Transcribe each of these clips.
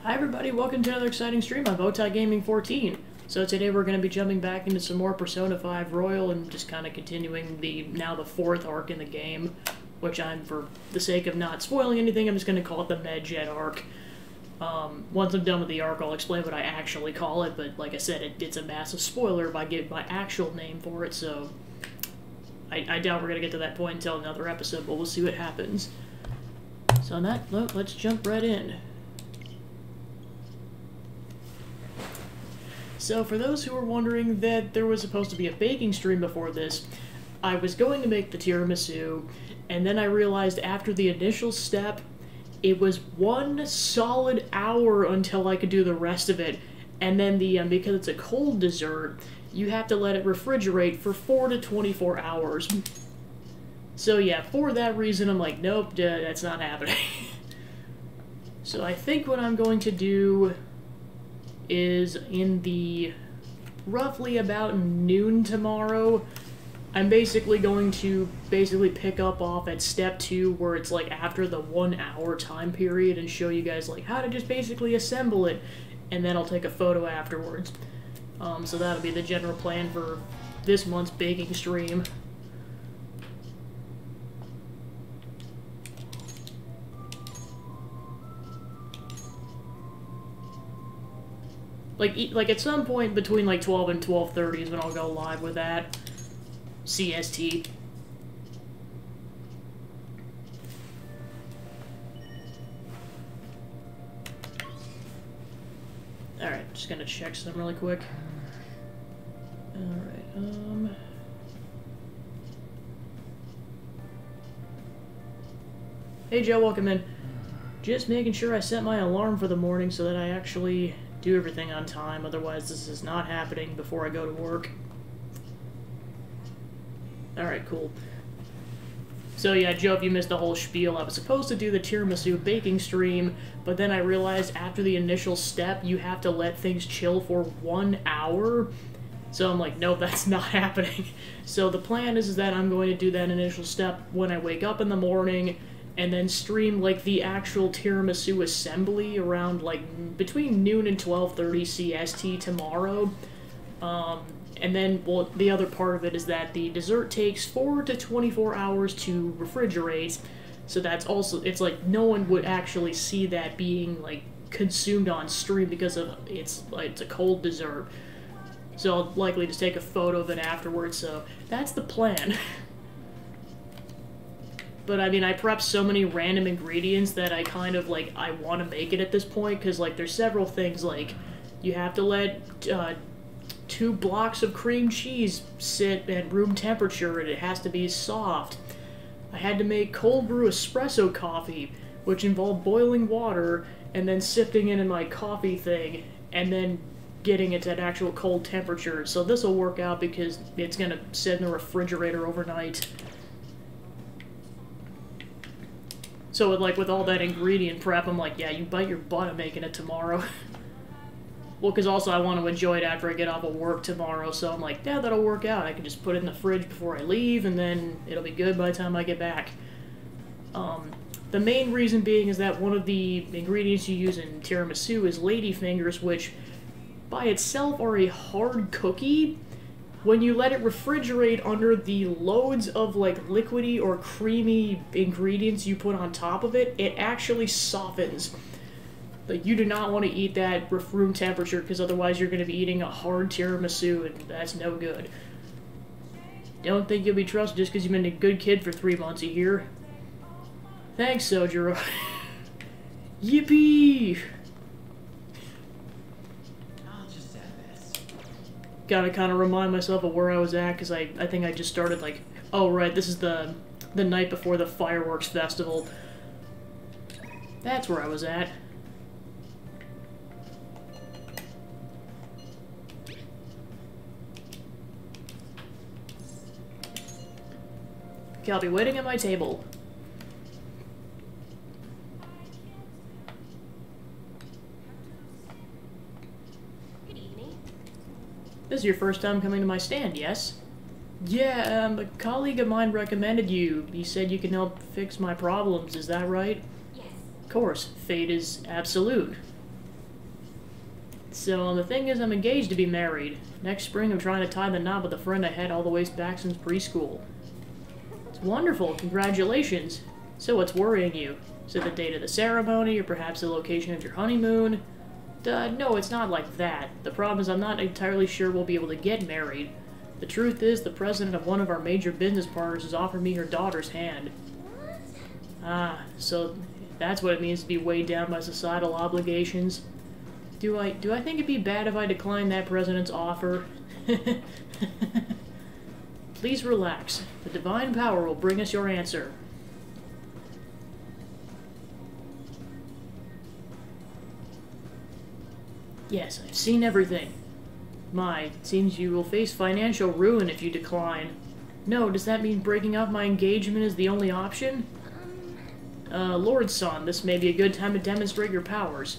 Hi everybody, welcome to another exciting stream on Bowtie Gaming 14. So today we're going to be jumping back into some more Persona 5 Royal and just kind of continuing now the fourth arc in the game, which for the sake of not spoiling anything, I'm just going to call it the Medjet arc. Once I'm done with the arc, I'll explain what I actually call it, but like I said, it's a massive spoiler if I give my actual name for it, so I doubt we're going to get to that point until another episode, but we'll see what happens. So on that note, let's jump right in. So for those who are wondering that there was supposed to be a baking stream before this, I was going to make the tiramisu, and then I realized after the initial step, it was 1 solid hour until I could do the rest of it, and then because it's a cold dessert, you have to let it refrigerate for 4 to 24 hours. So yeah, for that reason, I'm like, nope, that's not happening. So I think what I'm going to do is in the roughly about noon tomorrow, I'm basically going to pick up off at step 2 where it's like after the 1 hour time period and show you guys like how to just basically assemble it, and then I'll take a photo afterwards. So that'll be the general plan for this month's baking stream. Like at some point between like 12 and 12:30 is when I'll go live with that. CST. Alright, just gonna check some really quick. Alright, Hey Joe, welcome in. Just making sure I set my alarm for the morning so that I actually do everything on time, otherwise this is not happening before I go to work. Alright, cool. So yeah, Joe, if you missed the whole spiel, I was supposed to do the tiramisu baking stream, but then I realized after the initial step, you have to let things chill for 1 hour. So I'm like, no, that's not happening. So the plan is that I'm going to do that initial step when I wake up in the morning, and then stream, like, the actual tiramisu assembly around, like, between noon and 12:30 CST tomorrow. And then, well, the other part of it is that the dessert takes 4 to 24 hours to refrigerate, so that's also, it's like, no one would actually see that being, like, consumed on stream because of, it's a cold dessert. So I'll likely just take a photo of it afterwards, so that's the plan. But, I mean, I prepped so many random ingredients that I kind of, like, I want to make it at this point, because, like, there's several things, like, you have to let 2 blocks of cream cheese sit at room temperature, and it has to be soft. I had to make cold brew espresso coffee, which involved boiling water, and then sifting it in my coffee thing, and then getting it at actual cold temperature. So this will work out because it's going to sit in the refrigerator overnight. So with all that ingredient prep, I'm like, yeah, you bite your butt, I'm making it tomorrow. Well, because also I want to enjoy it after I get off of work tomorrow, so I'm like, yeah, that'll work out. I can just put it in the fridge before I leave, and then it'll be good by the time I get back. The main reason being is that one of the ingredients you use in tiramisu is ladyfingers, which by itself are a hard cookie. When you let it refrigerate under the loads of, like, liquidy or creamy ingredients you put on top of it, it actually softens. Like, you do not want to eat that room temperature, because otherwise you're going to be eating a hard tiramisu, and that's no good. Don't think you'll be trusted just because you've been a good kid for 3 months a year. Thanks, Sojiro. Yippee! Gotta kind of remind myself of where I was at, because I think I just started, like, oh right, this is the night before the fireworks festival. That's where I was at. Okay, I'll be waiting at my table. This is your first time coming to my stand, yes? Yeah, a colleague of mine recommended you. He said you can help fix my problems, is that right? Yes. Of course, fate is absolute. So, the thing is, I'm engaged to be married. Next spring, I'm trying to tie the knot with a friend I had all the way back since preschool. It's wonderful, congratulations. So what's worrying you? Is it the date of the ceremony, or perhaps the location of your honeymoon? No, it's not like that. The problem is I'm not entirely sure we'll be able to get married. The truth is, the president of one of our major business partners has offered me her daughter's hand. Ah, so that's what it means to be weighed down by societal obligations. Do I think it'd be bad if I declined that president's offer? Please relax. The divine power will bring us your answer. Yes, I've seen everything. My, it seems you will face financial ruin if you decline. No, does that mean breaking off my engagement is the only option? Lord Son, this may be a good time to demonstrate your powers.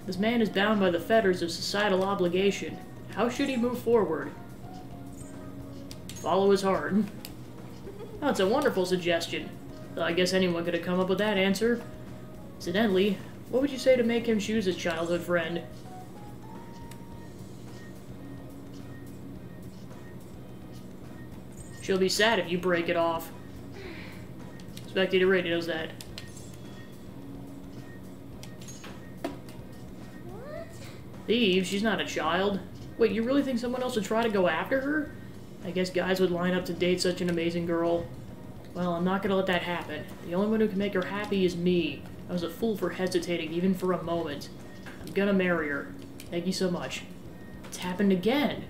This man is bound by the fetters of societal obligation. How should he move forward? Follow his heart. Oh, it's a wonderful suggestion. I guess anyone could have come up with that answer. Incidentally, what would you say to make him choose his childhood friend? She'll be sad if you break it off. Spectator Radio knows that. What? Eve, she's not a child. Wait, you really think someone else would try to go after her? I guess guys would line up to date such an amazing girl. Well, I'm not gonna let that happen. The only one who can make her happy is me. I was a fool for hesitating, even for a moment. I'm gonna marry her. Thank you so much. It's happened again.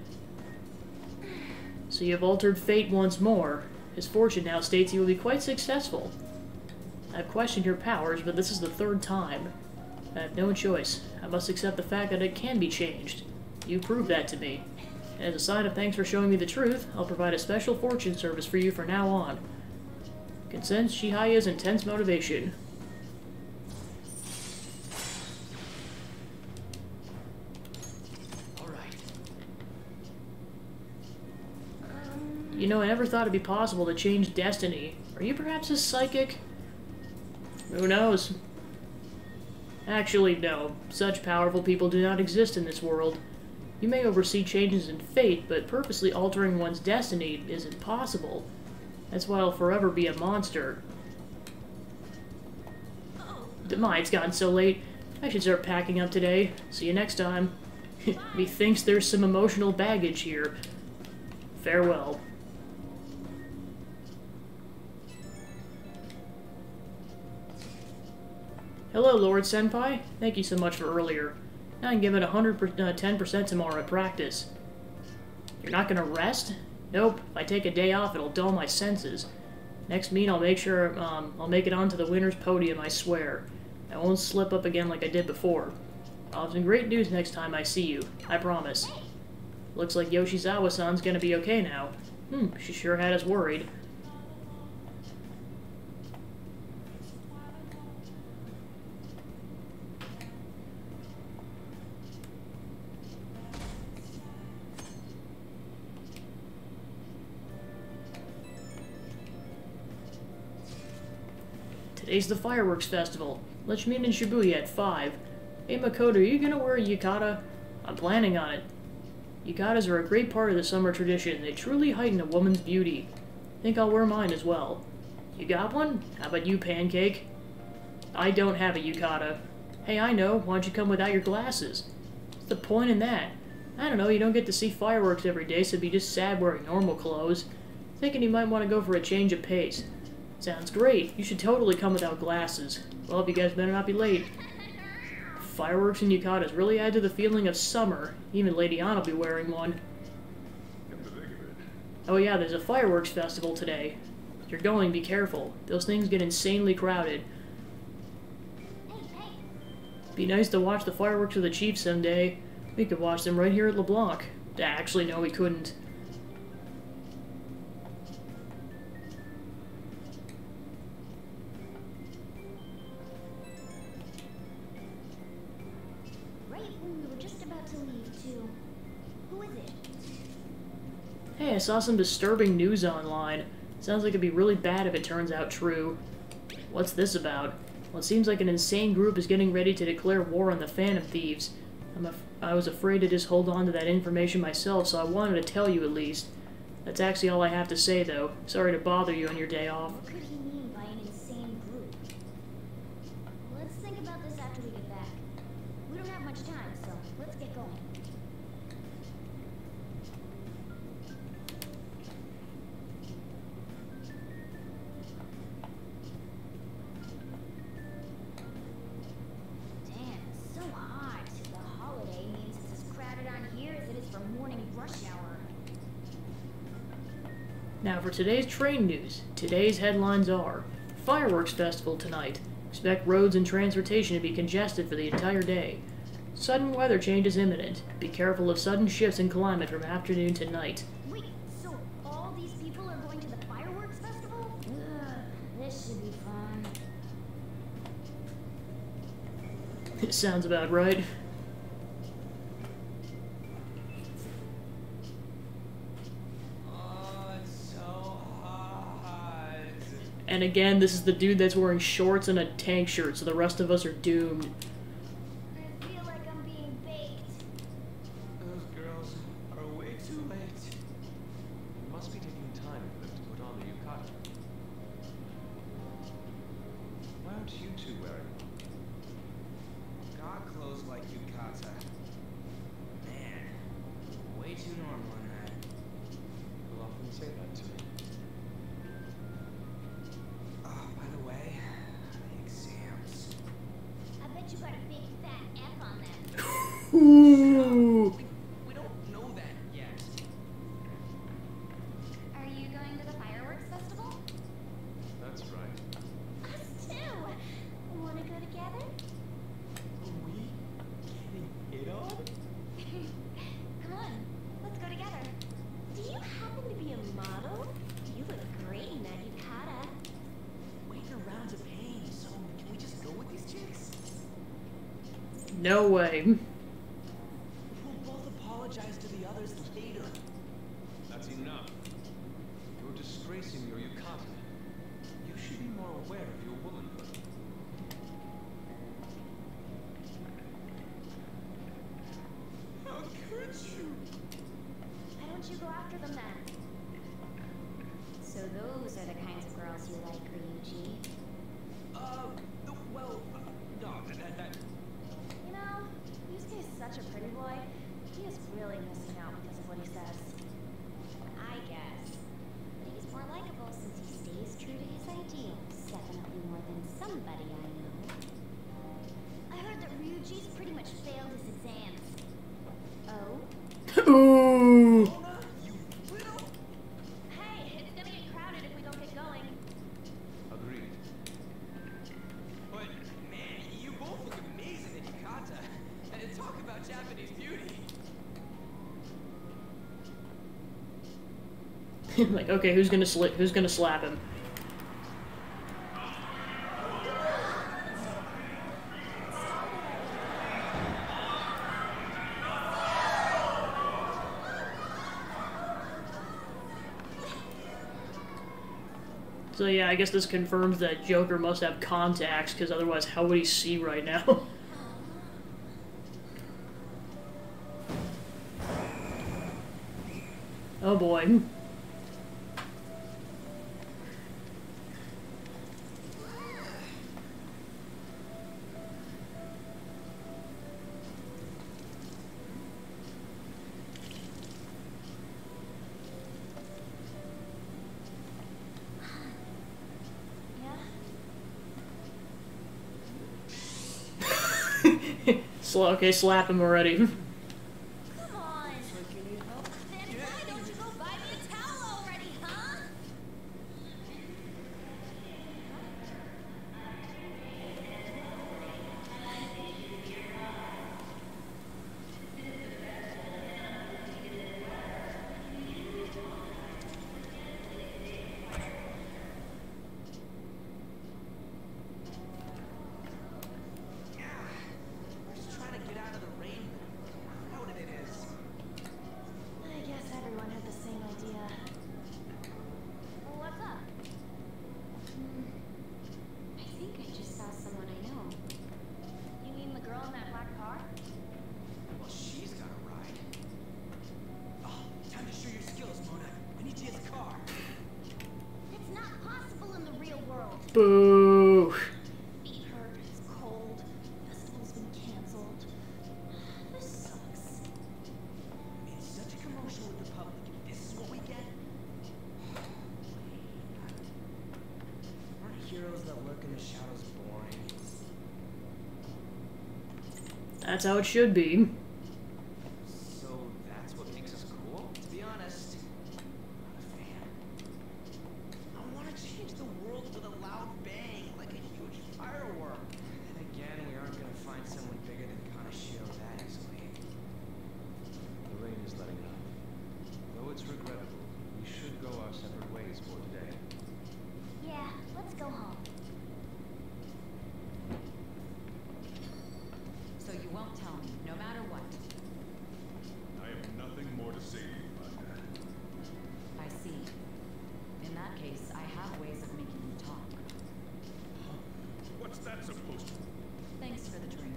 So you've altered fate once more. His fortune now states he will be quite successful. I've questioned your powers, but this is the third time. I have no choice. I must accept the fact that it can be changed. You proved that to me. As a sign of thanks for showing me the truth, I'll provide a special fortune service for you from now on. Consent Shihaya's intense motivation. You know, I never thought it'd be possible to change destiny. Are you perhaps a psychic? Who knows? Actually, no. Such powerful people do not exist in this world. You may oversee changes in fate, but purposely altering one's destiny isn't possible. That's why I'll forever be a monster. My, it's gotten so late. I should start packing up today. See you next time. Methinks there's some emotional baggage here. Farewell. Hello, Lord Senpai. Thank you so much for earlier. Now I can give it 10% tomorrow at practice. You're not gonna rest? Nope. If I take a day off, it'll dull my senses. Next meet, I'll make sure I'll make it onto the winner's podium, I swear. I won't slip up again like I did before. I'll have some great news next time I see you. I promise. Looks like Yoshizawa-san's gonna be okay now. She sure had us worried. Today's the fireworks festival. Let's meet in Shibuya at 5. Hey Makoto, are you gonna wear a yukata? I'm planning on it. Yukatas are a great part of the summer tradition. They truly heighten a woman's beauty. Think I'll wear mine as well. You got one? How about you, Pancake? I don't have a yukata. Hey, I know. Why don't you come without your glasses? What's the point in that? I don't know, you don't get to see fireworks every day, so it'd be just sad wearing normal clothes. Thinking you might want to go for a change of pace. Sounds great. You should totally come without glasses. Well, you guys better not be late. Fireworks and yukatas really add to the feeling of summer. Even Lady Ann will be wearing one. Oh yeah, there's a fireworks festival today. If you're going, be careful. Those things get insanely crowded. Be nice to watch the fireworks with the Chief someday. We could watch them right here at LeBlanc. Actually, no, we couldn't. Hey, I saw some disturbing news online. Sounds like it'd be really bad if it turns out true. What's this about? Well, it seems like an insane group is getting ready to declare war on the Phantom Thieves. I was afraid to just hold on to that information myself, so I wanted to tell you at least. That's actually all I have to say, though. Sorry to bother you on your day off. What could he mean by an insane group? Let's think about this after we get back. We don't have much time, so let's get going. Damn, it's so hot. The holiday means it's as crowded on here as it is for morning rush hour. Now for today's train news. Today's headlines are: Fireworks Festival tonight. Expect roads and transportation to be congested for the entire day. Sudden weather change is imminent. Be careful of sudden shifts in climate from afternoon to night. Wait, so all these people are going to the fireworks festival? Ugh, this should be fun. It sounds about right. And again, this is the dude that's wearing shorts and a tank shirt, so the rest of us are doomed. I feel like I'm being baked. Those girls are way too late. It must be taking time for them to put on the yukata. Why aren't you two wearing one? God clothes like yukata. Man, way too normal on that. You'll often say that to me. Oh, by the way, exams. I bet you got a big fat F on that. Ooh. We don't know that yet. Are you going to the fireworks festival? That's right. Us too. Wanna go together? Are we getting hit on? Come on, let's go together. Do you happen to be a model? You look great in that yukata. Waiting around to pain, so can we just go with these chicks? No way. We'll both apologize to the others later. That's enough. You're disgracing your yukata. You should be more aware of your womanhood. How could you? Why don't you go after them then? So those are the kinds of girls you like, Ryuji. Well, no, that. You know, Yusuke is such a pretty boy. He is really missing out because of what he says. I guess. But he's more likable since he stays true to his ideals. Definitely more than somebody I know. I heard that Ryuji's pretty much failed his exams. Oh? Ooh. Mona, you little. Hey, it's gonna get crowded if we don't get going. Agreed. But man, you both look amazing in yukata. And talk about Japanese beauty. Like, okay, who's gonna slap him? So yeah, I guess this confirms that Joker must have contacts, because otherwise how would he see right now? Oh boy. Okay, slap him already. Come on. Then why don't you go buy me a towel already, huh? We're just trying to get out of the rain. Boo! Feet hurt, it's cold. Festival's been canceled. This sucks. Made such a commotion with the public. This is what we get? Aren't heroes that lurk in the shadows boring? That's how it should be. So that's what makes us cool? To be honest, I'm not a fan. I want to change the world with a loud bang, like a huge firework. And again, we aren't going to find someone bigger than Kanashiro that easily. The rain is letting up. Though it's regrettable, we should go our separate ways for today. Yeah, let's go home. So you won't tell me, no matter what. I have nothing more to say to you about that. I see. In that case, I have ways of making you talk. What's that supposed to be? Thanks for the drink.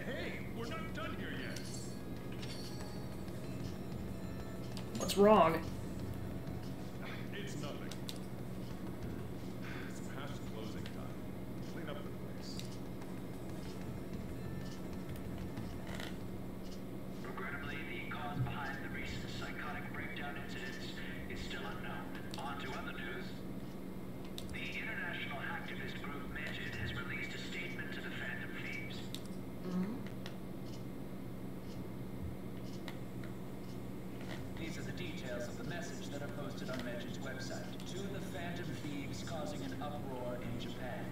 Hey, we're not done here yet. What's wrong? It's nothing. It's past closing time. Clean up the place. Regrettably, the cause behind the recent psychotic breakdown incidents is still unknown. On to other news. The international hacktivist group Medjed has released a statement to the Phantom Thieves. These are the details of the message that are posted on Medjed's website. To the Phantom Thieves causing an uproar in Japan.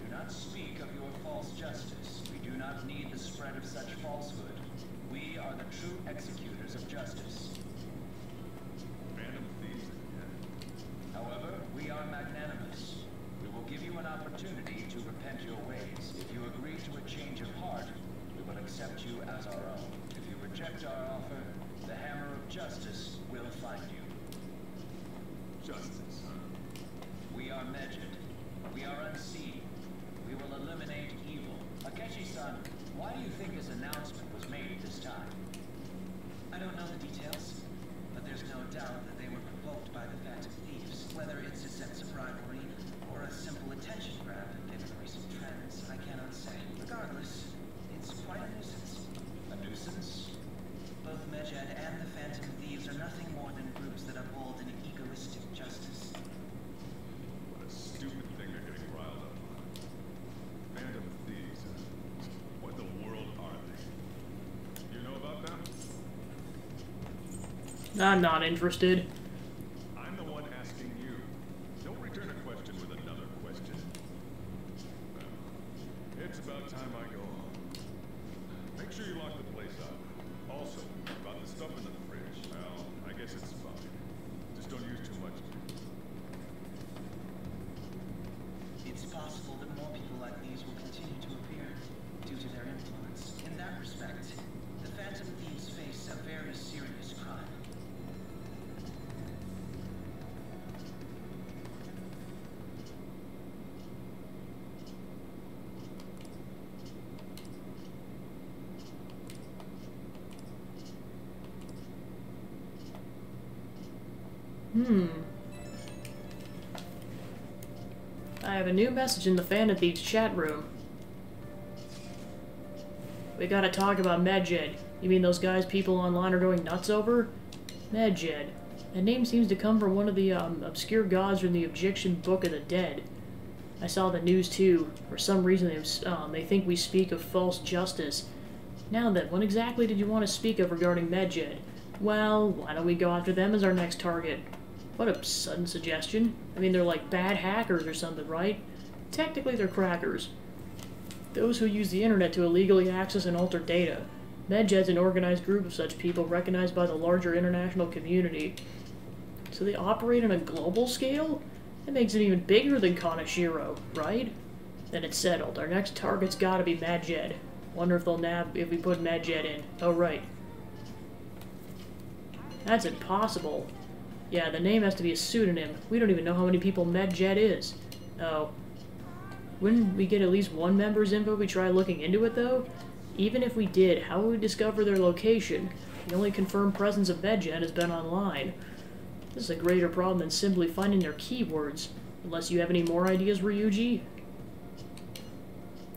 Do not speak of your false justice. We do not need the spread of such falsehood. We are the true executors of justice. Phantom Thieves again. However, we are magnanimous. We will give you an opportunity to repent your ways. If you agree to a change of heart, we will accept you as our own. If you reject our offer, the hammer of justice will find you. Justice, huh? We are Medjed. We are unseen. We will eliminate evil. Akechi-san, why do you think this announcement was made at this time? I don't know the details, but there's no doubt that they were provoked by the Phantom Thieves. Whether it's a sense of rivalry or a simple attention grab given recent trends, I cannot say. Regardless, it's quite a nuisance. A nuisance? Both Medjed and the Phantom Thieves are nothing more than groups that uphold an egoistic justice. What a stupid thing they're getting riled up on. Phantom Thieves. What in the world are they? You know about them? I'm not interested. I'm the one asking you. Don't return a question with another question. Well, it's about time I go home. Make sure you lock the place up. Also, about the stuff in the fridge. Well, I guess it's fine. Just don't use too much. It's possible that more people like these will continue to appear due to their influence. In that respect, the Phantom Thieves face a very serious crime. I have a new message in the Phantom Thieves chat room. We gotta talk about Medjed. You mean those guys people online are going nuts over? Medjed. That name seems to come from one of the obscure gods from the Egyptian Book of the Dead. I saw the news too. For some reason they think we speak of false justice. Now then, what exactly did you want to speak of regarding Medjed? Well, why don't we go after them as our next target? What a sudden suggestion. I mean, they're like bad hackers or something, right? Technically, they're crackers. Those who use the internet to illegally access and alter data. Medjed's an organized group of such people recognized by the larger international community. So they operate on a global scale? That makes it even bigger than Kanashiro, right? Then it's settled. Our next target's gotta be Medjed. Wonder if they'll nab if we put Medjed in. Oh, right. That's impossible. Yeah, the name has to be a pseudonym. We don't even know how many people Medjed is. Oh. Wouldn't we get at least one member's info if we try looking into it, though? Even if we did, how would we discover their location? The only confirmed presence of Medjed has been online. This is a greater problem than simply finding their keywords. Unless you have any more ideas, Ryuji?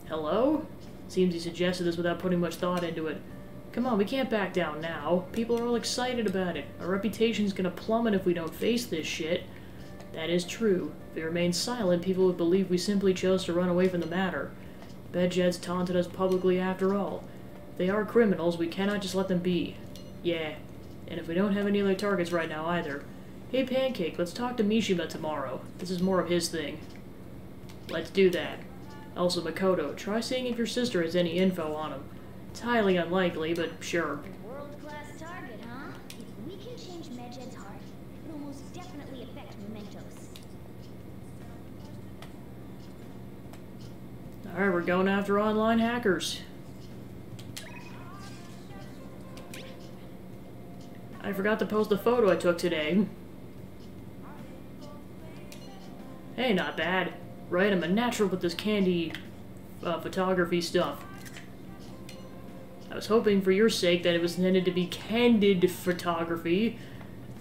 Hello? Seems he suggested this without putting much thought into it. Come on, we can't back down now. People are all excited about it. Our reputation's gonna plummet if we don't face this shit. That is true. If we remain silent, people would believe we simply chose to run away from the matter. Medjed's taunted us publicly after all. If they are criminals, we cannot just let them be. Yeah. And if we don't have any other targets right now either. Hey Pancake, let's talk to Mishima tomorrow. This is more of his thing. Let's do that. Also, Makoto, try seeing if your sister has any info on him. It's highly unlikely, but sure. World-class target, huh? If we can change Medjed's heart, it will most definitely affect Mementos. Alright, we're going after online hackers. I forgot to post the photo I took today. Hey, not bad. Right, I'm a natural with this candy photography stuff. I was hoping for your sake that it was intended to be candid photography.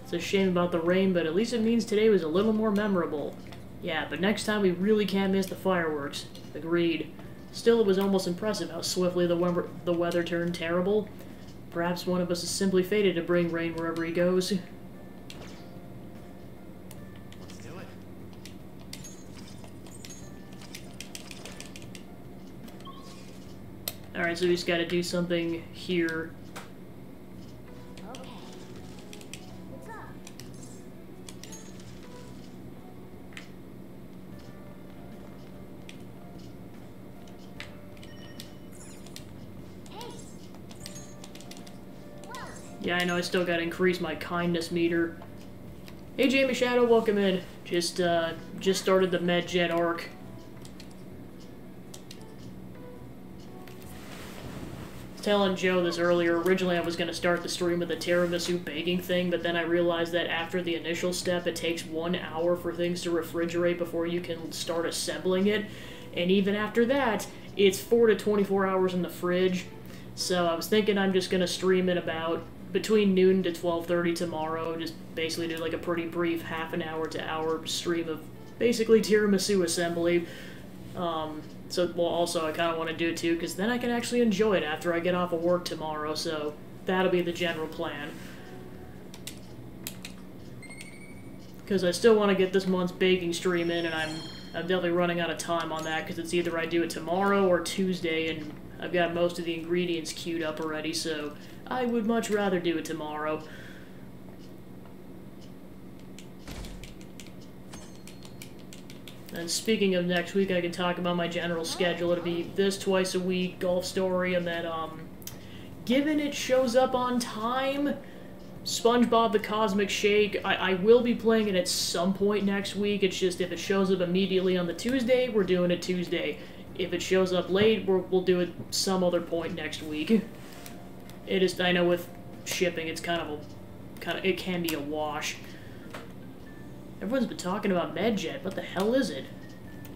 It's a shame about the rain, but at least it means today was a little more memorable. Yeah, but next time we really can't miss the fireworks. Agreed. Still, it was almost impressive how swiftly the weather turned terrible. Perhaps one of us is simply fated to bring rain wherever he goes. Let's do it. Alright, so we just gotta do something here. Okay. What's up? Hey! Well, Yeah, I know I still gotta increase my kindness meter. Hey Jamie Shadow, welcome in. Just started the Medjed arc. Telling Joe this earlier, originally I was going to start the stream with a tiramisu baking thing, but then I realized that after the initial step it takes 1 hour for things to refrigerate before you can start assembling it, and even after that, it's 4 to 24 hours in the fridge, so I was thinking I'm just going to stream it about between noon to 12:30 tomorrow, just basically do like a pretty brief half an hour to hour stream of basically tiramisu assembly. So, well, also, I kind of want to do it too, because then I can actually enjoy it after I get off of work tomorrow, so that'll be the general plan. Because I still want to get this month's baking stream in, and I'm definitely running out of time on that, because it's either I do it tomorrow or Tuesday, and I've got most of the ingredients queued up already, so I would much rather do it tomorrow. And speaking of next week, I can talk about my general schedule. It'll be this twice a week, Golf Story, and then, given it shows up on time, SpongeBob the Cosmic Shake, I will be playing it at some point next week. It's just if it shows up immediately on the Tuesday, we're doing it Tuesday. If it shows up late, we'll do it some other point next week. It is, I know with shipping, it's it can be a wash. Everyone's been talking about Medjed. What the hell is it?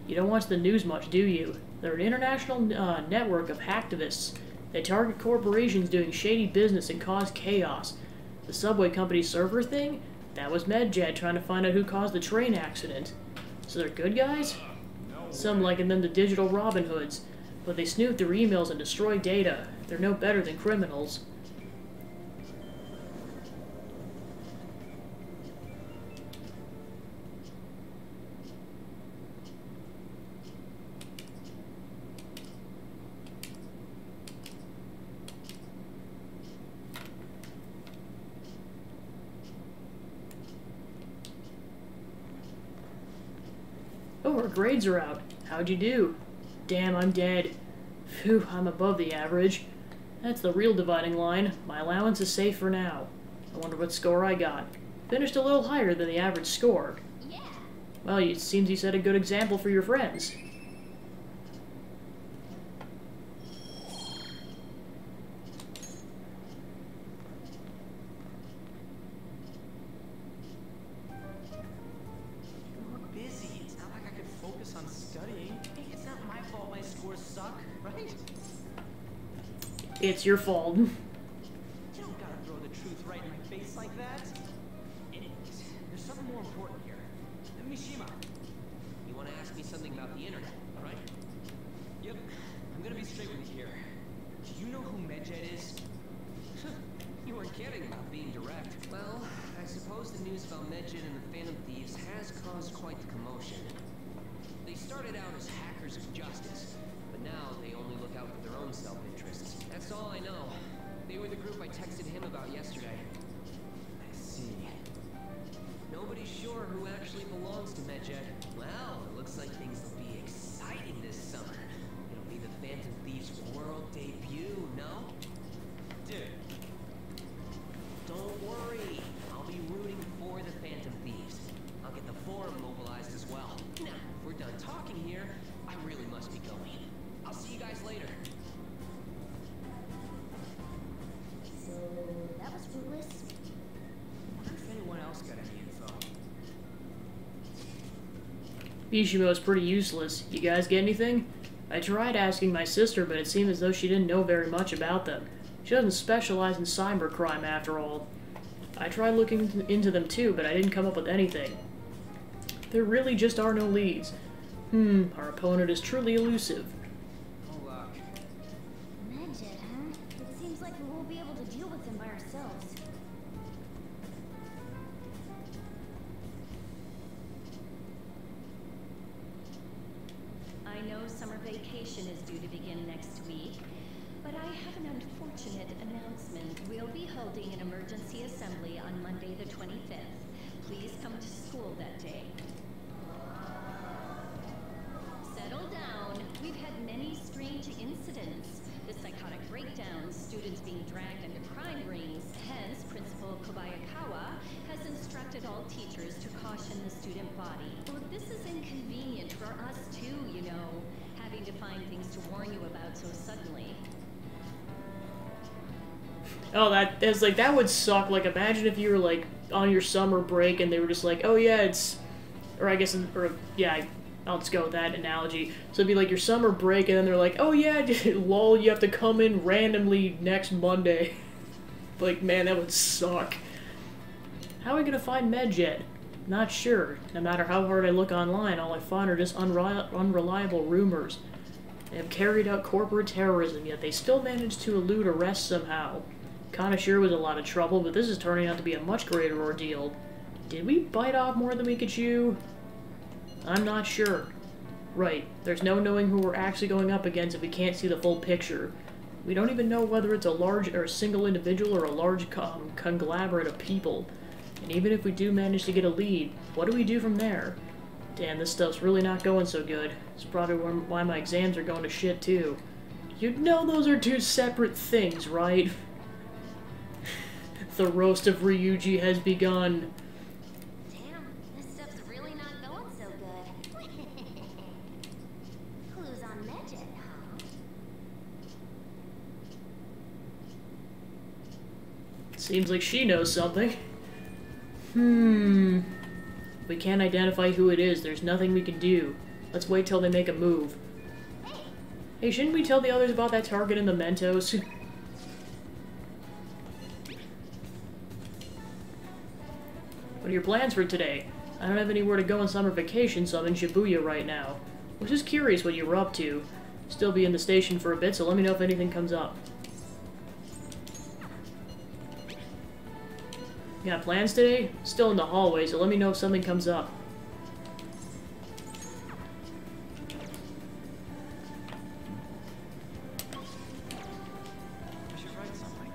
You don't watch the news much, do you? They're an international network of hacktivists. They target corporations doing shady business and cause chaos. The subway company server thing? That was Medjed trying to find out who caused the train accident. So they're good guys? Some liken them to digital Robin Hoods, but they snoop their emails and destroy data. They're no better than criminals. Oh, our grades are out. How'd you do? Damn, I'm dead. Phew, I'm above the average. That's the real dividing line. My allowance is safe for now. I wonder what score I got. Finished a little higher than the average score. yeah. Well, it seems you set a good example for your friends. Busy. It's not like I could focus on studying. Hey, it's not my fault my scores suck, right? It's your fault. You don't gotta throw the truth right in my face like that. about the internet, right? Yep, I'm gonna be straight with you here. Do you know who Medjed is? You weren't kidding about being direct. Well, I suppose the news about Medjed and the Phantom Thieves has caused quite the commotion. They started out as hackers of justice, but now they only look out for their own self-interests. That's all I know. They were the group I texted him about yesterday. I see. Nobody's sure who actually belongs to Medjed. Well, it looks like things will be exciting this summer. It'll be the Phantom Thieves' world debut, no? Dude. Don't worry. I'll be rooting for the Phantom Thieves. I'll get the forum mobilized as well. Now, if we're done talking here, I really must be going. I'll see you guys later. So, that was fruitless. I wonder if anyone else got any info. Mishimo's pretty useless. You guys get anything? I tried asking my sister, but it seemed as though she didn't know very much about them. She doesn't specialize in cybercrime, after all. I tried looking into them too, but I didn't come up with anything. There really just are no leads. Our opponent is truly elusive. No luck. Medjed, huh? It seems like we won't be able to deal with them by ourselves. I know summer vacation is due to begin next week, but I have an unfortunate announcement. We'll be holding an emergency assembly on Monday the 25th. Please come to school that day. Settle down. We've had many strange incidents. The psychotic breakdowns, students being dragged into crime rings. Hence, Principal Kobayakawa has instructed all teachers to caution the student body. Well, this is inconvenient for us too, you know, having to find things to warn you about so suddenly. Oh, that would suck. Like, imagine if you were, like, on your summer break and they were just like, oh yeah, it's, or I guess, or, yeah, I'll just go with that analogy. So it'd be like your summer break and then they're like, oh yeah, lol, you have to come in randomly next Monday. Like, man, that would suck. How are we gonna find Medjed? Not sure. No matter how hard I look online, all I find are just unreliable rumors. They have carried out corporate terrorism, yet they still managed to elude arrest somehow. Kinda sure it was a lot of trouble, but this is turning out to be a much greater ordeal. Did we bite off more than we could chew? I'm not sure. Right, there's no knowing who we're actually going up against if we can't see the full picture. We don't even know whether it's a large or a single individual or a large conglomerate of people. And even if we do manage to get a lead, what do we do from there? Damn, this stuff's really not going so good. It's probably why my exams are going to shit too. You know those are two separate things, right? The roast of Ryuji has begun. Damn, this stuff's really not going so good. Clues on Medjed, huh? Seems like she knows something. We can't identify who it is. There's nothing we can do. Let's wait till they make a move. Hey, shouldn't we tell the others about that target in the Mentos? What are your plans for today? I don't have anywhere to go on summer vacation, so I'm in Shibuya right now. I was just curious what you were up to. Still be in the station for a bit, so let me know if anything comes up. You got plans today? Still in the hallway, so let me know if something comes up. I should write something.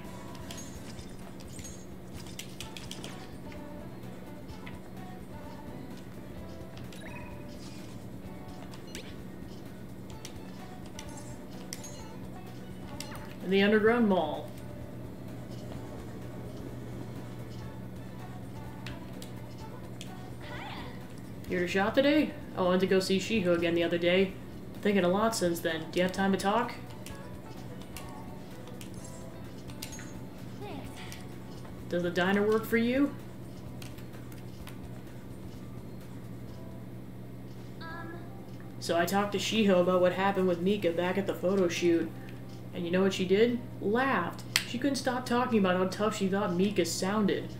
In the underground mall. Here to shop today? Oh, I went to go see Shiho again the other day. Thinking a lot since then. Do you have time to talk? Thanks. Does the diner work for you? So I talked to Shiho about what happened with Mika back at the photo shoot. And you know what she did? Laughed. She couldn't stop talking about how tough she thought Mika sounded.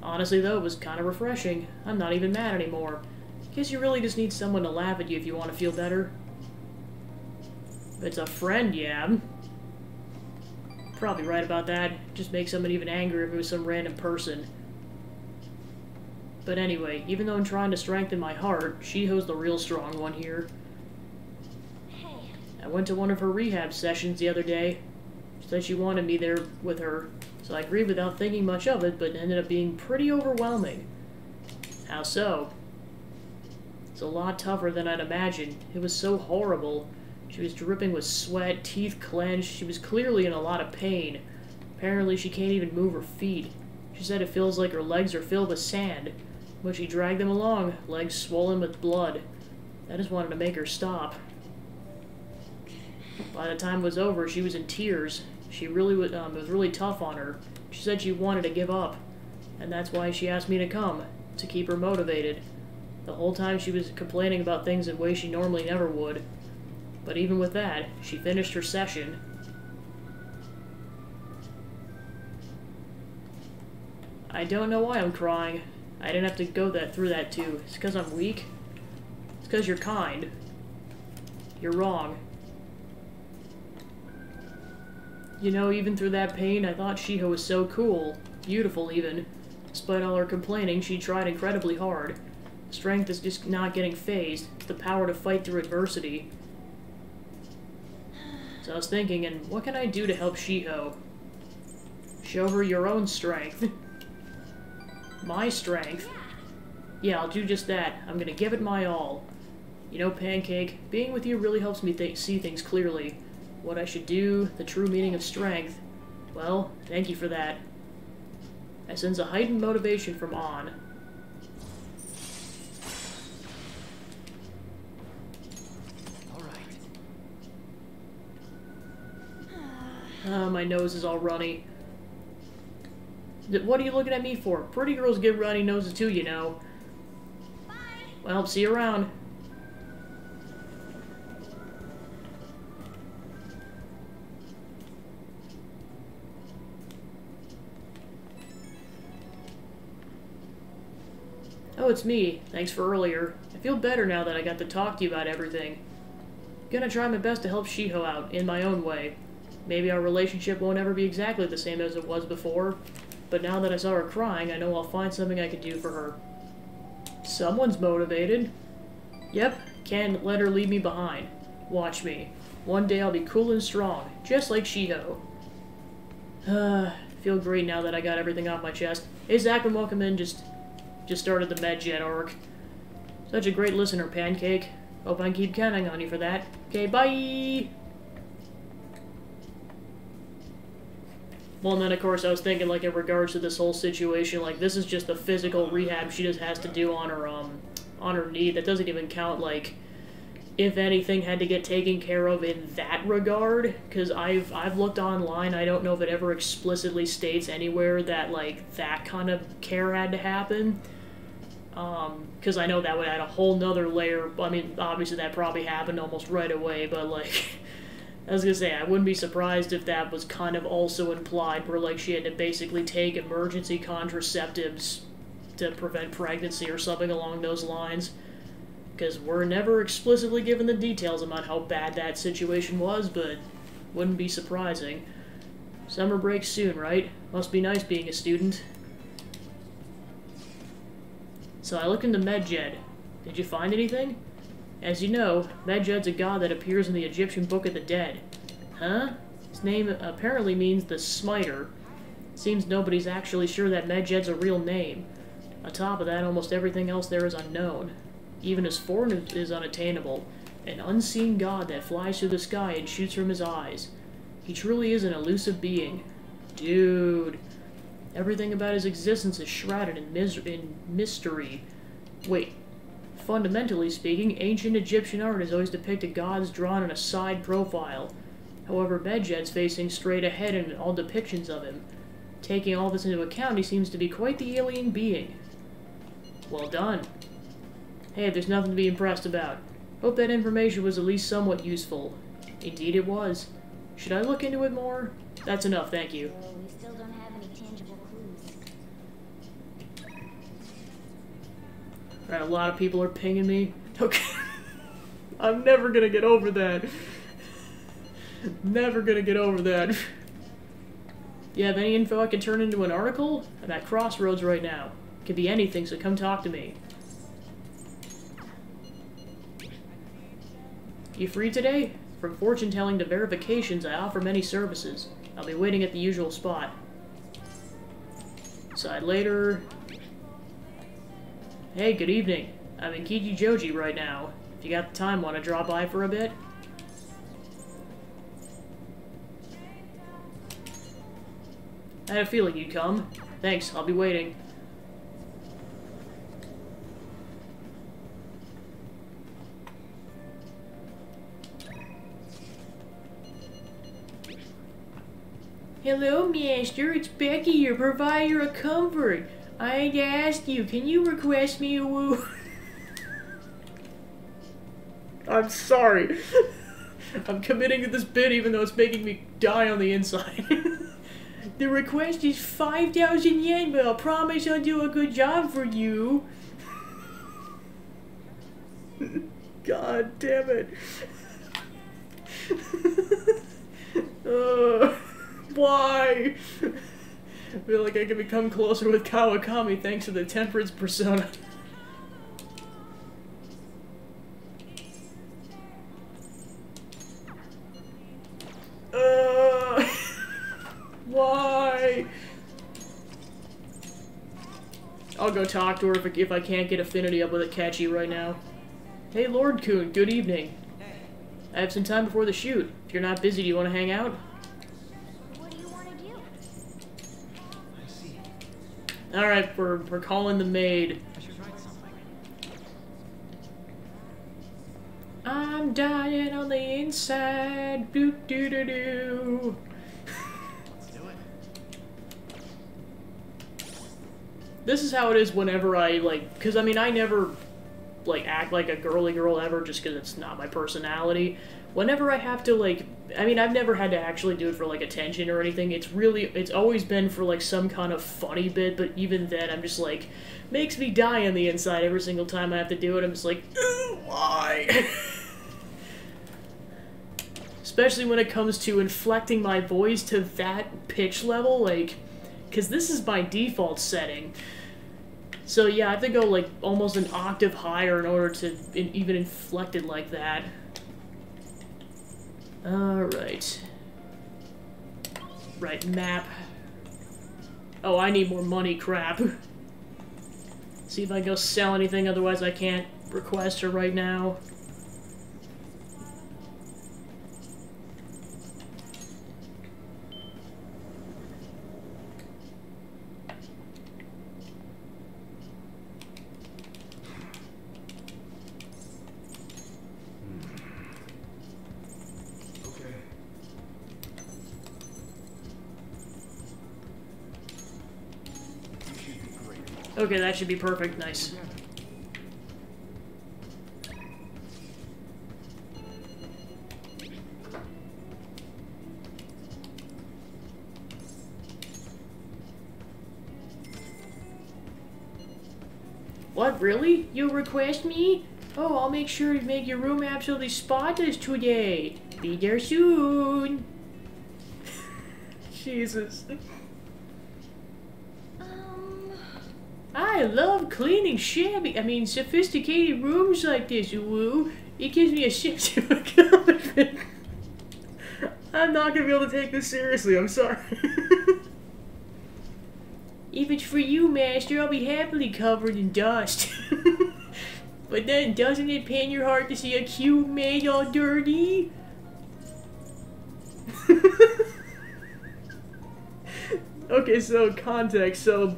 Honestly though, it was kind of refreshing. I'm not even mad anymore. Guess you really just need someone to laugh at you if you want to feel better. If it's a friend, yeah. Probably right about that. Just make someone even angrier if it was some random person. But anyway, even though I'm trying to strengthen my heart, Shiho's the real strong one here. Hey. I went to one of her rehab sessions the other day. She said she wanted me there with her, so I agreed without thinking much of it, but it ended up being pretty overwhelming. How so? It's a lot tougher than I'd imagined. It was so horrible. She was dripping with sweat, teeth clenched. She was clearly in a lot of pain. Apparently she can't even move her feet. She said it feels like her legs are filled with sand. When she dragged them along, legs swollen with blood. I just wanted to make her stop. By the time it was over, she was in tears. She really it was really tough on her. She said she wanted to give up. And that's why she asked me to come, to keep her motivated. The whole time she was complaining about things in ways she normally never would. But even with that, she finished her session. I don't know why I'm crying. I didn't have to go through that too. It's because I'm weak. It's because you're kind. You're wrong. You know, even through that pain, I thought Shiho was so cool. Beautiful, even. Despite all her complaining, she tried incredibly hard. Strength is just not getting phased. It's the power to fight through adversity. So I was thinking, and what can I do to help Shiho? Show her your own strength. My strength? Yeah, I'll do just that. I'm gonna give it my all. You know, Pancake, being with you really helps me see things clearly. What I should do, the true meaning of strength. Well, thank you for that. I sense a heightened motivation from On. My nose is all runny. What are you looking at me for? Pretty girls get runny noses too, you know. Bye. Well, see you around. Oh, it's me. Thanks for earlier. I feel better now that I got to talk to you about everything. Gonna try my best to help Shiho out, in my own way. Maybe our relationship won't ever be exactly the same as it was before, but now that I saw her crying, I know I'll find something I can do for her. Someone's motivated. Yep, can't let her leave me behind. Watch me. One day I'll be cool and strong, just like Shiho. Feel great now that I got everything off my chest. Hey Zach, and welcome in. Just started the MedJet arc. Such a great listener, Pancake. Hope I can keep counting on you for that. Okay, bye! Well, and then, of course, I was thinking, like, in regards to this whole situation, like, this is just the physical rehab she just has to do on her knee. That doesn't even count, like, if anything had to get taken care of in that regard. Because I've looked online, I don't know if it ever explicitly states anywhere that, like, that kind of care had to happen. Because I know that would add a whole nother layer. I mean, obviously that probably happened almost right away, but, like... I was gonna say, I wouldn't be surprised if that was kind of also implied, where, like, she had to basically take emergency contraceptives to prevent pregnancy or something along those lines. Because we're never explicitly given the details about how bad that situation was, but wouldn't be surprising. Summer break soon, right? Must be nice being a student. So I looked into MedJed. Did you find anything? As you know, Medjed's a god that appears in the Egyptian Book of the Dead. Huh? His name apparently means the Smiter. Seems nobody's actually sure that Medjed's a real name. On top of that, almost everything else there is unknown. Even his form is unattainable. An unseen god that flies through the sky and shoots from his eyes. He truly is an elusive being. Dude. Everything about his existence is shrouded in mystery. Wait. Fundamentally speaking, ancient Egyptian art has always depicted gods drawn in a side profile. However, Medjed's facing straight ahead in all depictions of him. Taking all this into account, he seems to be quite the alien being. Well done. Hey, there's nothing to be impressed about. Hope that information was at least somewhat useful. Indeed it was. Should I look into it more? That's enough, thank you. So we still don't have any tangible clues. Right, a lot of people are pinging me. Okay. I'm never gonna get over that. Never gonna get over that. You have any info I can turn into an article? I'm at Crossroads right now. Could be anything, so come talk to me. You free today? From fortune telling to verifications, I offer many services. I'll be waiting at the usual spot. Side later. Hey, good evening. I'm in Kichijoji right now. If you got the time, want to drop by for a bit? I had a feeling you'd come. Thanks, I'll be waiting. Hello, Master. It's Becky, your provider of comfort. I'd ask you, can you request me a woo? I'm sorry. I'm committing to this bit even though it's making me die on the inside. The request is 5,000 yen, but I'll promise I'll do a good job for you. God damn it. Why? I feel like I can become closer with Kawakami thanks to the temperance persona. Why? I'll go talk to her if I can't get affinity up with Akechi right now. Hey, Lord Kun, good evening. Hey. I have some time before the shoot. If you're not busy, do you want to hang out? What do you want to do? I see. Alright, we're calling the maid. I should write something. I'm dying on the inside. Doo doo doo doo. Let's do it. This is how it is whenever I, like, because, I mean, I never, like, act like a girly girl ever just because it's not my personality. Whenever I have to, like, I mean, I've never had to actually do it for, like, attention or anything. It's always been for, like, some kind of funny bit, but even then, I'm just, like, makes me die on the inside every single time I have to do it. I'm just like, why? Especially when it comes to inflecting my voice to that pitch level, like, because this is my default setting. So yeah, I have to go, like, almost an octave higher in order to even inflect it like that. Alright. Right, map. Oh, I need more money, crap. See if I can go sell anything, otherwise I can't request her right now. Okay, that should be perfect. Nice. What, really? You'll request me? Oh, I'll make sure to make your room absolutely spotless today. Be there soon. Jesus. I love cleaning sophisticated rooms like this, woo. It gives me a sense of accomplishment. I'm not gonna be able to take this seriously, I'm sorry. If it's for you, Master, I'll be happily covered in dust. But then, doesn't it pain your heart to see a cute maid all dirty? Okay, so context, so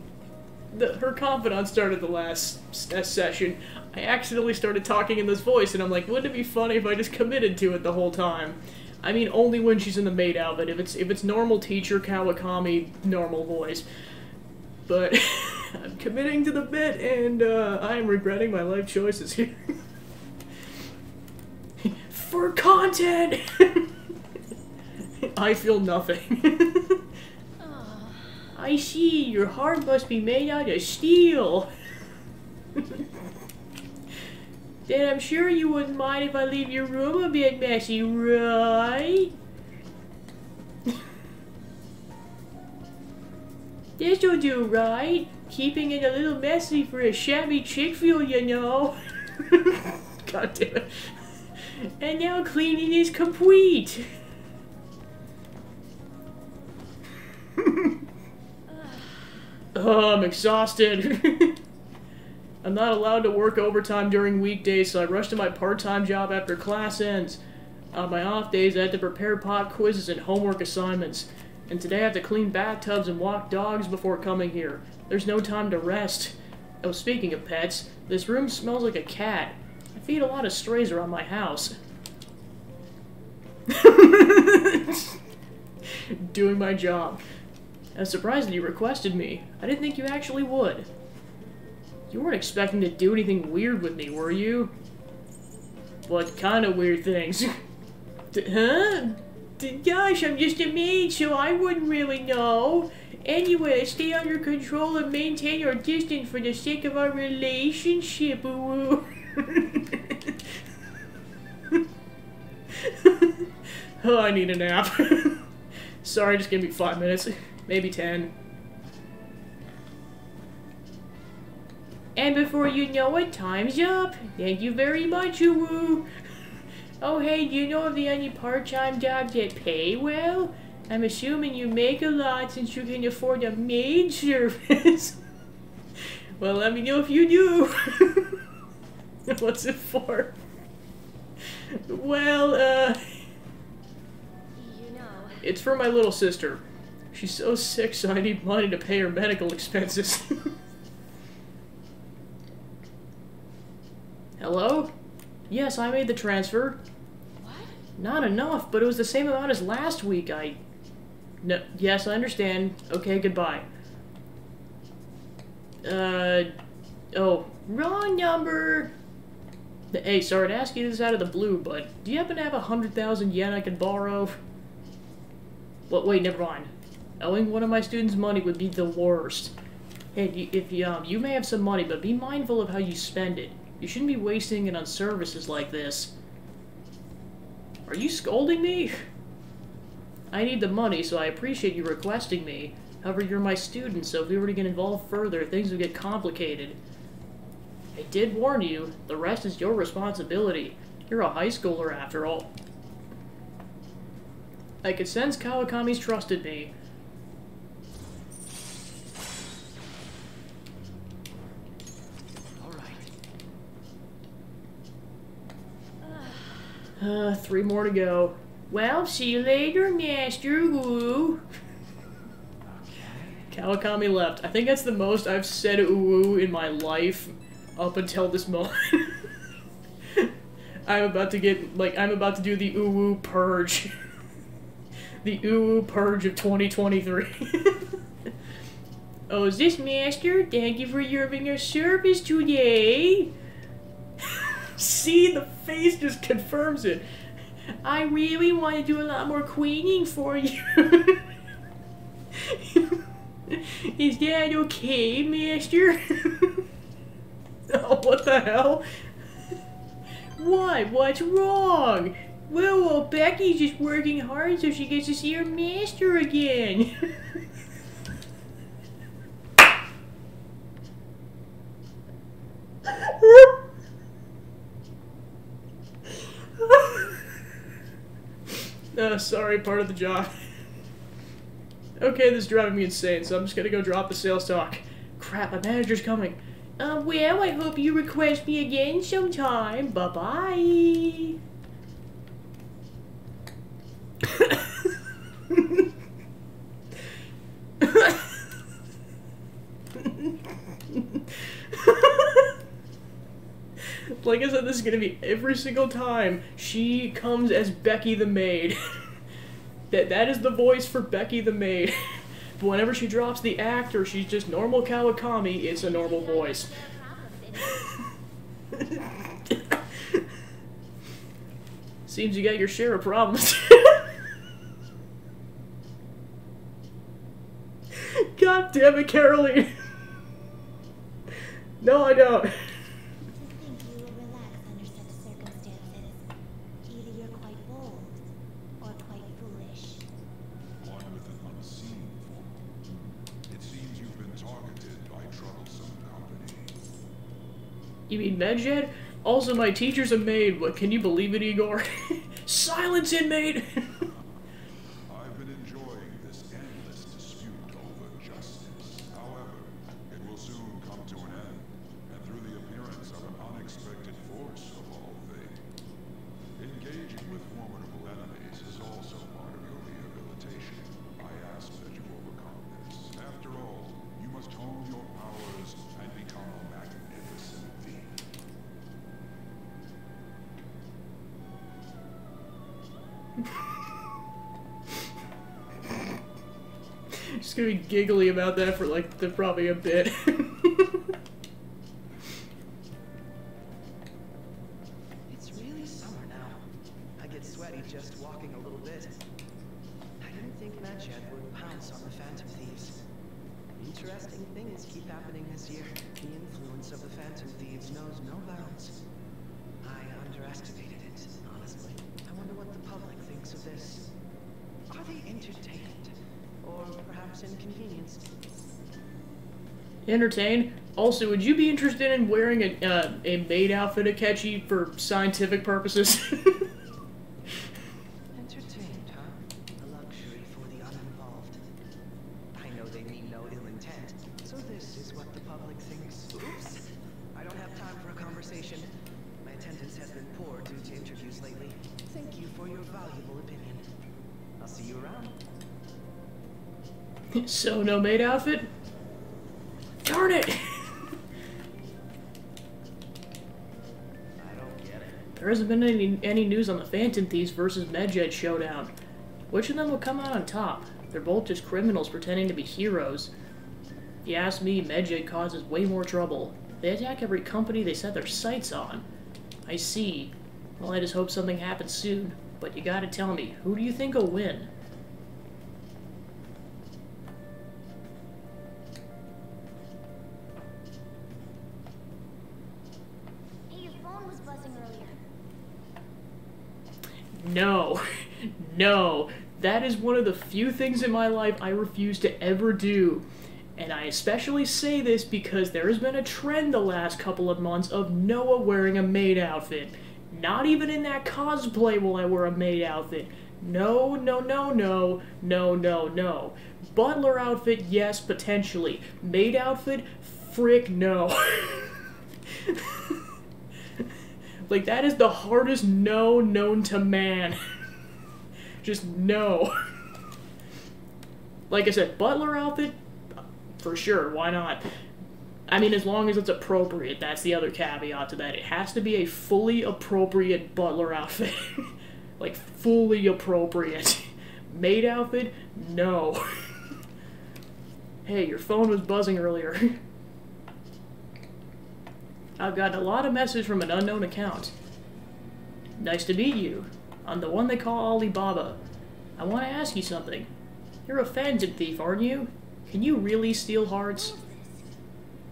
her confidant started the last session. I accidentally started talking in this voice, and I'm like, wouldn't it be funny if I just committed to it the whole time? I mean, only when she's in the maid outfit. If it's normal teacher Kawakami, normal voice. But I'm committing to the bit, and I am regretting my life choices here. For content! I feel nothing. I see, your heart must be made out of steel. Then I'm sure you wouldn't mind if I leave your room a bit messy, right? This'll do, right? Keeping it a little messy for a shabby chick feel, you know. God damn it. And now cleaning is complete. Oh, I'm exhausted. I'm not allowed to work overtime during weekdays, so I rush to my part-time job after class ends. On my off days, I have to prepare pop quizzes and homework assignments. And today I have to clean bathtubs and walk dogs before coming here. There's no time to rest. Oh, speaking of pets, this room smells like a cat. I feed a lot of strays around my house. Doing my job. I'm surprised that you requested me. I didn't think you actually would. You weren't expecting to do anything weird with me, were you? What kind of weird things? Huh? Gosh, I'm just a maid, so I wouldn't really know. Anyway, stay under control and maintain your distance for the sake of our relationship. Ooh. Oh, I need a nap. Sorry, just give me 5 minutes. Maybe 10. And before you know it, time's up. Thank you very much, Uwu. Oh, hey, do you know of any part-time jobs that pay well? I'm assuming you make a lot since you can afford a maid service. Well, let me know if you do. What's it for? Well, You know. it's for my little sister. She's so sick, so I need money to pay her medical expenses. Hello? Yes, I made the transfer. What? Not enough, but it was the same amount as last week. No, yes, I understand. Okay, goodbye. Oh, wrong number! Hey, sorry to ask you this out of the blue, but do you happen to have 100,000 yen I could borrow? Well, wait, never mind. Owing one of my students money would be the worst. Hey, if you may have some money, but be mindful of how you spend it. You shouldn't be wasting it on services like this. Are you scolding me? I need the money, so I appreciate you requesting me. However, you're my student, so if we were to get involved further, things would get complicated. I did warn you. The rest is your responsibility. You're a high schooler, after all. I could sense Kawakami's trusted me. All right. 3 more to go. Well, see you later, Master Woo. Okay. Kawakami left. I think that's the most I've said ooh in my life up until this moment. I'm about to do the ooh purge. The ooh purge of 2023. Oh, is this Master? Thank you for your service today. See, the face just confirms it. I really want to do a lot more cleaning for you. Is that okay, Master? Oh, what the hell? What? What's wrong? Well, Becky's just working hard so she gets to see her Master again. Sorry, part of the job. Okay, this is driving me insane, so I'm just gonna go drop the sales talk. Crap, my manager's coming. Well, I hope you request me again sometime. Bye-bye. Like I said, this is gonna be every single time she comes as Becky the maid. That is the voice for Becky the maid. But whenever she drops the act or she's just normal Kawakami, it's a normal voice. Seems you got your share of problems. God damn it, Caroline. No, I don't. To think you will relax under You mean Medjed? Also, my teacher's a maid. What, can you believe it, Igor? Silence, inmate! I've been enjoying this endless dispute over justice. However, it will soon come to an end, and through the appearance of an unexpected force of all things. Engaging with formidable enemies is also part of your rehabilitation. I ask that you overcome this. After all, you must hone your powers and become a magnificent being. Just gonna be giggly about that for like probably a bit. It's really summer now. I get sweaty just walking a little bit. I didn't think Medjed would pounce on the Phantom Thieves. Interesting things keep happening this year. The influence of the Phantom Thieves knows no bounds. I underestimated it, honestly. I wonder what the public thinks of this. Are they entertained? Or perhaps inconvenienced? Entertained? Also, would you be interested in wearing a maid outfit, Akechi, for scientific purposes? Entertained, huh? A luxury for the uninvolved. I know they mean no ill intent, so this is what the public thinks. Oops! I don't have time for a conversation. My attendance has been poor due to interviews lately. Thank you for your valuable opinion. I'll see you around. So, no maid outfit? Darn it! I don't get it. There hasn't been any news on the Phantom Thieves versus Medjed showdown. Which of them will come out on top? They're both just criminals pretending to be heroes. If you ask me, Medjed causes way more trouble. They attack every company they set their sights on. I see. Well, I just hope something happens soon. But you gotta tell me, who do you think will win? Hey, your phone was buzzing earlier. No. No. That is one of the few things in my life I refuse to ever do. And I especially say this because there has been a trend the last couple of months of Noah wearing a maid outfit. Not even in that cosplay will I wear a maid outfit. No, no, no, no, no, no, no. Butler outfit, yes, potentially. Maid outfit, frick no. Like, that is the hardest no known to man. Just no. Like I said, butler outfit, for sure, why not? I mean, as long as it's appropriate, that's the other caveat to that. It has to be a fully appropriate butler outfit. Like, fully appropriate. Maid outfit? No. Hey, your phone was buzzing earlier. I've gotten a lot of messages from an unknown account. Nice to meet you. I'm the one they call Alibaba. I want to ask you something. You're a Phantom Thief, aren't you? Can you really steal hearts? Who is this?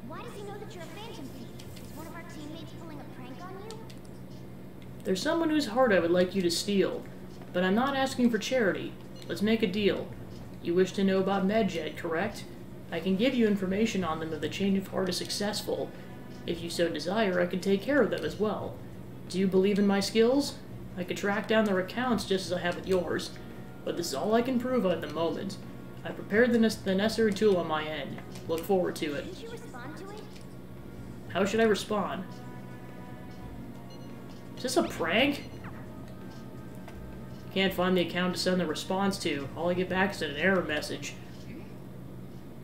Why does he know that you're a Phantom Thief? Is one of our teammates pulling a prank on you? There's someone whose heart I would like you to steal, but I'm not asking for charity. Let's make a deal. You wish to know about Medjed, correct? I can give you information on them if the change of heart is successful. If you so desire, I can take care of them as well. Do you believe in my skills? I could track down their accounts just as I have with yours, but this is all I can prove at the moment. I prepared the necessary tool on my end. Look forward to it. Didn't you respond to it? How should I respond? Is this a prank? Can't find the account to send the response to. All I get back is an error message.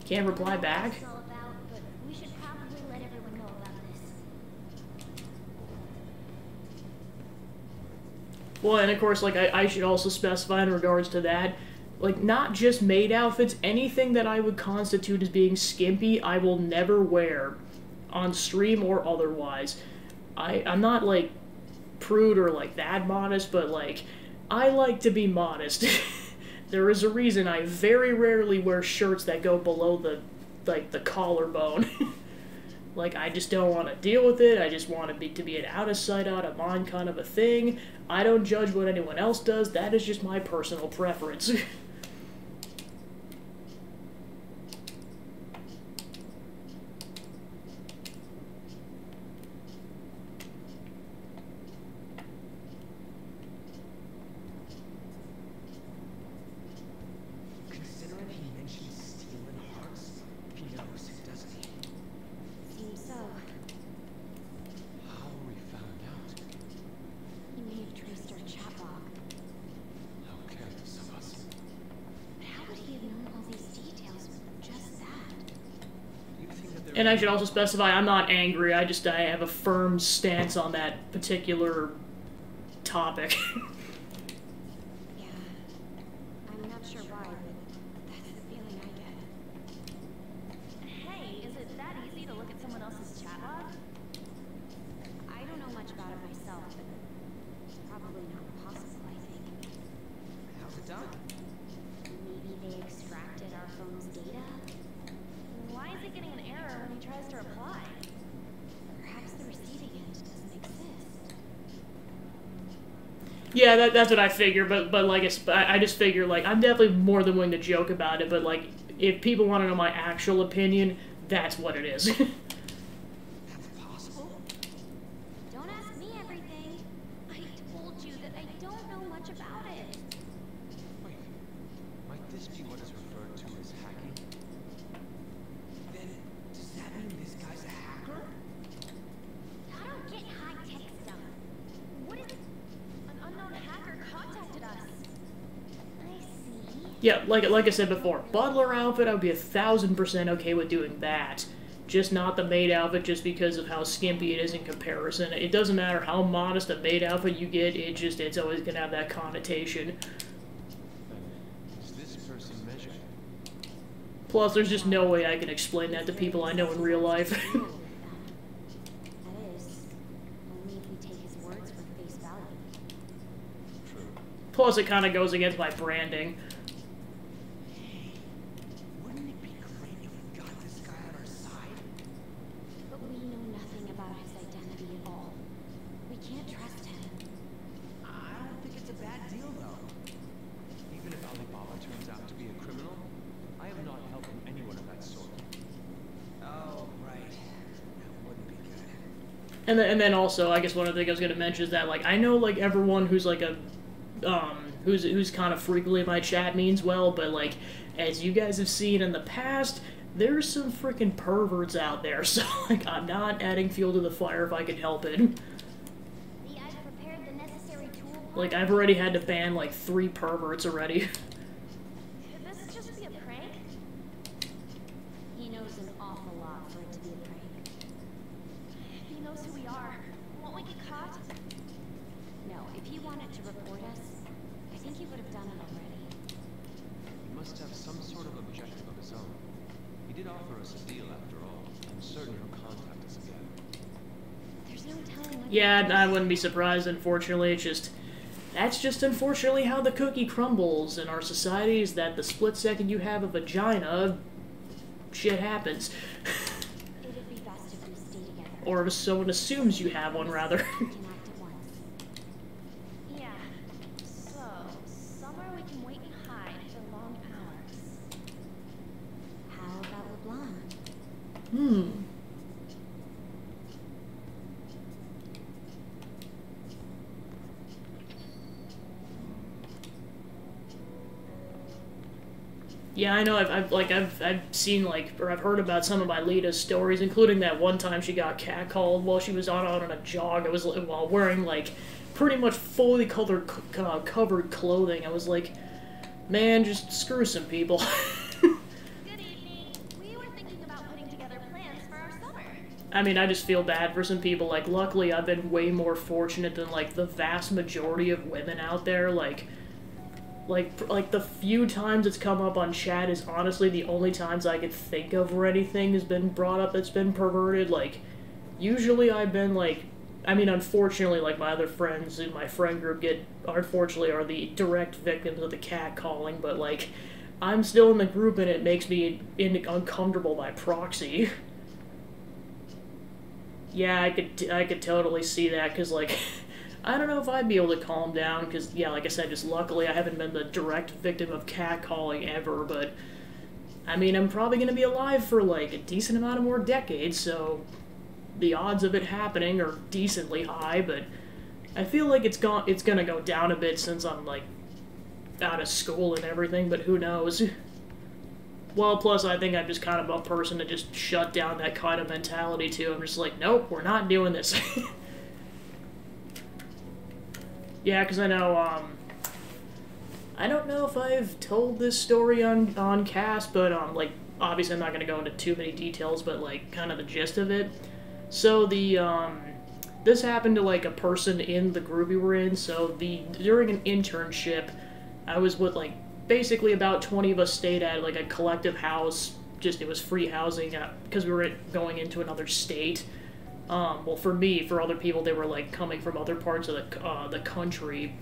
Can't reply back? It's all about, but we should probably let everyone know about this. Well, and of course, like, I should also specify in regards to that, like, not just maid outfits, anything that I would constitute as being skimpy, I will never wear, on stream or otherwise. I'm not, like, prude or, like, that modest, but, like, I like to be modest. There is a reason I very rarely wear shirts that go below the, like, the collarbone. Like, I just don't want to deal with it. I just want it to be an out of sight, out of mind kind of a thing. I don't judge what anyone else does. That is just my personal preference. And I should also specify, I'm not angry, I have a firm stance on that particular topic. Yeah. I'm not sure why, but that's the feeling I get. Hey, is it that easy to look at someone else's chat log? I don't know much about it myself, but it's probably not possible, I think. How's it done? Maybe they extracted our phone's data? Why is it getting an error when he tries to reply? Perhaps the receiving end doesn't exist. Yeah, that's what I figure, but like, I just figure, like, I'm definitely more than willing to joke about it, but, like, if people want to know my actual opinion, that's what it is. That's possible? Don't ask me everything. I told you that I don't know much about it. Wait, might this be what is referred to as hacking? Then, does that mean this guy's a hacker? I don't get high-tech stuff. What is it? An unknown hacker contacted us. I see. Yeah, like I said before, butler outfit, I would be 1000% okay with doing that. Just not the maid outfit, just because of how skimpy it is in comparison. It doesn't matter how modest a maid outfit you get, it's always gonna have that connotation. Is this person measured? Plus, there's just no way I can explain that to people I know in real life. That is, only if we take his words for face value. True. Plus, it kind of goes against my branding. Wouldn't it be great if we got this guy on our side? But we know nothing about his identity at all. We can't trust him. I don't think it's a bad deal, though. Even if Alibaba turns out to be a criminal, I am not helping anyone of that sort. Oh, right. That wouldn't be good. And then also, I guess one of the things I was gonna mention is that, like, I know, like, everyone who's like a who's kind of frequently in my chat means well, but, like, as you guys have seen in the past, there's some freaking perverts out there, so, like, I'm not adding fuel to the fire if I can help it. I've prepared the necessary toolbox. Like, I've already had to ban, like, 3 perverts already. Could this just be a prank? He knows an awful lot for it to be a prank. If he knows who we are, won't we get caught? No, if he wanted to report us, I think he would have done it already. He must have some sort of objective of his own. He did offer us a deal after all. I'm certain he'll contact us again. There's no telling when. Yeah, I wouldn't be surprised, unfortunately. That's just unfortunately how the cookie crumbles in our society, is that the split second you have a vagina, shit happens. It'd be best if we stay together. Or if someone assumes you have one, rather. We can act at once. Yeah. So, somewhere we can wait and hide for long hours. How about LeBlanc? Yeah, I know. I've seen, like, or I've heard about some of my Lita's stories, including that one time she got catcalled while she was on a jog. While wearing, like, pretty much fully covered clothing. I was like, man, just screw some people. Good evening. We were thinking about putting together plans for our summer. I mean, I just feel bad for some people. Like, luckily, I've been way more fortunate than, like, the vast majority of women out there. Like the few times it's come up on chat is honestly the only times I could think of where anything has been brought up that's been perverted. Like, usually I've been, like, I mean, unfortunately, like, my other friends in my friend group unfortunately, are the direct victims of the catcalling, but, like, I'm still in the group and it makes me uncomfortable by proxy. Yeah, I could totally see that, because, like, I don't know if I'd be able to calm down, because, yeah, like I said, just luckily I haven't been the direct victim of catcalling ever, but, I mean, I'm probably going to be alive for, like, a decent amount of more decades, so the odds of it happening are decently high, but I feel like it's going to go down a bit since I'm, like, out of school and everything, but who knows. Well, plus, I think I'm just kind of a person to just shut down that kind of mentality, too. I'm just like, nope, we're not doing this. Yeah, because I know, I don't know if I've told this story on cast, but, like, obviously I'm not going to go into too many details, but like kind of the gist of it. So this happened to like a person in the group we were in. So during an internship, I was with like basically about 20 of us stayed at like a collective house. Just it was free housing because we were going into another state. Well, for me, for other people, they were like coming from other parts of the country.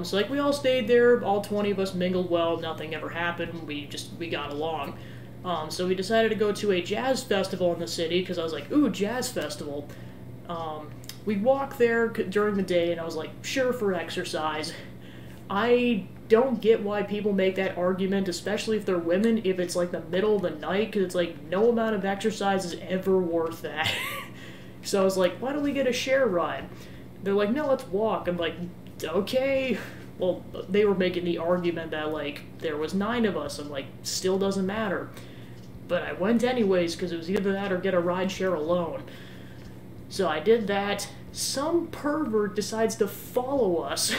So like we all stayed there, all 20 of us mingled well, nothing ever happened. We got along. So we decided to go to a jazz festival in the city because I was like, ooh, jazz festival. We walked there during the day, and I was like, sure, for exercise. I don't get why people make that argument, especially if they're women, if it's like the middle of the night, because it's like no amount of exercise is ever worth that. So I was like, why don't we get a share ride? They're like, no, let's walk. I'm like, okay. Well, they were making the argument that like there was 9 of us. I'm like, still doesn't matter. But I went anyways because it was either that or get a ride share alone. So I did that. Some pervert decides to follow us.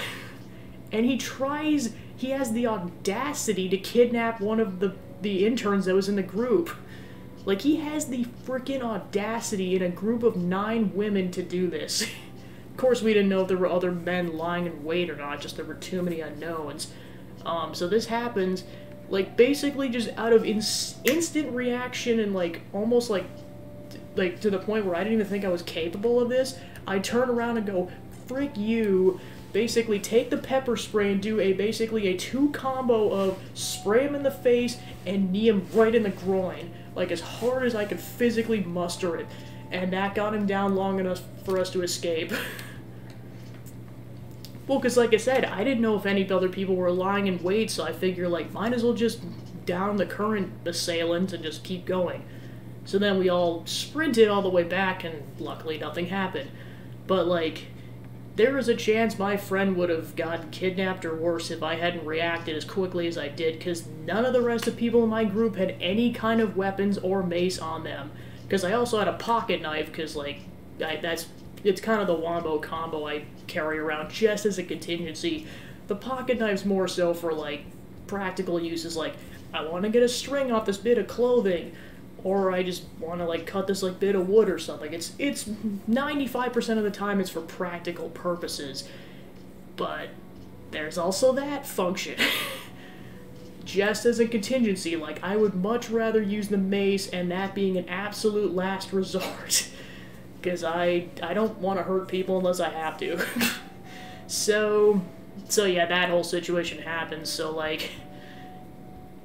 And he has the audacity to kidnap one of the interns that was in the group. Like, he has the freaking audacity in a group of 9 women to do this. Of course, we didn't know if there were other men lying in wait or not, just there were too many unknowns. So this happens, like, basically just out of instant reaction and, like, almost, like, to the point where I didn't even think I was capable of this. I turn around and go, frick you. Basically take the pepper spray and do basically a 2 combo of spray him in the face and knee him right in the groin, like as hard as I could physically muster it, and that got him down long enough for us to escape. Well, because like I said, I didn't know if any other people were lying in wait, so I figure like might as well just down the current assailant and just keep going. So then we all sprinted all the way back, and luckily nothing happened. But like, there was a chance my friend would have gotten kidnapped or worse if I hadn't reacted as quickly as I did, because none of the rest of people in my group had any kind of weapons or mace on them. Because I also had a pocket knife, because, like, it's kind of the wombo combo I carry around just as a contingency. The pocket knife's more so for, like, practical uses, like, I want to get a string off this bit of clothing, or I just want to, like, cut this, like, bit of wood or something. It's 95% of the time it's for practical purposes. But there's also that function. Just as a contingency, like, I would much rather use the mace, and that being an absolute last resort. Because I don't want to hurt people unless I have to. So yeah, that whole situation happens, so, like...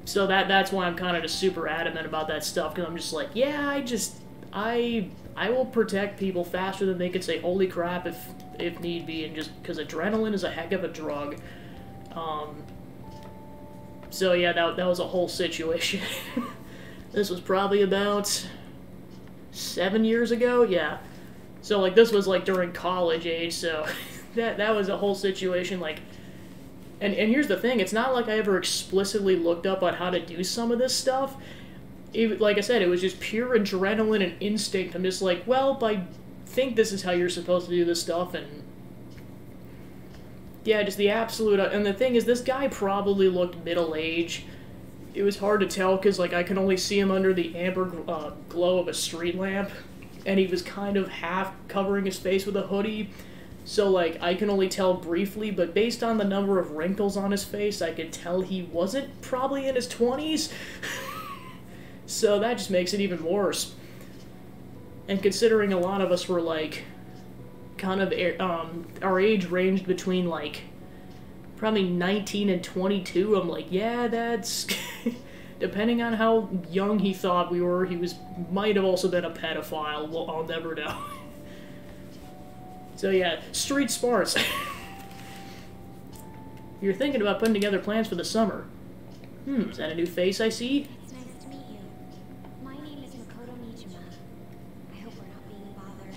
So that's why I'm kind of just super adamant about that stuff, because I'm just like, yeah, I will protect people faster than they could say holy crap if need be, and just because adrenaline is a heck of a drug. So yeah, that was a whole situation. This was probably about 7 years ago, yeah. So like this was like during college age, so that was a whole situation, like. And here's the thing, it's not like I ever explicitly looked up on how to do some of this stuff. Like I said, it was just pure adrenaline and instinct. I'm just like, well, I think this is how you're supposed to do this stuff, and... Yeah, just the absolute... And the thing is, this guy probably looked middle-aged. It was hard to tell, because, like, I could only see him under the amber glow of a street lamp, and he was kind of half covering his face with a hoodie. So, like, I can only tell briefly, but based on the number of wrinkles on his face, I could tell he wasn't probably in his 20s. So that just makes it even worse. And considering a lot of us were, like, kind of, our age ranged between, like, probably 19 and 22, I'm like, yeah, that's... Depending on how young he thought we were, might have also been a pedophile. Well, I'll never know. So yeah, street smarts. You're thinking about putting together plans for the summer. Is that a new face I see? It's nice to meet you. My name is Makoto Nijima. I hope we're not being bothered.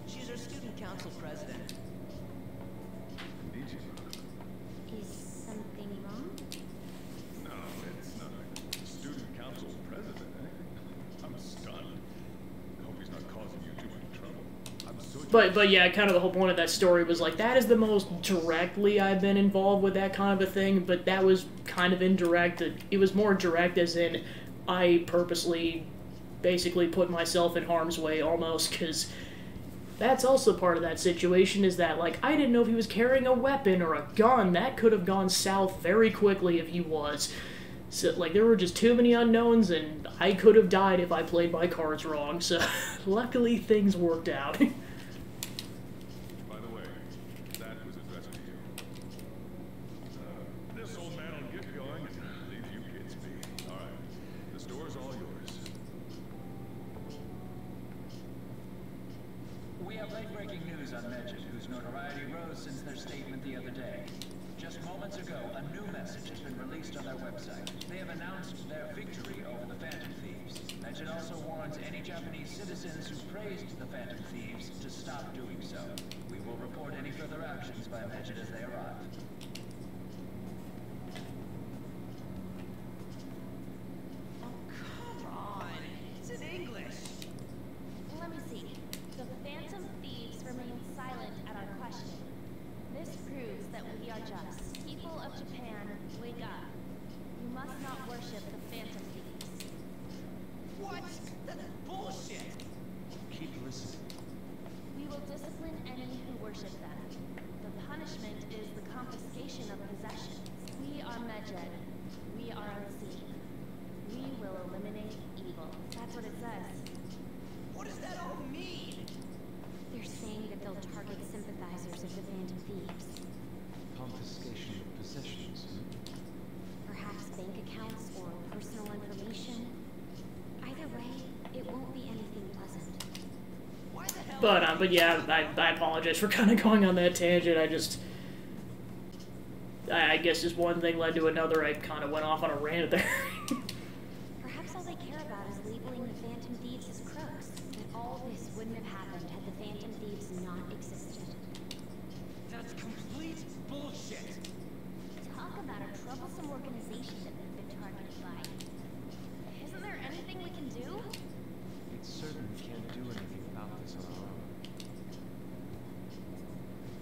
She's our student council president. Is something wrong? No, it's not a student council president, eh? I'm stunned. I hope he's not causing you too much trouble. But yeah, kind of the whole point of that story was like, that is the most directly I've been involved with that kind of a thing, but that was kind of indirect. It was more direct as in, I purposely basically put myself in harm's way almost, because that's also part of that situation, is that, like, I didn't know if he was carrying a weapon or a gun. That could have gone south very quickly if he was. So, like, there were just too many unknowns, and I could have died if I played my cards wrong, so luckily things worked out. By the way, that was addressed to you. This old man will get going and leave you kids be. All right, the store's all yours. We have late-breaking news on Medjed, whose notoriety rose since their statement the other day. Just moments ago, a new message has been released on their website. They have announced their victory over the Phantom Thieves. Medjed also warns any Japanese citizens who praised the Phantom Thieves to stop doing so. We will report any further actions by Medjed as they arrive. Oh, come on. It's in English. Let me see. The Phantom Thieves remain silent at our question. This proves that we are just. People of Japan, wake up. You must not worship the Phantom Thieves. What? That's bullshit. Keep listening. We will discipline any who worship them. The punishment is the confiscation of possessions. We are Medjed. We are unseen. We will eliminate evil. That's what it says. What does that all mean? They're saying that they'll target sympathizers of the Phantom Thieves. Confiscation of possessions. Perhaps bank accounts or personal information. Either way, it won't be anything pleasant. Why the hell? But yeah, I apologize for kind of going on that tangent. I guess just one thing led to another. I kind of went off on a rant there. Perhaps all they care about is labeling the Phantom Thieves as crooks. And all this wouldn't have happened had the Phantom Thieves not existed. That's complete bullshit. Talk about a troublesome organization that we've been targeted by. Isn't there anything we can do? It's certain we can't do anything about this on our own.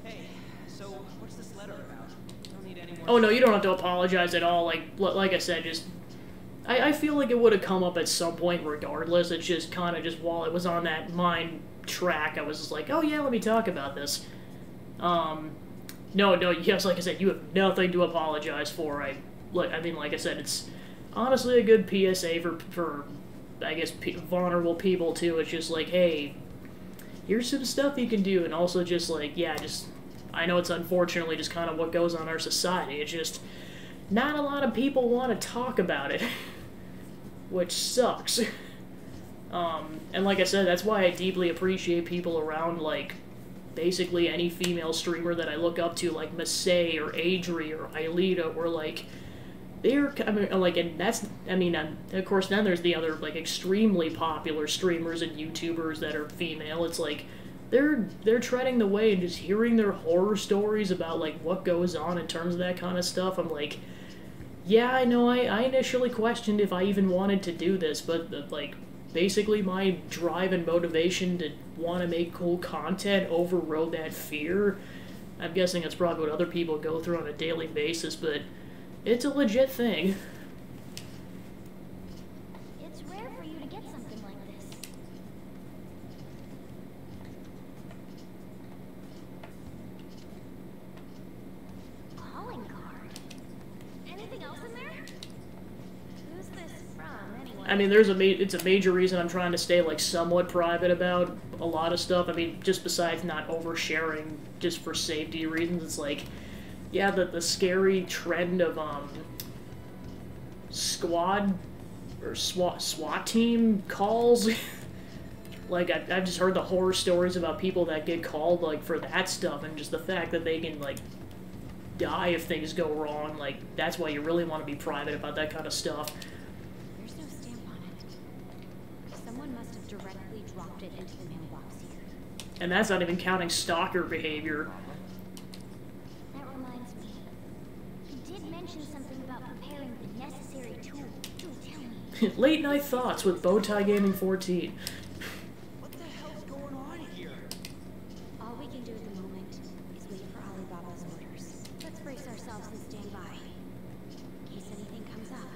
Hey, so what's this letter about? Don't need any more. Oh no, you don't have to apologize at all. Like I said, just I feel like it would have come up at some point regardless. It's just kind of just while it was on that mind track, I was just like, oh yeah, let me talk about this. No, yes, like I said, you have nothing to apologize for. I mean, like I said, it's honestly a good PSA for I guess, vulnerable people too. It's just like, hey, here's some stuff you can do, and also just like, yeah, just, I know it's unfortunately just kind of what goes on in our society. It's just, not a lot of people want to talk about it, which sucks. And like I said, that's why I deeply appreciate people around, like, basically any female streamer that I look up to, like Masay or Adri or Aelita, or like, they're, I mean, like, and that's, I mean, of course, then there's the other, like, extremely popular streamers and YouTubers that are female. It's like, they're treading the way, and just hearing their horror stories about, like, what goes on in terms of that kind of stuff, I'm like, yeah, I know, I initially questioned if I even wanted to do this, but, like, basically my drive and motivation to want to make cool content overrode that fear. I'm guessing that's probably what other people go through on a daily basis, but it's a legit thing. It's rare for you to get something like this. Calling card. Anything else in there? Who's this from, anyway? I mean, it's a major reason I'm trying to stay, like, somewhat private about a lot of stuff. I mean, just besides not oversharing, just for safety reasons, it's like, yeah, the scary trend of, squad, or SWAT team calls. Like, I've just heard the horror stories about people that get called, like, for that stuff, and just the fact that they can, like, die if things go wrong. Like, that's why you really want to be private about that kind of stuff. There's no stamp on it. Someone must have directly dropped it into the mailbox here. And that's not even counting stalker behavior. That reminds me. You did mention something about preparing the necessary tool. Do tell me. Late night thoughts with Bowtie Gaming 14. What the hell's going on here? All we can do at the moment is wait for Alibaba's orders. Let's brace ourselves and stand by, in case anything comes up.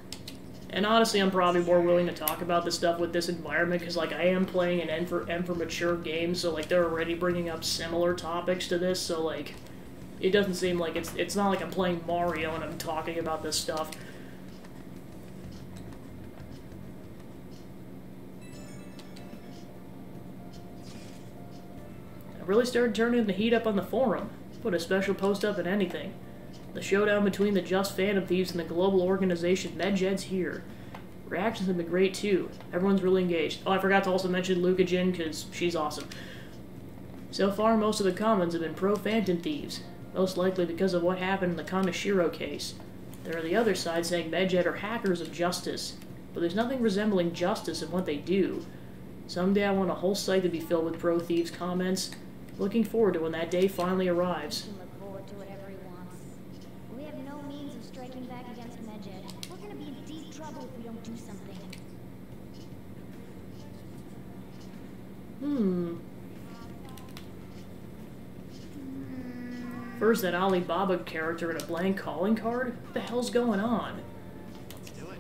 And honestly, I'm probably more willing to talk about this stuff with this environment, because, like, I am playing an M for Mature game, so, like, they're already bringing up similar topics to this, so, like, it doesn't seem like it's not like I'm playing Mario and I'm talking about this stuff. I really started turning the heat up on the forum. Put a special post up and anything. The showdown between the Just Phantom Thieves and the global organization Medjed's here. Reactions have been great too. Everyone's really engaged. Oh, I forgot to also mention Luca Jin, because she's awesome. So far, most of the comments have been pro-Phantom Thieves. Most likely because of what happened in the Kaneshiro case. There are the other side saying Medjed are hackers of justice, but there's nothing resembling justice in what they do. Someday I want a whole site to be filled with pro-thieves comments. Looking forward to when that day finally arrives. He can look forward to whatever he wants. We have no means of striking back against Medjed. We're gonna be in deep trouble if we don't do something. First, that Alibaba character in a blank calling card? What the hell's going on? Let's do it.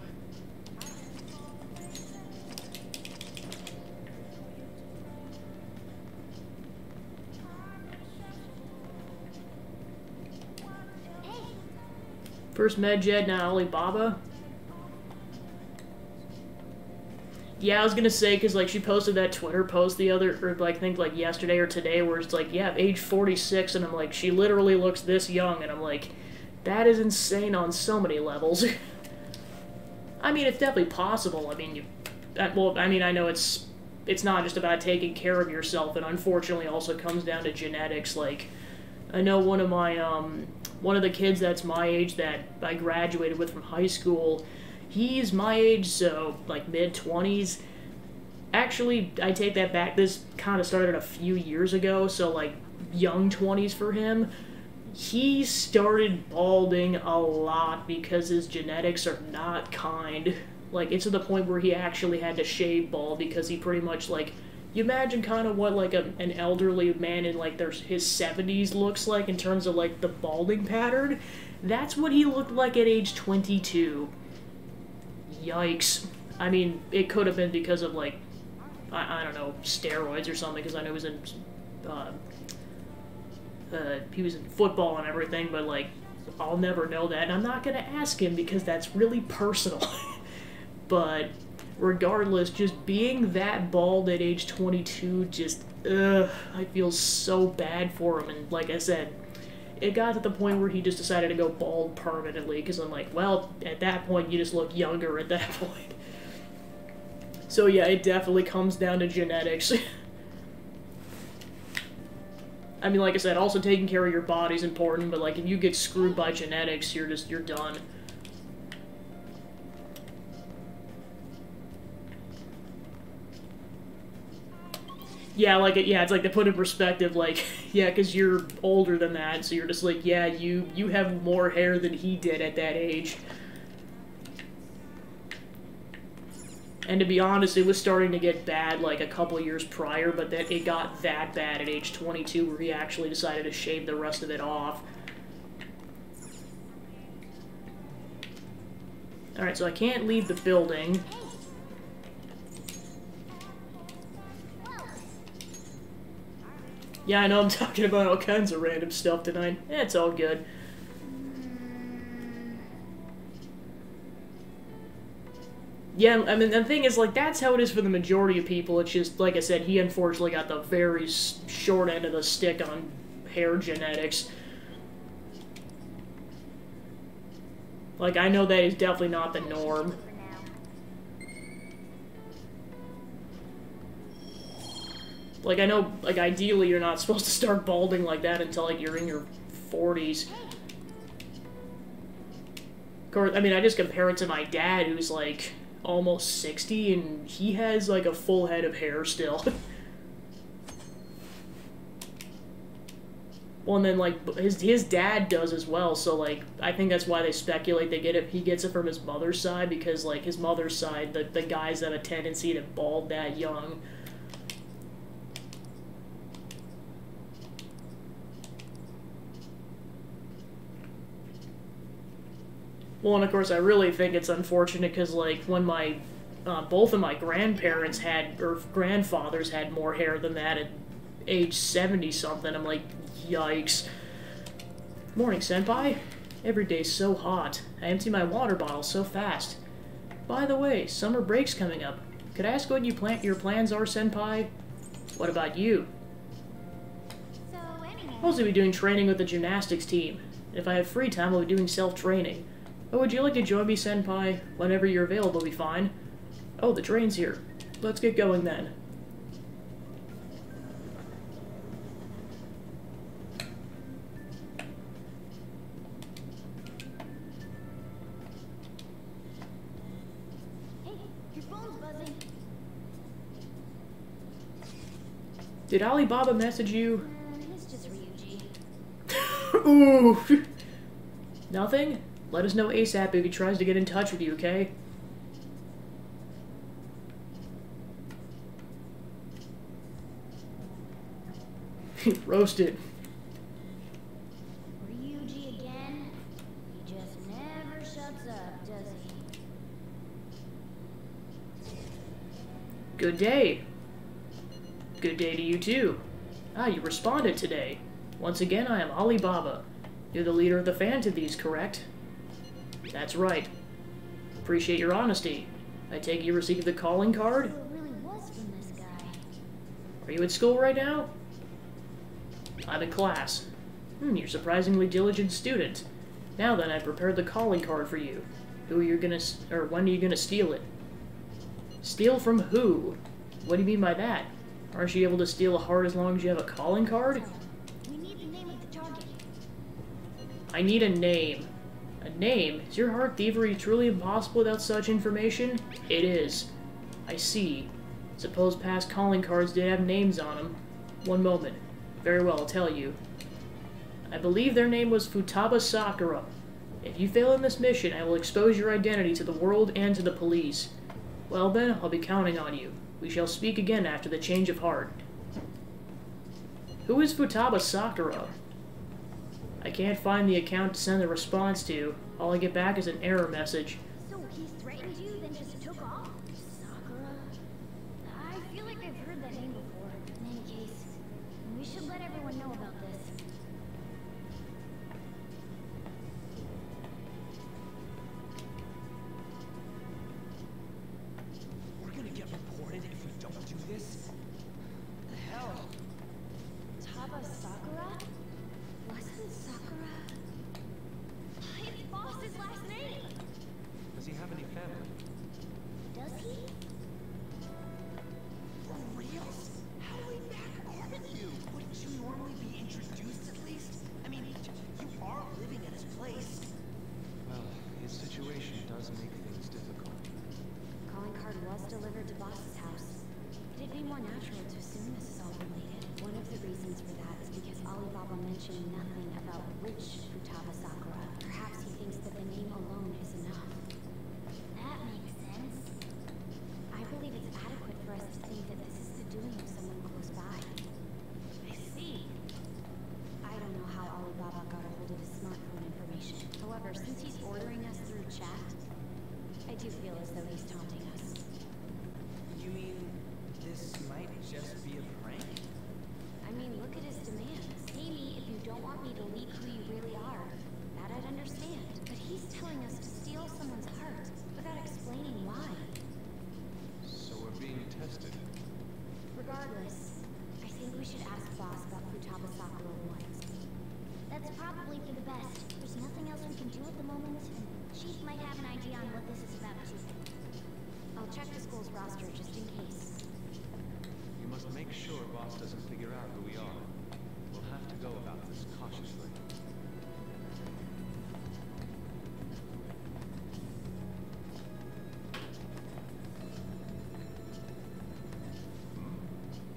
First Medjed, now Alibaba? Yeah, I was gonna say, because, like, she posted that Twitter post the other, or, like, I think, like, yesterday or today, where it's like, yeah, age 46, and I'm like, she literally looks this young, and I'm like, that is insane on so many levels. I mean, it's definitely possible. I mean, well, I mean, I know it's not just about taking care of yourself, and unfortunately also comes down to genetics. Like, I know one of my, one of the kids that's my age that I graduated with from high school, he's my age, so, like, mid-20s. Actually, I take that back. This kind of started a few years ago, so, like, young 20s for him. He started balding a lot because his genetics are not kind. Like, it's to the point where he actually had to shave bald because he pretty much, like, you imagine kind of what, like, an elderly man in, like, his 70s looks like in terms of, like, the balding pattern. That's what he looked like at age 22. Yikes. I mean, it could have been because of, like, I don't know, steroids or something, because I know he was in football and everything, but, like, I'll never know that, and I'm not gonna ask him because that's really personal. But regardless, just being that bald at age 22, just, I feel so bad for him, and like I said, it got to the point where he just decided to go bald permanently, because I'm like, well, at that point, you just look younger at that point. So yeah, it definitely comes down to genetics. I mean, like I said, also taking care of your body's important, but, like, if you get screwed by genetics, you're done. Yeah, like, it's like to put in perspective, like, yeah, because you're older than that, so you're just like, yeah, you have more hair than he did at that age. And to be honest, it was starting to get bad, like, a couple years prior, but that it got that bad at age 22 where he actually decided to shave the rest of it off. Alright, so I can't leave the building. Yeah, I know I'm talking about all kinds of random stuff tonight. It's all good. Yeah, I mean, the thing is, like, that's how it is for the majority of people. It's just, like I said, he unfortunately got the very short end of the stick on hair genetics. Like, I know that is definitely not the norm. Like, I know, like, ideally you're not supposed to start balding like that until, like, you're in your 40s. Of course, I mean, I just compare it to my dad, who's, like, almost 60, and he has, like, a full head of hair still. Well, and then, like, his dad does as well, so, like, I think that's why they speculate he gets it from his mother's side, because, like, his mother's side, the guys have a tendency to bald that young. Well, and of course, I really think it's unfortunate because, like, when my both of my grandparents had, or grandfathers had more hair than that at age 70 something, I'm like, yikes. Morning, Senpai. Every day's so hot. I empty my water bottle so fast. By the way, summer break's coming up. Could I ask what your plans are, Senpai? What about you? So anyway. I'll also be doing training with the gymnastics team. If I have free time, I'll be doing self-training. Oh, would you like to join me, Senpai? Whenever you're available, be fine. Oh, the train's here. Let's get going then. Hey, your phone's buzzing. Did Alibaba message you? It's just Ryuji. Ooh. Nothing? Let us know ASAP if he tries to get in touch with you, okay? Roasted. Ryuji again? He just never shuts up, does he? Good day. Good day to you too. Ah, you responded today. Once again, I am Alibaba. You're the leader of the Phantom Thieves, correct? That's right. Appreciate your honesty. I take it you received the calling card? So it really was from this guy. Are you at school right now? I'm in class. You're a surprisingly diligent student. Now then, I prepared the calling card for you. When are you gonna steal it? Steal from who? What do you mean by that? Aren't you able to steal a heart as long as you have a calling card? We need the name of the target. I need a name. A name? Is your heart thievery truly impossible without such information? It is. I see. Suppose past calling cards did have names on them. One moment. Very well, I'll tell you. I believe their name was Futaba Sakura. If you fail in this mission, I will expose your identity to the world and to the police. Well then, I'll be counting on you. We shall speak again after the change of heart. Who is Futaba Sakura? I can't find the account to send a response to. All I get back is an error message. So he threatened you, then just took off? Sakura? I feel like I've heard that name before. In any case, we should let everyone know about this. We're gonna get reported if we don't do this? What the hell? Taba Sakura? Wasn't Sakura? It's Boss's last name! Does he have any family? Does he? For reals? How way back are you? Wouldn't you normally be introduced at least? I mean, you are living at his place. Well, his situation does make things difficult. Calling card was delivered to Boss's house. It'd be more natural to assume this is all related. One of the reasons for that is because Alibaba mentioned nothing about which Futaba Sakura. Perhaps he thinks that the name alone is enough. That makes sense. I believe it's adequate for us to think that this is the doing of someone close by. I see. I don't know how Alibaba got a hold of his smartphone information. However, since he's ordering us through chat, I do feel as though he's taunting us. You mean this might just be a prank? I mean, look at his demands. Maybe if you don't want me to leak who you really are, that I'd understand. But he's telling us to steal someone's heart without explaining why. So we're being tested. Regardless, I think we should ask Boss about Futaba Sakura once. That's probably for the best. There's nothing else we can do at the moment, and Chief might have an idea on what this is about too. I'll check the school's roster just in case. We must make sure Boss doesn't figure out who we are. We'll have to go about this cautiously.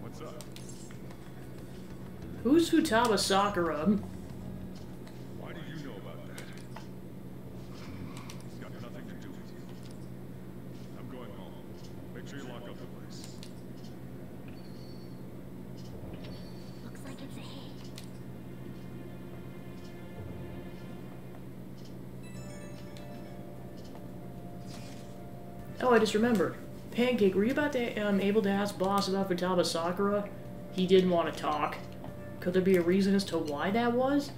What's up? Who's Futaba Sakura? Why do you know about that? It's got nothing to do with you. I'm going home. Make sure you lock up the place. Looks like it's a hit. Oh, I just remembered. Pancake, were you about to able to ask Boss about Futaba Sakura? He didn't want to talk. Could there be a reason as to why that was?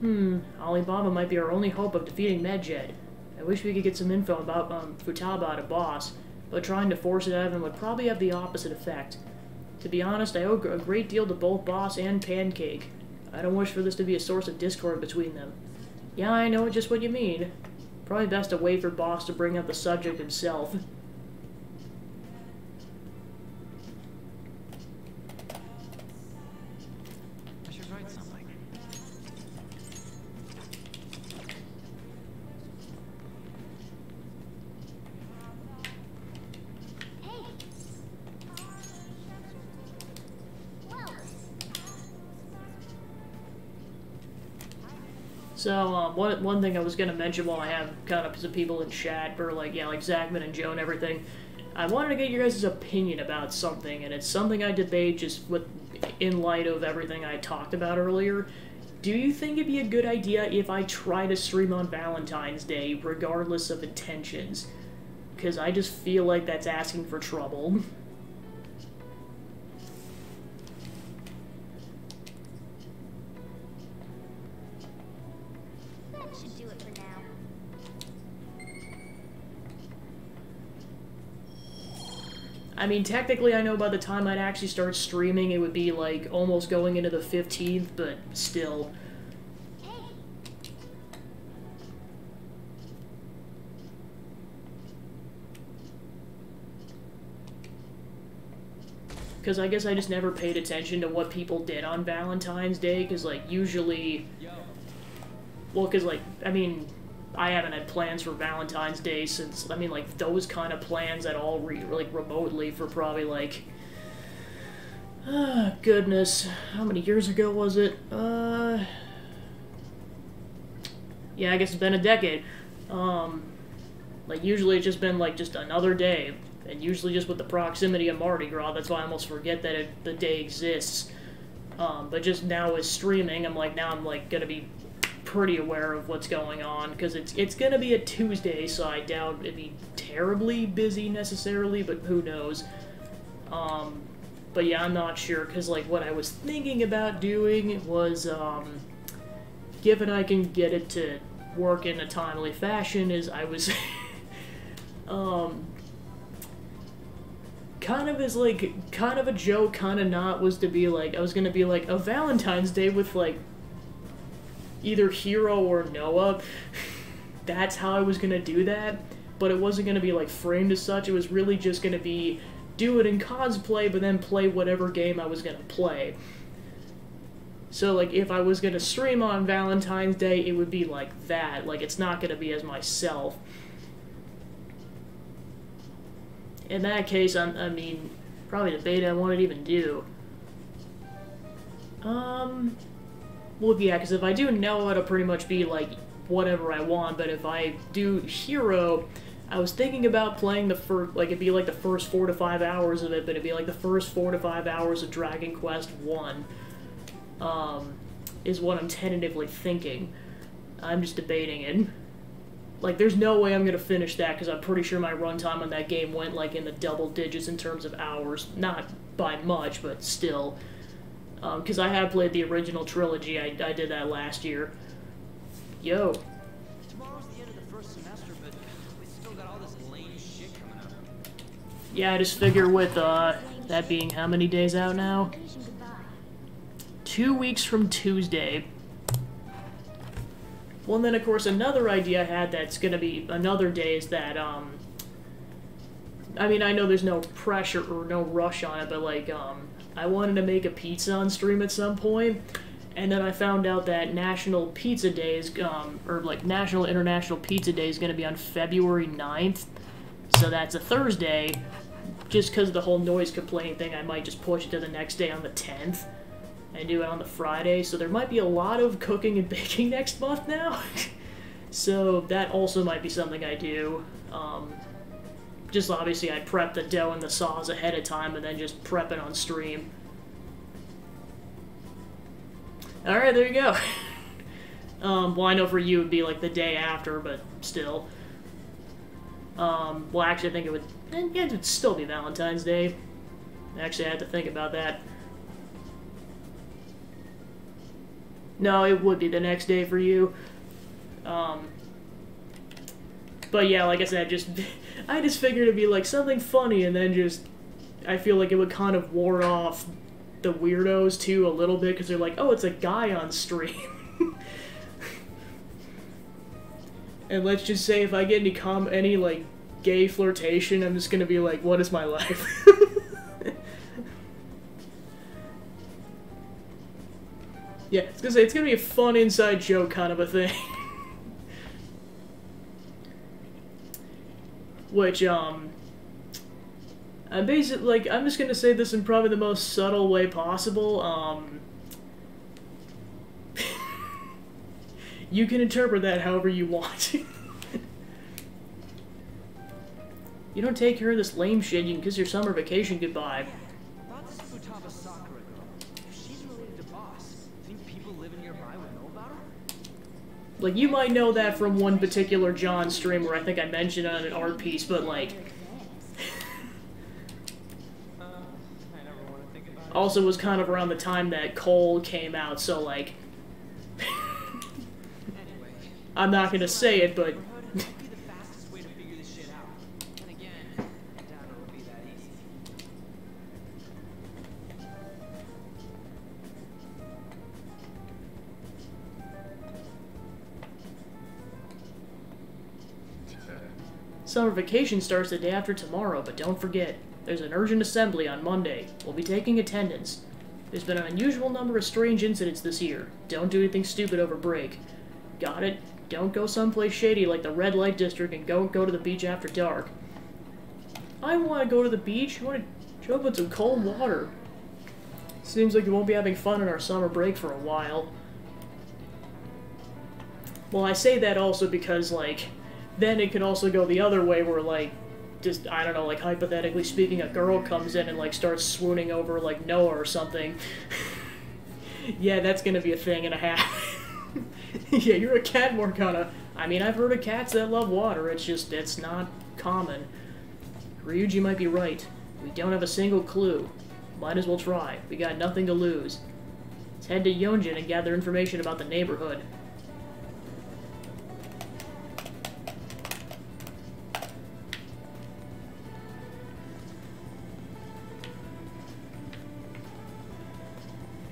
Alibaba might be our only hope of defeating Medjed. I wish we could get some info about Futaba out of Boss, but trying to force it out of him would probably have the opposite effect. To be honest, I owe a great deal to both Boss and Pancake. I don't wish for this to be a source of discord between them. Yeah, I know just what you mean. Probably best to wait for Boss to bring up the subject himself. I should write something. Hey! Whoa! So, one thing I was gonna mention while I have kind of some people in chat, or like, yeah, like Zachman and Joe and everything, I wanted to get your guys' opinion about something, and it's something I debate just in light of everything I talked about earlier. Do you think it'd be a good idea if I try to stream on Valentine's Day, regardless of intentions? Because I just feel like that's asking for trouble. That should do it for now. I mean, technically, I know by the time I'd actually start streaming, it would be, like, almost going into the 15th, but still. Because I guess I just never paid attention to what people did on Valentine's Day, because, like, usually... Well, because, like, I mean... I haven't had plans for Valentine's Day since, I mean, like, those kind of plans at all, like, remotely for probably, like, goodness, how many years ago was it? Yeah, I guess it's been a decade. Like, usually it's just been, like, just another day, and usually just with the proximity of Mardi Gras, that's why I almost forget that the day exists. But just now with streaming, I'm like, gonna be pretty aware of what's going on, because it's gonna be a Tuesday, so I doubt it'd be terribly busy necessarily, but who knows. But yeah, I'm not sure, because like what I was thinking about doing was, given I can get it to work in a timely fashion, is I was kind of as like, kind of a joke, kind of not, was to be like, I was gonna be like, a Valentine's Day with like either Hiro or Noah. That's how I was gonna do that, but it wasn't gonna be like framed as such. It was really just gonna be do it in cosplay, but then play whatever game I was gonna play. So like if I was gonna stream on Valentine's Day, it would be like that. Like it's not gonna be as myself. In that case, I mean, probably debate I want to even do. Well, yeah, because if I do Noah, it'll pretty much be, like, whatever I want, but if I do Hero, I was thinking about playing the first, like, it'd be, like, the first 4 to 5 hours of it, but it'd be, like, the first 4 to 5 hours of Dragon Quest 1, is what I'm tentatively thinking. I'm just debating it. Like, there's no way I'm gonna finish that, because I'm pretty sure my runtime on that game went, like, in the double digits in terms of hours. Not by much, but still. Because I have played the original trilogy. I did that last year. Yo. Tomorrow's the end of the first semester, but we still got all this lame shit coming up. Yeah, I just figure with, that being how many days out now? 2 weeks from Tuesday. Well, and then, of course, another idea I had that's gonna be another day is that, I mean, I know there's no pressure or no rush on it, but, like, I wanted to make a pizza on stream at some point, and then I found out that National Pizza Day is, or like National International Pizza Day is going to be on February 9th, so that's a Thursday. Just because of the whole noise complaint thing, I might just push it to the next day on the 10th, and do it on the Friday, so there might be a lot of cooking and baking next month now. So that also might be something I do. Just obviously I'd prep the dough and the sauce ahead of time and then just prep it on stream. Alright, there you go. Well, I know for you it would be like the day after, but still. Well, actually, I think it would still be Valentine's Day. Actually, I had to think about that. No, it would be the next day for you. But yeah, like I said, I just figured it'd be like something funny, and then I feel like it would kind of ward off the weirdos too a little bit, because they're like, oh, it's a guy on stream. And let's just say if I get any like gay flirtation, I'm just gonna be like, what is my life? Yeah, I was gonna say, it's gonna be a fun inside joke kind of a thing. Which, I'm basically, like, I'm just gonna say this in probably the most subtle way possible, you can interpret that however you want. You don't take care of this lame shit, you can kiss your summer vacation goodbye. About this Futaba Sakura girl. If she's related to Boss, think people living nearby would know about her? Like, you might know that from one particular John stream where I think I mentioned it on an art piece, but like... I never want to think about it. Also was kind of around the time that Cole came out, so like... I'm not gonna say it, but... Summer vacation starts the day after tomorrow, but don't forget, there's an urgent assembly on Monday. We'll be taking attendance. There's been an unusual number of strange incidents this year. Don't do anything stupid over break. Got it? Don't go someplace shady like the red light district, and don't go to the beach after dark. I want to go to the beach. I want to jump in some cold water. Seems like we won't be having fun on our summer break for a while. Well, I say that also because, like, then it could also go the other way where, like, just, I don't know, like, hypothetically speaking, a girl comes in and, like, starts swooning over, like, Noah or something. Yeah, that's gonna be a thing and a half. Yeah, you're a cat, Morgana. I mean, I've heard of cats that love water, it's not common. Ryuji might be right. We don't have a single clue. Might as well try. We got nothing to lose. Let's head to Yonjin and gather information about the neighborhood.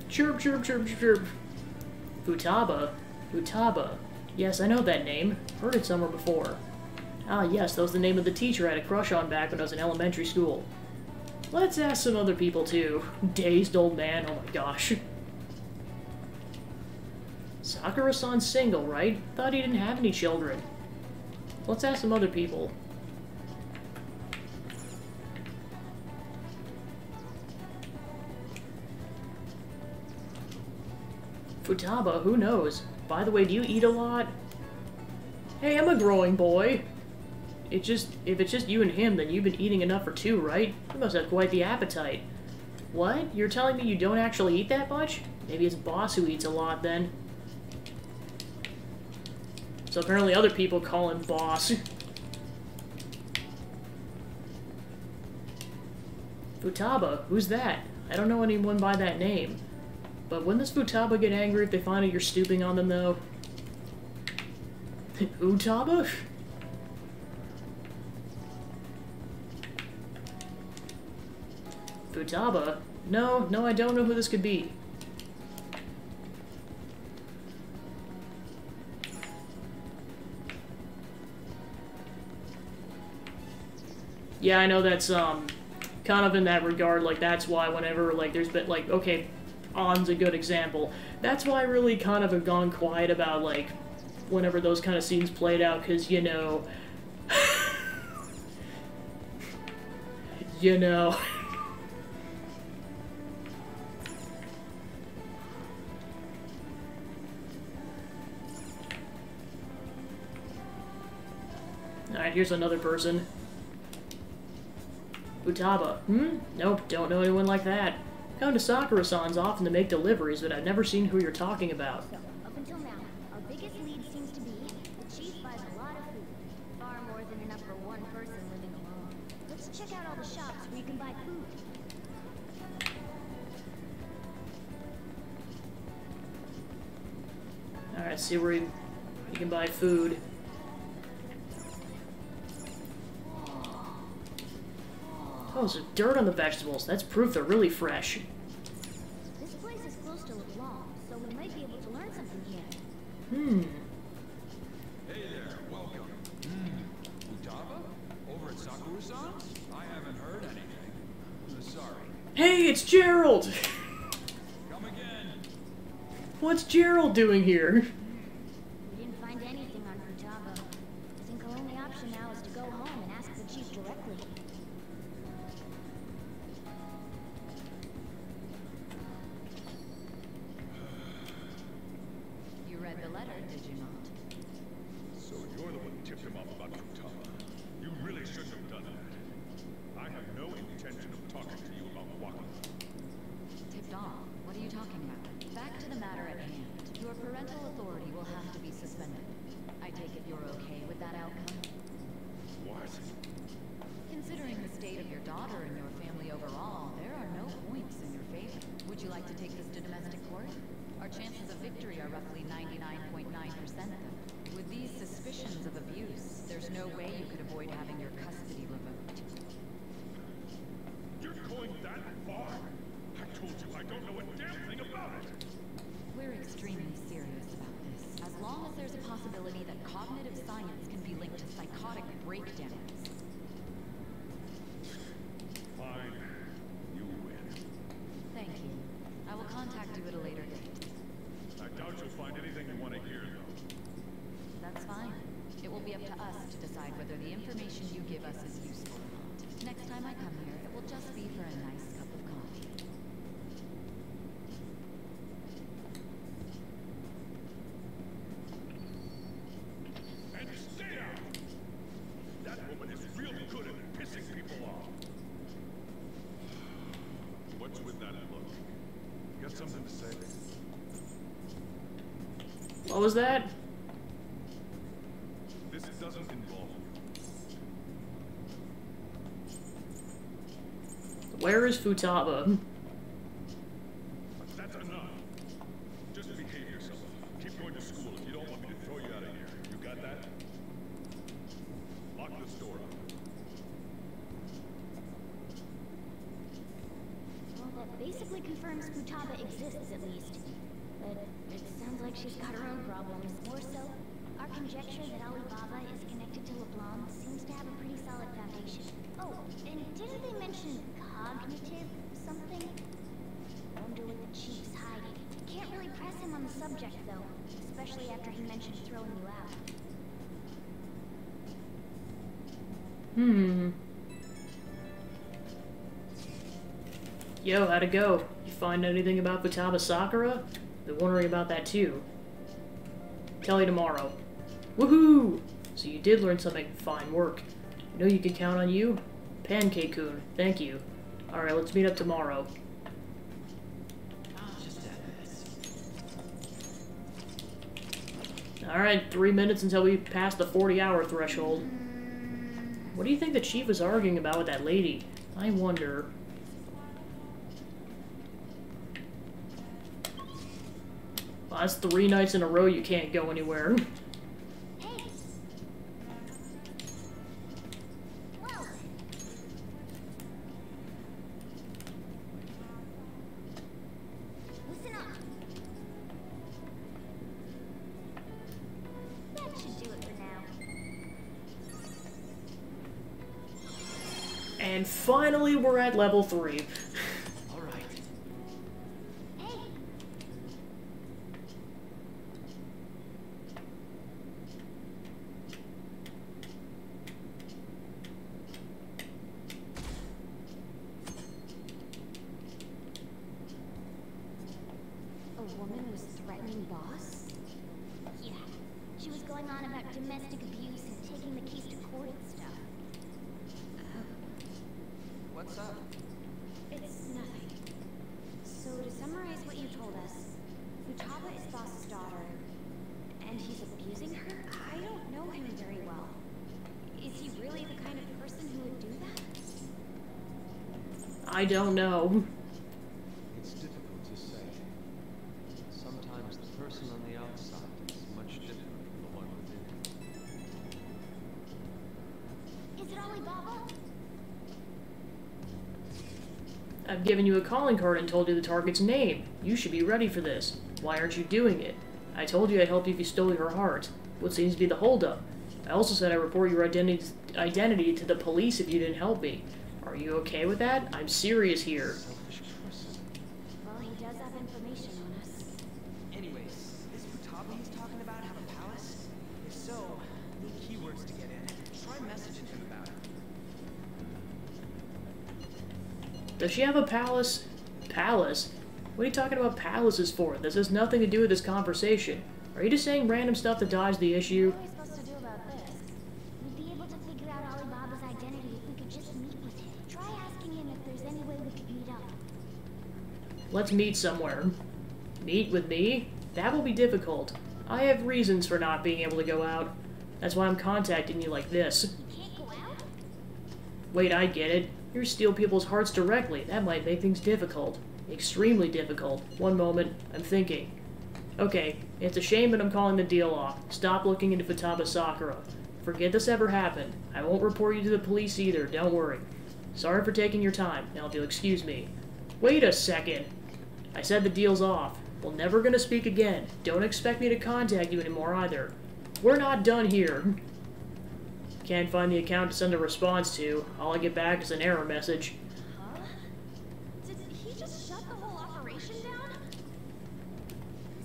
Chirp, chirp, chirp, chirp. Futaba? Futaba. Yes, I know that name. Heard it somewhere before. Ah, yes, that was the name of the teacher I had a crush on back when I was in elementary school. Let's ask some other people, too. Dazed old man, oh my gosh. Sakura-san's single, right? Thought he didn't have any children. Let's ask some other people. Futaba, who knows? By the way, do you eat a lot? Hey, I'm a growing boy. If it's just you and him, then you've been eating enough for two, right? You must have quite the appetite. What? You're telling me you don't actually eat that much? Maybe it's Boss who eats a lot, then. So apparently other people call him Boss. Futaba, who's that? I don't know anyone by that name. But wouldn't this Futaba get angry if they find out you're stooping on them, though? Futaba? Futaba? No, I don't know who this could be. Yeah, I know that's, kind of in that regard, like, that's why whenever, like, there's been, like, okay, On's a good example. That's why I really kind of have gone quiet about, like, whenever those kind of scenes played out, because, you know... you know... Alright, here's another person. Futaba. Nope, don't know anyone like that. Come to Sakura-san's often to make deliveries, but I've never seen who you're talking about. So, up until now, our biggest lead seems to be the chief buys a lot of food. Far more than enough for one buy food. Alright, see where you can buy food. Oh, there's dirt on the vegetables. That's proof they're really fresh. This place is close to LeBlanc, so we might be able to learn something here. Hey there, welcome. Futaba? Over at Sakura-san's? I haven't heard anything. Sorry. Hey, it's Gerald! Come again. What's Gerald doing here? We didn't find anything on Futaba. I think our only option now is to go home and ask the chief directly. You read the letter, did you not? So you're the one who tipped him off about Futaba. You really shouldn't have done that. I have no intention of talking to you about Wakala. Tipped off? What are you talking about? Back to the matter at hand. Your parental authority will have to be suspended. I take it you're okay with that outcome? What? Considering the state of your daughter and your family overall, there are no points in your favor. Would you like to take this to domestic court? Our chances of victory are roughly 99.9% though. With these suspicions of abuse, there's no way you could avoid having your custody revoked. You're going that far? I told you I don't know a damn thing about it. We're extremely serious about this. As long as there's a possibility that cognitive science can be linked to psychotic breakdowns. Fine. You win. Thank you. I will contact you at a later date. I doubt you'll find anything you want to hear, though. That's fine. It will be up to us to decide whether the information you give us is useful or not. Next time I come here, it will just be for a nice cup of coffee. And stay out! That woman is real good at pissing people off. What's with that look? You got something to say? What was that? This doesn't involve you. Where is Futaba? But that's enough. Just behave yourself. Keep going to school if you don't want me to throw you out of here. You got that? Lock the store up. Well, that basically confirms Futaba exists, at least. But it sounds like she's got her own problems. More so, our conjecture that Alibaba is connected to LeBlanc seems to have a pretty solid foundation. Oh, and didn't they mention cognitive something? Wonder what the chief's hiding. Can't really press him on the subject, though. Especially after he mentioned throwing you out. Yo, how'd it go? You find anything about Futaba Sakura? Been wondering about that too. Tell you tomorrow. Woohoo! So you did learn something. Fine work. You know you can count on you? Pancake-kun. Thank you. Alright, let's meet up tomorrow. Alright, 3 minutes until we pass the 40-hour threshold. What do you think the chief was arguing about with that lady? I wonder. Well, that's 3 nights in a row you can't go anywhere. Hey! Whoa! Listen up! That should do it for now. And finally, we're at level 3. Alright. Hey! A woman was threatening Boss? Yeah. She was going on about domestic abuse and taking the keys to court and stuff. What's up? It's nothing. So to summarize what you told us, Futaba is Boss's daughter, and he's abusing her? I don't know him very well. Is he really the kind of person who would do that? I don't know. It's difficult to say. Sometimes the person on the outside is much different from the one within. Is it Alibaba? I've given you a calling card and told you the target's name. You should be ready for this. Why aren't you doing it? I told you I'd help you if you stole her heart. What seems to be the holdup? I also said I'd report your identity to the police if you didn't help me. Are you okay with that? I'm serious here. Selfish person. Well, he does have information on us. Anyways, this Futaba he's talking about have a palace? If so, I need keywords to get in. Try messaging him about it. Does she have a palace? Palace? What are you talking about palaces for? This has nothing to do with this conversation. Are you just saying random stuff to dodge the issue? What are we supposed to do about this? We'd be able to figure out Alibaba's identity if we could just meet with him. Try asking him if there's any way we could meet up. Let's meet somewhere. Meet with me? That will be difficult. I have reasons for not being able to go out. That's why I'm contacting you like this. You can't go out? Wait, I get it. You steal people's hearts directly. That might make things difficult. Extremely difficult. One moment. I'm thinking. Okay, it's a shame, but I'm calling the deal off. Stop looking into Futaba Sakura. Forget this ever happened. I won't report you to the police either, don't worry. Sorry for taking your time. Now if you'll excuse me. Wait a second. I said the deal's off. We're never gonna speak again. Don't expect me to contact you anymore either. We're not done here. Can't find the account to send a response to. All I get back is an error message. Huh? Did he just shut the whole operation down?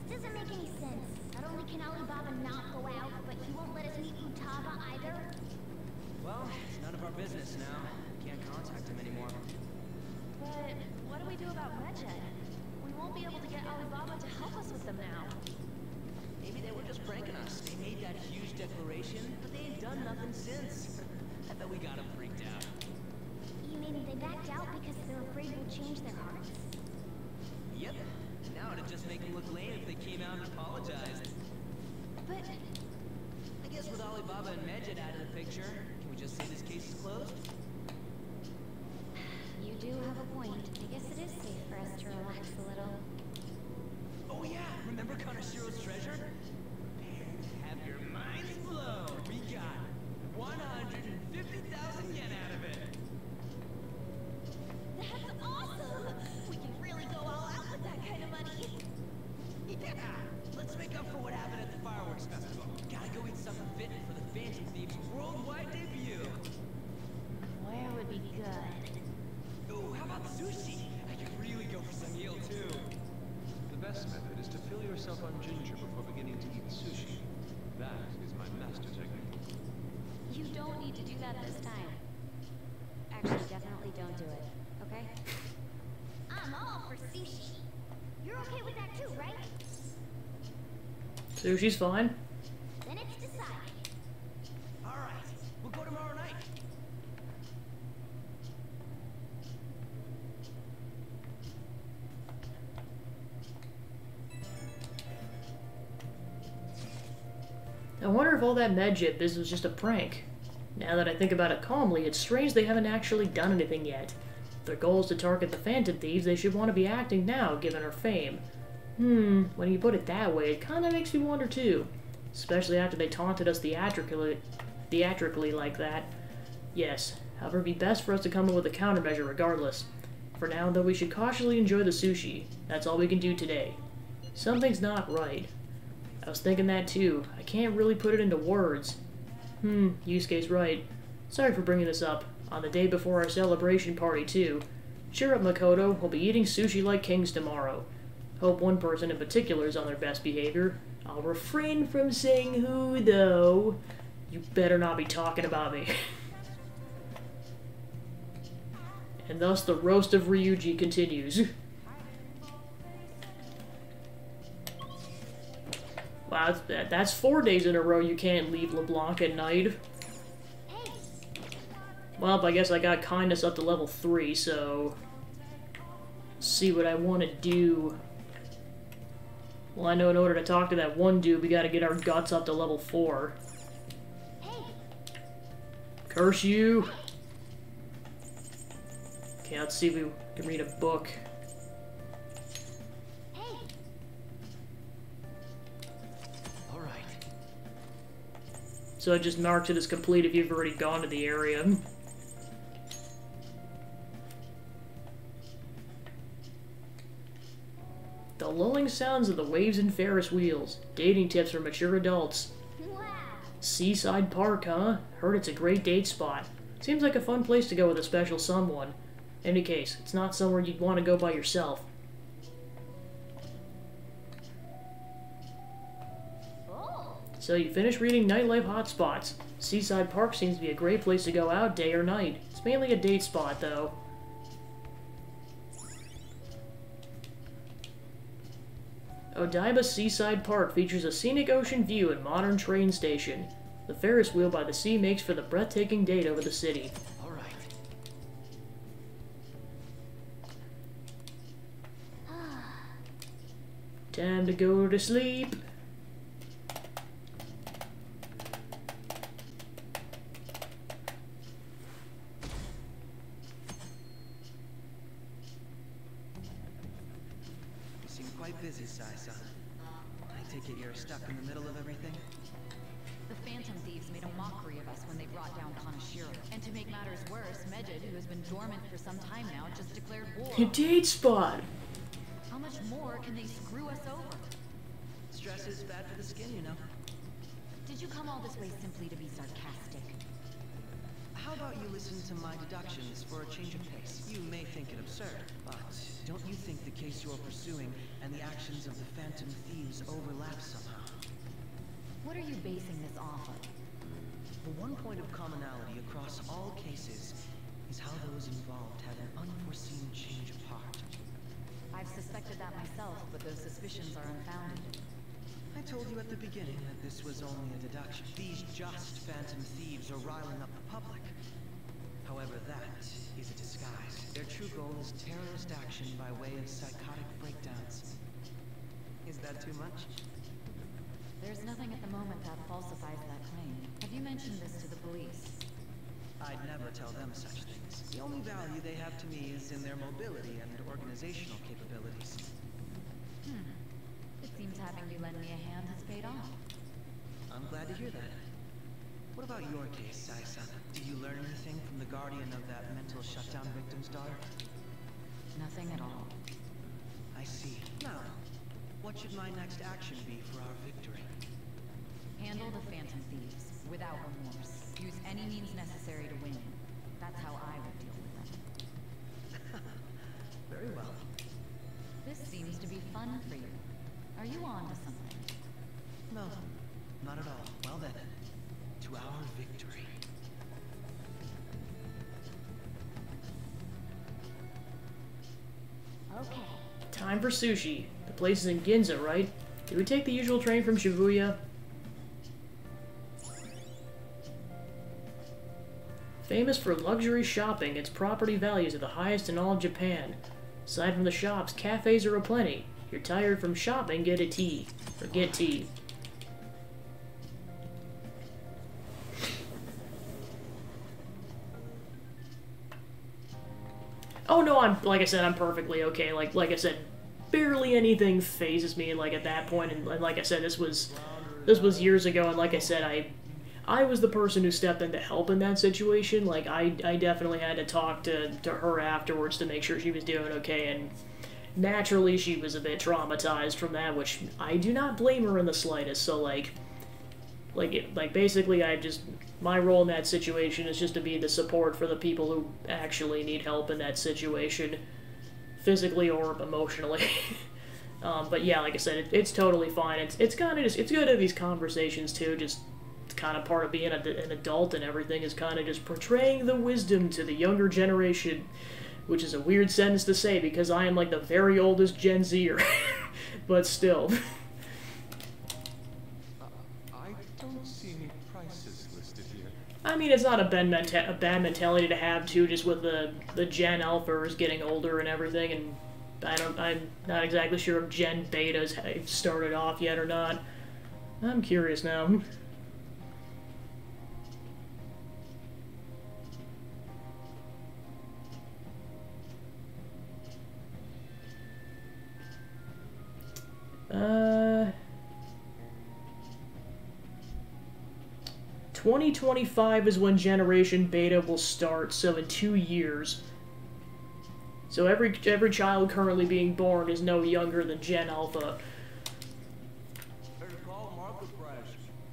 This doesn't make any sense. Not only can Alibaba not go out, but he won't let us meet Futaba either. Well, it's none of our business now. Can't contact him anymore. But what do we do about Medjed? We won't be able to get Alibaba to help us with them now. Maybe they were just pranking us. They made that huge declaration, but they ain't done nothing since. I bet we got them freaked out. You mean they backed out because they're afraid we'll change their hearts? Yep. Now it'd just make them look lame if they came out and apologized. But I guess with Alibaba and Medjed out of the picture, can we just say this case is closed? You do have a point. I guess it is safe for us to relax a little. Oh yeah, remember Konoshiro's treasure? Prepare to have your minds blown. We got 150,000 yen out of it. that's awesome! We can really go all out with that kind of money. Yeah, let's make up for what happened at the fireworks festival. Gotta go eat something fit for the Phantom Thieves' worldwide debut. Where would be good? Ooh, how about sushi? I could really go for some eel too. The best method is to fill yourself on ginger before beginning to eat sushi. That is my master technique. You don't need to do that this time. Actually, definitely don't do it. Okay? I'm all for sushi. You're okay with that too, right? Sushi's fine. Then it's decided. All right, we'll go tomorrow night. I wonder if all that Medjed business was just a prank. Now that I think about it calmly, it's strange they haven't actually done anything yet. If their goal is to target the Phantom Thieves, they should want to be acting now, given her fame. When you put it that way, it kinda makes me wonder too. Especially after they taunted us theatrically like that. Yes, however, it'd be best for us to come up with a countermeasure regardless. For now, though, we should cautiously enjoy the sushi. That's all we can do today. Something's not right. I was thinking that too. I can't really put it into words. Yusuke's right. Sorry for bringing this up. On the day before our celebration party, too. Cheer up, Makoto. We'll be eating sushi like kings tomorrow. Hope one person in particular is on their best behavior. I'll refrain from saying who, though. You better not be talking about me. And thus the roast of Ryuji continues. Wow, that's 4 days in a row you can't leave LeBlanc at night. Well, I guess I got kindness up to level 3, so... Let's see what I want to do. Well, I know in order to talk to that one dude, we gotta get our guts up to level 4. Curse you! Okay, let's see if we can read a book. Hey, All right. So it just marks it as complete if you've already gone to the area. The lulling sounds of the waves and Ferris wheels. Dating tips for mature adults. wow. Seaside Park, huh? Heard it's a great date spot. Seems like a fun place to go with a special someone. In any case, it's not somewhere you'd want to go by yourself. Oh, So you finish reading Nightlife Hotspots. Seaside Park seems to be a great place to go out day or night. It's mainly a date spot, though. Odaiba Seaside Park features a scenic ocean view and modern train station. The Ferris wheel by the sea makes for the breathtaking date over the city. All right. Time to go to sleep. You seem quite busy, Sai-san. I take it you're stuck in the middle of everything? The Phantom Thieves made a mockery of us when they brought down Kanashiro. And to make matters worse, Medjed, who has been dormant for some time now, just declared war. A date spot. How much more can they screw us over? Stress is bad for the skin, you know. Did you come all this way simply to be sarcastic? How about you listen to my deductions for a change of pace? You may think it absurd, but don't you think the case you're pursuing and the actions of the Phantom Thieves overlap somehow? What are you basing this off of? The one point of commonality across all cases is how those involved had an unforeseen change of heart. I've suspected that myself, but those suspicions are unfounded. I told you at the beginning that this was only a deduction. These just Phantom Thieves are riling up the public. However, that is a disguise. Their true goal is terrorist action by way of psychotic breakdowns. Is that too much? There's nothing at the moment that falsifies that claim. Have you mentioned this to the police? I'd never tell them such things. The only value they have to me is in their mobility and organizational capabilities. It seems having you lend me a hand has paid off. I'm glad to hear that. What about your case, Sai-san? Did you learn anything from the guardian of that mental shutdown victim's daughter? Nothing at all. I see. Now, what should my next action be for our victory? Handle the Phantom Thieves, without remorse. Use any means necessary to win. That's how I would deal with them. Very well. This seems to be fun for you. Are you on to something? No, not at all. Well then, to our victory. okay. Time for sushi. The place is in Ginza, right? Did we take the usual train from Shibuya? Famous for luxury shopping, its property values are the highest in all of Japan. Aside from the shops, cafes are aplenty. You're tired from shopping, get a tea. Or get tea. Oh no, like I said, I'm perfectly okay. Like I said, barely anything phases me. Like at that point, and like I said, this was years ago. And like I said, I was the person who stepped in to help in that situation. Like I definitely had to talk to her afterwards to make sure she was doing okay. And naturally, she was a bit traumatized from that, which I do not blame her in the slightest. So like basically, my role in that situation is just to be the support for the people who actually need help in that situation, physically or emotionally. But yeah, like I said, it's totally fine. It's kind of it's good at these conversations too. Just kind of part of being an adult and everything is kind of just portraying the wisdom to the younger generation, which is a weird sentence to say because I am like the very oldest Gen Zer, but still. I don't see any prices listed here. I mean, it's not a bad mentality to have too, just with the Gen Alphas getting older and everything, and I'm not exactly sure if Gen Betas have started off yet or not. I'm curious now. 2025 is when Generation Beta will start, so in 2 years. So every child currently being born is no younger than Gen Alpha.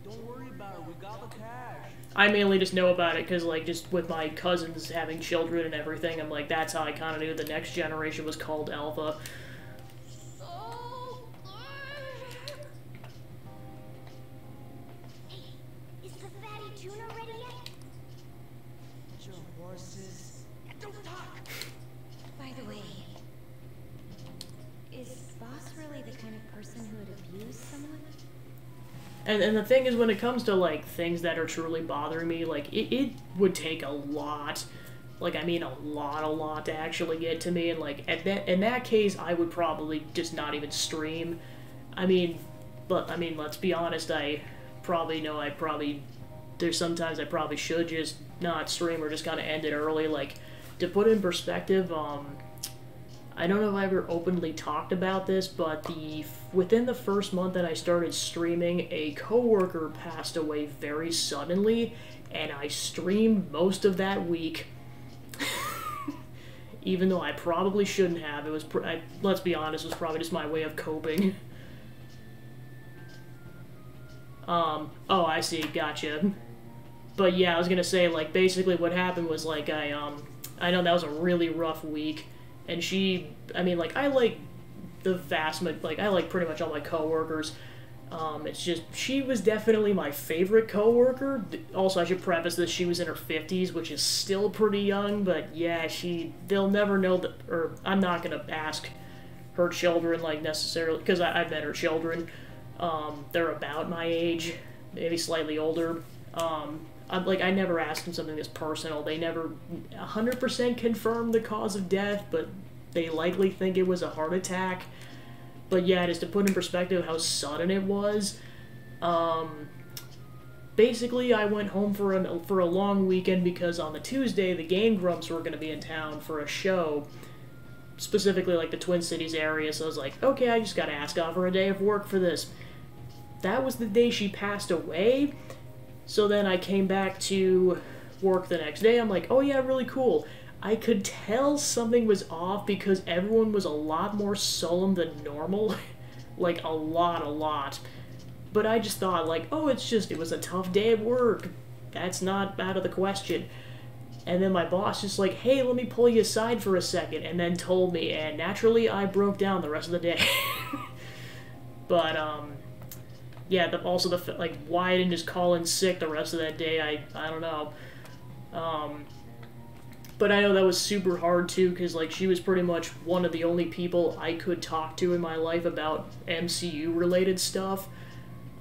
Don't worry about it, we got the cash. I mainly just know about it because, like, just with my cousins having children and everything, I'm like, that's how I kind of knew the next generation was called Alpha. Hey, is the fatty tuna ready yet? Your horses. Don't talk! By the way, is Boss really the kind of person who would abuse someone? And the thing is, when it comes to, like, things that are truly bothering me, like, it would take a lot, like, I mean a lot to actually get to me, and, like, in that case, I would probably just not even stream. I mean, let's be honest, I probably know there's sometimes I probably should just not stream or just kind of end it early. Like, to put in perspective, I don't know if I ever openly talked about this, but within the first month that I started streaming, a coworker passed away very suddenly, and I streamed most of that week. Even though I probably shouldn't have. It was, let's be honest, it was probably just my way of coping. Oh, I see, gotcha. But yeah, I was gonna say, like, basically what happened was, like, I know that was a really rough week. And I mean, like, I like I like pretty much all my coworkers. It's just, she was definitely my favorite coworker. Also, I should preface this, she was in her 50s, which is still pretty young, but yeah, they'll never know that, or I'm not gonna ask her children, like, necessarily, because I've met her children. They're about my age, maybe slightly older. I never asked them something this personal. They never 100% confirmed the cause of death, but they likely think it was a heart attack. But yeah, just to put in perspective how sudden it was, basically I went home for a long weekend because on the Tuesday, the Game Grumps were going to be in town for a show, specifically like the Twin Cities area, so I was like, okay, I just got to ask off for a day of work for this. That was the day she passed away. So then I came back to work the next day. I'm like, oh yeah, really cool. I could tell something was off because everyone was a lot more solemn than normal. Like, a lot. But I just thought, like, oh, it was a tough day at work. That's not out of the question. And then my boss just like, hey, let me pull you aside for a second, and then told me, and naturally I broke down the rest of the day. But, yeah, also like, why I didn't just call in sick the rest of that day, I don't know. But I know that was super hard, too, because, like, she was pretty much one of the only people I could talk to in my life about MCU-related stuff,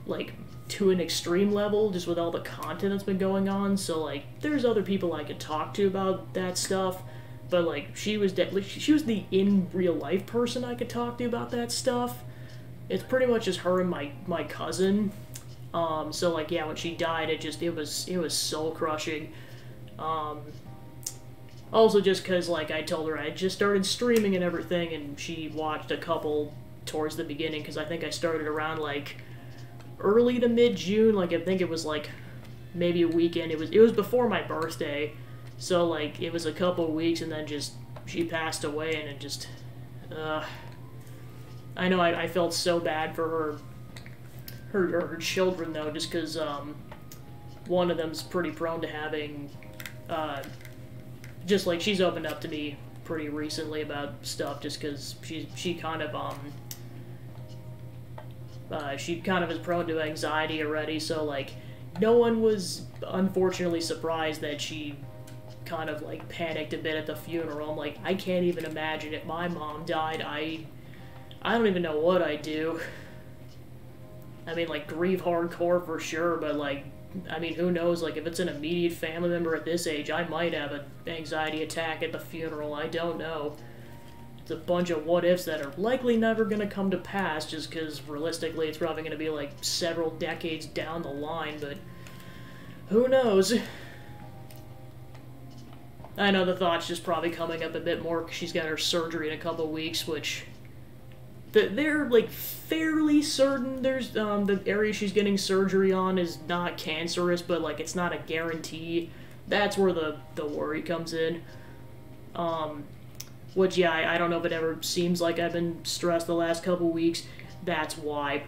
like, to an extreme level, just with all the content that's been going on, so, like, there's other people I could talk to about that stuff, but, like, she was the in-real-life person I could talk to about that stuff. It's pretty much just her and my cousin. So, like, yeah, when she died, it was soul-crushing. Also just because, like, I told her I had just started streaming and everything, and she watched a couple towards the beginning, because I think I started around, like, early to mid-June. Like, I think it was, like, maybe a weekend. It was before my birthday, so, like, it was a couple weeks, and then just, she passed away, and it just, I know I felt so bad for her children, though, just because, one of them's pretty prone to having, just, like, she's opened up to me pretty recently about stuff, just because she kind of is prone to anxiety already, so, like, no one was, unfortunately, surprised that she kind of, like, panicked a bit at the funeral. I'm like, I can't even imagine if my mom died, I don't even know what I'd do. I mean, like, grieve hardcore for sure, but, like, I mean, who knows, like, if it's an immediate family member at this age, I might have an anxiety attack at the funeral, I don't know. It's a bunch of what-ifs that are likely never gonna come to pass, just because, realistically, it's probably gonna be, like, several decades down the line, but who knows? I know the thought's just probably coming up a bit more, because she's got her surgery in a couple weeks, which they're like fairly certain there's the area she's getting surgery on is not cancerous, but like it's not a guarantee. That's where the worry comes in. Which, yeah, I don't know if it ever seems like I've been stressed the last couple weeks. That's why.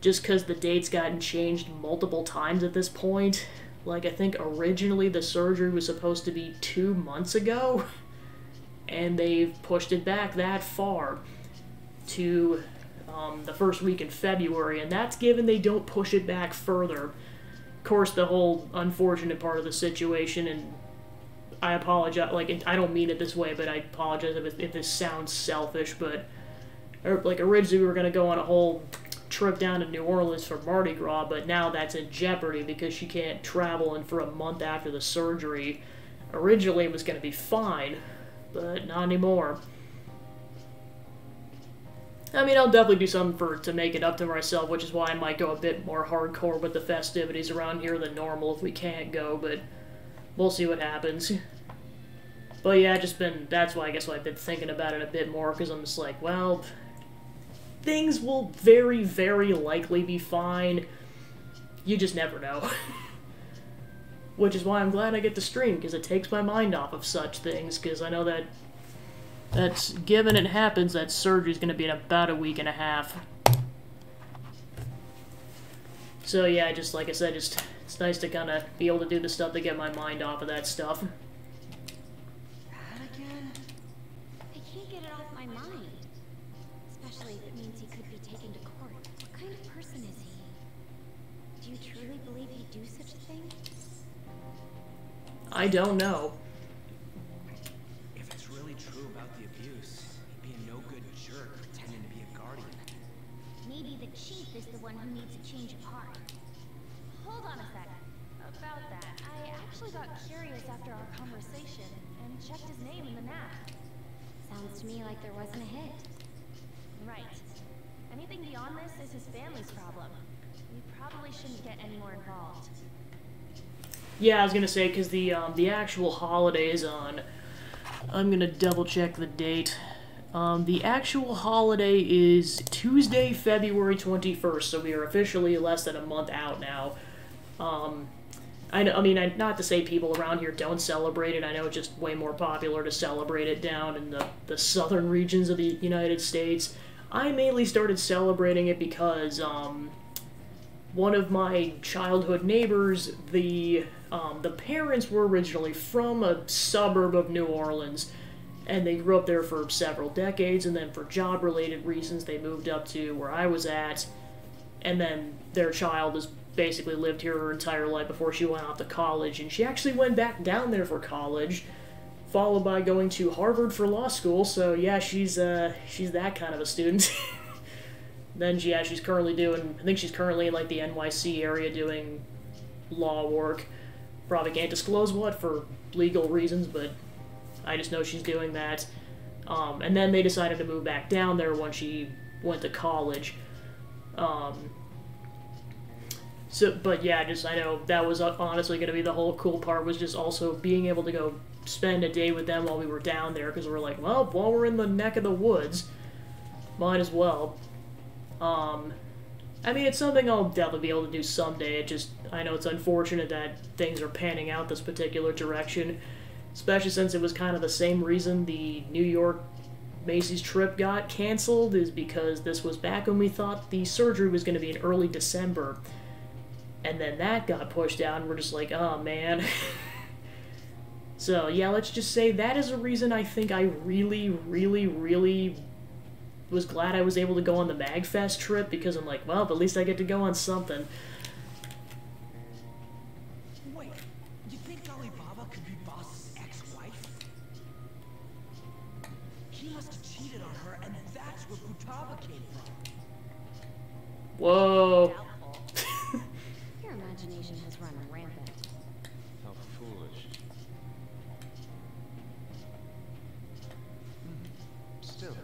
Just because the date's gotten changed multiple times at this point. Like, I think originally the surgery was supposed to be 2 months ago, and they've pushed it back that far to the first week in February, and that's given they don't push it back further. Of course, the whole unfortunate part of the situation, and I apologize, like, I don't mean it this way, but I apologize if this sounds selfish, but, like, originally we were going to go on a whole trip down to New Orleans for Mardi Gras, but now that's in jeopardy because she can't travel in for a month after the surgery. Originally it was going to be fine, but not anymore. I mean, I'll definitely do something to make it up to myself, which is why I might go a bit more hardcore with the festivities around here than normal if we can't go, but we'll see what happens. But yeah, that's why I guess I've been thinking about it a bit more, because I'm just like, well, things will very, very likely be fine. You just never know. Which is why I'm glad I get to stream, because it takes my mind off of such things, because I know that's given it happens, that surgery's going to be in about a week and a half. So yeah, just like I said, it's nice to kind of be able to do the stuff to get my mind off of that stuff. That again? I can't get it off my mind. Especially if it means he could be taken to court. What kind of person is he? Do you truly believe he'd do such a thing? I don't know. If it's really true about the abuse, he'd be a no-good jerk pretending to be a guardian. Maybe the chief is the one who needs a change of heart. Hold on a sec. About that, I actually got curious after our conversation and checked his name in the map. Sounds to me like there wasn't a hit. Right. Anything beyond this is his family's problem. We probably shouldn't get any more involved. Yeah, I was gonna say, because the actual holiday is on. I'm gonna double check the date. The actual holiday is Tuesday, February 21st, so we are officially less than a month out now. I mean, not to say people around here don't celebrate it. I know it's just way more popular to celebrate it down in the southern regions of the United States. I mainly started celebrating it because one of my childhood neighbors, the parents were originally from a suburb of New Orleans, and they grew up there for several decades, and then for job-related reasons they moved up to where I was at, and then their child has basically lived here her entire life before she went off to college, and she actually went back down there for college, followed by going to Harvard for law school, so yeah, she's that kind of a student. Then, yeah, she's currently doing, I think she's currently in, like, the NYC area doing law work. Probably can't disclose what for legal reasons, but I just know she's doing that. And then they decided to move back down there when she went to college. But yeah, I know that was honestly going to be the whole cool part, was just also being able to go spend a day with them while we were down there, because we're like, well, while we're in the neck of the woods, might as well. I mean, it's something I'll definitely be able to do someday. I know it's unfortunate that things are panning out this particular direction, especially since it was kind of the same reason the New York Macy's trip got canceled, is because this was back when we thought the surgery was going to be in early December, and then that got pushed out, and we're just like, oh man. So yeah, let's just say that is a reason I think I really, really, really was glad I was able to go on the MagFest trip, because I'm like, well, at least I get to go on something. Wait, you think Alibaba could be Boss's ex-wife? He must have cheated on her, and that's where Futaba came from. Whoa. Your imagination has run rampant. How foolish. Still,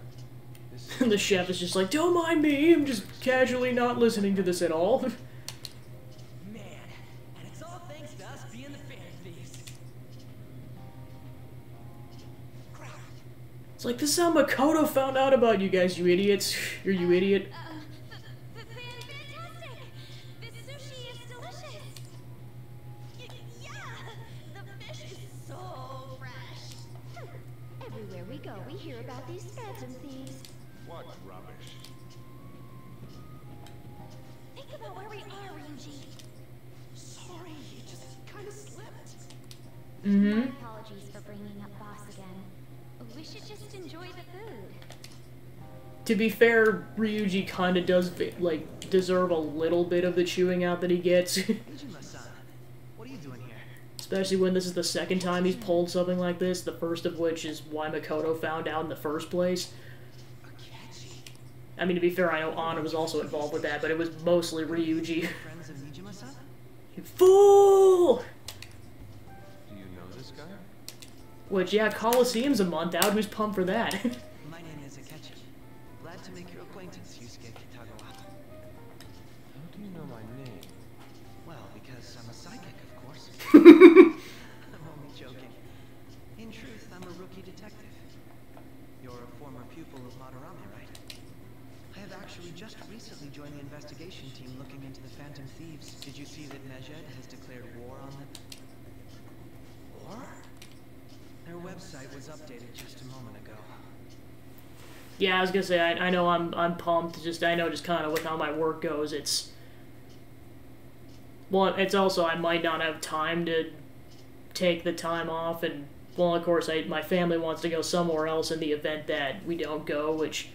The chef is just like, don't mind me, I'm just casually not listening to this at all. Man, and it's all thanks to us being the fan thieves. Crap. It's like, this is how Makoto found out about you guys, you idiots. You're you idiot. Fantastic! This sushi is delicious! Yeah! The fish is so fresh! Everywhere we go, we hear about these phantom thieves. What rubbish. Think about where we are, Ryuji. Sorry, you just kind of slipped. My apologies for bringing up Boss again. We should just enjoy the food. To be fair, Ryuji kinda does, like, deserve a little bit of the chewing out that he gets. Ijima-san, what are you doing here? Especially when this is the second time he's pulled something like this, the first of which is why Makoto found out in the first place. Akechi. I mean, to be fair, I know Anna was also involved with that, but it was mostly Ryuji. Friends of Ijima-san? You fool! Do you know this guy? Which, yeah, Coliseum's a month out. Who's pumped for that? My name is Akechi. Glad to make your acquaintance, Yusuke Kitagawa. How do you know my name? Well, because I'm a psychic, of course. I'm only joking. In truth, I'm a rookie detective. You're a former pupil of Madarame, right? I have actually just recently joined the investigation team looking into the Phantom Thieves. Did you see that Medjed has declared war on them? War? Their website was updated just a moment ago. Yeah, I was gonna say, I know I'm pumped. I know just kind of with how my work goes, it's... Well, it's also, I might not have time to take the time off, and, well, of course, my family wants to go somewhere else in the event that we don't go, which...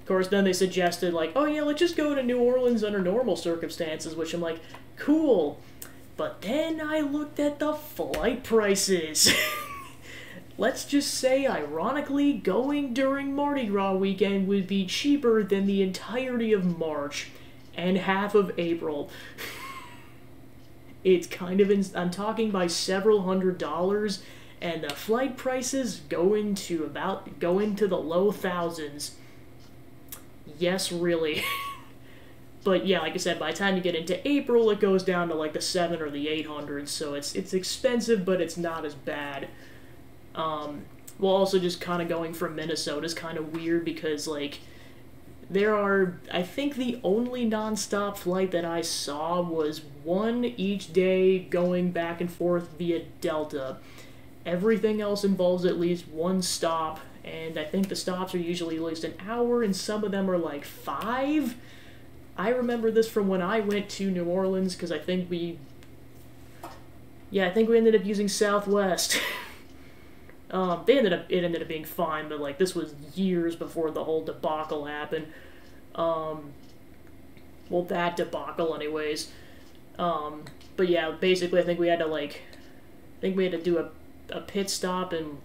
Of course, then they suggested, like, oh yeah, let's just go to New Orleans under normal circumstances, which I'm like, cool. But then I looked at the flight prices. Let's just say, ironically, going during Mardi Gras weekend would be cheaper than the entirety of March and half of April. It's kind of, I'm talking by several $100s, and the flight prices go into the low thousands. Yes, really. But yeah, like I said, by the time you get into April, it goes down to like the 7 or the 800s, so it's expensive, but it's not as bad. Well, also just kind of going from Minnesota is kind of weird because, like, there are, I think the only non-stop flight that I saw was one each day going back and forth via Delta. Everything else involves at least one stop, and I think the stops are usually at least an hour, and some of them are like 5. I remember this from when I went to New Orleans, because I think we ended up using Southwest. It ended up being fine, but, like, this was years before the whole debacle happened. Well, that debacle anyways. But yeah, basically I think we had to do a pit stop, and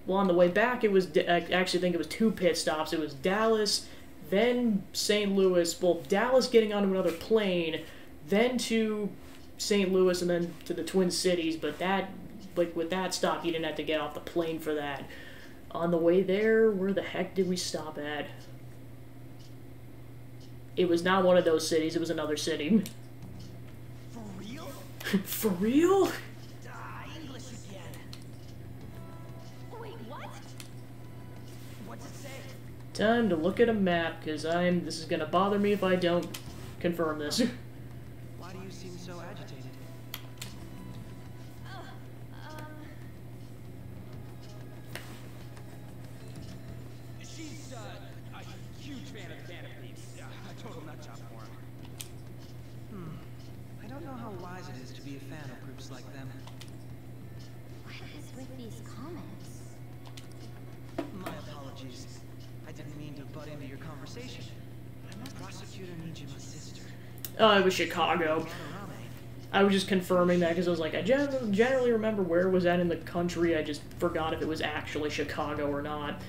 on the way back it was, I actually think it was 2 pit stops. It was Dallas, then St. Louis, well, Dallas getting onto another plane, then to St. Louis, and then to the Twin Cities, but that, like, with that stop, you didn't have to get off the plane for that. On the way there, where the heck did we stop at? It was not one of those cities, it was another city. For real? For real? English again. Wait, what? What's it say? Time to look at a map, because this is gonna bother me if I don't confirm this. Why do you seem so agitated? She's a huge fan of Phantom Thieves. A total nutjob for him. I don't know how wise it is to be a fan of groups like them. What is with these comments? My apologies. I didn't mean to butt into your conversation. I'm Prosecutor Nijima's sister. Oh, it was Chicago. I was just confirming that because I was like, I generally remember where it was at in the country, I just forgot if it was actually Chicago or not.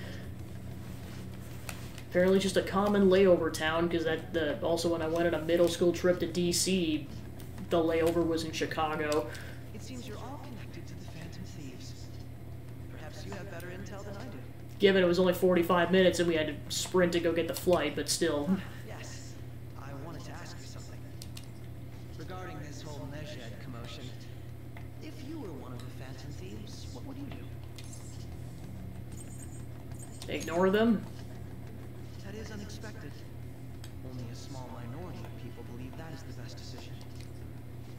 Apparently just a common layover town, because also when I went on a middle school trip to DC, the layover was in Chicago. It seems you're all connected to the Phantom Thieves. Perhaps you have better intel than I do. Given it was only 45 minutes and we had to sprint to go get the flight, but still. Yes. I wanted to ask you something. Regarding this whole Medjed commotion, if you were one of the Phantom Thieves, what would you do? Ignore them? That is unexpected. Only a small minority of people believe that is the best decision.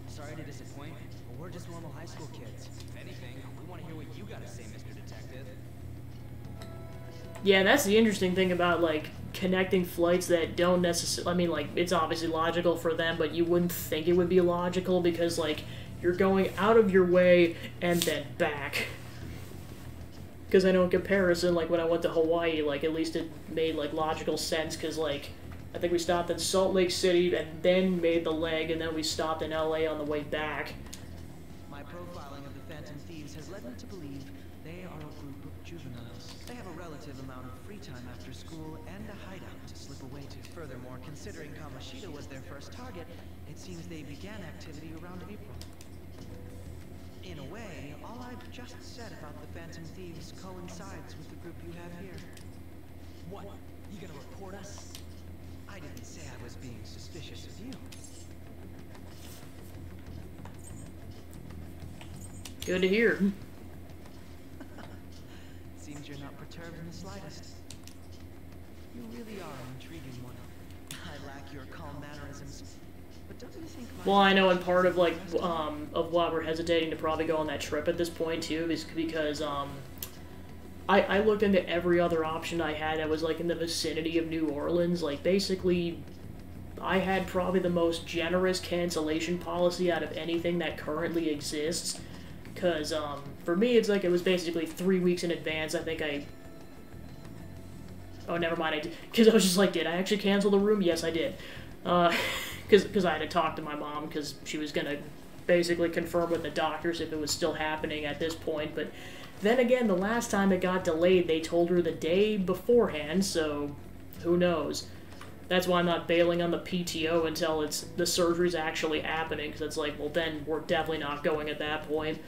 Sorry to disappoint, but we're just normal high school kids. If anything, we want to hear what you got to say, Mr. Detective. Yeah, that's the interesting thing about, like, connecting flights that don't necessarily... I mean, like, it's obviously logical for them, but you wouldn't think it would be logical because, like, you're going out of your way and then back. Because I know in comparison, like, when I went to Hawaii, like, at least it made, like, logical sense because, like, I think we stopped in Salt Lake City and then made the leg, and then we stopped in LA on the way back. My profiling of the Phantom Thieves has led me to believe they are a group of juveniles. They have a relative amount of free time after school and a hideout to slip away to. Furthermore, considering Kamoshida was their first target, it seems they began activity around April. In a way, all I've just said about the Phantom Thieves coincides with the group you have here. What? You gonna report us? I didn't say I was being suspicious of you. Good to hear. Seems you're not perturbed in the slightest. You really are an intriguing one. I lack your calm mannerisms. But don't you think well, I know, and part of, like, of why we're hesitating to probably go on that trip at this point, too, is because, I looked into every other option I had that was, like, in the vicinity of New Orleans. Like, basically, I had probably the most generous cancellation policy out of anything that currently exists. Because, for me, it's like it was basically 3 weeks in advance. I think I... Oh, never mind. I did. Because I was just like, did I actually cancel the room? Yes, I did. Because I had to talk to my mom because she was going to basically confirm with the doctors if it was still happening at this point. But then again, the last time it got delayed, they told her the day beforehand, so who knows. That's why I'm not bailing on the PTO until the surgery's actually happening, because it's like, well, then we're definitely not going at that point.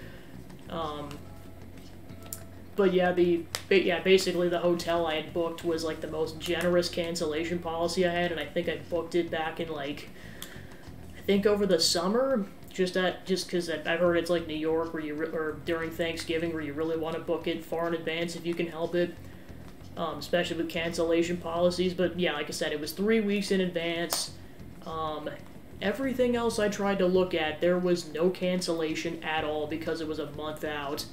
But yeah, basically the hotel I had booked was, like, the most generous cancellation policy I had, and I think I booked it back in, like, I think over the summer, just because I've heard it's like New York, where or during Thanksgiving, where you really want to book it far in advance if you can help it, especially with cancellation policies. But yeah, like I said, it was 3 weeks in advance. Everything else I tried to look at, there was no cancellation at all because it was a month out.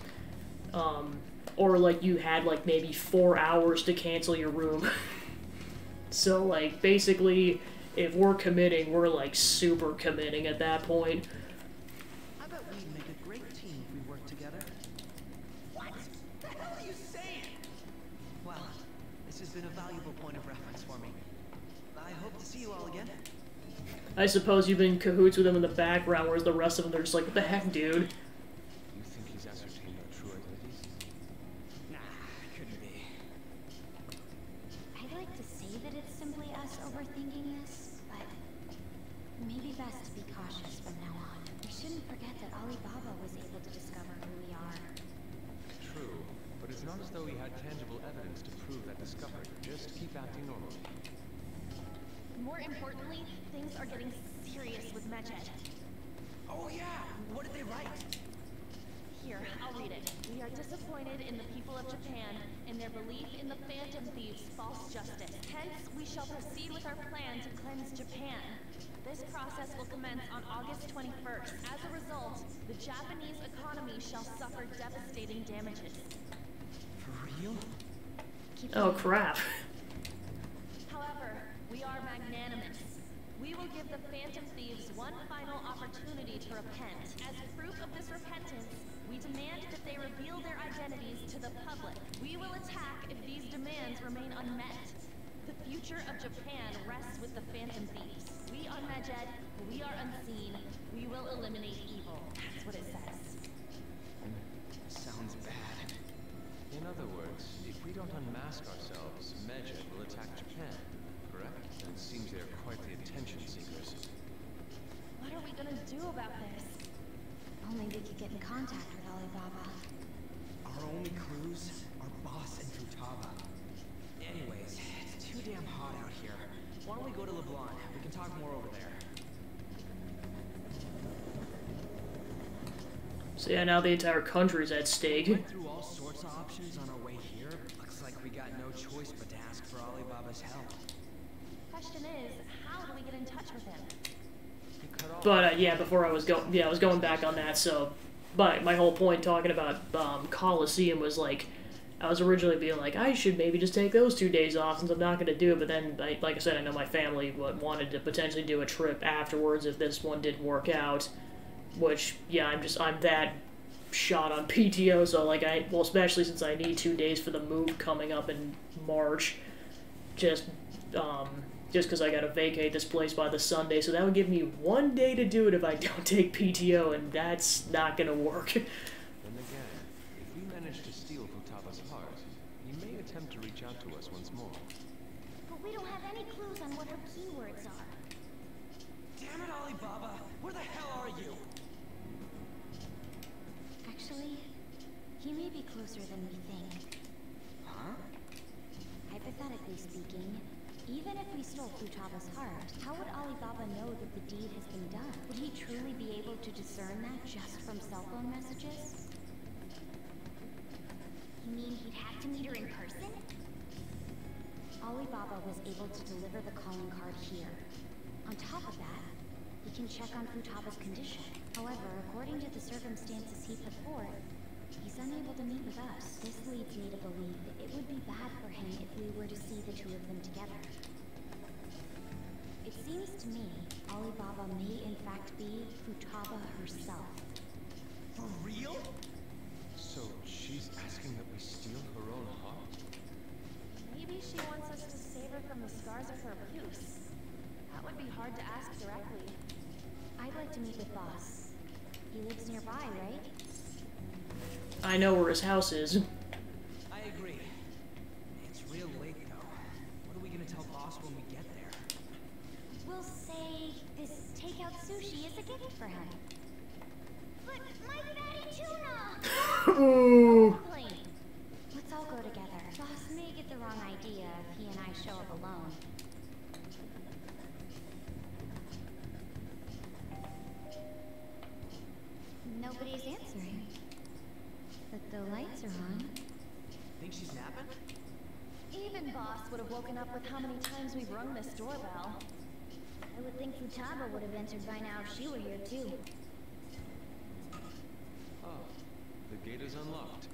Or, like, you had, like, maybe 4 hours to cancel your room. So, like, basically, if we're committing, we're, like, super committing at that point. I bet we'd make a great team if we worked together. What? The hell are you saying? Well, this has been a valuable point of reference for me. I hope to see you all again. I suppose you've been in cahoots with them in the background, whereas the rest of them, they're just like, what the heck, dude? You think he's ascertained our true identities? Nah, couldn't be. I'd like to say that it's simply us overthinking this, but maybe best to be cautious from now on. We shouldn't forget that Alibaba was able to discover who we are. True, but it's not as though he had tangible evidence to prove that discovery. Just keep acting normally. More importantly, things are getting serious with Medjed. Oh yeah, what did they write? Here, I'll read it. We are disappointed in the people of Japan in their belief in the Phantom Thieves' false justice. Hence, we shall proceed with our plan to cleanse Japan. This process will commence on August 21st. As a result, the Japanese economy shall suffer devastating damages. For real? Oh, crap. However, we are magnanimous. We will give the Phantom Thieves one final opportunity to repent. As proof of this repentance, we demand that they reveal their identities to the public. We will attack if these demands remain unmet. The future of Japan rests with the Phantom Thieves. We are Medjed, we are unseen. We will eliminate evil. That's what it says. Sounds bad. In other words, if we don't unmask ourselves, Medjed will attack Japan, correct? And it seems they're quite the attention seekers. What are we gonna do about this? Only we could get in contact with Alibaba. Our only clues are Boss and Futaba. Anyways, it's too damn hot out here. Why don't we go to LeBlanc? We can talk more over there. So yeah, now the entire country's at stake. We went through all sorts of options on our way here, like Looks like we got no choice but to ask for Alibaba's help. Question is, how do we get in touch with him? He cut off. But yeah, before I was going back on that. So, but my whole point talking about Coliseum was like, I was originally being like, I should maybe just take those 2 days off since I'm not going to do it. But then, like I said, I know my family wanted to potentially do a trip afterwards if this one didn't work out. Which, yeah, I'm that shot on PTO. So like well, especially since I need 2 days for the move coming up in March, just because I got to vacate this place by the Sunday. So that would give me 1 day to do it if I don't take PTO, and that's not going to work. Then again, if we manage to steal Futaba's heart, he may attempt to reach out to us once more. But we don't have any clues on what her keywords are. Damn it, Alibaba! Where the hell are you? Actually, he may be closer than we think. Huh? Hypothetically speaking, even if we stole Futaba's heart, how would Alibaba know that the deed has been done? Would he truly be able to discern that just from cell phone messages? You mean he'd have to meet her in person? Alibaba was able to deliver the calling card here. On top of that, we can check on Futaba's condition. However, according to the circumstances he put forth, he's unable to meet with us. This leads me to believe that it would be bad for him if we were to see the two of them together. It seems to me Alibaba may in fact be Futaba herself. For real? So she's asking that we steal her own heart? Maybe she wants us to save her from the scars of her abuse. That would be hard to ask directly. I'd like to meet with Boss. He lives nearby, right? I know where his house is. I agree. It's real late though. What are we gonna tell Boss when we get there? We'll say this takeout sushi is a gift for him. But my fatty tuna! Ooh. Complain. Let's all go together. Boss may get the wrong idea if he and I show up alone. Nobody's answering. But the lights are on. Think she's napping? Even Boss would have woken up with how many times we've rung this doorbell. I would think Futaba would have entered by now if she were here too. Oh, the gate is unlocked.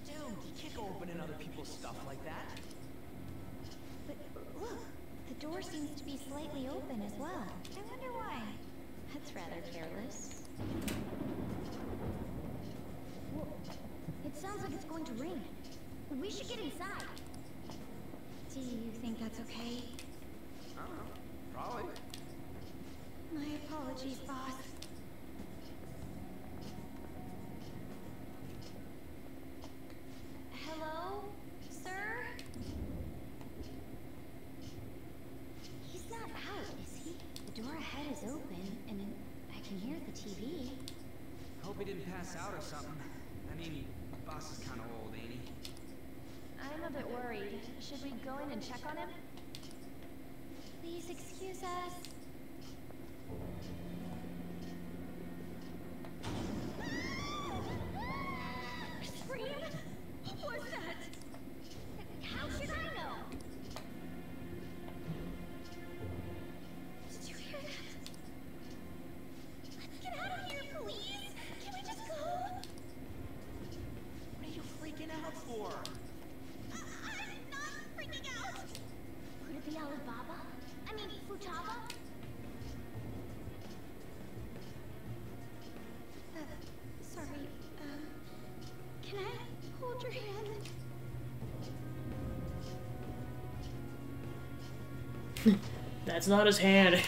Dude, you can't go opening other people's stuff like that. But look, the door seems to be slightly open as well. I wonder why. That's rather careless. Whoa. It sounds like it's going to rain. We should get inside. Do you think that's okay? I don't know. Probably. My apologies, boss. Hello, sir? He's not out, is he? The door ahead is open, and I can hear the TV. Hope he didn't pass out or something. I mean, Boss is kind of old, ain't he? I'm a bit worried. Should we go in and check on him? Please excuse us. Scream? What was that? How should I know? Did you hear that? Let's get out of here, please! Can we just go? What are you freaking out for? I'm not freaking out! Could it be Alibaba? I mean, Futaba? Sorry, can I hold your hand? That's not his hand. I can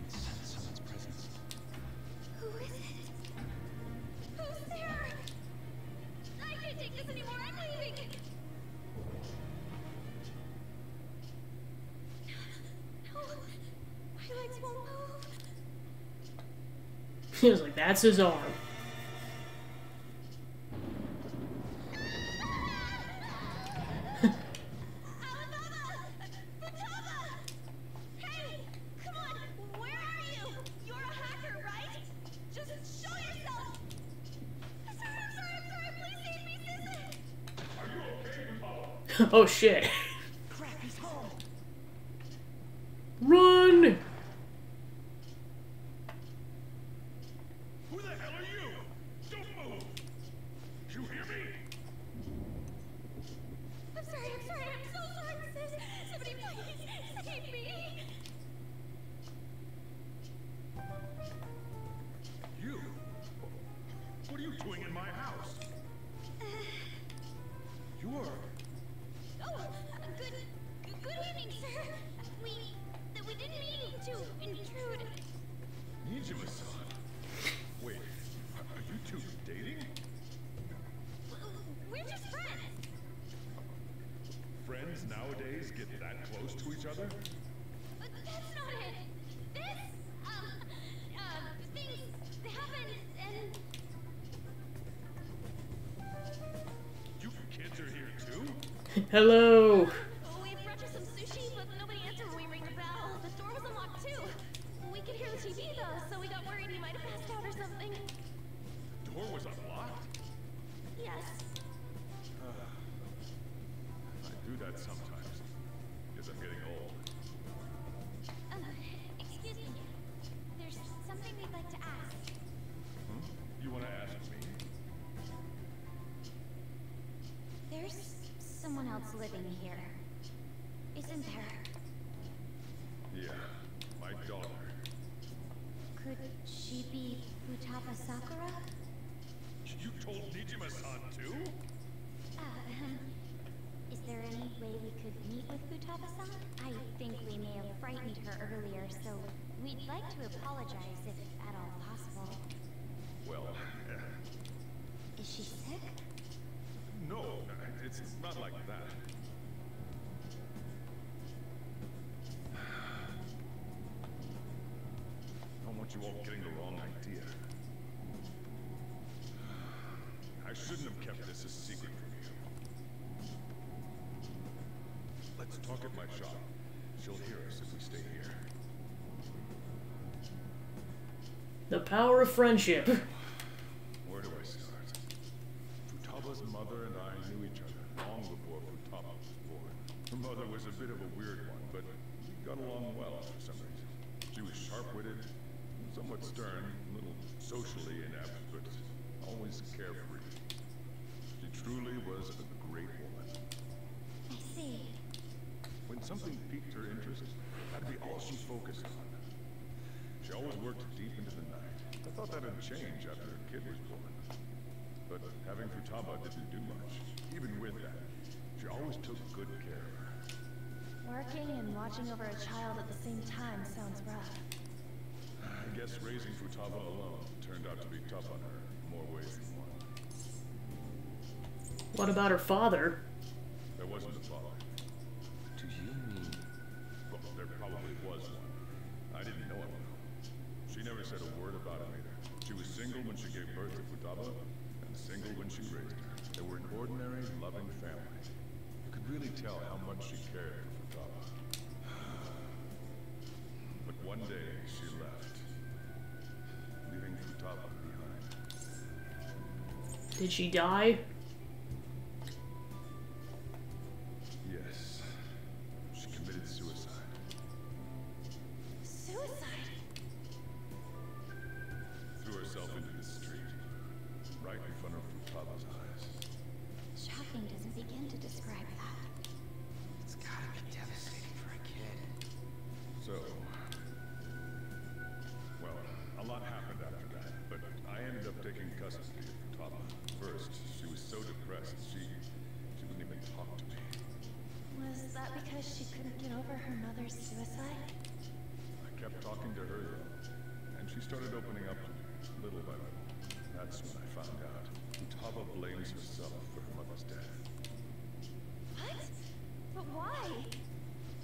sense someone's presence. Who is it? Who's there? I can't take this anymore, I'm leaving! No, my legs won't move. He was like, that's his arm. Alibaba! Futaba! Hey! Come on! Where are you? You're a hacker, right? Just show yourself! I'm sorry, please save me, Sissy! Oh shit. Crap, he's home. Run! Who the hell are you? Don't move! You hear me? I'm sorry, I'm so sorry, sis. Somebody please save me. You? What are you doing in my house? You're... Oh, good evening, sir. We didn't mean to intrude. Nijima-san. Wait, are you two dating? We're just friends. Friends nowadays get that close to each other? But that's not it. This, things happened and... You kids are here too? Hello. We brought you some sushi, but nobody answered when we rang the bell. The door was unlocked too. We could hear the TV though, so we got worried you might have passed out or something. Door was unlocked? Yes. I do that sometimes. Guess I'm getting old. Excuse me. There's something we'd like to ask. You want to ask me? There's someone else living here. Isn't there? Yeah, my daughter. Could she be Futaba Sakura? You told Nijima-san too? Is there any way we could meet with Futaba-san? I think we may have frightened her earlier, so we'd like to apologize if at all possible. Well, Is she sick? no, it's not like that. I don't want you all getting the wrong idea. I shouldn't have kept this a secret from you. Let's talk at my shop. She'll hear us if we stay here. The power of friendship. Where do I start? Futaba's mother and I knew each other long before Futaba was born. Her mother was a bit of a weird one, but we got along well for some reason. She was sharp-witted, somewhat stern, a little socially inept, but always carefree. She truly was a great woman. I see. When something piqued her interest, that'd be all she focused on. She always worked deep into the night. I thought that'd change after her kid was born. But having Futaba didn't do much. Even with that, she always took good care of her. Working and watching over a child at the same time sounds rough. I guess raising Futaba alone turned out to be tough on her in more ways than one. What about her father? There wasn't a father. Do you mean... Well, there probably was one. I didn't know him though. She never said a word about him either. She was single when she gave birth to Futaba, and single when she raised her. They were an ordinary, loving family. You could really tell how much she cared for Futaba. But one day, she left, leaving Futaba behind. Did she die? Yes, she committed suicide. Suicide? Threw herself into the street, right in front of Futaba's eyes. Shocking doesn't begin to describe that. It's gotta be devastating for a kid. So, well, a lot happened after that, but I ended up taking custody of Futaba. First, she was so depressed, she wouldn't even talk to me. Was that because she couldn't get over her mother's suicide? I kept talking to her though, and she started opening up to me, little by little. That's when I found out Futaba blames herself for her mother's death. What? But why?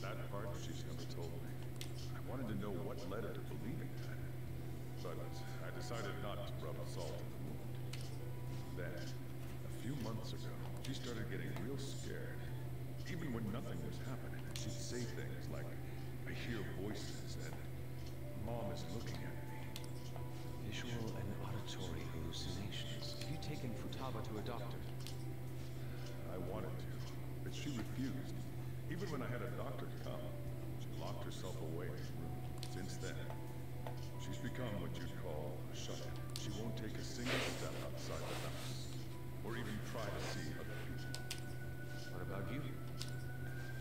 That part she's never told me. I wanted to know what led her to believing that. But I decided not to rub salt in the wound. Then, a few months ago, she started getting real scared. Even when nothing was happening, she'd say things like, I hear voices and Mom is looking at me. Visual and auditory hallucinations. Have you taken Futaba to a doctor? I wanted to, but she refused. refused. Even when I had a doctor come, she locked herself away in her room. Since then, she's become what you'd call a shut-in. She won't take a single step outside the house, or even try to see other people. What about you?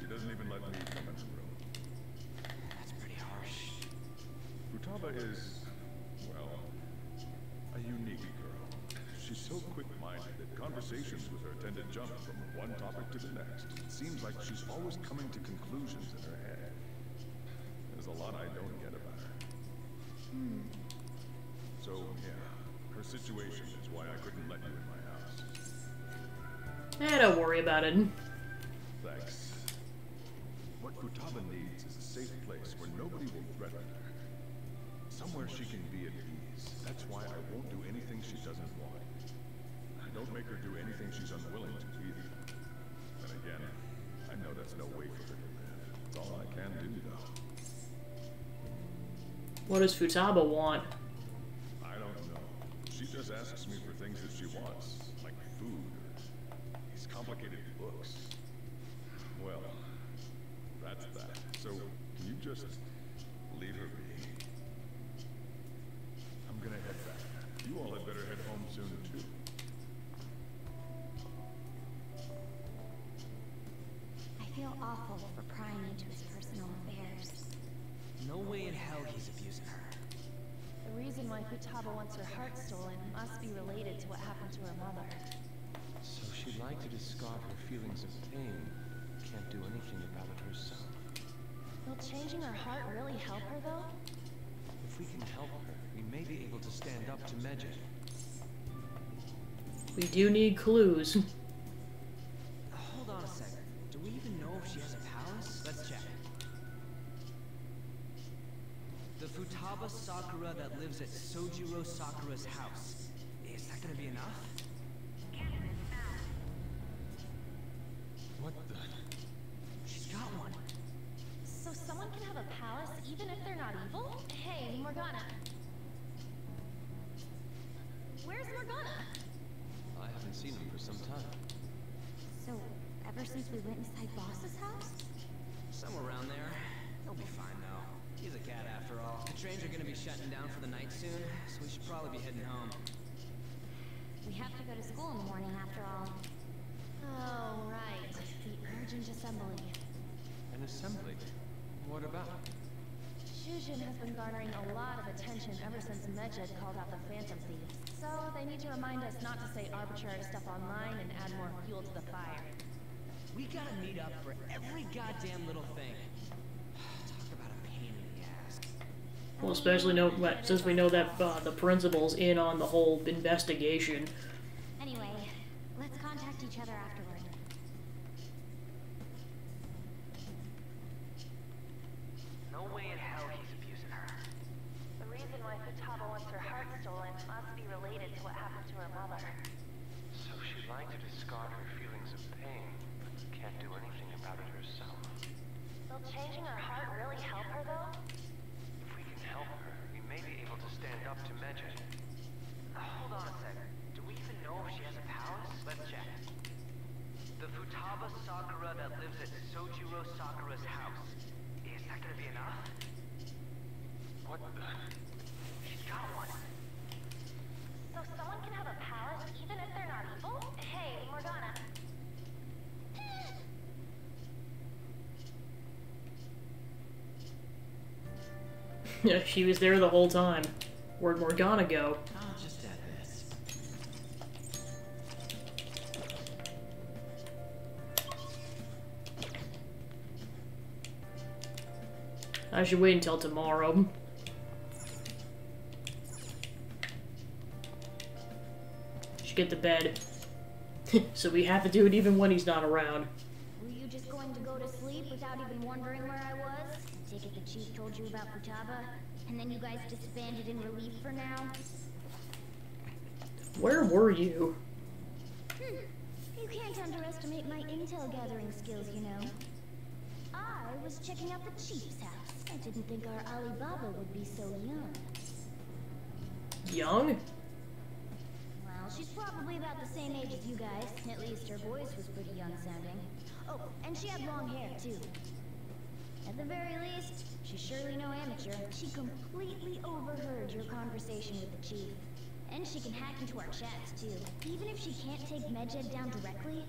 She doesn't even let me come in her room. That's pretty harsh. Futaba is, well, a unique girl. She's so quick-minded that conversations with her tend to jump from one topic to the next. It seems like she's always coming to conclusions in her head. There's a lot I don't get about her. So, yeah, her situation is why I couldn't let you in my house. Don't worry about it. Thanks. What Futaba needs is a safe place where nobody will threaten her. Somewhere she can be at ease. That's why I won't do anything she doesn't want. I don't make her do anything she's unwilling to either. Then again, I know that's no way for her to live. It's all I can do, though. What does Futaba want? I don't know. She just asks me for things that she wants, like food or these complicated books. Well, that's that. So, can you just leave her be? I'm gonna head back. You all had better head home soon, too. I feel awful for prying into his personal affairs. No way in hell he's abusing her. The reason why Futaba wants her heart stolen must be related to what happened to her mother. So she'd like to discard her feelings of pain. Can't do anything about it herself. Will changing her heart really help her, though? If we can help her, we may be able to stand up to Medjed. We do need clues. Hold on a second. Do we even know if she has a palace? Let's check. The Futaba Sakura that lives at Sojiro Sakura's house. Is that gonna be enough? What the? She's got one. So someone can have a palace even if they're not evil? Hey, Morgana. Where's Morgana? I haven't seen him for some time. So, ever since we went inside Boss's house? Somewhere around there. He'll be fine though. He's a cat after all. The trains are gonna be shutting down for the night soon, so we should probably be heading home. We have to go to school in the morning after all. Oh, right. The urgent assembly. An assembly? What about? Shujin has been garnering a lot of attention ever since Medjed called out the Phantom Thieves. So they need to remind us not to say arbitrary stuff online and add more fuel to the fire. We gotta meet up for every goddamn little thing. Talk about a pain in the ass. Well, especially since we know that the principal's in on the whole investigation. Anyway, let's contact each other afterward. No way in hell he's abusing her. The reason why Futaba wants her heart stolen must be related to what happened to her mother. So she'd like to discard her feelings of pain, but can't do anything about it herself. Will changing her heart really help her, though? If we can help her, we may be able to stand up to Medjed. Hold on a second. Do we even know if she has a palace? Let's check. The Futaba Sakura that lives at Sojiro Sakura's house. Is that gonna be enough? What the? She's got one. So someone can have a palace even if they're not evil? Hey, Morgana. Yeah, she was there the whole time. Where'd Morgana go? I'll just add this. I should wait until tomorrow. Should get to bed. So we have to do it even when he's not around. Were you just going to go to sleep without even wondering where I was? Take it the chief told you about Futaba, and then you guys disbanded in relief for now? Where were you? You can't underestimate my intel gathering skills, you know. I was checking out the chief's house. I didn't think our Alibaba would be so young. Young? Well, she's probably about the same age as you guys. At least her voice was pretty young sounding. Oh, and And she had long hair, too. At the very least, she's surely no amateur. She completely overheard your conversation with the chief. And she can hack into our chats, too. Even if she can't take Medjed down directly,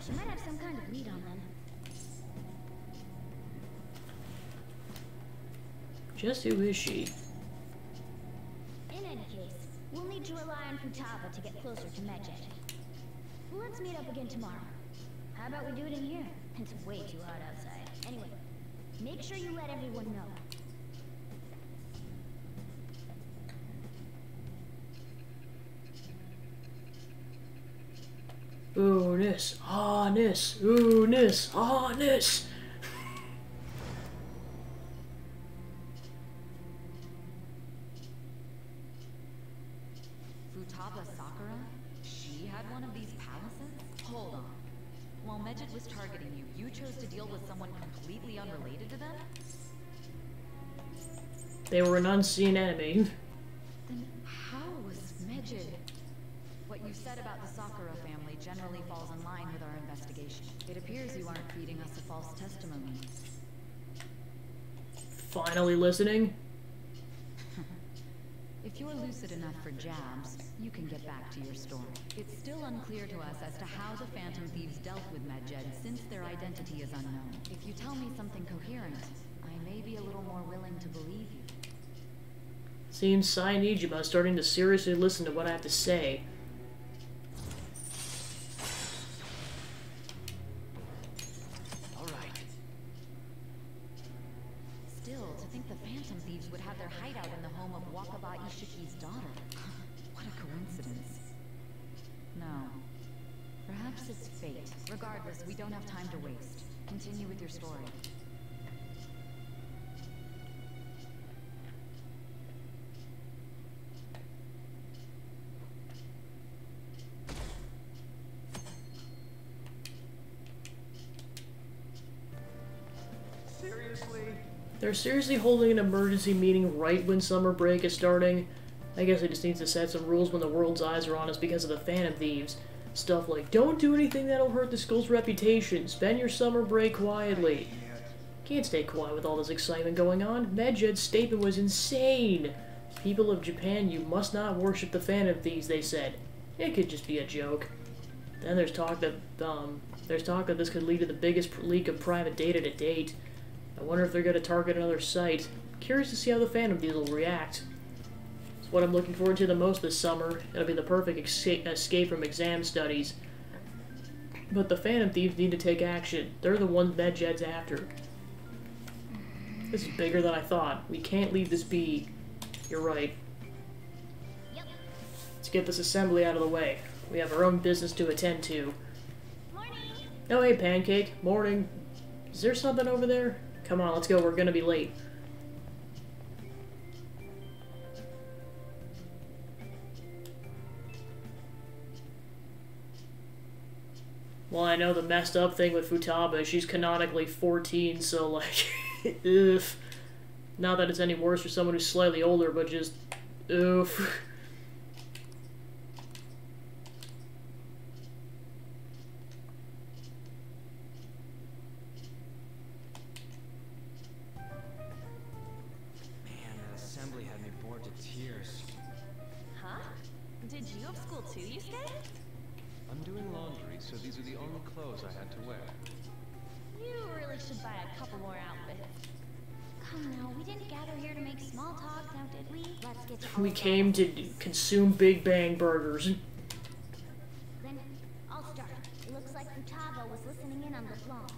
she might have some kind of lead on them. Just who is she? In any case, we'll need to rely on Futaba to get closer to Medjed. Let's meet up again tomorrow. How about we do it in here? It's way too hot outside. Anyway, make sure you let everyone know. Ooh-ness, ah-ness, ooh-ness, ah-ness. Futaba Sakura? She had one of these palaces? Hold on. While Medjed was targeting you, you chose to deal with someone completely unrelated to them? They were an unseen enemy. Then how was Medjed? What you said about the Sakura family generally falls in line with our investigation. It appears you aren't feeding us a false testimony. Finally listening? If you're lucid enough for jabs, you can get back to your story. It's still unclear to us as to how the Phantom Thieves dealt with Medjed since their identity is unknown. If you tell me something coherent, I may be a little more willing to believe you. Seems Sainijima is starting to seriously listen to what I have to say. Alright. Still, to think the Phantom Thieves would have their hideout in the home of Wakaba Ishiki's daughter. What a coincidence. No. Perhaps it's fate. Regardless, we don't have time to waste. Continue with your story. Seriously? They're seriously holding an emergency meeting right when summer break is starting? I guess it just needs to set some rules when the world's eyes are on us because of the Phantom Thieves. Stuff like, don't do anything that'll hurt the school's reputation, spend your summer break quietly. Can't stay quiet with all this excitement going on. Medjed's statement was insane. People of Japan, you must not worship the Phantom Thieves, they said. It could just be a joke. Then there's talk that this could lead to the biggest leak of private data to date. I wonder if they're going to target another site. Curious to see how the Phantom Thieves will react. It's what I'm looking forward to the most this summer. It'll be the perfect escape from exam studies. But the Phantom Thieves need to take action. They're the ones Medjed's after. This is bigger than I thought. We can't leave this be. You're right. Yep. Let's get this assembly out of the way. We have our own business to attend to. Morning. Oh, hey, Pancake. Morning. Is there something over there? Come on, let's go. We're gonna be late. Well, I know the messed up thing with Futaba is she's canonically 14, so, like, oof. Not that it's any worse for someone who's slightly older, but just, oof. Man, that assembly had me bored to tears. Huh? Did you have school too, Yusuke? I'm doing laundry, so these are the only clothes I had to wear. You really should buy a couple more outfits. Come now, we didn't gather here to make small talk, now did we? Let's get to We came to consume Big Bang burgers. Then, I'll start. It looks like Futaba was listening in on the phone.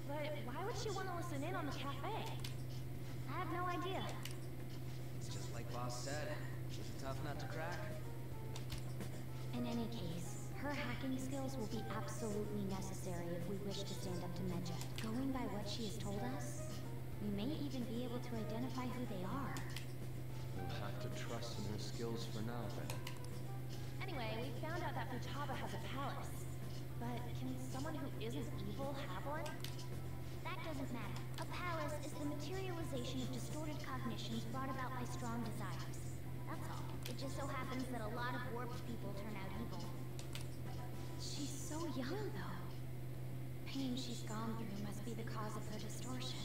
But why would she want to listen in on the cafe? I have no idea. It's just like Boss said. She's a tough nut to crack. In any case, her hacking skills will be absolutely necessary if we wish to stand up to Medjed. Going by what she has told us, we may even be able to identify who they are. We'll have to trust in her skills for now, then. Anyway, we found out that Futaba has a palace. But can someone who isn't evil have one? That doesn't matter. A palace is the materialization of distorted cognitions brought about by strong desires. That's all. It just so happens that a lot of warped people turn out evil. She's so young, though. pain she's gone through must be the cause of her distortion.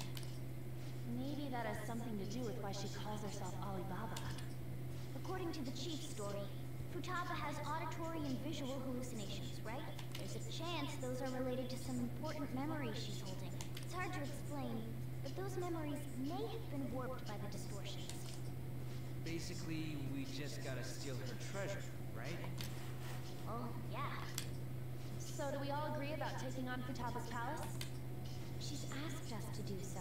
Maybe that has something to do with why she calls herself Alibaba. According to the chief's story, Futaba has auditory and visual hallucinations, right? There's a chance those are related to some important memories she's holding. It's hard to explain, but those memories may have been warped by the distortions. Basically, we just gotta steal her treasure, right? Oh, yeah. So do we all agree about taking on Futaba's palace? She's asked us to do so.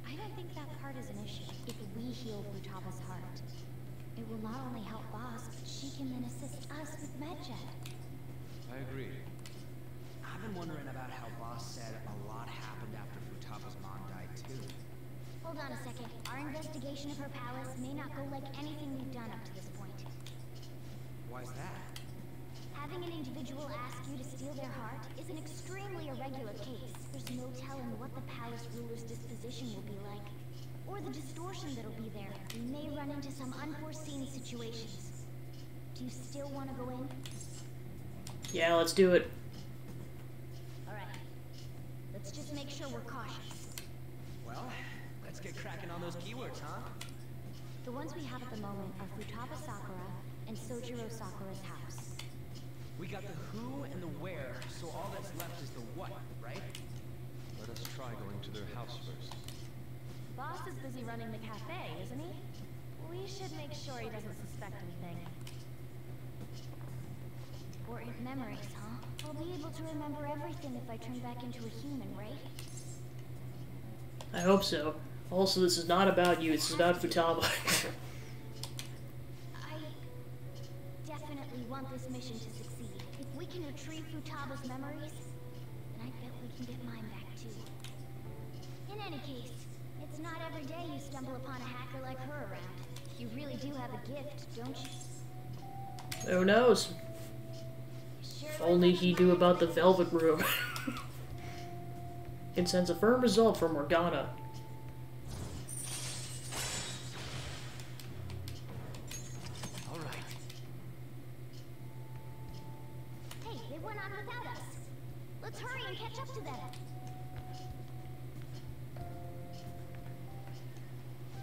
I don't think that part is an issue. If we heal Futaba's heart, it will not only help Boss, but she can then assist us with Medjed. I agree. I've been wondering about how Boss said a lot happened after Futaba's mom died, too. Hold on a second. Our investigation of her palace may not go like anything we've done up to this point. Why's that? Having an individual ask you to steal their heart is an extremely irregular case. There's no telling what the palace ruler's disposition will be like, or the distortion that'll be there. We may run into some unforeseen situations. Do you still want to go in? Yeah, let's do it. Alright. Let's just make sure we're cautious. Well, let's get cracking on those keywords, huh? The ones we have at the moment are Futaba Sakura and Sojiro Sakura's house. We got the who and the where, so all that's left is the what, right? Let us try going to their house first. Boss is busy running the cafe, isn't he? We should make sure he doesn't suspect anything. Important memories, huh? I'll be able to remember everything if I turn back into a human, right? I hope so. Also, this is not about you, this is about Futaba. I definitely want this mission to succeed. If we can retrieve Futaba's memories, then I bet we can get mine back too. In any case, it's not every day you stumble upon a hacker like her around. You really do have a gift, don't you? Who knows? If only he knew about the Velvet Room. Can sense a firm result from Morgana. Alright. Hey, they went on without us. Let's hurry and catch up to them.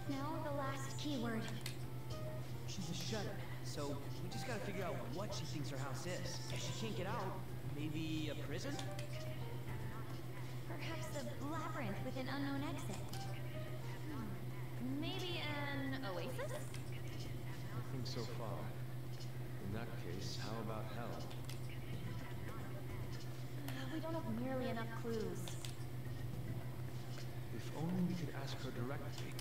Now the last keyword. She's a shut-in, so we just gotta figure out what she thinks her house is. If she can't get out, maybe a prison? Perhaps a labyrinth with an unknown exit. Maybe an oasis? Nothing so far. In that case, how about hell? We don't have nearly enough clues. If only we could ask her directly.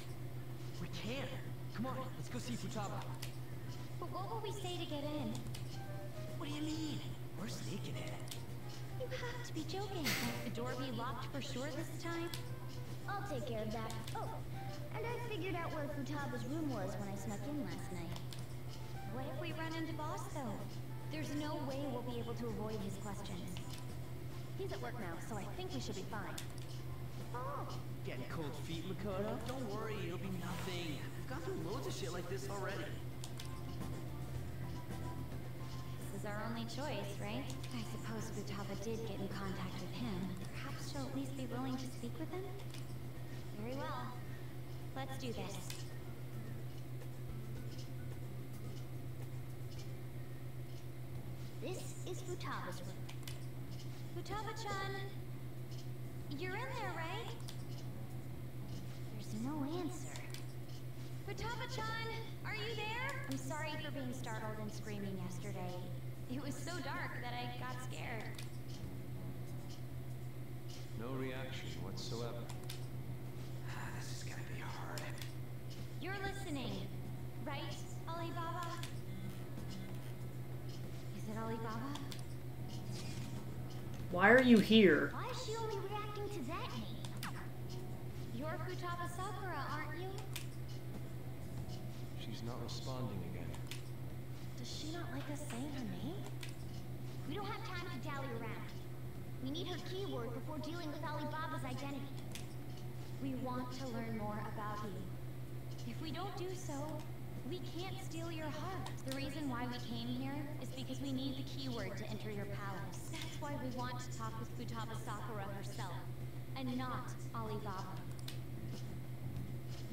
We can! Come on, let's go see Futaba. But what will we say to get in? What do you mean? We're sneaking in. You have to be joking. Might the door be locked for sure this time? I'll take care of that. Oh, and I figured out where Futaba's room was when I snuck in last night. What if we run into Boss, though? There's no way we'll be able to avoid his questions. He's at work now, so I think we should be fine. Oh, Getting cold feet, Makoto? Don't worry, it'll be nothing. I've gone through loads of shit like this already. this is our only choice, right? I suppose Futaba did get in contact with him. Perhaps she'll at least be willing to speak with him? Very well. Let's do this. This is Futaba's room. Futaba-chan, you're in there, right? There's no answer. Futaba-chan, are you there? I'm sorry for being startled and screaming yesterday. It was so dark that I got scared. No reaction whatsoever. This is gonna be hard. You're listening, right, Alibaba? Is it Alibaba? Why are you here? Why is she only reacting to that name? You're Futaba Sakura, aren't you? She's not responding again. Does she not like us saying her name? We don't have time to dally around. We need her keyword before dealing with Alibaba's identity. We want to learn more about you. If we don't do so, We can't steal your heart. The reason why we came here is because we need the keyword to enter your palace. That's why we want to talk with Futaba Sakura herself, and not Alibaba.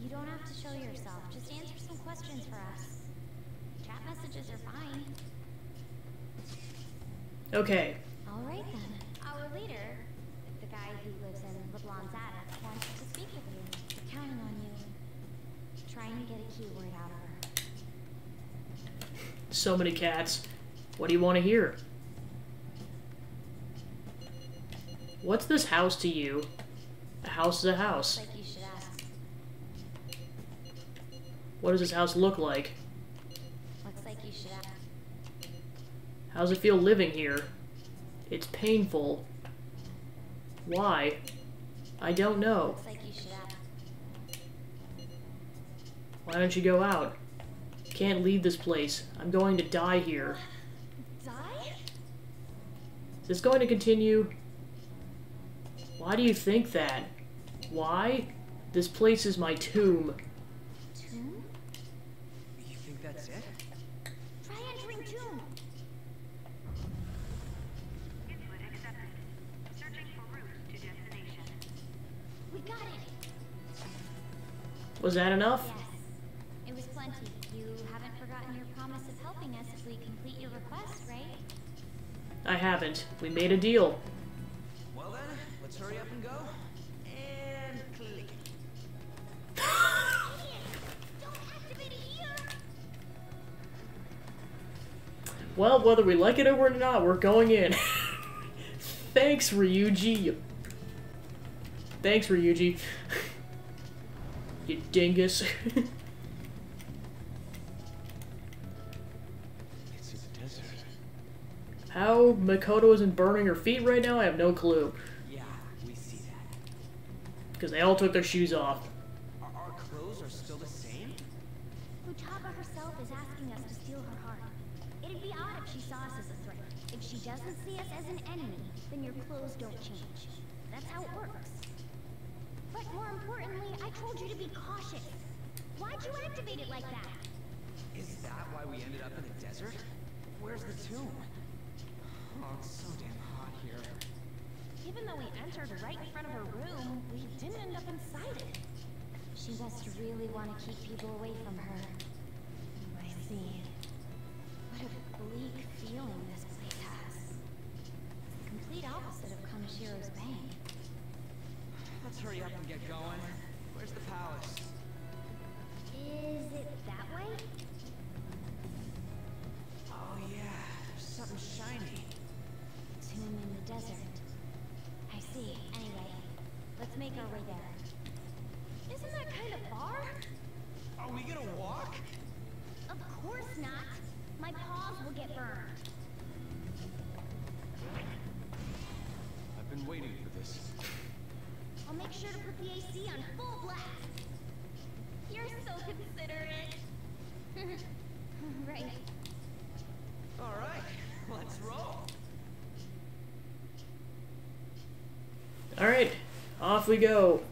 You don't have to show yourself. Just answer some questions for us. Chat messages are fine. Okay. All right then. Our leader, the guy who lives in LeBlanc's attic, wants to speak with you. We're counting on you. Trying to get a keyword out of her. So many cats. What do you want to hear? What's this house to you? A house is a house. Like you should ask. What does this house look like? Looks like you should ask. How does it feel living here? It's painful. Why? I don't know. Looks like you should ask. Why don't you go out? Can't leave this place. I'm going to die here. Die? Is this going to continue? Why do you think that? Why? This place is my tomb. Tomb? You think that's it? Try entering tomb. Input accepted. Searching for route to destination. We got it. Was that enough? Yes. It was plenty. You haven't forgotten your promise of helping us if we complete your request, right? I haven't. We made a deal. Well then, let's hurry up and go. And click. Don't activate it here! Well, whether we like it or not, we're going in. Thanks, Ryuji. Thanks, Ryuji. You dingus. It's a desert. How Makoto isn't burning her feet right now, I have no clue. Yeah, we see that. Because they all took their shoes off. Our clothes are still the same? Futaba herself is asking us to steal her heart. It'd be odd if she saw us as a threat. If she doesn't see us as an enemy, then your clothes don't change. That's how it works. But more importantly, I told you to be cautious. Why'd you activate it like that? Is that why we ended up in the desert? Where's the tomb? Oh, it's so damn hot here. Even though we entered right in front of her room, we didn't end up inside it. She must really want to keep people away from her. I see. What a bleak feeling this place has. It's the complete opposite of Kaneshiro's Bank. Let's hurry up and get going. Where's the palace? Is it that way? Oh yeah, there's something shiny. Tomb in the desert. I see. Anyway, let's make our way there. Isn't that kind of far? Are we gonna walk? Of course not. My paws will get burned. I've been waiting for this. I'll make sure to put the AC on full blast. You're so considerate. Right. All right, let's roll. Alright, off we go.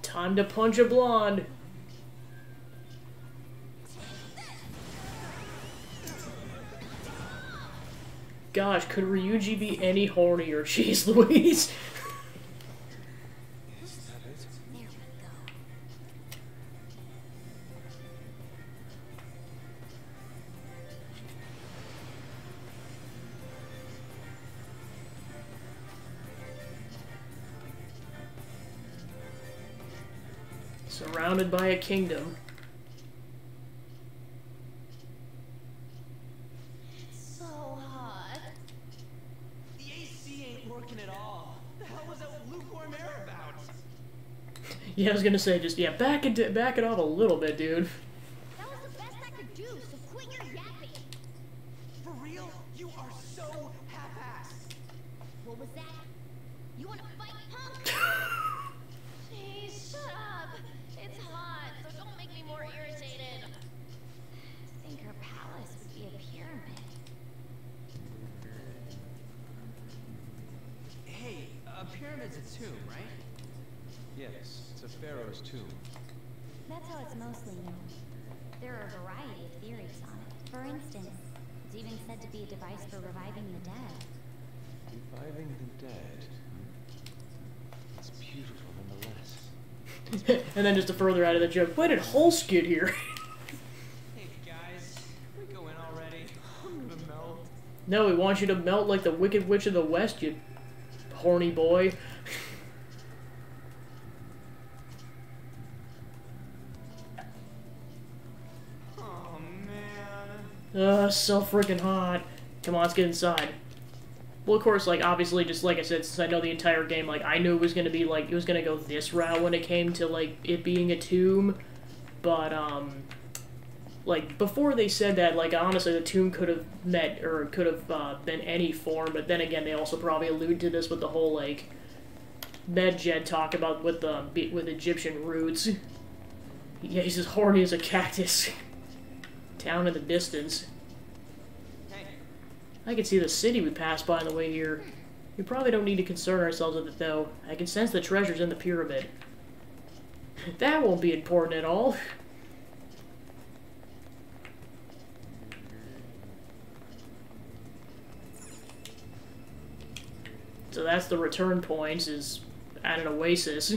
Time to punch a blonde. Gosh, could Ryuji be any hornier? Jeez Louise. There we go. Surrounded by a kingdom. It's so hot. Yeah, I was gonna say, just, yeah, back it up a little bit, dude. That was the best I could do, so quit your yapping. For real? You are so half-assed. What was that? You wanna fight, punk? Please, shut up. It's hot, so don't make me more irritated. Think her palace would be a pyramid. Hey, a pyramid's a tomb, right? Yes, it's a pharaoh's tomb. That's how it's mostly known. There are a variety of theories on it. For instance, it's even said to be a device for reviving the dead. Reviving the dead. It's beautiful nonetheless. And then just to further out of the joke, why did Hulk get here? Hey guys, we go in already. I'm gonna melt. No, we want you to melt like the Wicked Witch of the West, you horny boy. Oh man. So freaking hot. Come on, let's get inside. Well, of course, like, obviously, just like I said, since I know the entire game, like, I knew it was gonna be, like, it was gonna go this route when it came to, like, it being a tomb. But, like, before they said that, like, honestly, the tomb could have been any form, but then again, they also probably allude to this with the whole, like, Medjed talk about with Egyptian roots. Yeah, he's as horny as a cactus. Down in the distance. Hey, I can see the city we passed by on the way here. We probably don't need to concern ourselves with it, though. I can sense the treasures in the pyramid. That won't be important at all. So that's the return point, is at an oasis.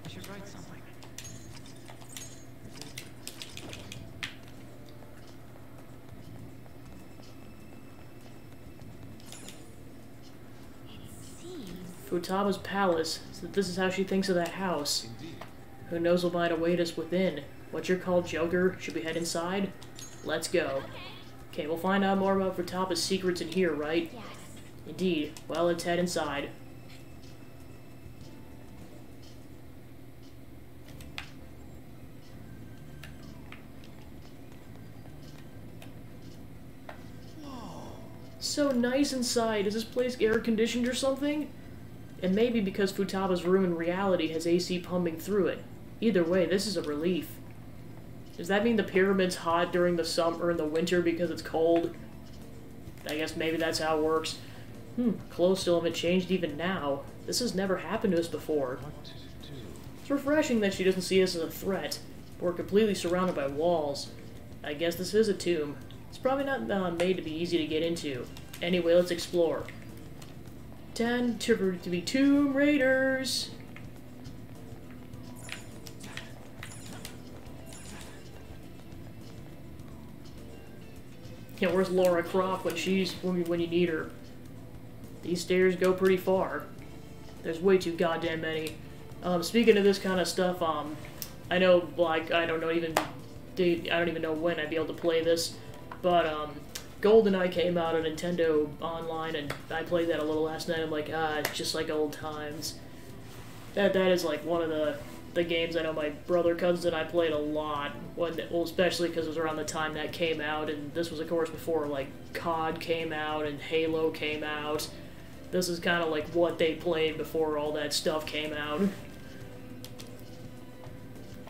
I should write something. Futaba's palace, so this is how she thinks of that house. Indeed. Who knows what might await us within? What's your call, Joker? Should we head inside? Let's go. Okay, we'll find out more about Futaba's secrets in here, right? Yes. Indeed. Well, let's head inside. So nice inside. Is this place air conditioned or something? And maybe because Futaba's room in reality has AC pumping through it. Either way, this is a relief. Does that mean the pyramid's hot during the summer or in the winter because it's cold? I guess maybe that's how it works. Clothes still haven't changed even now. This has never happened to us before. What to do? It's refreshing that she doesn't see us as a threat. We're completely surrounded by walls. I guess this is a tomb. It's probably not made to be easy to get into. Anyway, let's explore. 10 to be Tomb Raiders. Yeah, where's Laura Croft when you need her? These stairs go pretty far. There's way too goddamn many. Speaking of this kind of stuff, I know, like, I don't even know when I'd be able to play this, but GoldenEye came out on Nintendo Online, and I played that a little last night. I'm like, it's just like old times. That is like one of the games I know my brother, cousins, and I played a lot. Especially because it was around the time that came out, and this was, of course, before like COD came out and Halo came out. This is kind of like what they played before all that stuff came out.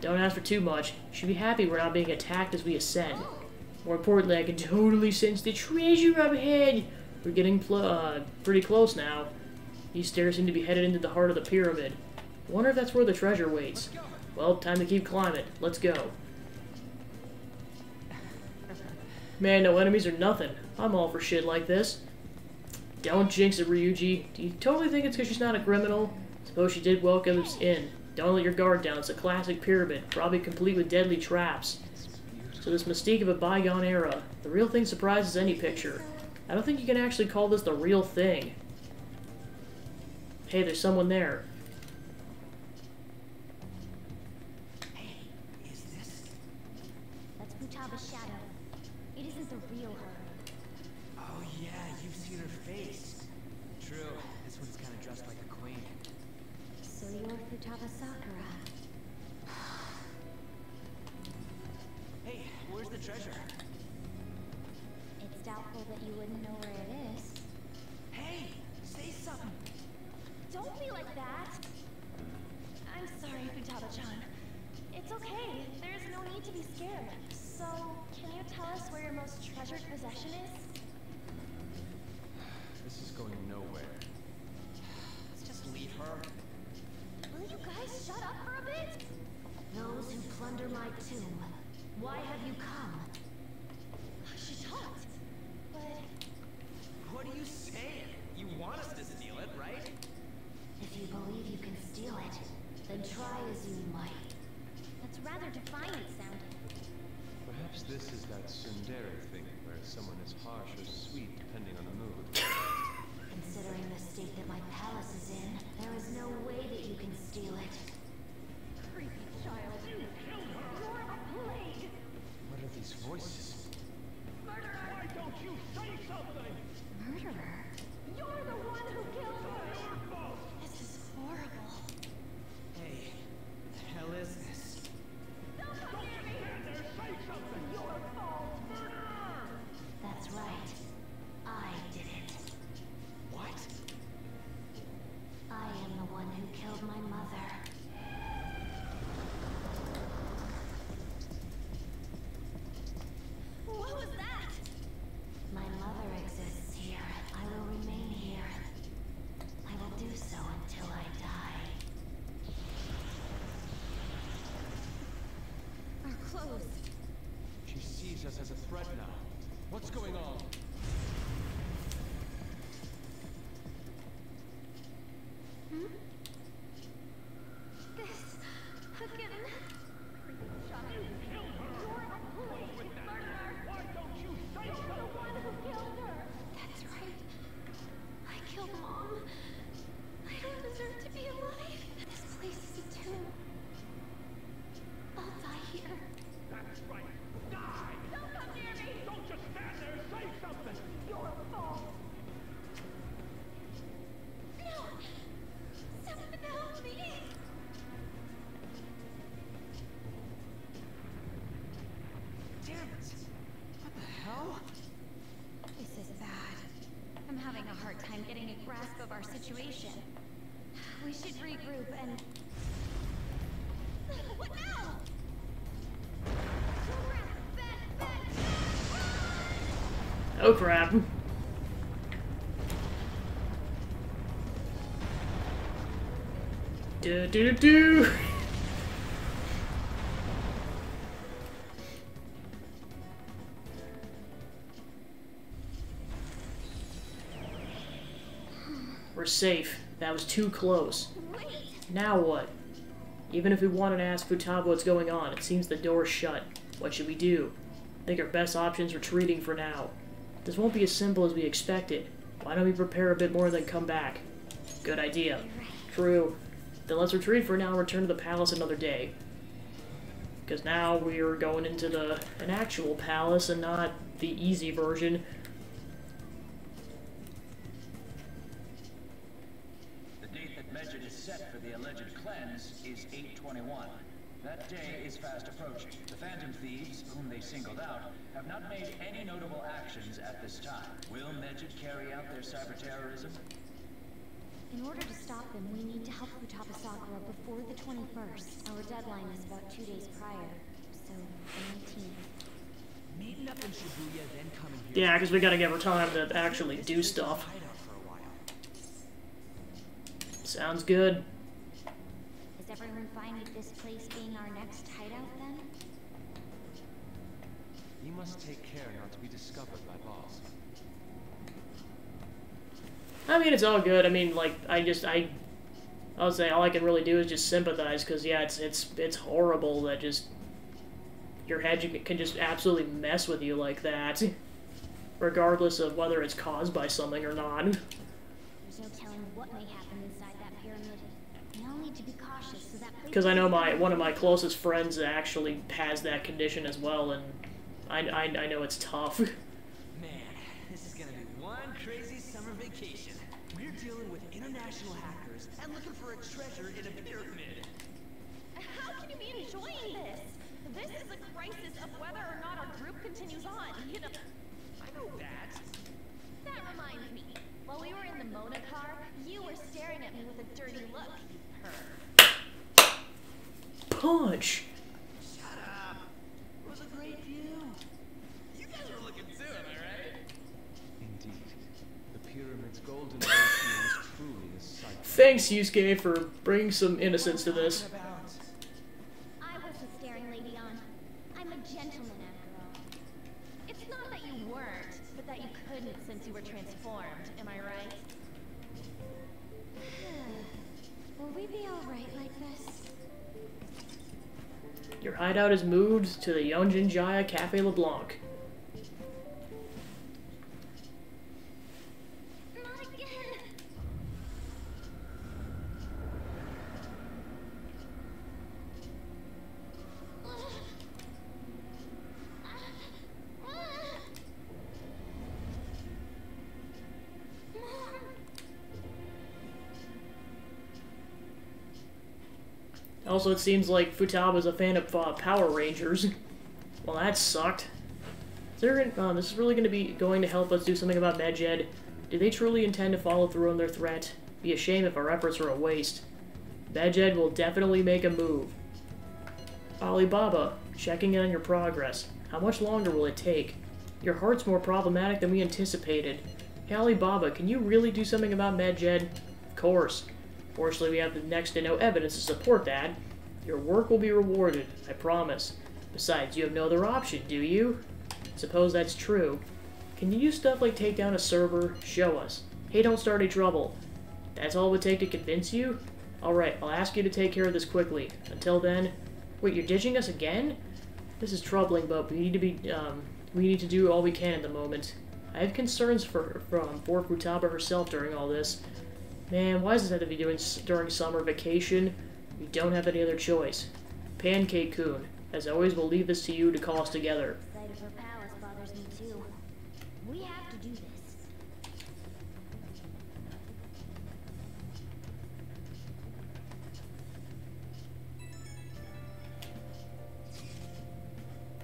Don't ask for too much. You should be happy we're not being attacked as we ascend. More importantly, I can totally sense the treasure up ahead. We're getting pretty close now. These stairs seem to be headed into the heart of the pyramid. I wonder if that's where the treasure waits. Well, time to keep climbing. Let's go. Man, no enemies or nothing. I'm all for shit like this. Don't jinx it, Ryuji. Do you totally think it's because she's not a criminal? Suppose she did welcome us in. Don't let your guard down. It's a classic pyramid, probably complete with deadly traps. So this mystique of a bygone era. The real thing surprises any picture. I don't think you can actually call this the real thing. Hey, there's someone there. Hey, is this? That's Futaba's shadow. It isn't the real her. Oh yeah, you've seen her face. This one's kind of dressed like a queen. So you're Futaba Sakura. Hey, where's the treasure? It's doubtful that you wouldn't know where it is. Hey, say something. Don't be like that. I'm sorry, Futaba-chan. It's okay. There's no need to be scared. So, can you tell us where your most treasured possession is? This is going nowhere. Let's just leave her. Will you guys shut up for a bit? Those who plunder my tomb. Why have you come? She talked. But What are you saying? You want us to steal it, right? If you believe you can steal it, then try as you might. that's rather defiant sounding. Perhaps this is that tsundere thing, where someone is harsh or sweet depending on the mood. Considering the state that my palace is in, there is no way that you can steal it. Creepy child. You killed her! You're a plague! What are these voices? Murderer! Why don't you say something? Murderer? You're the one who killed her! Your fault. This is horrible. Hey, the hell is this? Don't come near me! Stand there, say something. Your fault! Murderer! That's right. I did it. What? I am the one who killed my mother. What was that? My mother exists here. I will remain here. I will do so until I die. Our clothes. She sees us as a threat now. What's going on? This again. Creepy child. You're a plague! Murderer! Why don't you say You're the something? one who killed her! That's right. I killed Mom. I don't deserve to be alive. This place is a tomb. I'll die here. That's right. Die! Don't come near me! Don't just stand there, say something. Your fault. No! Someone help me! Damn it! What the hell? This is bad. I'm having a hard time getting a grasp of our situation. We should regroup and... What now? Oh crap. Do do do. We're safe. That was too close. Wait! Now what? Even if we wanted to ask Futaba what's going on, it seems the door's shut. What should we do? I think our best option is retreating for now. This won't be as simple as we expected. Why don't we prepare a bit more and then come back? Good idea. True. Then let's retreat for now and return to the palace another day. Because now we're going into an actual palace and not the easy version. The date that Medjed is set for the alleged cleanse is 8/21. That day is fast approaching. The Phantom Thieves, whom they singled out, have not made any notable actions at this time. Will Medjed carry out their cyber-terrorism? In order to stop them, we need to help Futaba Sakura before the 21st. Our deadline is about 2 days prior, so the 19th. Meeting up in Shibuya, then coming here. Yeah, because we gotta give her time to actually do stuff. Hideout for a while. Sounds good. Is everyone fine with this place being our next hideout then? You must take care not to be discovered by boss. I mean, it's all good. I mean, like, I'll say all I can really do is just sympathize, because, yeah, it's horrible that just your head can just absolutely mess with you like that, regardless of whether it's caused by something or not. There's no telling what may happen inside that pyramid. We all need to be cautious so that... Because I know one of my closest friends actually has that condition as well, and I know it's tough. Man, this is gonna be one crazy summer vacation. We're dealing with international hackers and looking for a treasure in a pyramid. How can you be enjoying this? This is a crisis of whether or not our group continues on, you know. I know that. That reminds me. While we were in the Mona car, you were staring at me with a dirty look, you perv. Punch! Shut up. It was a great view. You guys were looking too, am I right? Indeed. The pyramid's golden ocean is truly a sight. Thanks, Yusuke, for bringing some innocence to this. I wasn't staring Lady on. I'm a gentleman after all. It's not that you weren't, but that you couldn't since you were transformed, am I right? Will we be alright like this? Your hideout is moved to the Yonjin-Jaya Cafe LeBlanc. Not again! Also, it seems like Futaba's a fan of Power Rangers. Well, that sucked. This is really going to help us do something about Medjed. Do they truly intend to follow through on their threat? Be a shame if our efforts are a waste. Medjed will definitely make a move. Alibaba, checking in on your progress. How much longer will it take? Your heart's more problematic than we anticipated. Hey, Alibaba, can you really do something about Medjed? Of course. Fortunately, we have the next to no evidence to support that. Your work will be rewarded, I promise. Besides, you have no other option, do you? Suppose that's true. Can you do stuff like take down a server? Show us. Hey, don't start any trouble. That's all it would take to convince you? Alright, I'll ask you to take care of this quickly. Until then... Wait, you're ditching us again? This is troubling, but we need to do all we can at the moment. I have concerns for Futaba herself during all this. Man, why does this have to be doing during summer vacation? We don't have any other choice. Pancake-kun, as always, we'll leave this to you to call us together. The sight of her palace bothers me too. We have to do this.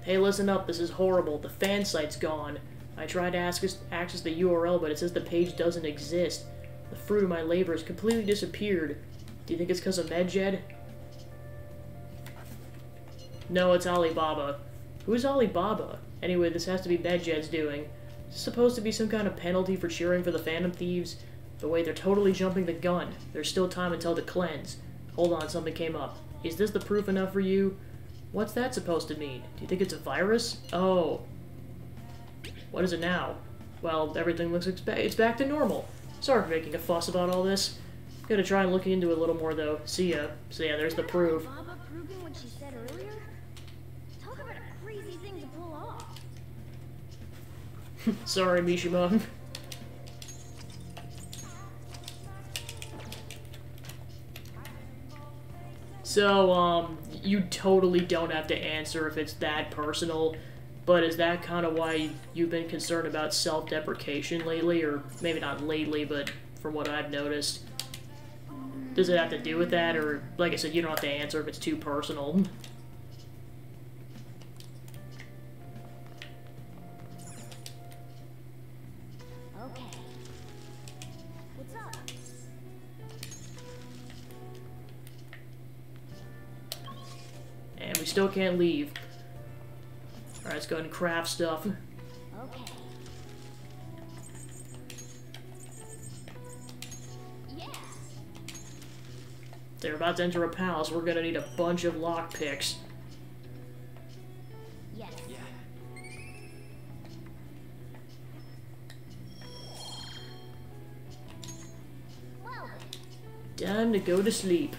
Hey, listen up, this is horrible. The fan site's gone. I tried to access the URL, but it says the page doesn't exist. The fruit of my labor has completely disappeared. Do you think it's because of Medjed? No, it's Alibaba. Who's Alibaba? Anyway, this has to be Medjed's doing. Is this supposed to be some kind of penalty for cheering for the Phantom Thieves? But wait, they're totally jumping the gun. There's still time until the cleanse. Hold on, something came up. Is this the proof enough for you? What's that supposed to mean? Do you think it's a virus? Oh. What is it now? Well, everything looks it's back to normal. Sorry for making a fuss about all this. Gotta try and look into it a little more, though. See ya. So yeah, there's the proof. Baba proving what she said earlier? Talk about a crazy thing to pull off. Sorry, Mishima. So, you totally don't have to answer if it's that personal, but is that kind of why you've been concerned about self-deprecation lately? Or maybe not lately, but from what I've noticed. Does it have to do with that? Or, like I said, you don't have to answer if it's too personal. Okay. What's up? And we still can't leave. Alright, let's go ahead and craft stuff. Okay. Yeah. They're about to enter a palace. We're gonna need a bunch of lockpicks. Yes. Yeah. Well, Time to go to sleep.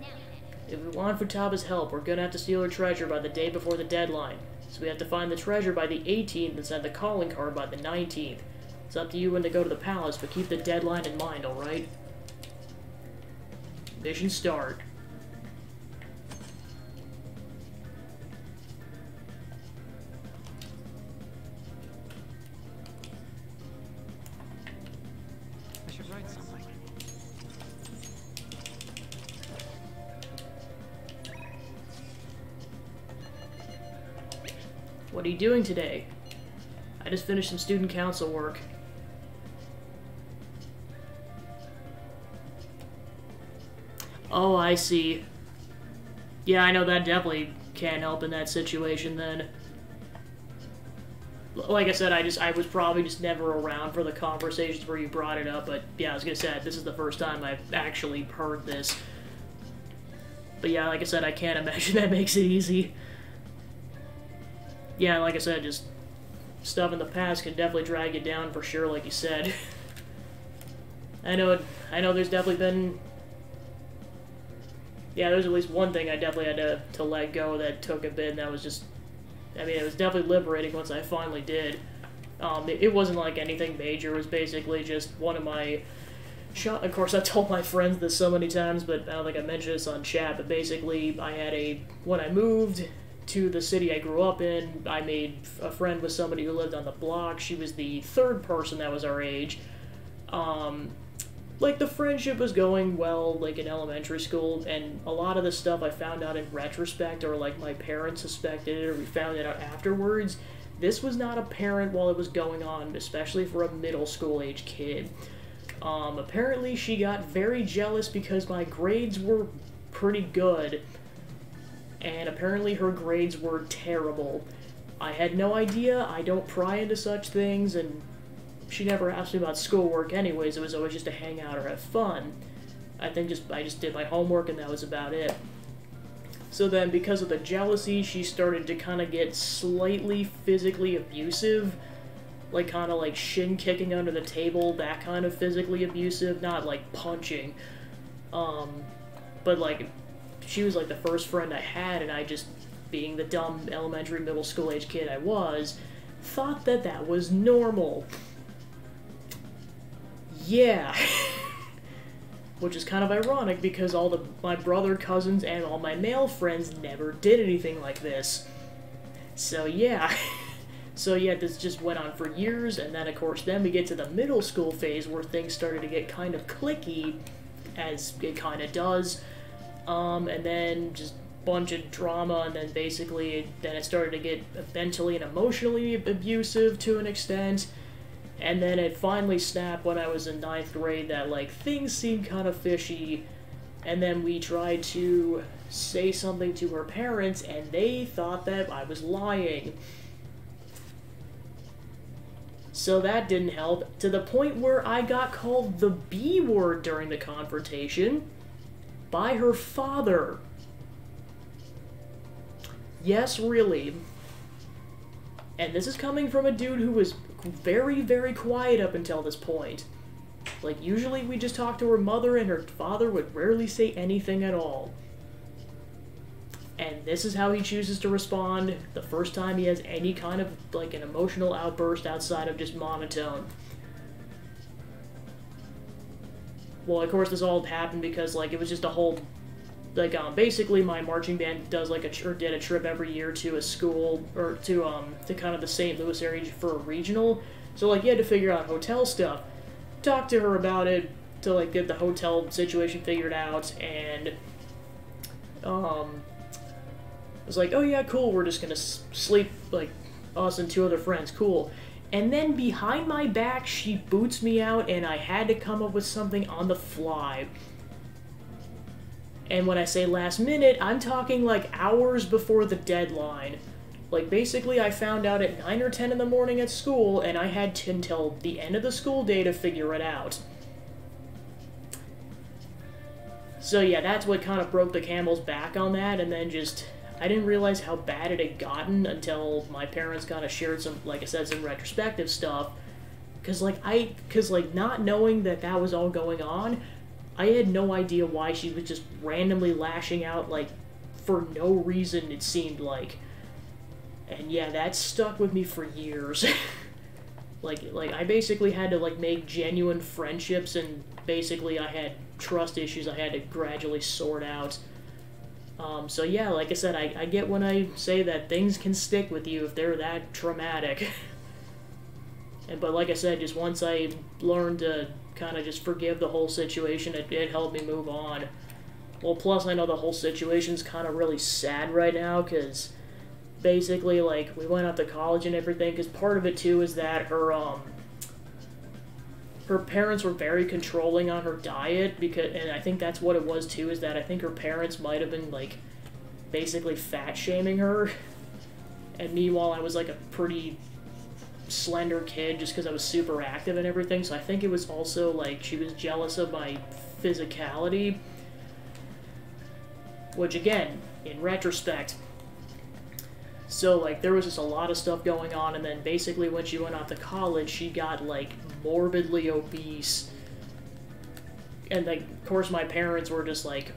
now If we want Futaba's help, we're gonna have to steal her treasure by the day before the deadline. So we have to find the treasure by the 18th and send the calling card by the 19th. It's up to you when to go to the palace, but keep the deadline in mind, alright? Mission start. What are you doing today? I just finished some student council work. Oh, I see. Yeah, I know that definitely can't help in that situation then. Like I said, I was probably just never around for the conversations where you brought it up, but yeah, I was gonna say, this is the first time I've actually heard this. But yeah, like I said, I can't imagine that makes it easy. Yeah, like I said, just stuff in the past can definitely drag you down for sure, like you said. I know there's definitely been... Yeah, there's at least one thing I definitely had to let go that took a bit, and that was just... I mean, it was definitely liberating once I finally did. It wasn't like anything major, it was basically just one of my... Of course, I've told my friends this so many times, but I don't think I mentioned this on chat, but basically, I had when I moved to the city I grew up in, I made a friend with somebody who lived on the block. She was the third person that was our age. Like, the friendship was going well, like, in elementary school, and a lot of the stuff I found out in retrospect, or, like, my parents suspected it, or we found it out afterwards. This was not apparent while it was going on, especially for a middle school-age kid. Apparently she got very jealous because my grades were pretty good, and apparently her grades were terrible. I had no idea, I don't pry into such things, and she never asked me about schoolwork anyways, it was always just to hang out or have fun. I just did my homework and that was about it. So then, because of the jealousy, she started to kind of get slightly physically abusive. Like, kind of like shin-kicking under the table, that kind of physically abusive, not like punching. But like, she was like the first friend I had, and I just, being the dumb elementary, middle school age kid I was, thought that that was normal. Yeah. Which is kind of ironic because my brother, cousins, and all my male friends never did anything like this. So yeah. So yeah, this just went on for years, and then of course then we get to the middle school phase where things started to get kind of cliquey, as it kind of does, and then just bunch of drama, and then basically then it started to get mentally and emotionally abusive to an extent. And then it finally snapped when I was in 9th grade that, like, things seemed kind of fishy, and then we tried to say something to her parents, and they thought that I was lying. So that didn't help, to the point where I got called the B word during the confrontation by her father. Yes, really. And this is coming from a dude who was very, very quiet up until this point. Like, usually we just talk to her mother, and her father would rarely say anything at all. And this is how he chooses to respond the first time he has any kind of, like, an emotional outburst outside of just monotone. Well, of course, this all happened because, like, it was just a whole... Like, basically my marching band does, like, did a trip every year to a school, or to kind of the St. Louis area for a regional. So, like, you had to figure out hotel stuff. Talk to her about it to, like, get the hotel situation figured out, and, I was like, oh yeah, cool, we're just gonna sleep, like, us and 2 other friends, cool. And then behind my back, she boots me out, and I had to come up with something on the fly. And when I say last minute, I'm talking like hours before the deadline. Like, basically, I found out at 9 or 10 in the morning at school, and I had until the end of the school day to figure it out. So yeah, that's what kind of broke the camel's back on that, and then just... I didn't realize how bad it had gotten until my parents kind of shared some, like I said, some retrospective stuff. Because, like, not knowing that that was all going on... I had no idea why she was just randomly lashing out, like, for no reason, it seemed like. And yeah, that stuck with me for years. like, I basically had to, like, make genuine friendships, and basically I had trust issues I had to gradually sort out. So yeah, like I said, I get when I say that things can stick with you if they're that traumatic. But like I said, just once I learned to kind of just forgive the whole situation, it helped me move on. Well, plus I know the whole situation's kind of really sad right now, because basically, like, we went out to college and everything, because part of it, too, is that her parents were very controlling on her diet, and I think that's what it was, too, is that I think her parents might have been, like, basically fat-shaming her, and meanwhile, I was, like, a pretty slender kid just because I was super active and everything, so I think it was also, like, she was jealous of my physicality, which, again, in retrospect, so, like, there was just a lot of stuff going on, and then basically when she went off to college, she got, like, morbidly obese, and, like, of course my parents were just, like,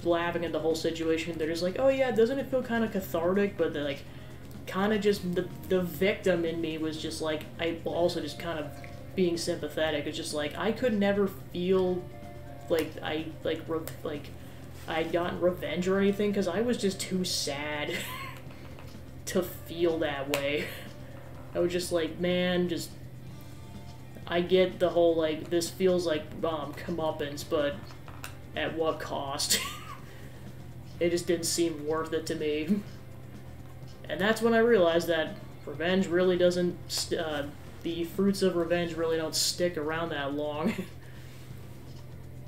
laughing at the whole situation. They're just like, oh yeah, doesn't it feel kind of cathartic? But they're, like, kind of just, the victim in me was just, like, I also just kind of being sympathetic. It's just, like, I could never feel like I'd gotten revenge or anything, because I was just too sad to feel that way. I was just like, man, just, I get the whole, like, this feels like comeuppance, but at what cost? It just didn't seem worth it to me. And that's when I realized that revenge really doesn't, the fruits of revenge really don't stick around that long.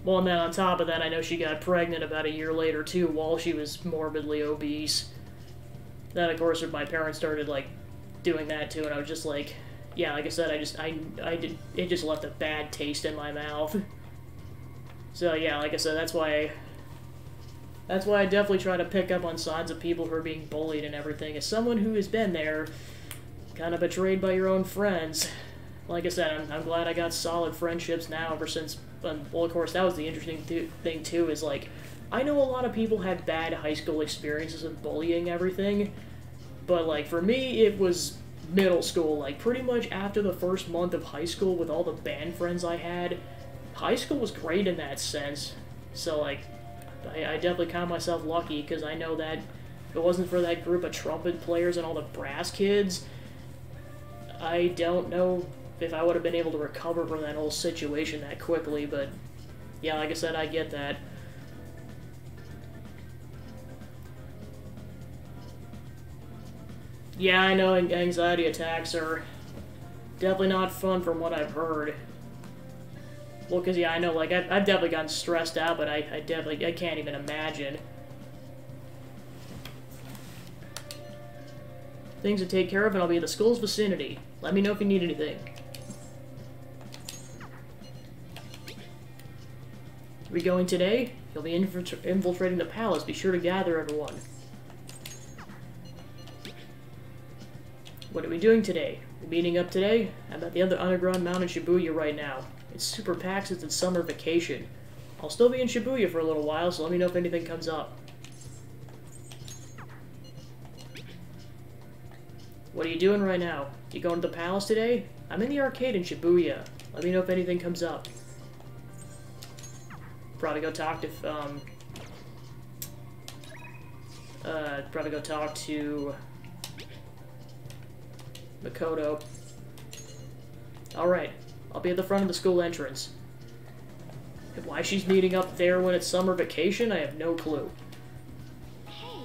Well, and then on top of that, I know she got pregnant about a year later, too, while she was morbidly obese. Then, of course, my parents started, like, doing that, too, and I was just like, yeah, like I said, it just left a bad taste in my mouth. So, yeah, like I said, that's why I definitely try to pick up on signs of people who are being bullied and everything. As someone who has been there, kind of betrayed by your own friends. Like I said, I'm glad I got solid friendships now ever since, well, of course, that was the interesting thing, too, is, like, I know a lot of people had bad high school experiences with bullying everything, but, like, for me, it was middle school. Like, pretty much after the first month of high school with all the band friends I had, high school was great in that sense. So, like, I definitely count myself lucky, because I know that if it wasn't for that group of trumpet players and all the brass kids, I don't know if I would have been able to recover from that whole situation that quickly, but yeah, like I said, I get that. Yeah, I know anxiety attacks are definitely not fun from what I've heard. Well, because, yeah, I know, like, I've definitely gotten stressed out, but I can't even imagine. Things to take care of, and I'll be in the school's vicinity. Let me know if you need anything. We going today? You'll be infiltrating the palace. Be sure to gather everyone. What are we doing today? We're meeting up today? I'm at the other underground mount in Shibuya right now. It's super packed since it's summer vacation. I'll still be in Shibuya for a little while, so let me know if anything comes up. What are you doing right now? You going to the palace today? I'm in the arcade in Shibuya. Let me know if anything comes up. Probably go talk to, Makoto. Alright, I'll be at the front of the school entrance. And why she's meeting up there when it's summer vacation, I have no clue. Hey.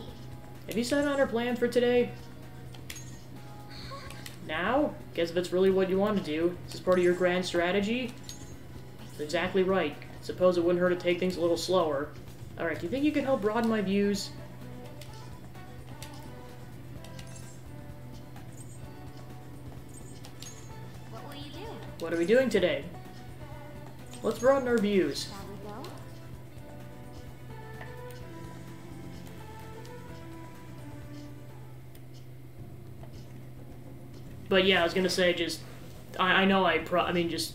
Have you set on her plan for today? Now? Guess if it's really what you want to do, is this part of your grand strategy? That's exactly right. Suppose it wouldn't hurt to take things a little slower. Alright, do you think you can help broaden my views? What will you do? What are we doing today? Let's broaden our views. Shall we go? But yeah, I was gonna say, just, I know I mean, just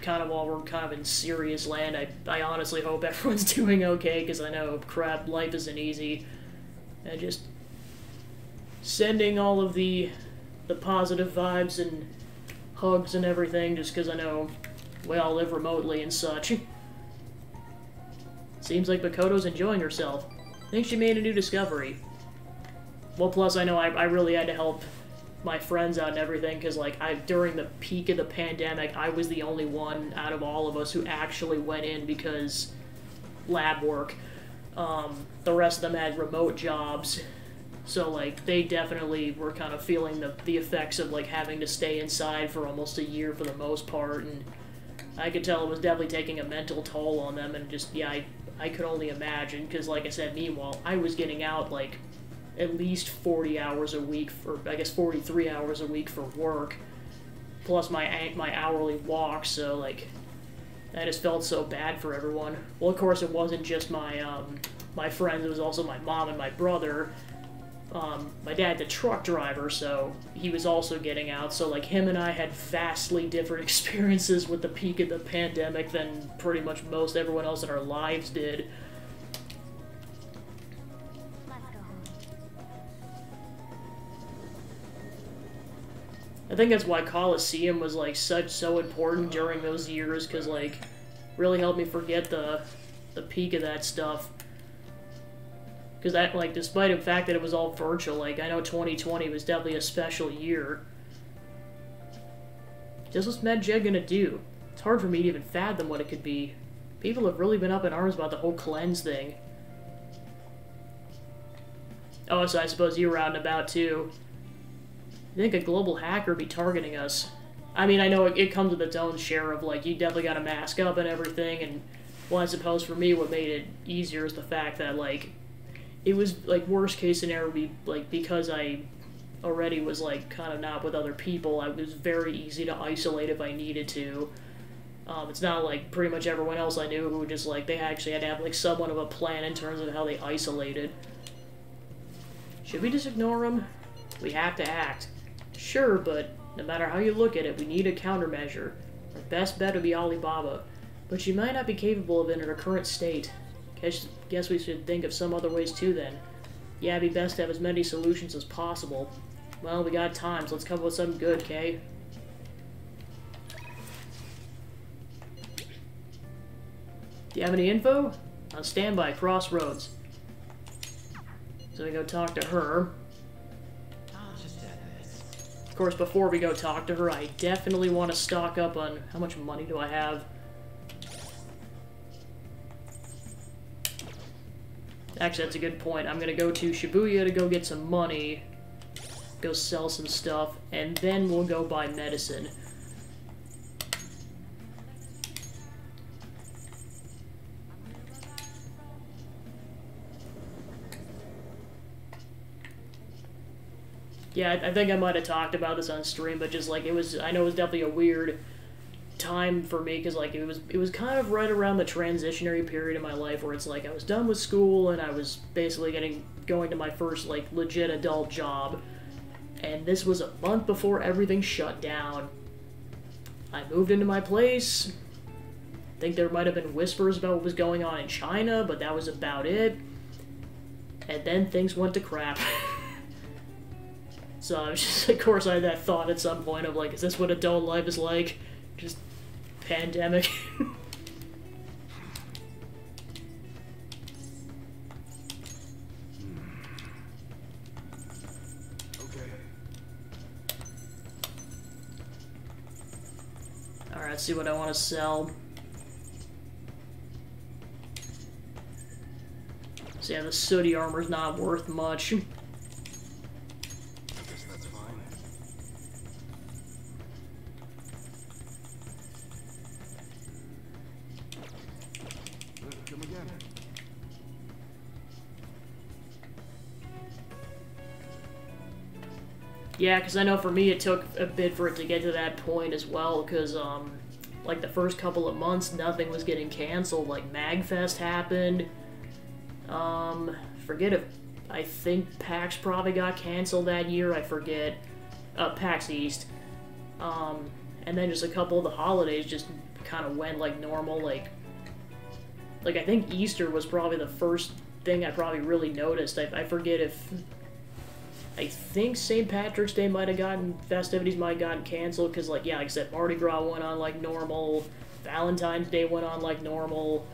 kind of while we're kind of in serious land, I honestly hope everyone's doing okay, because I know, crap, life isn't easy. And just sending all of the positive vibes and hugs and everything, just because I know we all live remotely and such. Seems like Makoto's enjoying herself. I think she made a new discovery. Well, plus I know I really had to help my friends out and everything, because, like, during the peak of the pandemic, I was the only one out of all of us who actually went in because lab work. The rest of them had remote jobs, So, like, they definitely were kind of feeling the effects of, like, having to stay inside for almost a year for the most part, and I could tell it was definitely taking a mental toll on them, and just, yeah, I could only imagine, because, like I said, meanwhile, I was getting out, like, at least 40 hours a week, or I guess 43 hours a week for work, plus my hourly walk, so, like, I just felt so bad for everyone. Well, of course, it wasn't just my friends, it was also my mom and my brother. My dad's a truck driver, so he was also getting out, so, like, him and I had vastly different experiences with the peak of the pandemic than pretty much most everyone else in our lives did. Let's go home. I think that's why Coliseum was, like, so important during those years, because, like, really helped me forget the peak of that stuff. Because that, like, despite the fact that it was all virtual, like, I know 2020 was definitely a special year. Just what's MedJed gonna do? It's hard for me to even fathom what it could be. People have really been up in arms about the whole cleanse thing. Oh, so I suppose you were out and about, too. I think a global hacker would be targeting us. I mean, I know it comes with its own share of, like, you definitely gotta mask up and everything, and, well, I suppose for me what made it easier is the fact that, like, it was, like, worst case scenario would be, like, because I already was, like, kind of not with other people, it was very easy to isolate if I needed to. It's not like pretty much everyone else I knew who just, like, they actually had to have, like, somewhat of a plan in terms of how they isolated. Should we just ignore them? We have to act. Sure, but no matter how you look at it, we need a countermeasure. Our best bet would be Alibaba, but she might not be capable of it in her current state. Guess we should think of some other ways too then. Yeah, it'd be best to have as many solutions as possible. Well, we got time, so let's come up with something good, Kay? Do you have any info? On standby, Crossroads. So we go talk to her. I'll just add this. Of course, before we go talk to her, I definitely want to stock up on how much money do I have. Actually, that's a good point. I'm gonna go to Shibuya to go get some money, go sell some stuff, and then we'll go buy medicine. Yeah, I think I might have talked about this on stream, but just, like, it was, I know it was definitely a weird time for me, because, like, it was kind of right around the transitionary period in my life where it's like I was done with school and I was basically going to my first, like, legit adult job, and this was a month before everything shut down. I moved into my place. I think there might have been whispers about what was going on in China, but that was about it. And then things went to crap. So I was just, of course, I had that thought at some point of, like, is this what adult life is like? Just pandemic. Okay. Alright, let's see what I want to sell. So yeah, the sooty armor's not worth much. I guess that's fine. Come again. Yeah, because I know for me it took a bit for it to get to that point as well, because, like, the first couple of months, nothing was getting canceled. Like, MagFest happened. Forget if... I think PAX probably got canceled that year, I forget. PAX East. And then just a couple of the holidays just kind of went like normal, like, I think Easter was probably the first thing I probably really noticed. I forget if... I think St. Patrick's Day might have gotten... festivities might have gotten canceled, because, like, yeah, like I said, Mardi Gras went on like normal, Valentine's Day went on like normal.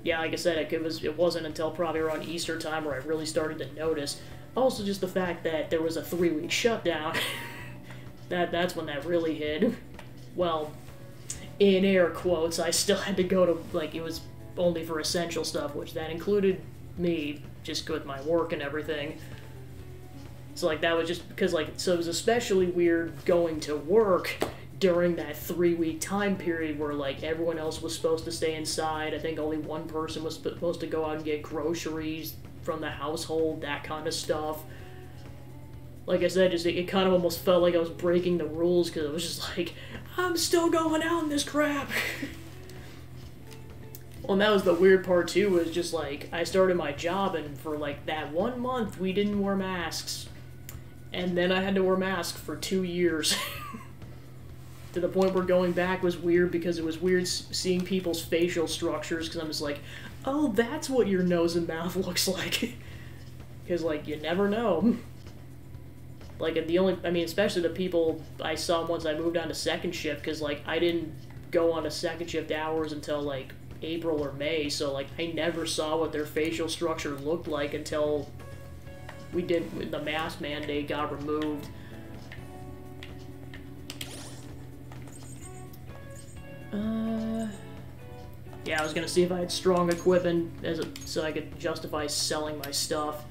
Yeah, like I said, it wasn't until probably around Easter time where I really started to notice. Also, just the fact that there was a 3-week shutdown. That's when that really hit. Well, in air quotes, I still had to go to, like, it was only for essential stuff, which that included me just with my work and everything. So, like, that was just because, like, so it was especially weird going to work during that 3-week time period where, like, everyone else was supposed to stay inside. I think only one person was supposed to go out and get groceries from the household, that kind of stuff. Like I said, just it kind of almost felt like I was breaking the rules because it was just like, I'm still going out in this crap. Well, and that was the weird part too, was just like, I started my job and for like that 1 month we didn't wear masks. And then I had to wear masks for 2 years. To the point where going back was weird because it was weird seeing people's facial structures because I'm just like, oh, that's what your nose and mouth looks like. Because, like, you never know. Like, I mean, especially the people I saw once I moved on to second shift because, like, I didn't go on to second shift hours until, like, April or May, so, like, I never saw what their facial structure looked like until the mask mandate got removed. Yeah, I was gonna see if I had strong equipment so I could justify selling my stuff.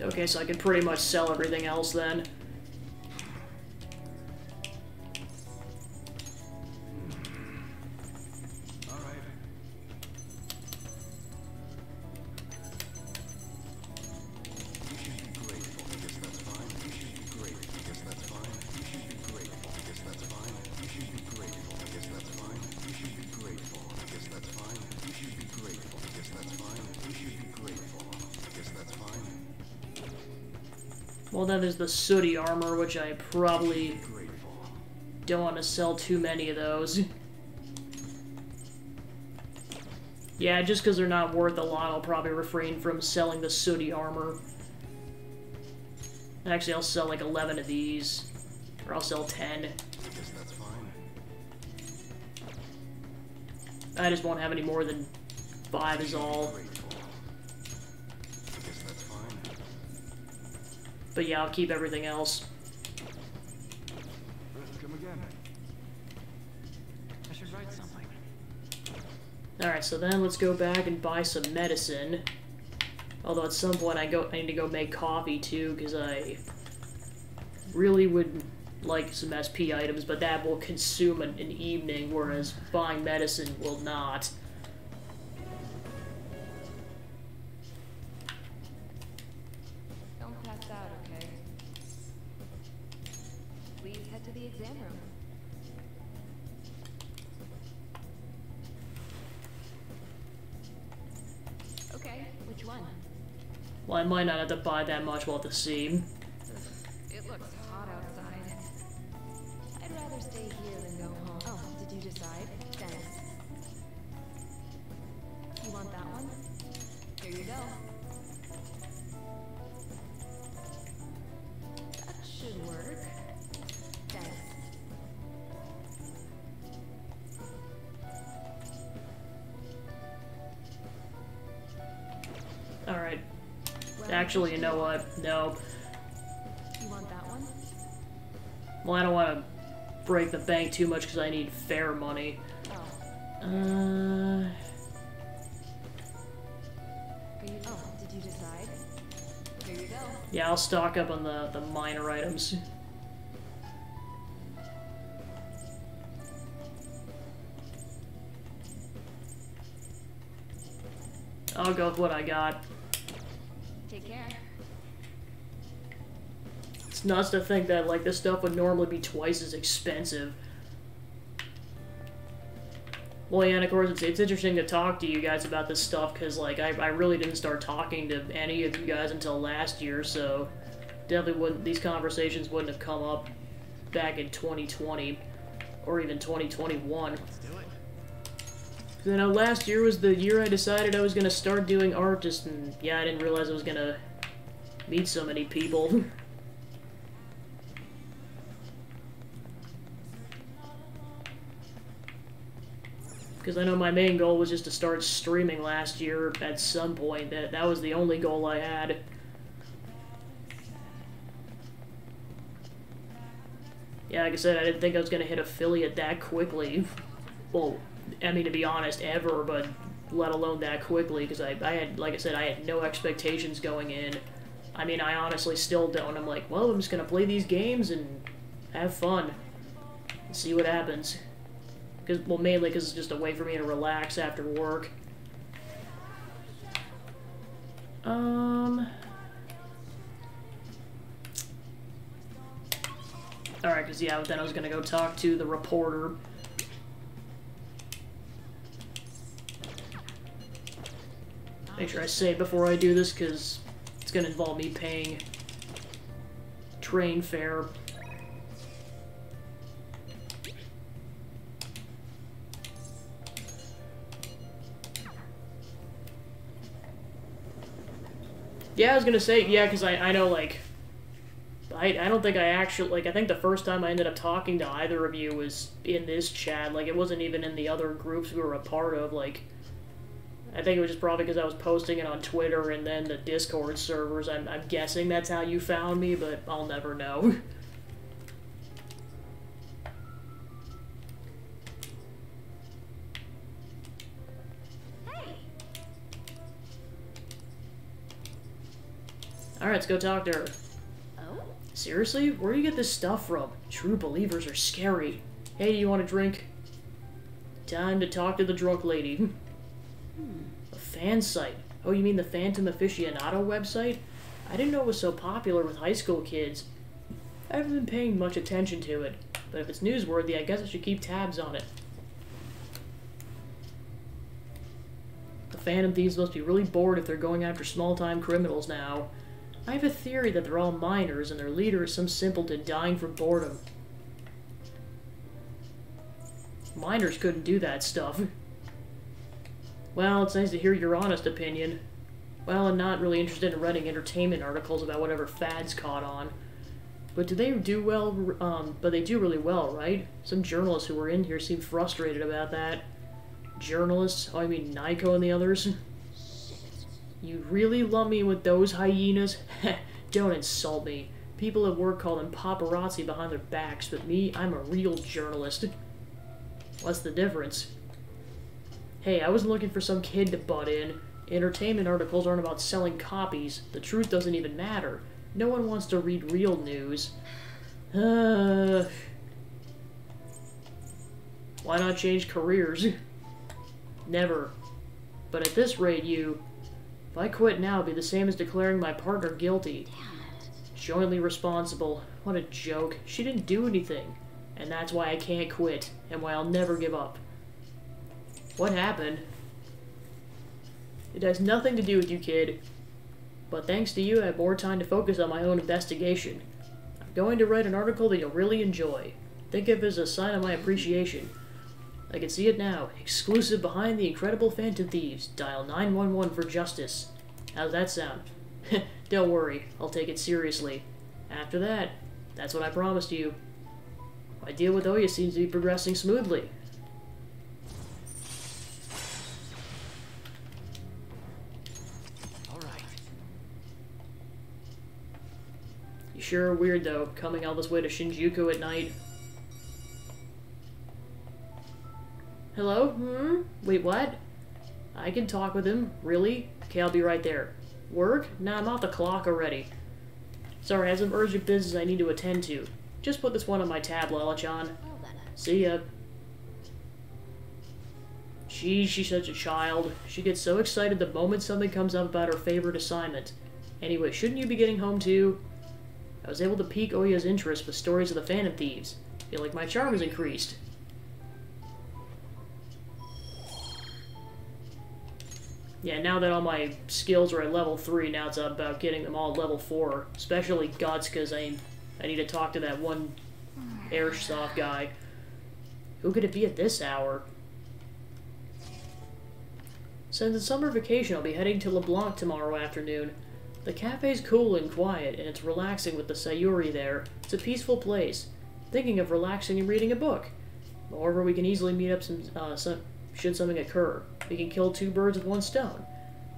Okay, so I could pretty much sell everything else then. Well, then there's the sooty armor, which I probably don't want to sell too many of those. Yeah, just because they're not worth a lot, I'll probably refrain from selling the sooty armor. Actually, I'll sell like 11 of these. Or I'll sell 10. I guess that's fine. I just won't have any more than 5 is all. But yeah, I'll keep everything else. Come again. I should write something. Alright, so then let's go back and buy some medicine. Although at some point I need to go make coffee too, because I really would like some SP items, but that will consume an evening, whereas buying medicine will not. Don't pass out, okay? Please head to the exam room. Okay, which one? Well, I might not have to buy that much, we'll have to see. It looks hot outside. I'd rather stay here than go home. Oh, did you decide? Thanks. You want that one? Here you go. That should work. Thanks. Alright. Actually, you know what? No. You want that one? Well, I don't want to break the bank too much because I need fair money. Oh. Did you decide? Here you go. Yeah, I'll stock up on the minor items. I'll go with what I got. Take care. It's nuts to think that, like, this stuff would normally be twice as expensive. Well, yeah, and of course, it's interesting to talk to you guys about this stuff, because, like, I really didn't start talking to any of you guys until last year, so definitely wouldn't, these conversations wouldn't have come up back in 2020, or even 2021. Let's do it. You know, last year was the year I decided I was going to start doing art, and yeah, I didn't realize I was going to meet so many people. Because I know my main goal was just to start streaming last year at some point. That was the only goal I had. Yeah, like I said, I didn't think I was going to hit affiliate that quickly. Well, I mean, to be honest, ever, but let alone that quickly, because I had, like I said, I had no expectations going in. I mean, I honestly still don't. I'm like, well, I'm just going to play these games and have fun. And see what happens. Well, mainly because it's just a way for me to relax after work. Alright, because, yeah, then I was going to go talk to the reporter. Make sure I save before I do this, because it's going to involve me paying train fare. Yeah, I was gonna say, yeah, because I know, like, I don't think I actually, like, I think the first time I ended up talking to either of you was in this chat. Like, it wasn't even in the other groups we were a part of. Like, I think it was just probably because I was posting it on Twitter and then the Discord servers. I'm guessing that's how you found me, but I'll never know. Alright, let's go talk to her. Oh? Seriously? Where do you get this stuff from? True believers are scary. Hey, do you want a drink? Time to talk to the drunk lady. A fan site. Oh, you mean the Phantom Aficionado website? I didn't know it was so popular with high school kids. I haven't been paying much attention to it, but if it's newsworthy, I guess I should keep tabs on it. The Phantom Thieves must be really bored if they're going after small-time criminals now. I have a theory that they're all minors and their leader is some simpleton dying from boredom. Minors couldn't do that stuff. Well, it's nice to hear your honest opinion. Well, I'm not really interested in writing entertainment articles about whatever fads caught on. But do they do well? But they do really well, right? Some journalists who were in here seem frustrated about that. Journalists? Oh, I mean Naiko and the others? You really lump me with those hyenas? Don't insult me. People at work call them paparazzi behind their backs, but me, I'm a real journalist. What's the difference? Hey, I wasn't looking for some kid to butt in. Entertainment articles aren't about selling copies. The truth doesn't even matter. No one wants to read real news. Why not change careers? Never. But at this rate, if I quit now, it'd be the same as declaring my partner guilty. Jointly responsible. What a joke. She didn't do anything. And that's why I can't quit, and why I'll never give up. What happened? It has nothing to do with you, kid. But thanks to you, I have more time to focus on my own investigation. I'm going to write an article that you'll really enjoy. Think of it as a sign of my appreciation. I can see it now. Exclusive behind the incredible Phantom Thieves. Dial 911 for justice. How's that sound? Don't worry, I'll take it seriously. After that, that's what I promised you. My deal with Oya seems to be progressing smoothly. Alright. You sure are weird, though, coming all this way to Shinjuku at night. Hello? Wait, what? I can talk with him. Really? Okay, I'll be right there. Work? Nah, I'm off the clock already. Sorry, I have some urgent business I need to attend to. Just put this one on my tab, Lala-chan. See ya. Geez, she's such a child. She gets so excited the moment something comes up about her favorite assignment. Anyway, shouldn't you be getting home too? I was able to pique Oya's interest with stories of the Phantom Thieves. Feel like my charm has increased. Yeah, now that all my skills are at level 3, now it's about getting them all at level 4. Especially Guts, because I need to talk to that one airsoft guy. Who could it be at this hour? Since it's summer vacation, I'll be heading to LeBlanc tomorrow afternoon. The cafe's cool and quiet, and it's relaxing with the Sayuri there. It's a peaceful place. Thinking of relaxing and reading a book. Moreover, we can easily meet up should something occur. We can kill two birds with one stone.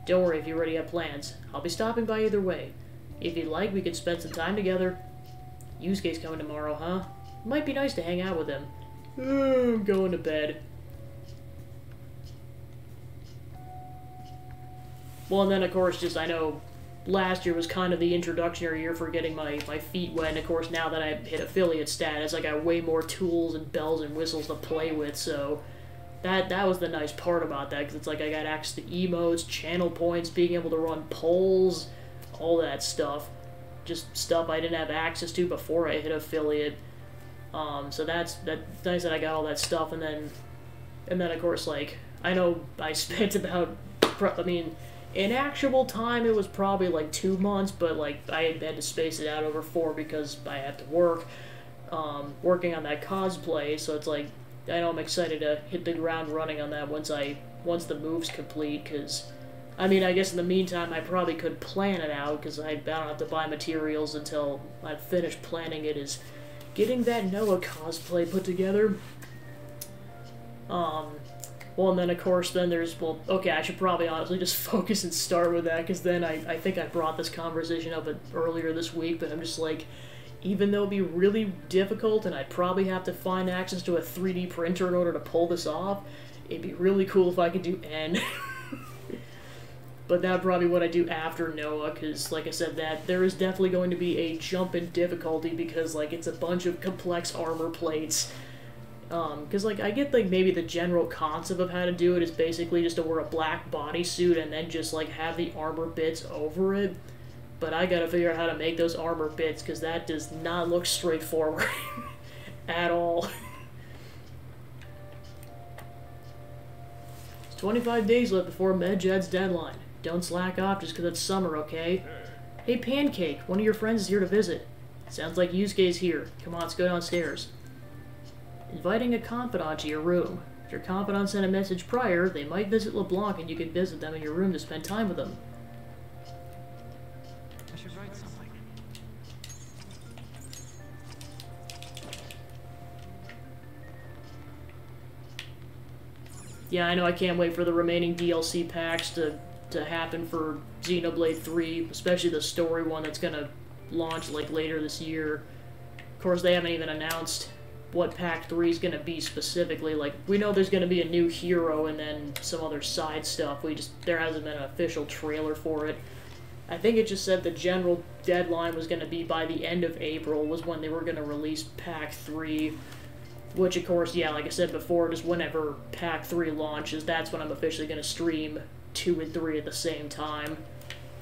Don't worry if you already have plans. I'll be stopping by either way. If you'd like, we could spend some time together. Yusuke's coming tomorrow, huh? Might be nice to hang out with him. I'm going to bed. Well, and then, of course, just, I know last year was kind of the introductory year for getting my feet wet, and of course, now that I've hit affiliate status, I got way more tools and bells and whistles to play with, so that was the nice part about that, because it's like I got access to emotes, channel points, being able to run polls, all that stuff. Just stuff I didn't have access to before I hit affiliate. So that's nice that I got all that stuff, and then of course, like, I know I spent about, I mean, in actual time it was probably like 2 months, but like I had to space it out over 4 because I had to work, working on that cosplay, so it's like, I know I'm excited to hit the ground running on that once the move's complete, because, I mean, I guess in the meantime I probably could plan it out, because I don't have to buy materials until I finish planning it, is getting that Noah cosplay put together. Well, and then, of course, then there's, well, okay, I should probably honestly just focus and start with that, because then I think I brought this conversation up earlier this week, but I'm just like, even though it'd be really difficult, and I'd probably have to find access to a 3D printer in order to pull this off, it'd be really cool if I could do N. But that'd probably what I do after Noah, because, like I said, that there is definitely going to be a jump in difficulty, because, like, it's a bunch of complex armor plates. Because, like, I get, like, maybe the general concept of how to do it is basically just to wear a black bodysuit and then just, like, have the armor bits over it. But I gotta figure out how to make those armor bits, because that does not look straightforward at all. It's 25 days left before Medjed's deadline. Don't slack off just because it's summer, okay? Hey, Pancake, one of your friends is here to visit. Sounds like Yusuke's here. Come on, let's go downstairs. Inviting a confidant to your room. If your confidant sent a message prior, they might visit LeBlanc and you can visit them in your room to spend time with them. I should write something. Yeah, I know I can't wait for the remaining DLC packs to happen for Xenoblade 3, especially the story one that's gonna launch like later this year. Of course, they haven't even announced what Pack 3 is gonna be specifically. Like, we know there's gonna be a new hero and then some other side stuff. There hasn't been an official trailer for it. I think it just said the general deadline was gonna be by the end of April was when they were gonna release Pack 3. Which, of course, yeah, like I said before, just whenever Pack 3 launches, that's when I'm officially gonna stream 2 and 3 at the same time,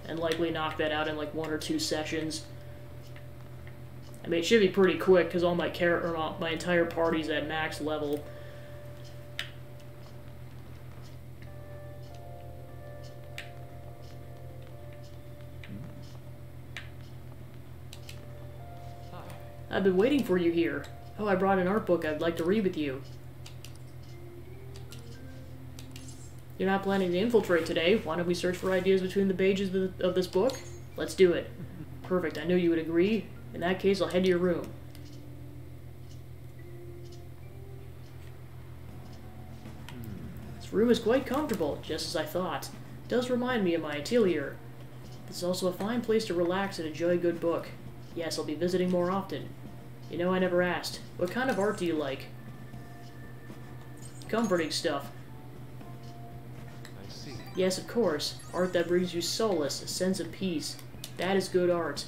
and likely knock that out in like 1 or 2 sessions. I mean, it should be pretty quick because all my my entire party's at max level. Hi. I've been waiting for you here. Oh, I brought an art book I'd like to read with you. You're not planning to infiltrate today. Why don't we search for ideas between the pages of this book? Let's do it. Perfect, I knew you would agree. In that case, I'll head to your room. This room is quite comfortable, just as I thought. It does remind me of my atelier. This is also a fine place to relax and enjoy a good book. Yes, I'll be visiting more often. You know, I never asked. What kind of art do you like? Comforting stuff. I see. Yes, of course. Art that brings you solace, a sense of peace. That is good art.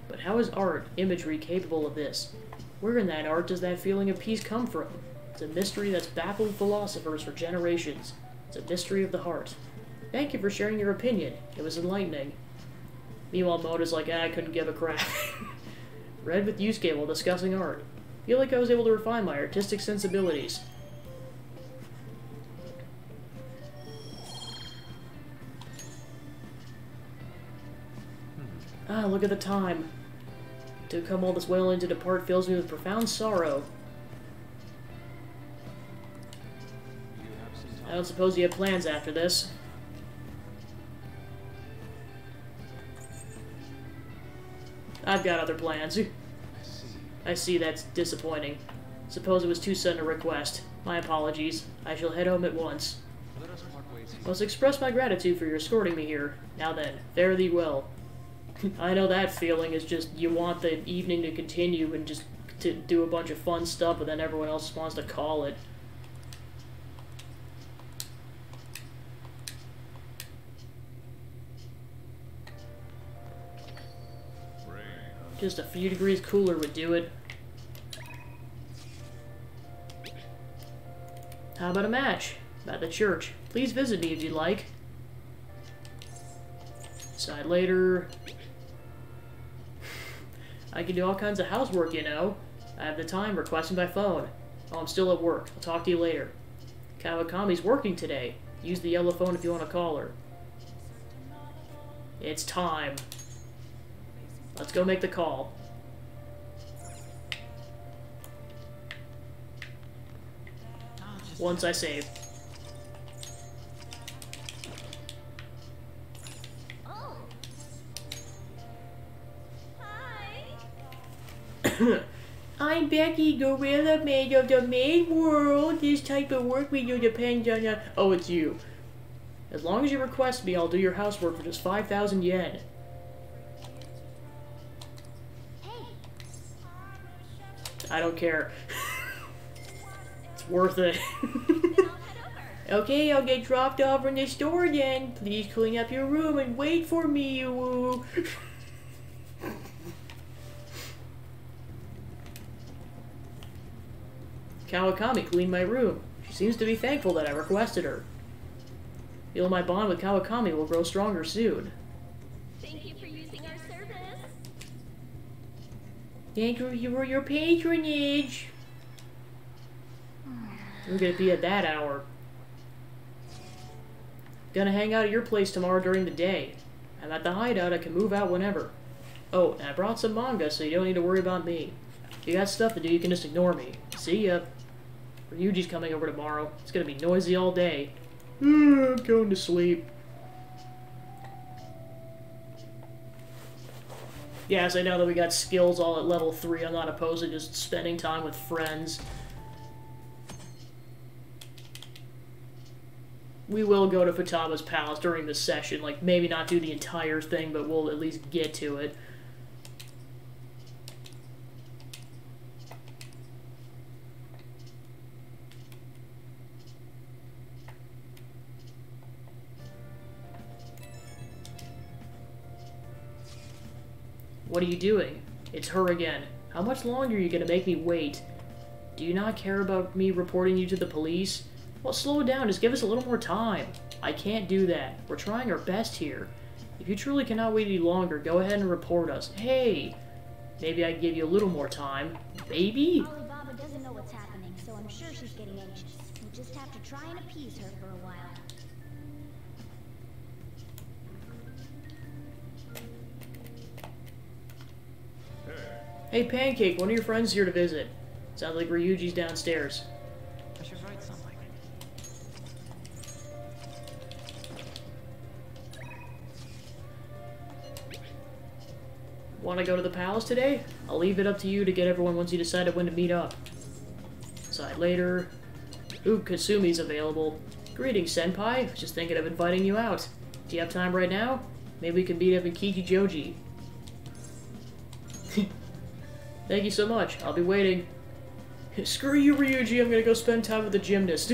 But how is art, imagery, capable of this? Where in that art does that feeling of peace come from? It's a mystery that's baffled philosophers for generations. It's a mystery of the heart. Thank you for sharing your opinion. It was enlightening. Meanwhile, Moda's like, I couldn't give a crap. Read with Yusuke while discussing art. Feel like I was able to refine my artistic sensibilities. Ah, look at the time. To come all this way only to depart fills me with profound sorrow. I don't suppose you have plans after this. I've got other plans. I see, that's disappointing. Suppose it was too sudden a request. My apologies. I shall head home at once. Must express my gratitude for your escorting me here. Now then, fare thee well. I know that feeling is just you want the evening to continue and just to do a bunch of fun stuff, but then everyone else wants to call it. Just a few degrees cooler would do it. How about a match? At the church. Please visit me if you'd like. Decide later. I can do all kinds of housework, you know. I have the time, requesting by phone. Oh, I'm still at work. I'll talk to you later. Kawakami's working today. Use the yellow phone if you want to call her. It's time. Let's go make the call. Once I save. Oh. Hi. I'm Becky, Gorilla Maid of the Maid World. This type of work we do depends on Oh, it's you. As long as you request me, I'll do your housework for just 5,000 yen. I don't care. It's worth it. Okay, I'll get dropped off from the store then. Please clean up your room and wait for me, you. Kawakami cleaned my room. She seems to be thankful that I requested her. Feel my bond with Kawakami will grow stronger soon. Thank you for using our service. Thank you for your patronage. We're gonna be at that hour. Gonna hang out at your place tomorrow during the day. I'm at the hideout, I can move out whenever. Oh, and I brought some manga, so you don't need to worry about me. If you got stuff to do, you can just ignore me. See ya. Ryuji's coming over tomorrow. It's gonna be noisy all day. I'm going to sleep. Yes, I know that we got skills all at level 3. I'm not opposed to just spending time with friends. We will go to Futaba's palace during this session. Like, maybe not do the entire thing, but we'll at least get to it. What are you doing? It's her again. How much longer are you gonna make me wait? Do you not care about me reporting you to the police? Well, slow down. Just give us a little more time. I can't do that. We're trying our best here. If you truly cannot wait any longer, go ahead and report us. Hey! Maybe I can give you a little more time. Maybe? Alibaba doesn't know what's happening, so I'm sure she's getting anxious. We just have to try and appease her for a while. Hey, Pancake, one of your friends here to visit. Sounds like Ryuji's downstairs. I should write something. Want to go to the palace today? I'll leave it up to you to get everyone once you decided when to meet up. Decide later. Ooh, Kasumi's available. Greetings, Senpai. Just thinking of inviting you out. Do you have time right now? Maybe we can meet up in Kichijoji. Thank you so much. I'll be waiting. Screw you, Ryuji. I'm gonna go spend time with the gymnast.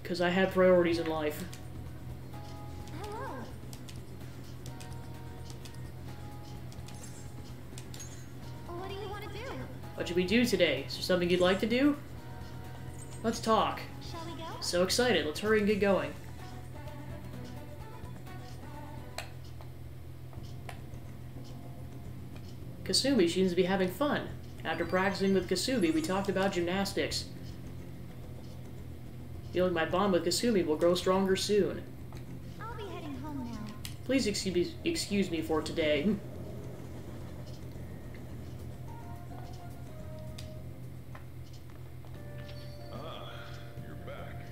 Because I have priorities in life. Hello. What do you want to do? What should we do today? Is there something you'd like to do? Let's talk. Shall we go? So excited. Let's hurry and get going. Kasumi seems to be having fun. After practicing with Kasumi, we talked about gymnastics. Feeling my bond with Kasumi will grow stronger soon. I'll be heading home now. Please excuse me for today. Ah, you're back.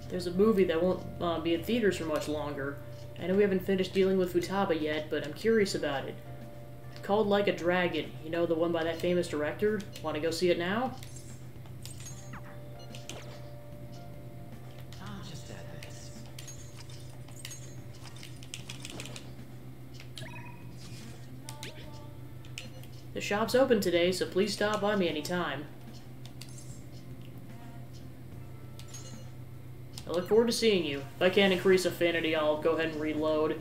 There's a movie that won't be in theaters for much longer. I know we haven't finished dealing with Futaba yet, but I'm curious about it. It's called Like a Dragon. You know, the one by that famous director? Want to go see it now? The shop's open today, so please stop by me anytime. I look forward to seeing you. If I can't increase affinity, I'll go ahead and reload.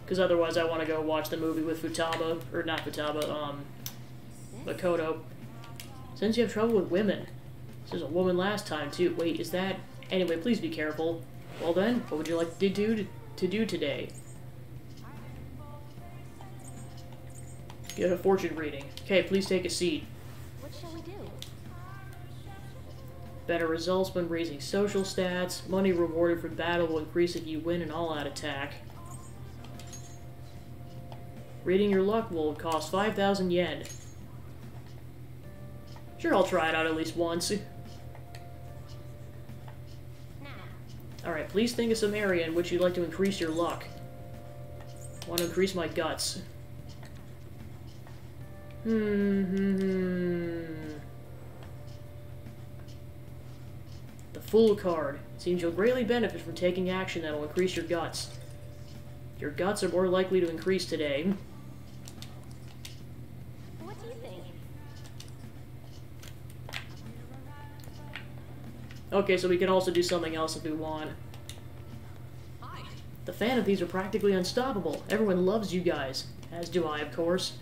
Because otherwise I want to go watch the movie with Futaba. Or not Futaba, Makoto. Since you have trouble with women. This was a woman last time, too. Wait, is that... Anyway, please be careful. Well then, what would you like to do today? Get a fortune reading. Okay, please take a seat. What shall we do? Better results when raising social stats. Money rewarded for battle will increase if you win an all-out attack. Reading your luck will cost 5,000 yen. Sure, I'll try it out at least once. Alright, please think of some area in which you'd like to increase your luck. I want to increase my guts. The Fool card. Seems you'll greatly benefit from taking action that will increase your guts. Your guts are more likely to increase today. What do you think? Okay, so we can also do something else if we want. The Phantom Thieves are practically unstoppable. Everyone loves you guys. As do I, of course.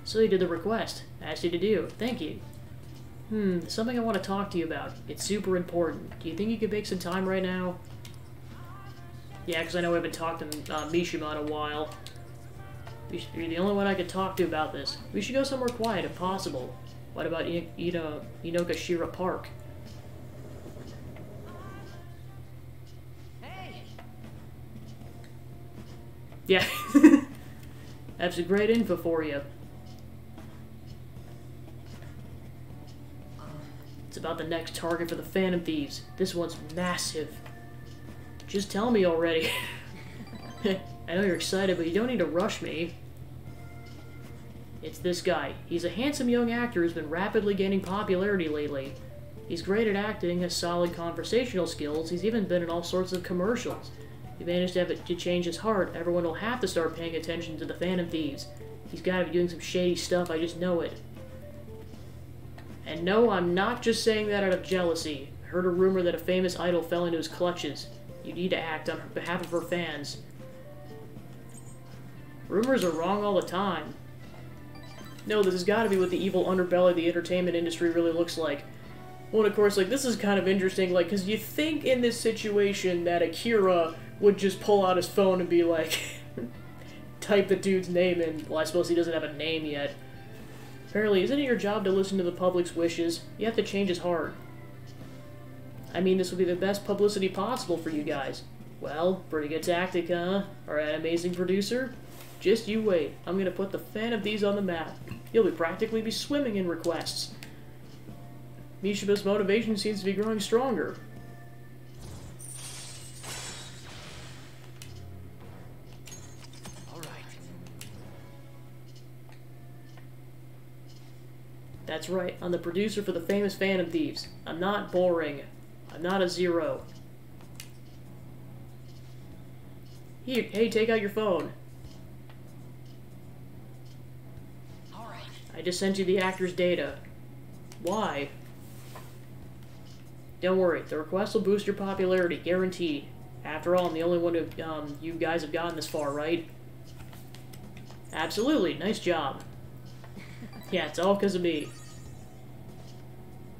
So you did the request. Asked you to do. Thank you. Something I want to talk to you about. It's super important. Do you think you could make some time right now? Yeah, because I know I haven't talked to Mishima in a while. You're the only one I could talk to about this. We should go somewhere quiet if possible. What about Inokashira Park? Hey! Yeah. That's a great info for you. It's about the next target for the Phantom Thieves. This one's massive. Just tell me already. I know you're excited, but you don't need to rush me. It's this guy. He's a handsome young actor who's been rapidly gaining popularity lately. He's great at acting, has solid conversational skills, he's even been in all sorts of commercials. If he managed to have it to change his heart, everyone will have to start paying attention to the Phantom Thieves. He's gotta be doing some shady stuff, I just know it. And no, I'm not just saying that out of jealousy. I heard a rumor that a famous idol fell into his clutches. You need to act on behalf of her fans. Rumors are wrong all the time. No, this has got to be what the evil underbelly of the entertainment industry really looks like. Well, of course, like, this is kind of interesting, like, because you think in this situation that Akira would just pull out his phone and be like, type the dude's name in. Well, I suppose he doesn't have a name yet. Apparently, isn't it your job to listen to the public's wishes? You have to change his heart. I mean, this would be the best publicity possible for you guys. Well, pretty good tactic, huh? Alright, amazing producer? Just you wait. I'm gonna put the Phantom Thieves on the map. You'll practically be swimming in requests. Mishima's motivation seems to be growing stronger. That's right, I'm the producer for the famous Phantom Thieves. I'm not boring. I'm not a zero. Here, hey, take out your phone. Alright. I just sent you the actor's data. Why? Don't worry, the request will boost your popularity, guaranteed. After all, I'm the only one who, you guys have gotten this far, right? Absolutely, nice job. Yeah, it's all because of me.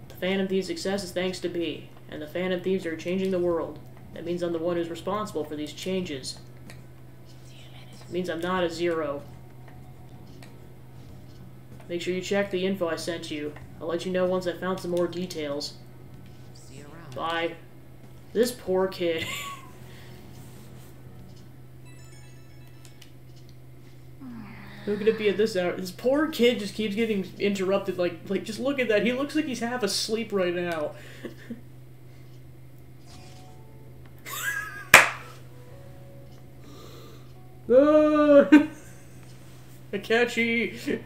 The Phantom Thieves' success is thanks to me, and the Phantom Thieves are changing the world. That means I'm the one who's responsible for these changes. It means I'm not a zero. Make sure you check the info I sent you. I'll let you know once I found some more details. See you around. Bye. This poor kid. Who could it be at this hour? This poor kid just keeps getting interrupted. Like, just look at that. He looks like he's half asleep right now. Akechi!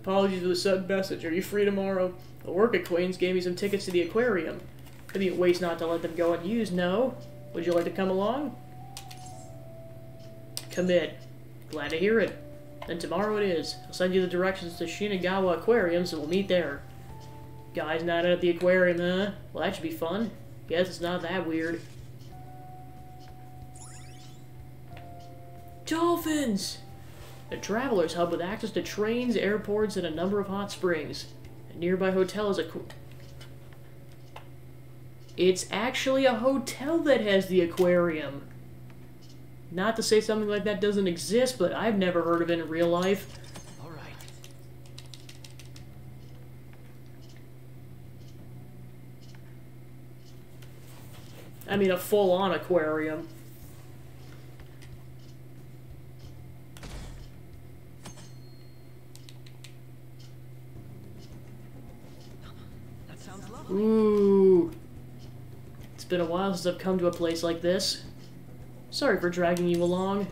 Apologies for the sudden message. Are you free tomorrow? The work acquaintance gave me some tickets to the aquarium. It'd be a waste not to let them go unused, no? Would you like to come along? Commit. Glad to hear it. Then tomorrow it is. I'll send you the directions to Shinagawa Aquarium, so we'll meet there. Guys not at the aquarium, huh? Well, that should be fun. Guess it's not that weird. Dolphins! A traveler's hub with access to trains, airports, and a number of hot springs. A nearby hotel is a... It's actually a hotel that has the aquarium. Not to say something like that doesn't exist, but I've never heard of it in real life. All right. I mean, a full-on aquarium. That sounds lovely. Ooh. It's been a while since I've come to a place like this. Sorry for dragging you along.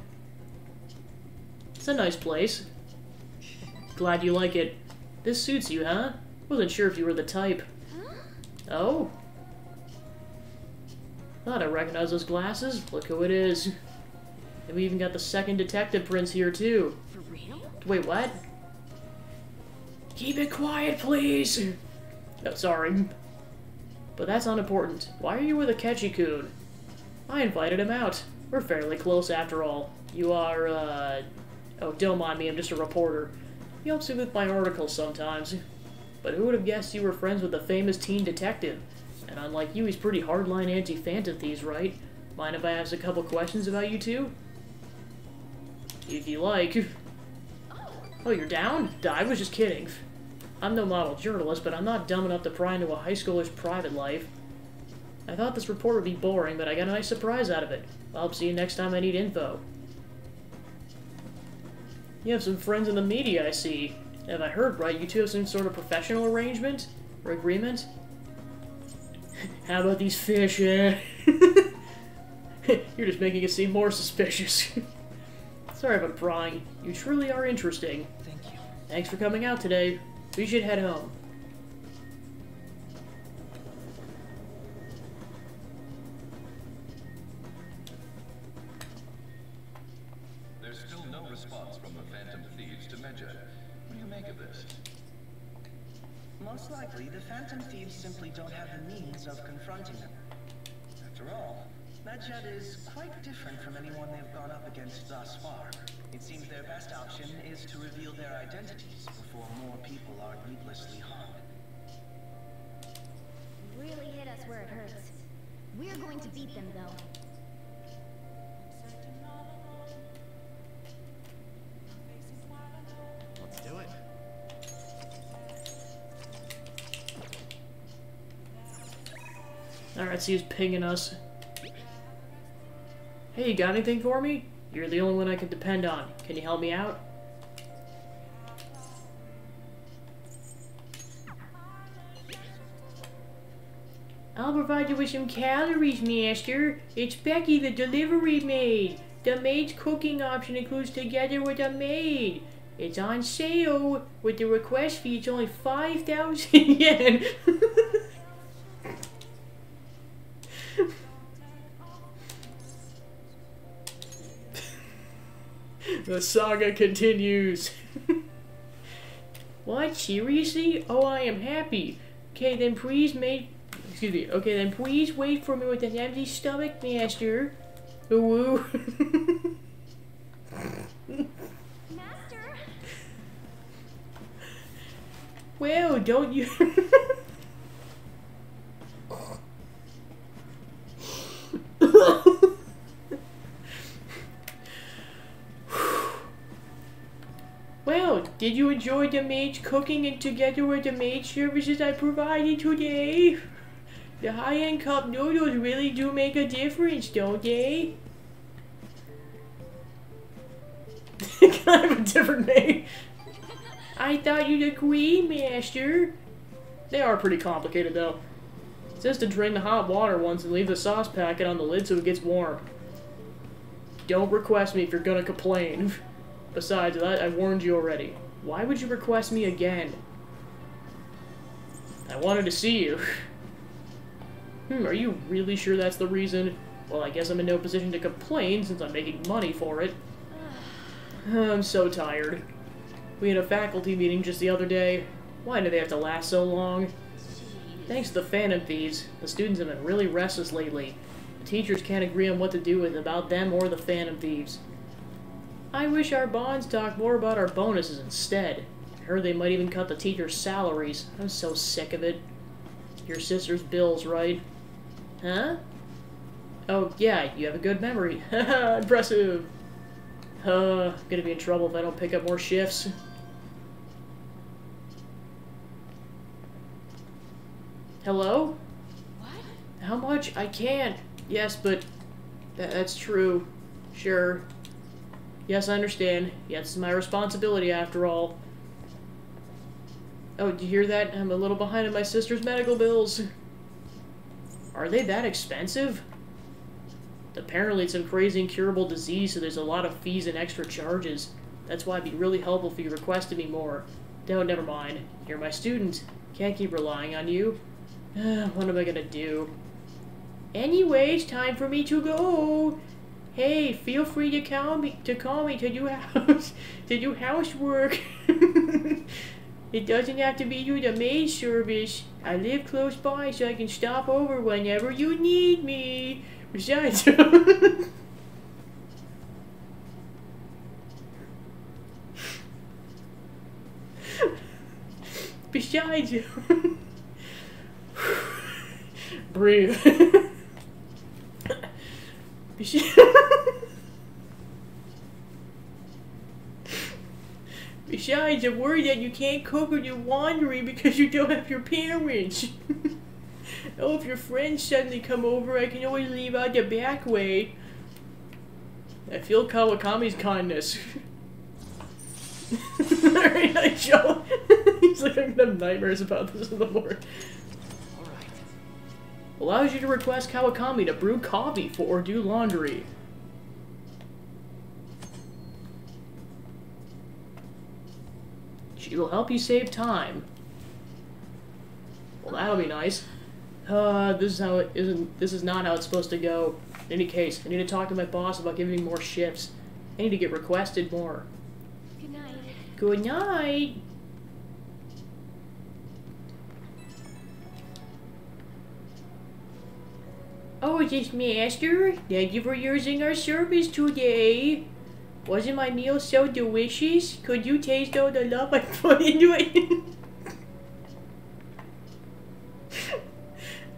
It's a nice place. Glad you like it. This suits you, huh? Wasn't sure if you were the type. Oh? Thought I recognized those glasses. Look who it is. And we even got the second detective prince here, too. For real? Wait, what? Keep it quiet, please! Oh, sorry. But that's unimportant. Why are you with Akechi-kun? I invited him out. We're fairly close after all. You are, Oh, don't mind me, I'm just a reporter. He helps me with my articles sometimes. But who would have guessed you were friends with a famous teen detective? And unlike you, he's pretty hardline anti-Phantom Thieves, right? Mind if I ask a couple questions about you two? If you like. Oh, you're down? I was just kidding. I'm no model journalist, but I'm not dumb enough to pry into a high schooler's private life. I thought this report would be boring, but I got a nice surprise out of it. I'll see you next time I need info. You have some friends in the media, I see. Have I heard right? You two have some sort of professional arrangement? Or agreement? How about these fish, eh? You're just making it seem more suspicious. Sorry if I'm prying. You truly are interesting. Thank you. Thanks for coming out today. We should head home. There's still no response from the Phantom Thieves to Medjed. What do you make of this? Most likely, the Phantom Thieves simply don't have the means of confronting them. After all, Medjed is quite different from anyone they've gone up against thus far. It seems their best option is to reveal their identities before more people are needlessly harmed. You really hit us where it hurts. We're going to beat them, though. Let's do it. Alright, so he's pinging us. Hey, you got anything for me? You're the only one I can depend on. Can you help me out? I'll provide you with some calories, Master. It's Becky, the delivery maid. The maid's cooking option includes Together with a Maid. It's on sale. With the request fee, it's only 5,000 yen. The saga continues. What? Seriously? Oh, I am happy. Okay, then please Excuse me. Okay, then please wait for me with an empty stomach, Master. Ooh. Master! Well, don't you... Well, did you enjoy the maid's cooking and Together with the Maid services I provided today? The high-end cup noodles really do make a difference, don't they? Can I have a different name? I thought you'd agree, Master. They are pretty complicated, though. It says to drain the hot water once and leave the sauce packet on the lid so it gets warm. Don't request me if you're gonna complain. Besides that, I warned you already. Why would you request me again? I wanted to see you. Are you really sure that's the reason? Well, I guess I'm in no position to complain since I'm making money for it. I'm so tired. We had a faculty meeting just the other day. Why do they have to last so long? Thanks to the Phantom Thieves, the students have been really restless lately. The teachers can't agree on what to do with about them or the Phantom Thieves. I wish our bonds talked more about our bonuses instead. I heard they might even cut the teachers' salaries. I'm so sick of it. Your sister's bills, right? Huh? Oh, yeah, you have a good memory. Haha, impressive. Gonna be in trouble if I don't pick up more shifts. Hello? What? How much? I can't. Yes, but that's true. Sure. Yes, I understand. Yes, it's my responsibility after all. Oh, do you hear that? I'm a little behind on my sister's medical bills. Are they that expensive? Apparently it's some crazy incurable disease, so there's a lot of fees and extra charges. That's why it'd be really helpful if you requested me more. No, never mind. You're my student. Can't keep relying on you. What am I gonna do? Anyway, it's time for me to go. Hey, feel free to call me to do housework. It doesn't have to be through the maid service. I live close by, so I can stop over whenever you need me. Besides, breathe. Besides, I'm worried that you can't cook or do laundry because you don't have your parents. Oh, if your friends suddenly come over, I can always leave out the back way. I feel Kawakami's kindness. Very nice, Joe. He's like, I'm gonna have nightmares about this in the morning. Alright. Allows you to request Kawakami to brew coffee for or do laundry. She will help you save time. Well, that'll be nice. This is not how it's supposed to go. In any case, I need to talk to my boss about giving me more shifts. I need to get requested more. Good night. Good night! Oh, is this Master? Thank you for using our service today. Wasn't my meal so delicious? Could you taste all the love I put into it?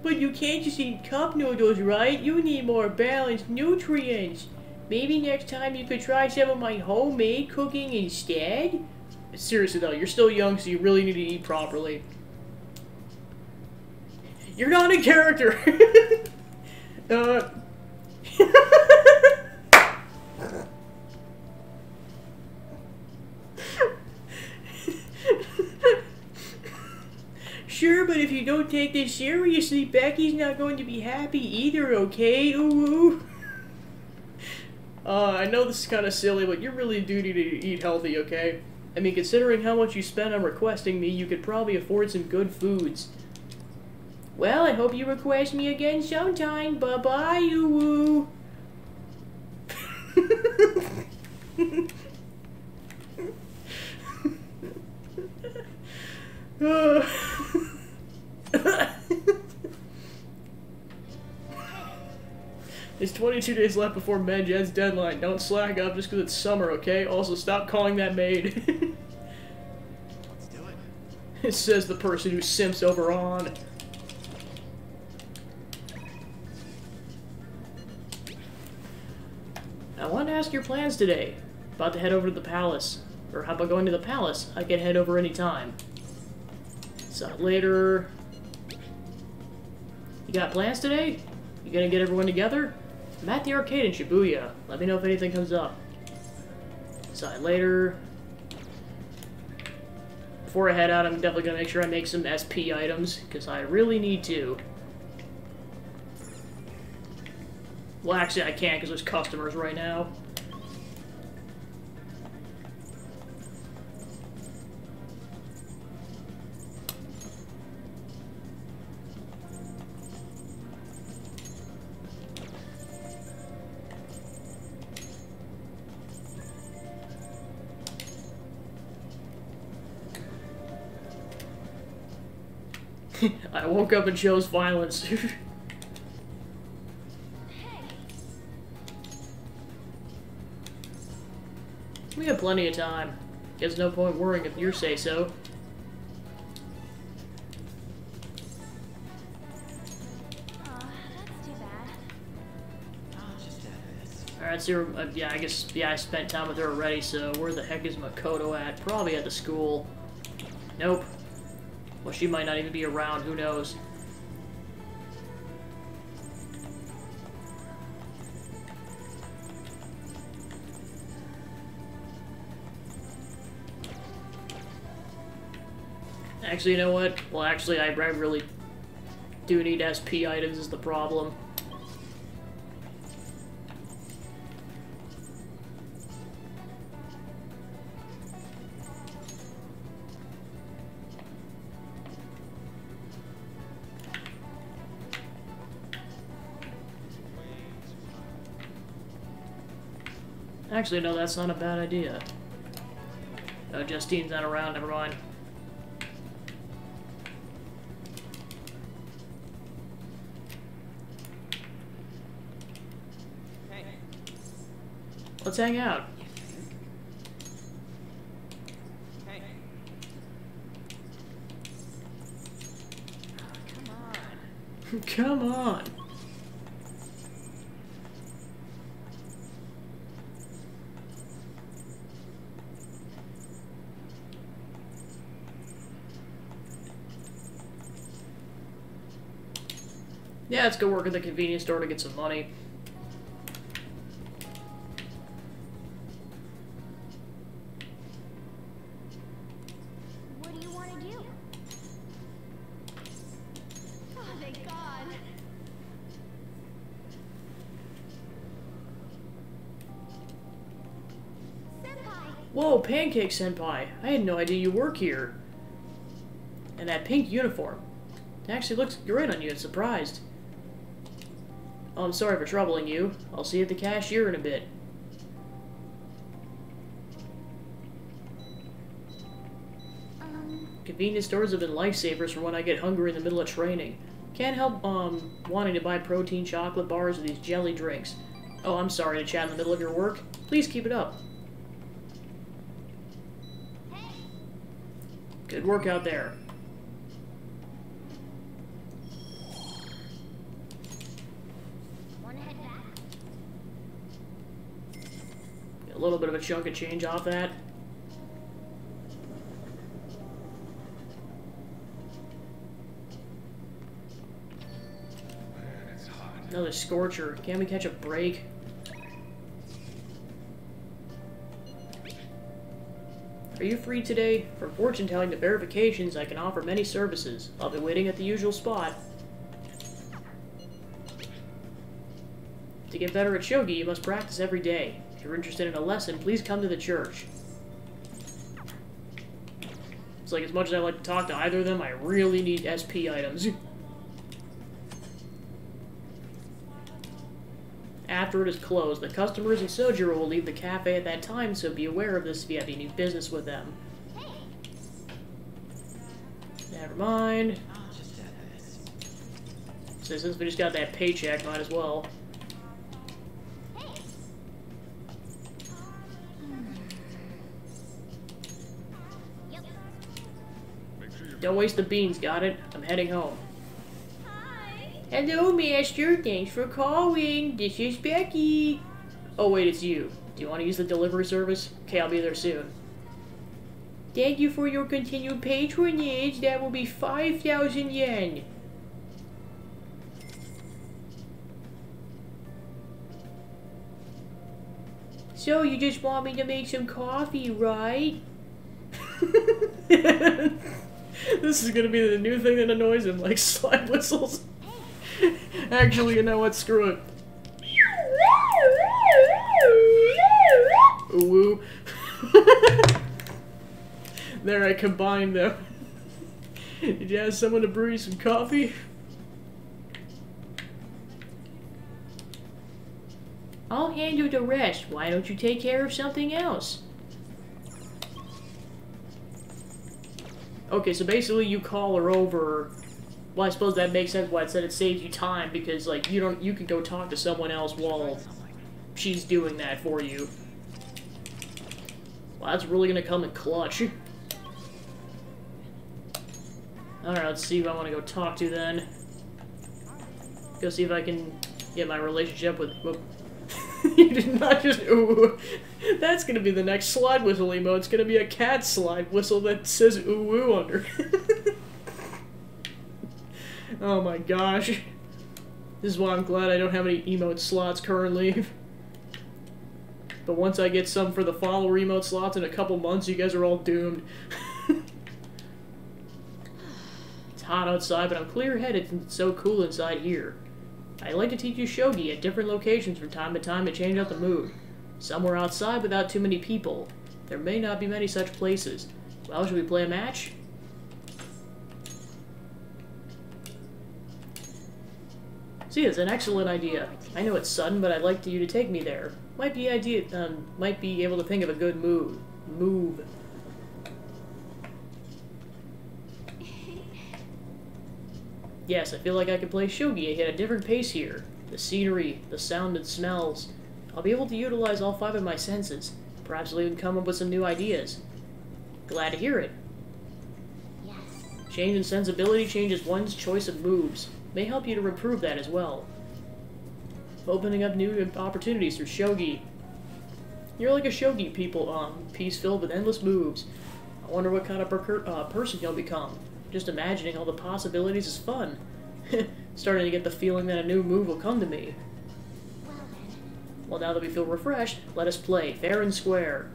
But you can't just eat cup noodles, right? You need more balanced nutrients. Maybe next time you could try some of my homemade cooking instead? Seriously though, you're still young, so you really need to eat properly. You're not a character! Sure, but if you don't take this seriously, Becky's not going to be happy either, okay? Ooh. I know this is kind of silly, but you really do need to eat healthy, okay? I mean, considering how much you spent on requesting me, you could probably afford some good foods. Well, I hope you request me again sometime. Bye-bye, you It's 22 days left before Medjed's deadline. Don't slack up just because it's summer, okay? Also, stop calling that maid. Let's do it. It says the person who simps over on. I want to ask your plans today. About to head over to the palace. Or how about going to the palace? I can head over anytime. So later. You got plans today? You gonna get everyone together? I'm at the arcade in Shibuya. Let me know if anything comes up. Decide later. Before I head out, I'm definitely gonna make sure I make some SP items, because I really need to. Well, actually, I can't, because there's customers right now. I woke up and chose violence. We have plenty of time. There's no point worrying if you say so. That's too bad. I'll just add this. Alright, so, yeah, I guess, yeah, I spent time with her already, so where the heck is Makoto at? Probably at the school. Nope. Well, she might not even be around, who knows. Actually, you know what? Well, actually, I really do need SP items is the problem. Actually, no, that's not a bad idea. Oh, Justine's not around, never mind. Let's hang out. Hey. Come on. Come on. Yeah, let's go work at the convenience store to get some money. What do you want to do? Oh, thank God. Senpai! Whoa, Pancake Senpai! I had no idea you work here. And that pink uniform. It actually looks great on you, I'm surprised. Oh, I'm sorry for troubling you. I'll see you at the cashier in a bit. Convenience stores have been lifesavers for when I get hungry in the middle of training. Can't help, wanting to buy protein chocolate bars or these jelly drinks. Oh, I'm sorry to chat in the middle of your work. Please keep it up. Good work out there. Want to head back? A little bit of a chunk of change off that. Man, it's hot. Another scorcher. Can't we catch a break? Are you free today? From fortune telling to verifications, I can offer many services. I'll be waiting at the usual spot. To get better at shogi, you must practice every day. If you're interested in a lesson, please come to the church. It's like, as much as I like to talk to either of them, I really need SP items. After it is closed, the customers and Sojiro will leave the cafe at that time, so be aware of this if you have any business with them. Never mind. I'll just add this. So since we just got that paycheck, might as well. Make sure you're Don't waste the beans, got it? I'm heading home. Hi! Hello, Master. Thanks for calling. This is Becky. Oh, wait, it's you. Do you want to use the delivery service? Okay, I'll be there soon. Thank you for your continued patronage. That will be 5,000 yen. So, you just want me to make some coffee, right? This is gonna be the new thing that annoys him, like slide whistles. Actually, you know what? Screw it. Woo. There, I combined them. Did you ask someone to brew you some coffee? I'll handle the rest. Why don't you take care of something else? Okay, so basically you call her over Well, I suppose that makes sense why it said it saves you time, because, like, you can go talk to someone else while she's doing that for you. Well, that's really gonna come in clutch. Alright, let's see who I want to go talk to then. Go see if I can get my relationship with... Whoop. You did not just... Ooh. That's gonna be the next slide whistle emote. It's gonna be a cat slide whistle that says ooh ooh under. Oh my gosh. This is why I'm glad I don't have any emote slots currently. But once I get some for the follower emote slots in a couple months, you guys are all doomed. It's hot outside, but I'm clear-headed and it's so cool inside here. I like to teach you shogi at different locations from time to time to change out the mood. Somewhere outside without too many people. There may not be many such places. Well, should we play a match? See, it's an excellent idea. I know it's sudden, but I'd like you to take me there. Might be able to think of a good move. Yes, I feel like I could play shogi at a different pace here. The scenery, the sound and smells. I'll be able to utilize all 5 of my senses. Perhaps I'll even come up with some new ideas. Glad to hear it. Yes. Change in sensibility changes one's choice of moves. May help you to improve that as well. Opening up new opportunities through shogi. You're like a shogi piece filled with endless moves. I wonder what kind of person you'll become. Just imagining all the possibilities is fun. Starting to get the feeling that a new move will come to me. Well then. Well, now that we feel refreshed, let us play, fair and square.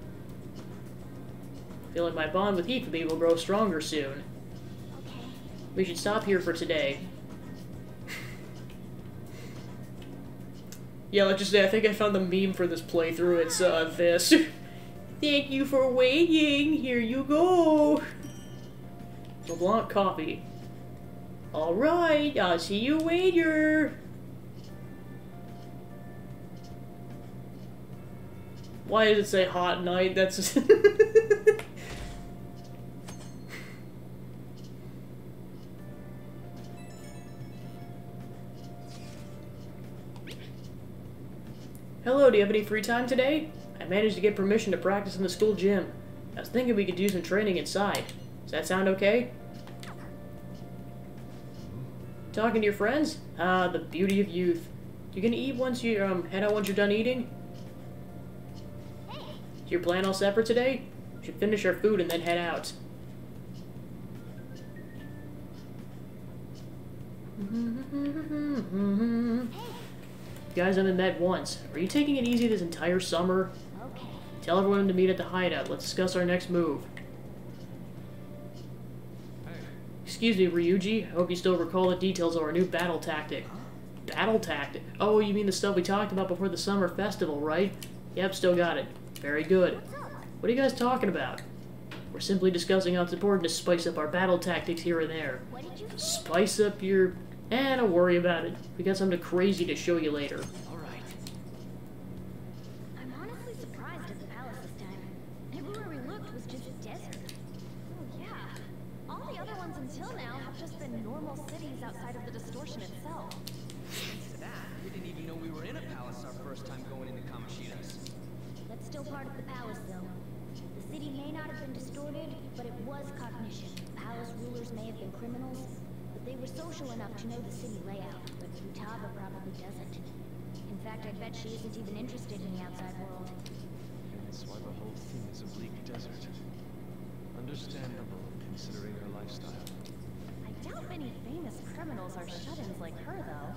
Feel like my bond with Hifumi will grow stronger soon. Okay. We should stop here for today. Yeah, let's just say, I think I found the meme for this playthrough. It's, this. Thank you for waiting. Here you go. LeBlanc coffee. Alright, I'll see you later. Why does it say hot night? That's... Hello, do you have any free time today? I managed to get permission to practice in the school gym. I was thinking we could do some training inside. Does that sound okay? Talking to your friends? Ah, the beauty of youth. You gonna eat once you, head out once you're done eating? Is your plan all set for today? We should finish our food and then head out. You guys haven't met once. Are you taking it easy this entire summer? Okay. Tell everyone to meet at the hideout. Let's discuss our next move. Excuse me, Ryuji. I hope you still recall the details of our new battle tactic. Battle tactic? Oh, you mean the stuff we talked about before the summer festival, right? Yep, still got it. Very good. What are you guys talking about? We're simply discussing how it's important to spice up our battle tactics here and there. What did you say? Spice up your... don't worry about it. We got something crazy to show you later. Alright. I'm honestly surprised at the palace this time. Everywhere we looked was just desert. Oh, yeah. All the other ones until now have just been normal cities outside of the distortion itself. Thanks to that, we didn't even know we were in a palace our first time going into Kamoshida's. That's still part of the palace, though. The city may not have been distorted, but it was cognition. Palace rulers may have been criminals, but they were social enough to know the city layout, but Futaba probably doesn't. In fact, I bet she isn't even interested in the outside world. Hence why the whole thing is a bleak desert. Understandable, considering her lifestyle. I doubt many famous criminals are shut-ins like her, though.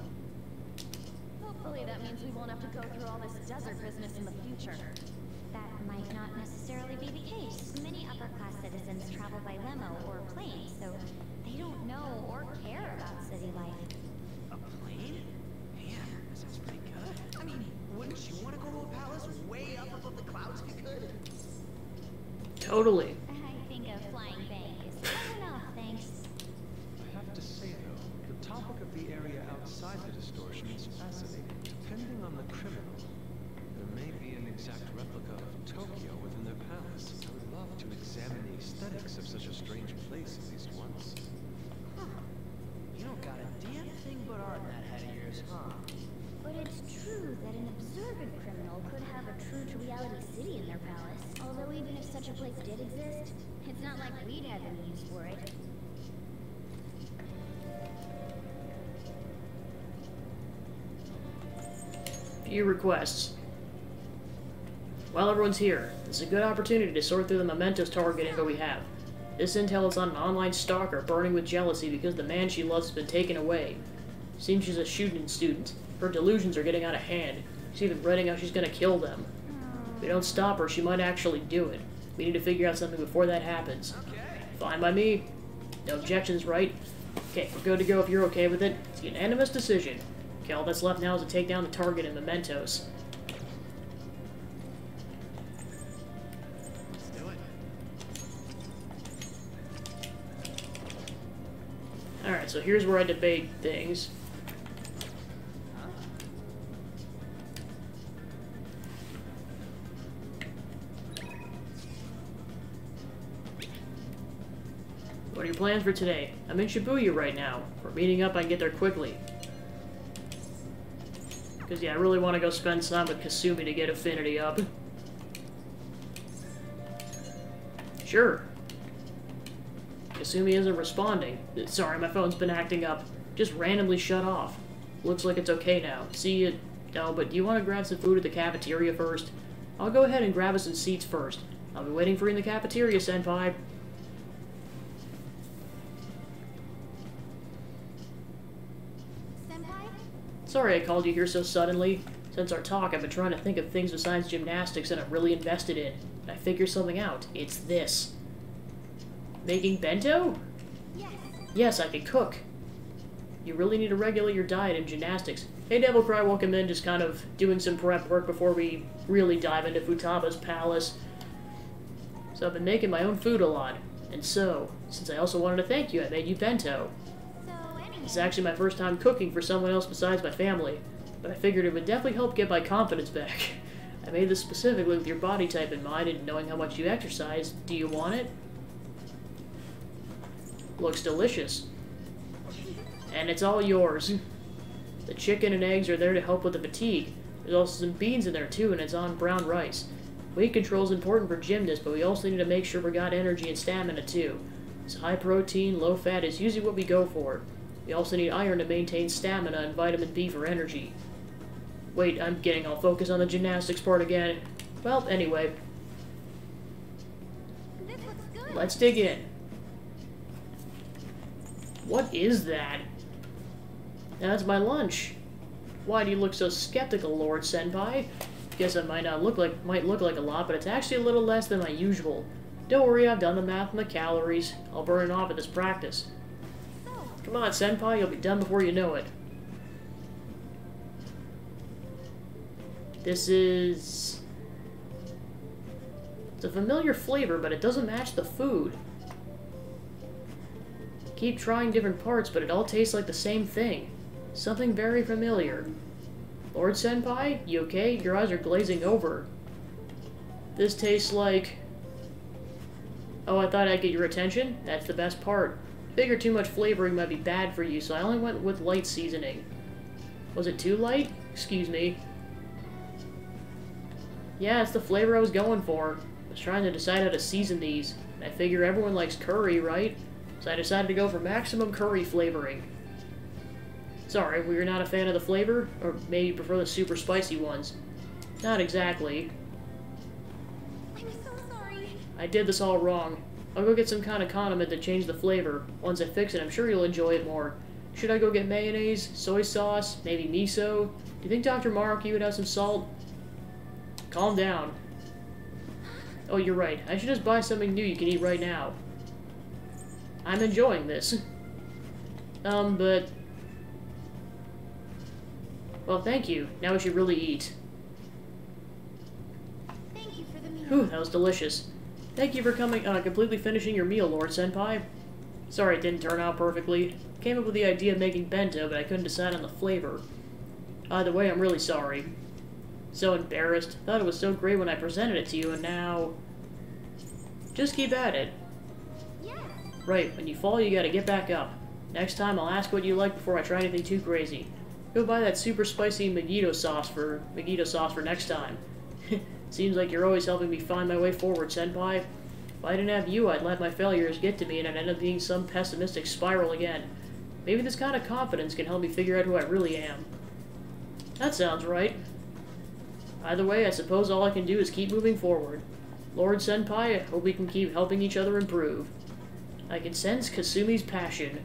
Hopefully that means we won't have to go through all this desert business in the future. That might not necessarily be the case. Many upper-class citizens travel by limo or plane, so they don't know or care about city life. A plane? Man, that sounds pretty good. I mean, wouldn't you want to go to a palace way up above the clouds if you could? Totally. I think a flying bank is good enough, thanks. I have to say, though, the topic of the area outside the distortion is fascinating. Depending on the criminal, there may be an exact replica of Tokyo within their palace. I would love to examine the aesthetics of such a strange place at least once. Huh. You don't got a damn thing but art in that head of yours, huh? But it's true that an observant criminal could have a true-to-reality city in their palace. Although even if such a place did exist, it's not like we'd have any use for it. Few requests. While everyone's here, this is a good opportunity to sort through the mementos target info we have. This intel is on an online stalker burning with jealousy because the man she loves has been taken away. Seems she's a shooting student. Her delusions are getting out of hand. She's even writing how she's gonna kill them. If we don't stop her, she might actually do it. We need to figure out something before that happens. Fine by me. No objections, right? Okay, we're good to go if you're okay with it. It's a unanimous decision. Okay, all that's left now is to take down the target and mementos. Let's do it. Alright, so here's where I debate things. What are your plans for today? I'm in Shibuya right now. We're meeting up, I can get there quickly. Because, yeah, I really want to go spend time with Kasumi to get affinity up. Sure. Kasumi isn't responding. Sorry, my phone's been acting up. Just randomly shut off. Looks like it's okay now. See it? No, but do you want to grab some food at the cafeteria first? I'll go ahead and grab us some seats first. I'll be waiting for you in the cafeteria, Senpai. Sorry I called you here so suddenly. Since our talk, I've been trying to think of things besides gymnastics that I'm really invested in. And I figured something out. It's this. Making bento? Yes. Yes, I can cook. You really need to regulate your diet and gymnastics. Hey, Devil Cry, welcome in. Just kind of doing some prep work before we really dive into Futaba's palace. So I've been making my own food a lot. And so, since I also wanted to thank you, I made you bento. It's actually my first time cooking for someone else besides my family, but I figured it would definitely help get my confidence back. I made this specifically with your body type in mind and knowing how much you exercise. Do you want it? Looks delicious. And it's all yours. The chicken and eggs are there to help with the fatigue. There's also some beans in there too, and it's on brown rice. Weight control is important for gymnasts, but we also need to make sure we got energy and stamina too. So high protein, low fat is usually what we go for. We also need iron to maintain stamina and vitamin B for energy. Wait, I'm getting all focused on the gymnastics part again. Well, anyway. This looks good. Let's dig in. What is that? That's my lunch. Why do you look so skeptical, Lord Senpai? Guess it might look like a lot, but it's actually a little less than my usual. Don't worry, I've done the math and the calories. I'll burn it off at this practice. Come on, Senpai, you'll be done before you know it. This is... It's a familiar flavor, but it doesn't match the food. Keep trying different parts, but it all tastes like the same thing. Something very familiar. Lord Senpai, you okay? Your eyes are glazing over. This tastes like... Oh, I thought I'd get your attention? That's the best part. Figured too much flavoring might be bad for you, so I only went with light seasoning. Was it too light? Excuse me. Yeah, it's the flavor I was going for. I was trying to decide how to season these. I figure everyone likes curry, right? So I decided to go for maximum curry flavoring. Sorry, were you not a fan of the flavor? Or maybe you prefer the super spicy ones? Not exactly. I'm so sorry. I did this all wrong. I'll go get some kind of condiment to change the flavor. Once I fix it, I'm sure you'll enjoy it more. Should I go get mayonnaise, soy sauce, maybe miso? Do you think Dr. Maruki would have some salt? Calm down. Oh, you're right. I should just buy something new you can eat right now. I'm enjoying this. But... Well, thank you. Now we should really eat. Thank you for the meal. Whew, that was delicious. Thank you for completely finishing your meal, Lord Senpai. Sorry it didn't turn out perfectly. Came up with the idea of making bento, but I couldn't decide on the flavor. Either way, I'm really sorry. So embarrassed. Thought it was so great when I presented it to you, and now... Just keep at it. Yes. Right, when you fall, you gotta get back up. Next time, I'll ask what you like before I try anything too crazy. Go buy that super spicy mojito sauce for next time. Seems like you're always helping me find my way forward, Senpai. If I didn't have you, I'd let my failures get to me and I'd end up being some pessimistic spiral again. Maybe this kind of confidence can help me figure out who I really am. That sounds right. Either way, I suppose all I can do is keep moving forward. Lord Senpai, I hope we can keep helping each other improve. I can sense Kasumi's passion.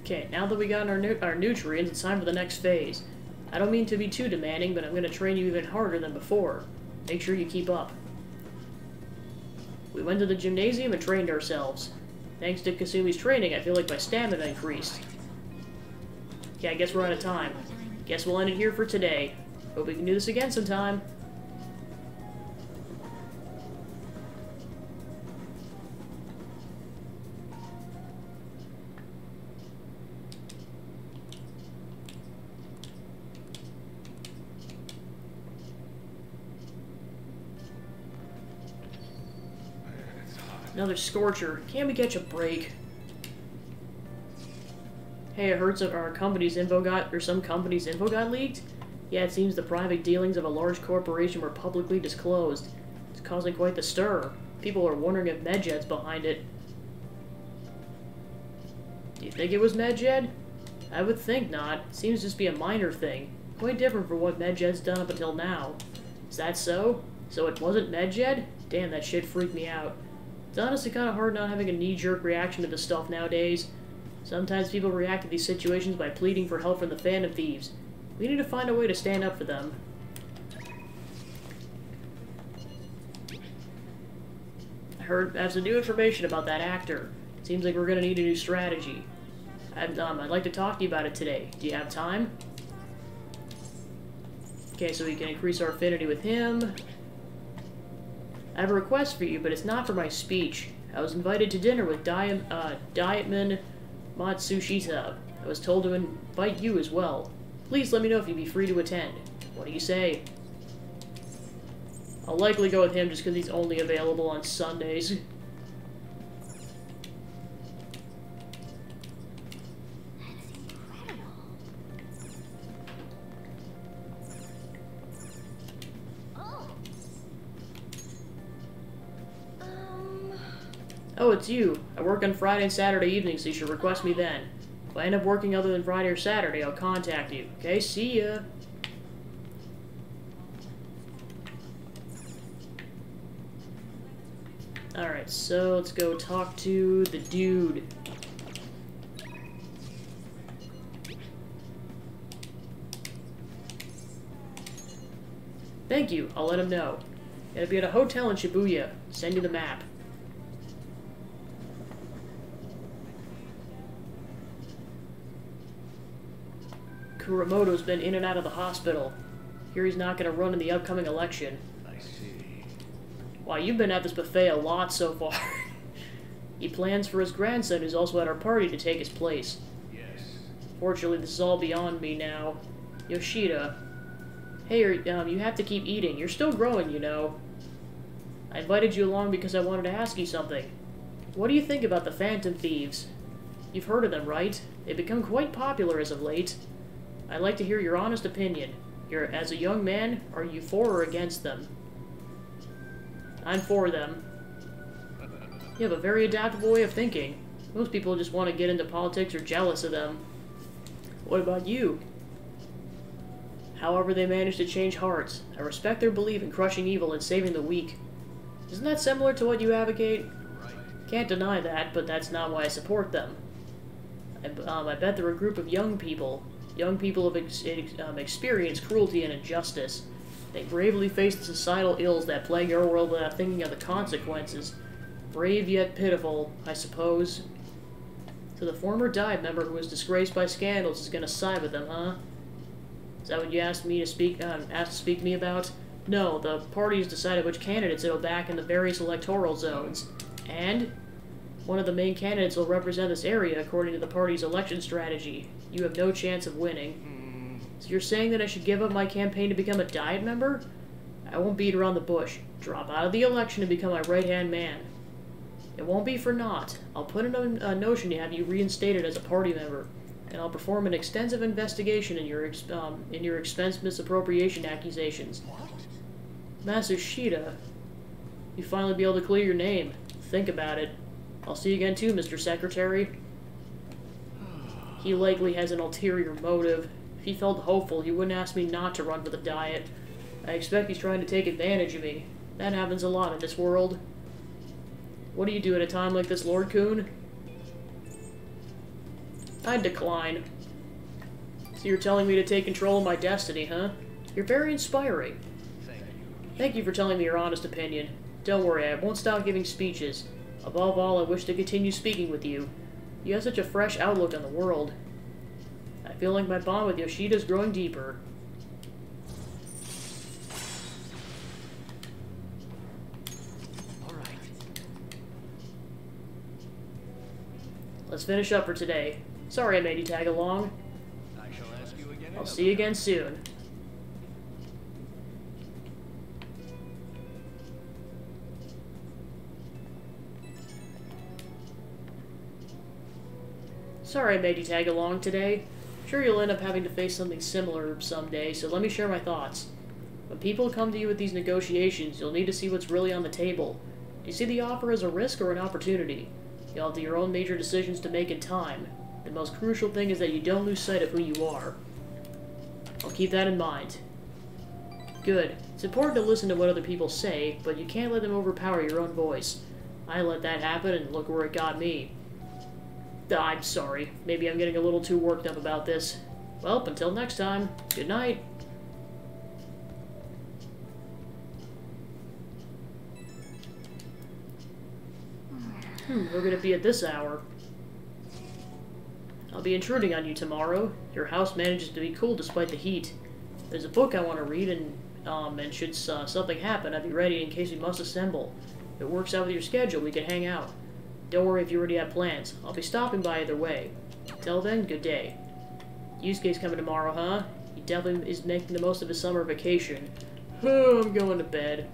Okay, now that we got our nutrients, it's time for the next phase. I don't mean to be too demanding, but I'm going to train you even harder than before. Make sure you keep up. We went to the gymnasium and trained ourselves. Thanks to Kasumi's training, I feel like my stamina increased. Okay, I guess we're out of time. Guess we'll end it here for today. Hope we can do this again sometime. Another scorcher. Can't we catch a break? Hey, I heard some company's info got leaked. Yeah, it seems the private dealings of a large corporation were publicly disclosed. It's causing quite the stir. People are wondering if Medjed's behind it. Do you think it was Medjed? I would think not. It seems to just be a minor thing. Quite different from what Medjed's done up until now. Is that so? So it wasn't Medjed? Damn, that shit freaked me out. It's honestly kind of hard not having a knee-jerk reaction to this stuff nowadays. Sometimes people react to these situations by pleading for help from the Phantom Thieves. We need to find a way to stand up for them. I have some new information about that actor. Seems like we're going to need a new strategy. I'd like to talk to you about it today. Do you have time? Okay, so we can increase our affinity with him. I have a request for you, but it's not for my speech. I was invited to dinner with Dietman Matsushita. I was told to invite you as well. Please let me know if you'd be free to attend. What do you say? I'll likely go with him just because he's only available on Sundays. Oh, it's you. I work on Friday and Saturday evenings, so you should request me then. If I end up working other than Friday or Saturday, I'll contact you. Okay, see ya. Alright, so let's go talk to the dude. Thank you, I'll let him know. It'll be at a hotel in Shibuya. Send you the map. Kuramoto's been in and out of the hospital. Here he's not going to run in the upcoming election. I see. Wow, you've been at this buffet a lot so far. He plans for his grandson, who's also at our party, to take his place. Yes. Fortunately, this is all beyond me now. Yoshida. Hey, you have to keep eating. You're still growing, you know. I invited you along because I wanted to ask you something. What do you think about the Phantom Thieves? You've heard of them, right? They've become quite popular as of late. I'd like to hear your honest opinion. As a young man, are you for or against them? I'm for them. You have a very adaptable way of thinking. Most people just want to get into politics or jealous of them. What about you? However they manage to change hearts, I respect their belief in crushing evil and saving the weak. Isn't that similar to what you advocate? Right. Can't deny that, but that's not why I support them. I bet they're a group of young people. Young people have experienced cruelty and injustice. They bravely face the societal ills that plague our world without thinking of the consequences. Brave yet pitiful, I suppose. So the former Dive member who was disgraced by scandals is gonna side with them, huh? Is that what you asked to speak to me about? No, the party has decided which candidates it'll back in the various electoral zones. And one of the main candidates will represent this area according to the party's election strategy. You have no chance of winning. So you're saying that I should give up my campaign to become a Diet member? I won't beat around the bush. Drop out of the election and become my right-hand man. It won't be for naught. I'll put in a notion to have you reinstated as a party member, and I'll perform an extensive investigation in your expense misappropriation accusations. What? Masushita, you finally be able to clear your name. Think about it. I'll see you again too, Mr. Secretary. He likely has an ulterior motive. If he felt hopeful, he wouldn't ask me not to run for the Diet. I expect he's trying to take advantage of me. That happens a lot in this world. What do you do at a time like this, Lord Kuhn? I'd decline. So you're telling me to take control of my destiny, huh? You're very inspiring. Thank you. Thank you for telling me your honest opinion. Don't worry, I won't stop giving speeches. Above all, I wish to continue speaking with you. You have such a fresh outlook on the world. I feel like my bond with Yoshida is growing deeper. All right. Let's finish up for today. Sorry I made you tag along. I shall ask you again. I'll see you again soon. Sorry I made you tag along today. Sure you'll end up having to face something similar someday, so let me share my thoughts. When people come to you with these negotiations, you'll need to see what's really on the table. Do you see the offer as a risk or an opportunity? You'll have your own major decisions to make in time. The most crucial thing is that you don't lose sight of who you are. I'll keep that in mind. Good. It's important to listen to what other people say, but you can't let them overpower your own voice. I let that happen, and look where it got me. I'm sorry. Maybe I'm getting a little too worked up about this. Well, until next time, good night. Who could it be at this hour? I'll be intruding on you tomorrow. Your house manages to be cool despite the heat. There's a book I want to read, and should something happen, I'd be ready in case we must assemble. If it works out with your schedule, we can hang out. Don't worry if you already have plans. I'll be stopping by either way. Till then, good day. Yusuke's coming tomorrow, huh? He definitely is making the most of his summer vacation. Oh, I'm going to bed.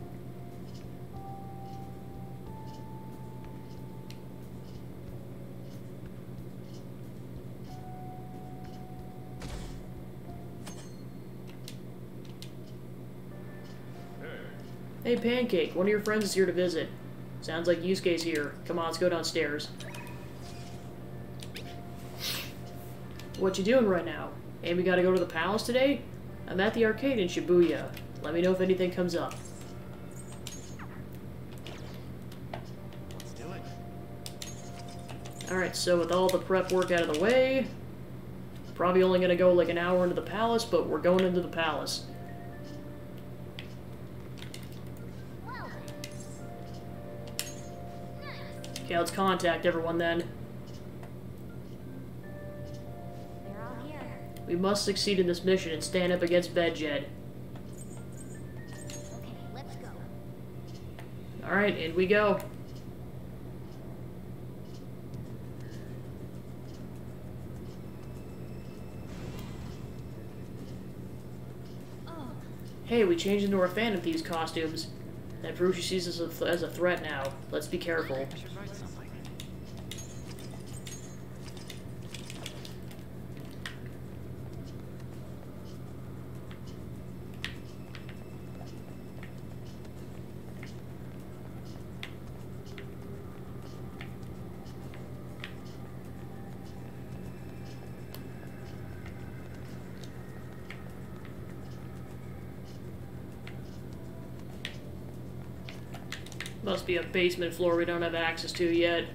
Hey, Pancake, one of your friends is here to visit. Sounds like Yusuke's here. Come on, let's go downstairs. What you doing right now? Hey, we gotta go to the palace today? I'm at the arcade in Shibuya. Let me know if anything comes up. Let's do it. Alright, so with all the prep work out of the way, probably only gonna go like an hour into the palace, but we're going into the palace. Okay, let's contact everyone then. They're all here. We must succeed in this mission and stand up against Medjed. Okay, let's go. Alright, in we go. Hey, we changed into our Phantom Thieves costumes. That proves she sees us as a threat now. Let's be careful. I should write something. Must be a basement floor we don't have access to yet.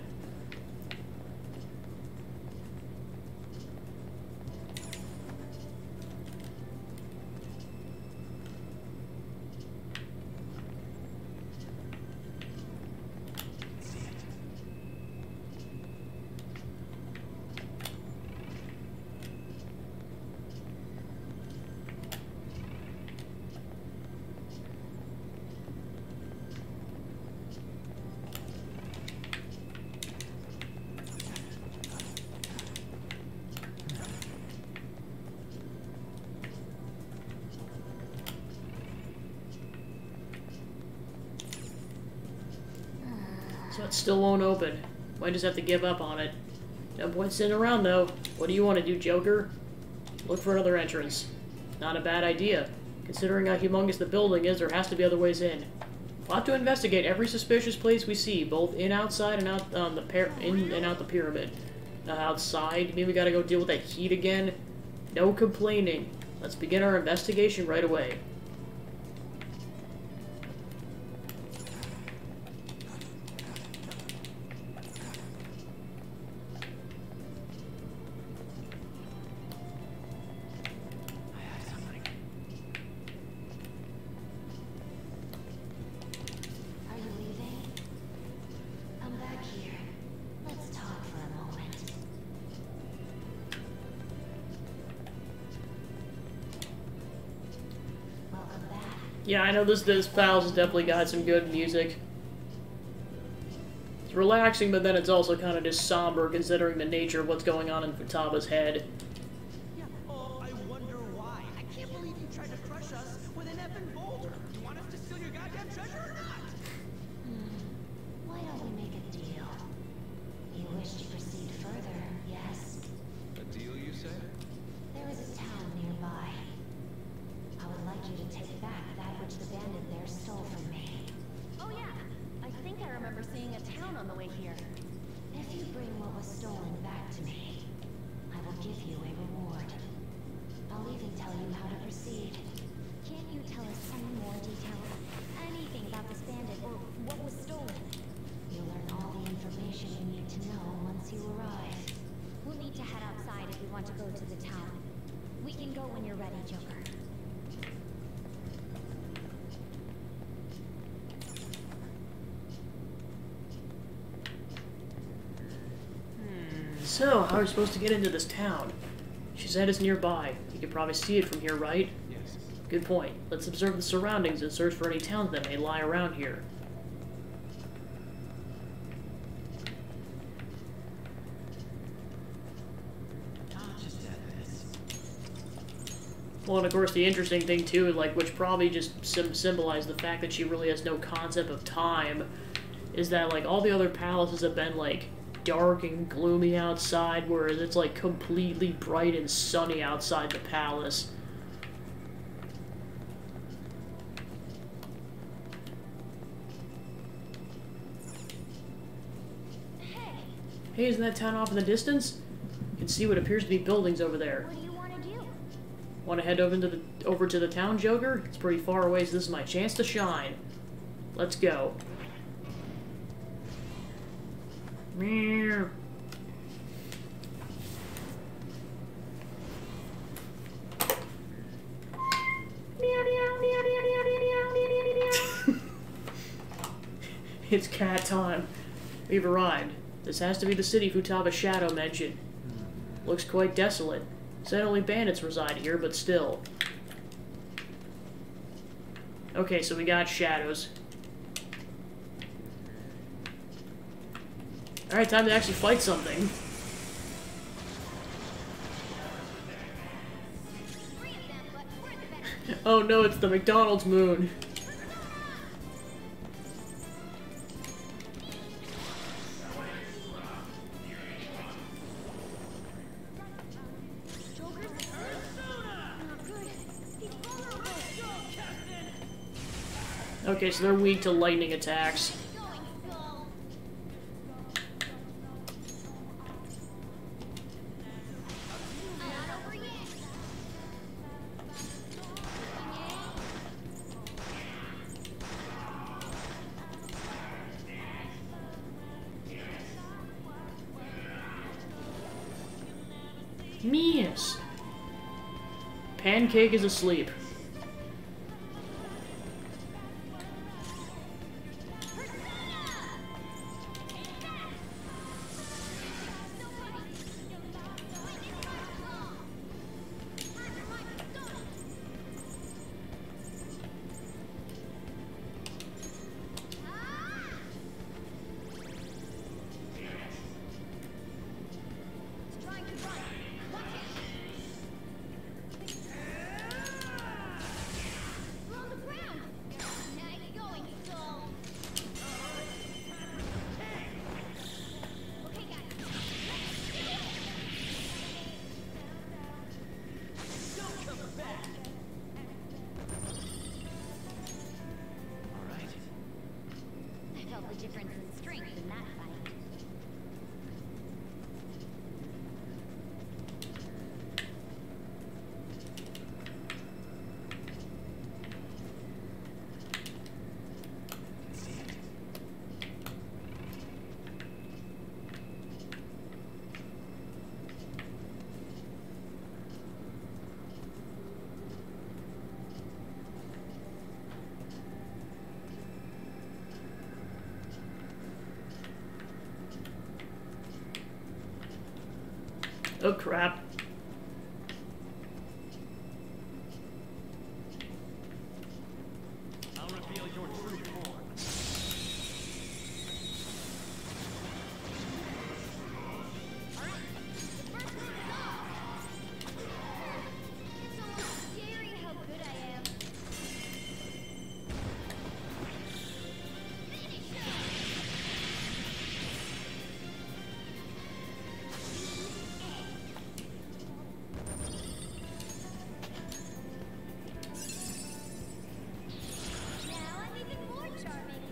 So it still won't open. Might just have to give up on it. No point sitting around, though. What do you want to do, Joker? Look for another entrance. Not a bad idea. Considering how humongous the building is, there has to be other ways in. We'll have to investigate every suspicious place we see, both in, outside, and out on in and out the pyramid. Outside, maybe we gotta go deal with that heat again. No complaining. Let's begin our investigation right away. Yeah, I know this Pals has definitely got some good music. It's relaxing, but then it's also kind of just somber considering the nature of what's going on in Futaba's head. Yeah, oh, I wonder why. I can't believe you tried to crush us with an effing boulder. You want us to steal your goddamn treasure or not? Why don't we make a deal? You wish to proceed further, yes? A deal, you say? There is a town nearby. I would like you to take back that which the bandit there stole from me. Oh yeah, I think I remember seeing a town on the way here. If you bring what was stolen back to me, I will give you a reward. I'll even tell you how to proceed. Can't you tell us any more details? Anything about this bandit or what was stolen? You'll learn all the information you need to know once you arrive. We'll need to head outside if we want to go to the town. We can go when you're ready, Joker. So, how are we supposed to get into this town? She said it's nearby. You can probably see it from here, right? Yes. Good point. Let's observe the surroundings and search for any towns that may lie around here. I'll just add this. Well, and of course, the interesting thing, too, like, which probably just symbolized the fact that she really has no concept of time, is that, like, all the other palaces have been, like, dark and gloomy outside, whereas it's, like, completely bright and sunny outside the palace. Hey, isn't that town off in the distance? You can see what appears to be buildings over there. What do you want to do? Want to head over to the town, Joker? It's pretty far away, so this is my chance to shine. Let's go. Meow. It's cat time. We've arrived. This has to be the city Futaba Shadow mentioned. Looks quite desolate. Said only bandits reside here, but still. Okay, so we got shadows. Alright, time to actually fight something. Oh no, it's the McDonald's moon. Okay, so they're weak to lightning attacks. Mias. Pancake is asleep. difference in strength in that fight. Oh crap. I'll reveal your true form. It's almost scary how good I am. Finish him! Now I'm even more charming.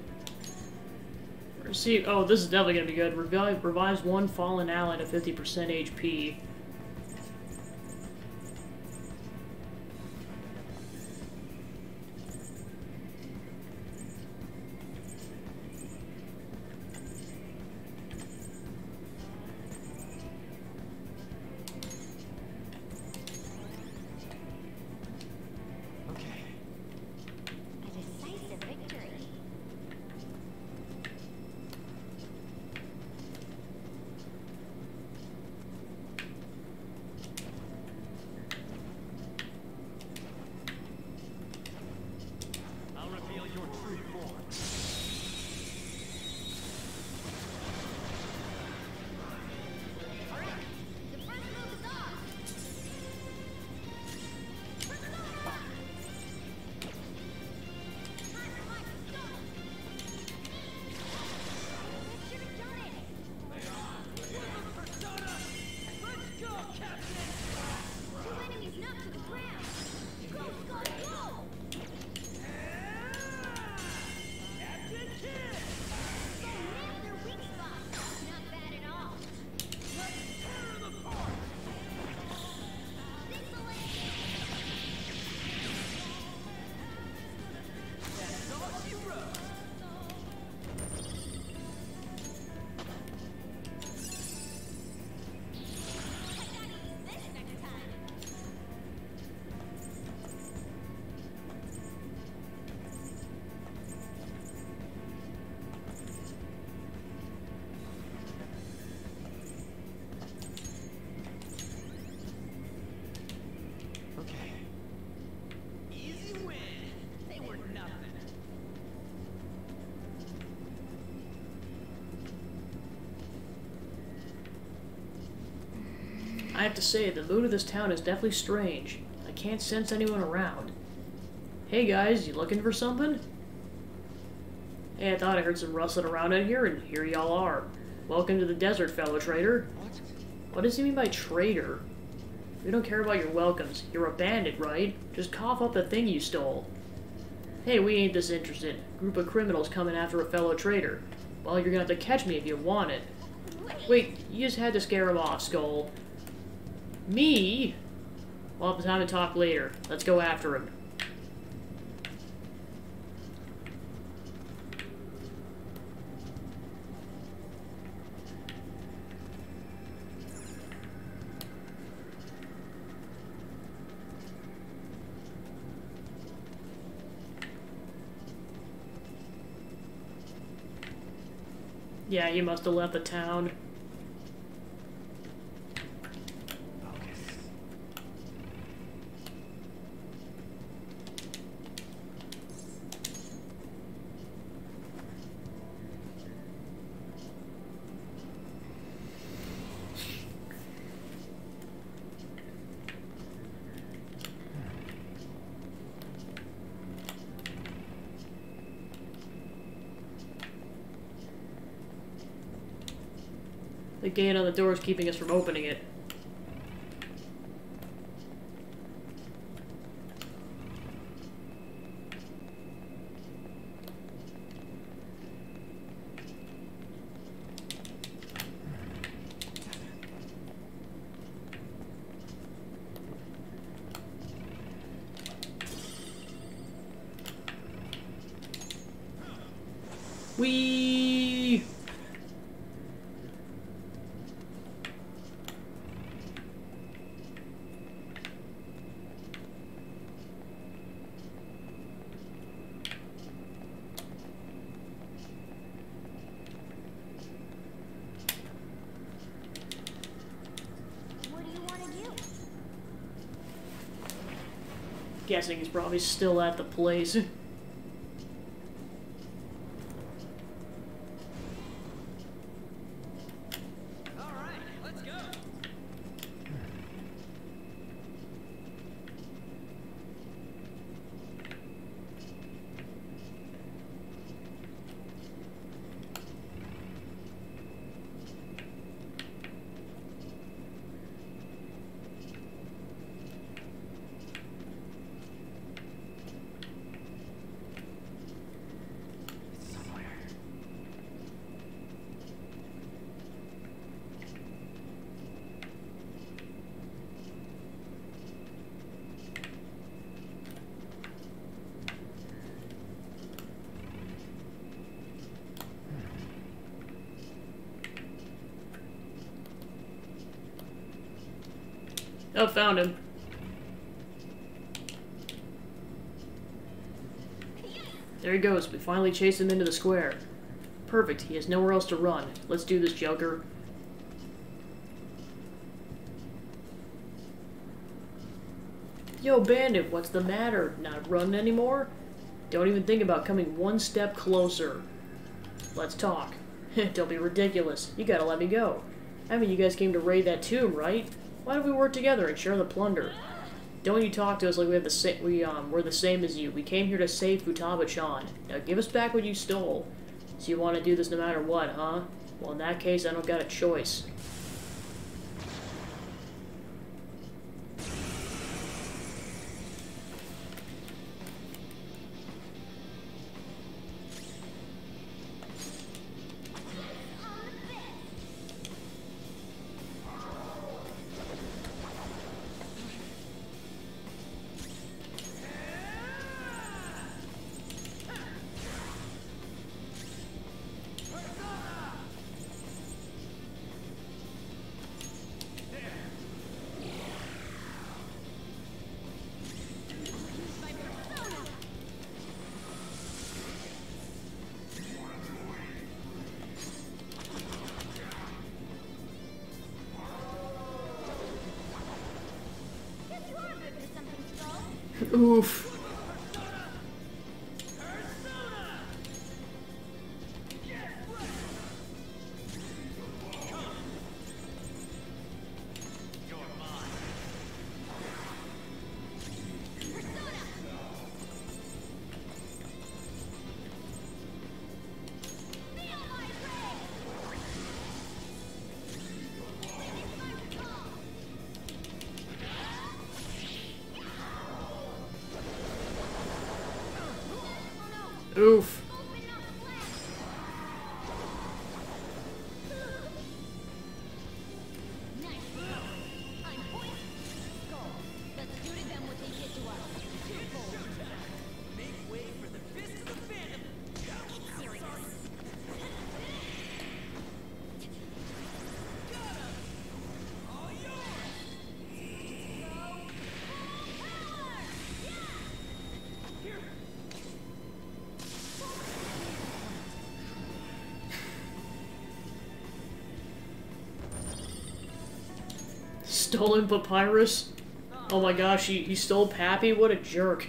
See, oh, this is definitely gonna be good. Revives one fallen ally to 50% HP. Okay. A decisive victory. I'll reveal your true form. The first move is off. Two enemies knocked to the ground. Go, go, go! Go nail their weak spots. Not bad at all. Let's tear them apart. That's all she wrote. This next time. Okay. Easy win. They were nothing. I have to say, the mood of this town is definitely strange. I can't sense anyone around. Hey guys, you looking for something? Hey, I thought I heard some rustling around in here, and here y'all are. Welcome to the desert, fellow trader. What? What does he mean by trader? We don't care about your welcomes. You're a bandit, right? Just cough up the thing you stole. Hey, we ain't this interested. Group of criminals coming after a fellow trader. Well, you're gonna have to catch me if you want it. Wait, you just had to scare him off, Skull. Me? We'll have time to talk later. Let's go after him. Yeah, he must have left the town. The gate on the door is keeping us from opening it. Whee! What do you want to do? Guessing he's probably still at the place. Alright, let's go. Oh, found him. There he goes. We finally chased him into the square. Perfect. He has nowhere else to run. Let's do this, Joker. Yo, Bandit, what's the matter? Not running anymore? Don't even think about coming one step closer. Let's talk. Don't be ridiculous. You gotta let me go. I mean, you guys came to raid that tomb, right? Why don't we work together and share the plunder? Don't you talk to us like we have we're the same as you. We came here to save Futaba-chan. Now give us back what you stole. So you want to do this no matter what, huh? Well, in that case, I don't got a choice. Oof. Oof. Stolen papyrus? Oh my gosh, he stole Pappy? What a jerk.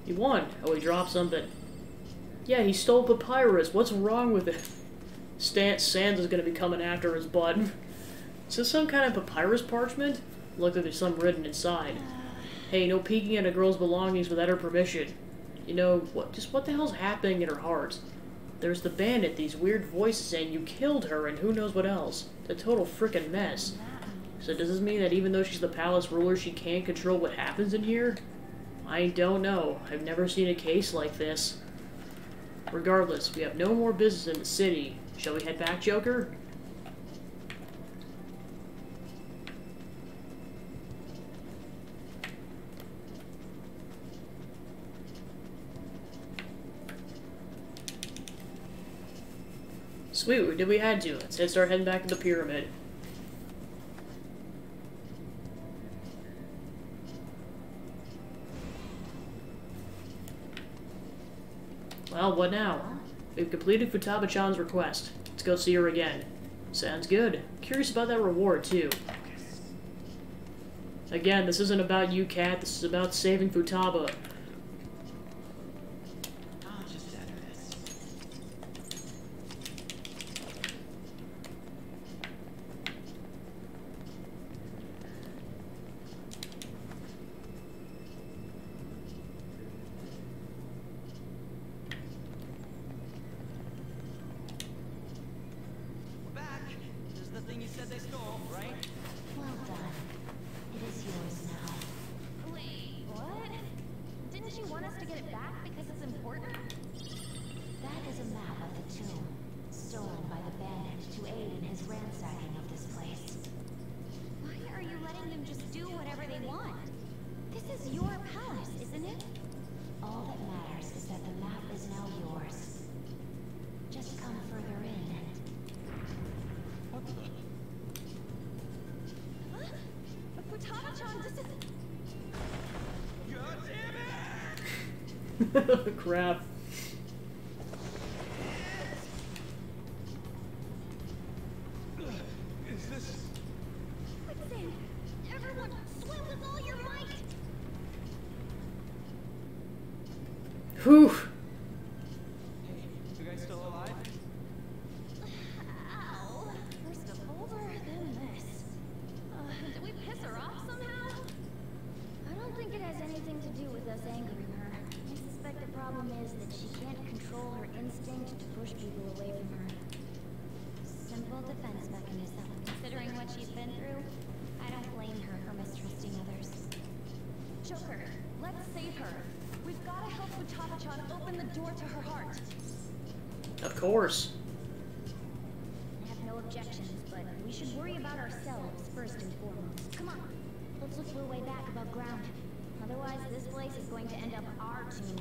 He won. Oh, he dropped something. Yeah, he stole papyrus. What's wrong with it? Sans is gonna be coming after his butt. Is this some kind of papyrus parchment? Look like there's some written inside. Hey, no peeking at a girl's belongings without her permission. You know, what the hell's happening in her heart? There's the bandit, these weird voices saying you killed her and who knows what else. It's a total frickin' mess. So does this mean that even though she's the palace ruler, she can't control what happens in here? I don't know. I've never seen a case like this. Regardless, we have no more business in the city. Shall we head back, Joker? Sweet, we did what we had to. Let's start heading back to the pyramid. Well, what now? We've completed Futaba-chan's request. Let's go see her again. Sounds good. Curious about that reward, too. Again, this isn't about you, Cat. This is about saving Futaba. I'll just add this. We're back. This is the thing you said they stole, right? Well done. It is yours now. Wait, what? Didn't you want us to get it back because it's important? That is a map of the tomb, stolen by the bandit to aid in his ransacking of this place. Why are you letting them just do whatever they want? This is your palace, isn't it? All that matters is that the map is now yours. Just come further in and... What the? Futaba-chan, this is... God damn it! Crap. Is this... Quicksand! Everyone, swim with all your might! Whew. Hey, you guys still alive? Ow! First a boulder, then this. Did we piss her off somehow? I don't think it has anything to do with us angering her. I suspect the problem is that she can't control her instinct to push people away from her. Simple defense mechanism. Considering what she's been through, I don't blame her for mistrusting others. Joker, let's save her. We've got to help Futaba-chan open the door to her heart. Of course. I have no objections, but we should worry about ourselves first and foremost. Come on, let's look for a way back above ground. Otherwise, this place is going to end up our tomb.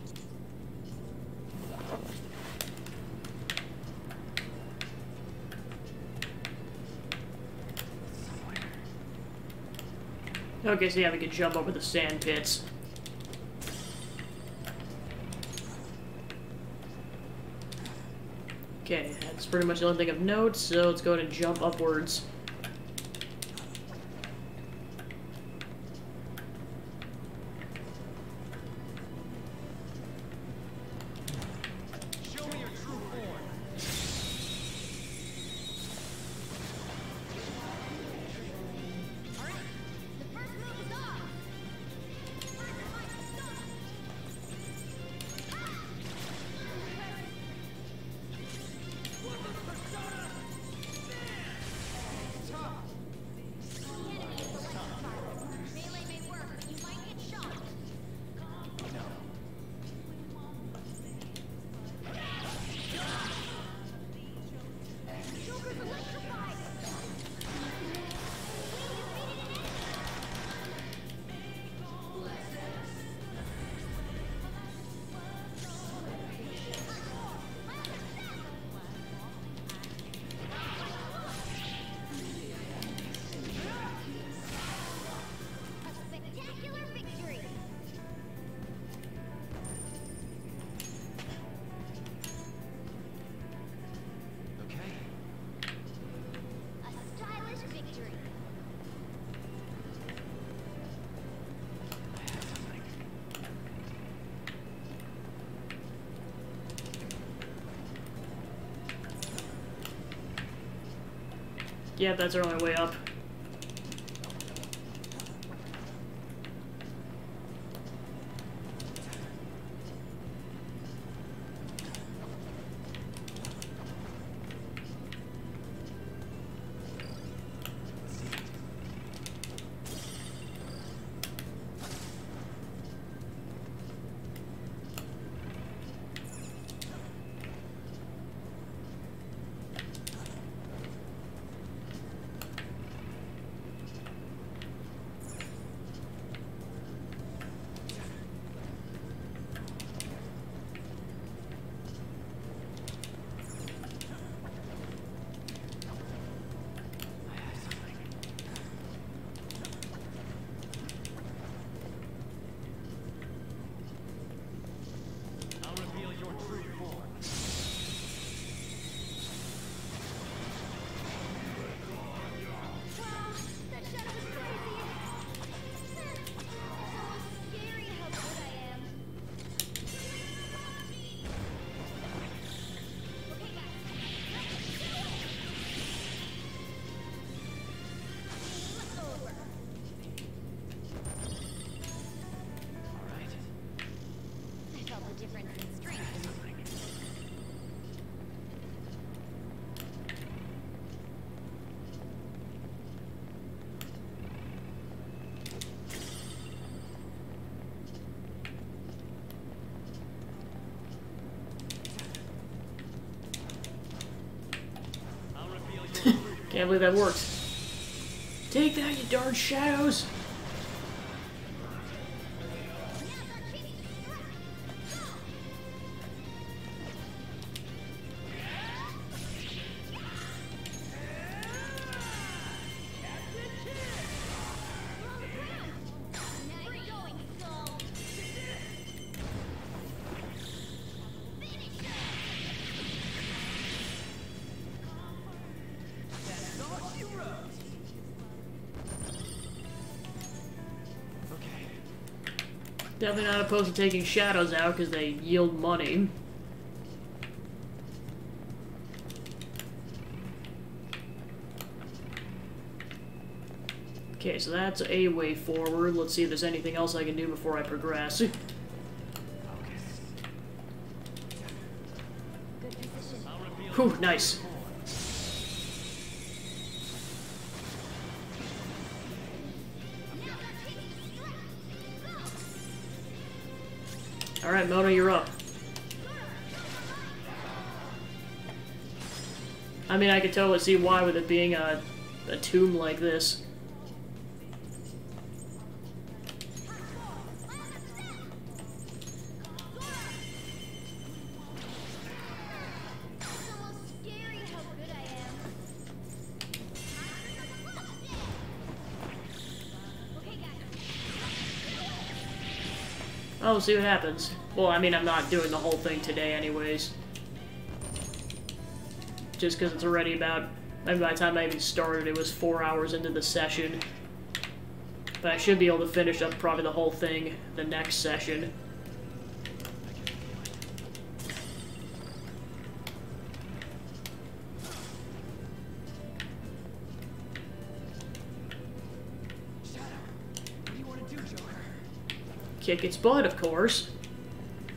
Okay, so yeah, we can jump over the sand pits. Okay, that's pretty much the only thing of note, so let's go ahead and jump upwards. Show me your true form. Alright, the first move is off! Melee may work, but you might get shot. Joker's electrified! A spectacular victory! Okay. A stylish victory! Yeah, that's our only way up. Can't believe that worked. Take that, you darn shadows! Definitely not opposed to taking shadows out because they yield money. Okay, so that's a way forward. Let's see if there's anything else I can do before I progress. Good position. Whew, nice. Alright, Mona, you're up. I mean, I could totally see why with it being a tomb like this. Oh, see what happens. Well, I mean, I'm not doing the whole thing today anyways. Just because it's already about... Maybe by the time I even started, it was 4 hours into the session. But I should be able to finish up probably the whole thing the next session. Kick its butt, of course.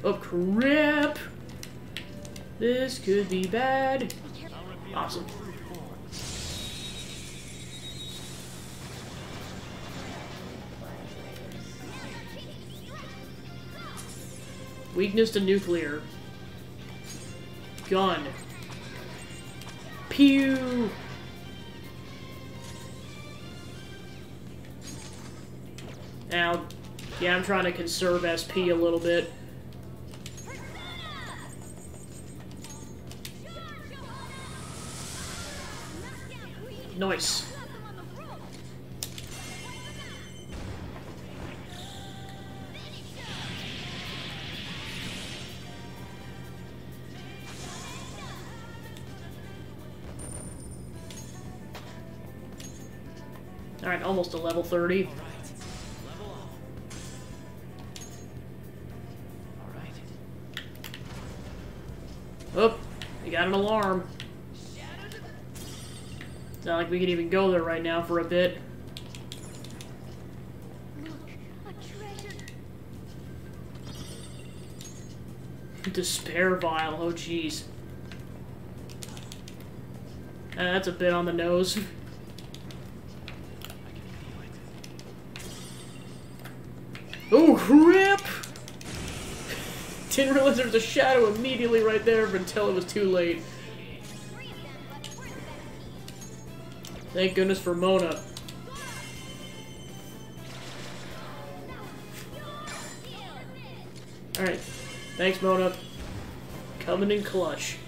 Oh, crap! This could be bad. Awesome. Weakness to nuclear. Gun. Pew! Now, yeah, I'm trying to conserve SP a little bit. Nice. Alright, almost to level 30. Oh, you got an alarm. It's not like we can even go there right now for a bit. Look, a treasure. Despair vial, oh jeez. That's a bit on the nose. Oh crap! Didn't realize there was a shadow immediately right there until it was too late. Thank goodness for Mona. Alright. Thanks, Mona. Coming in clutch.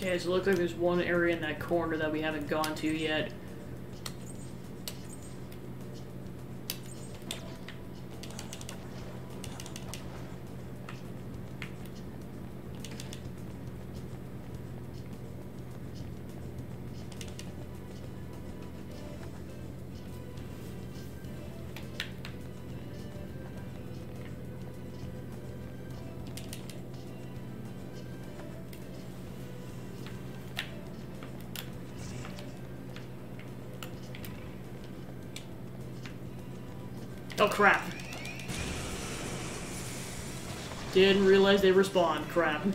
Okay, so it looks like there's one area in that corner that we haven't gone to yet. Oh crap. Didn't realize they respawn. Crap.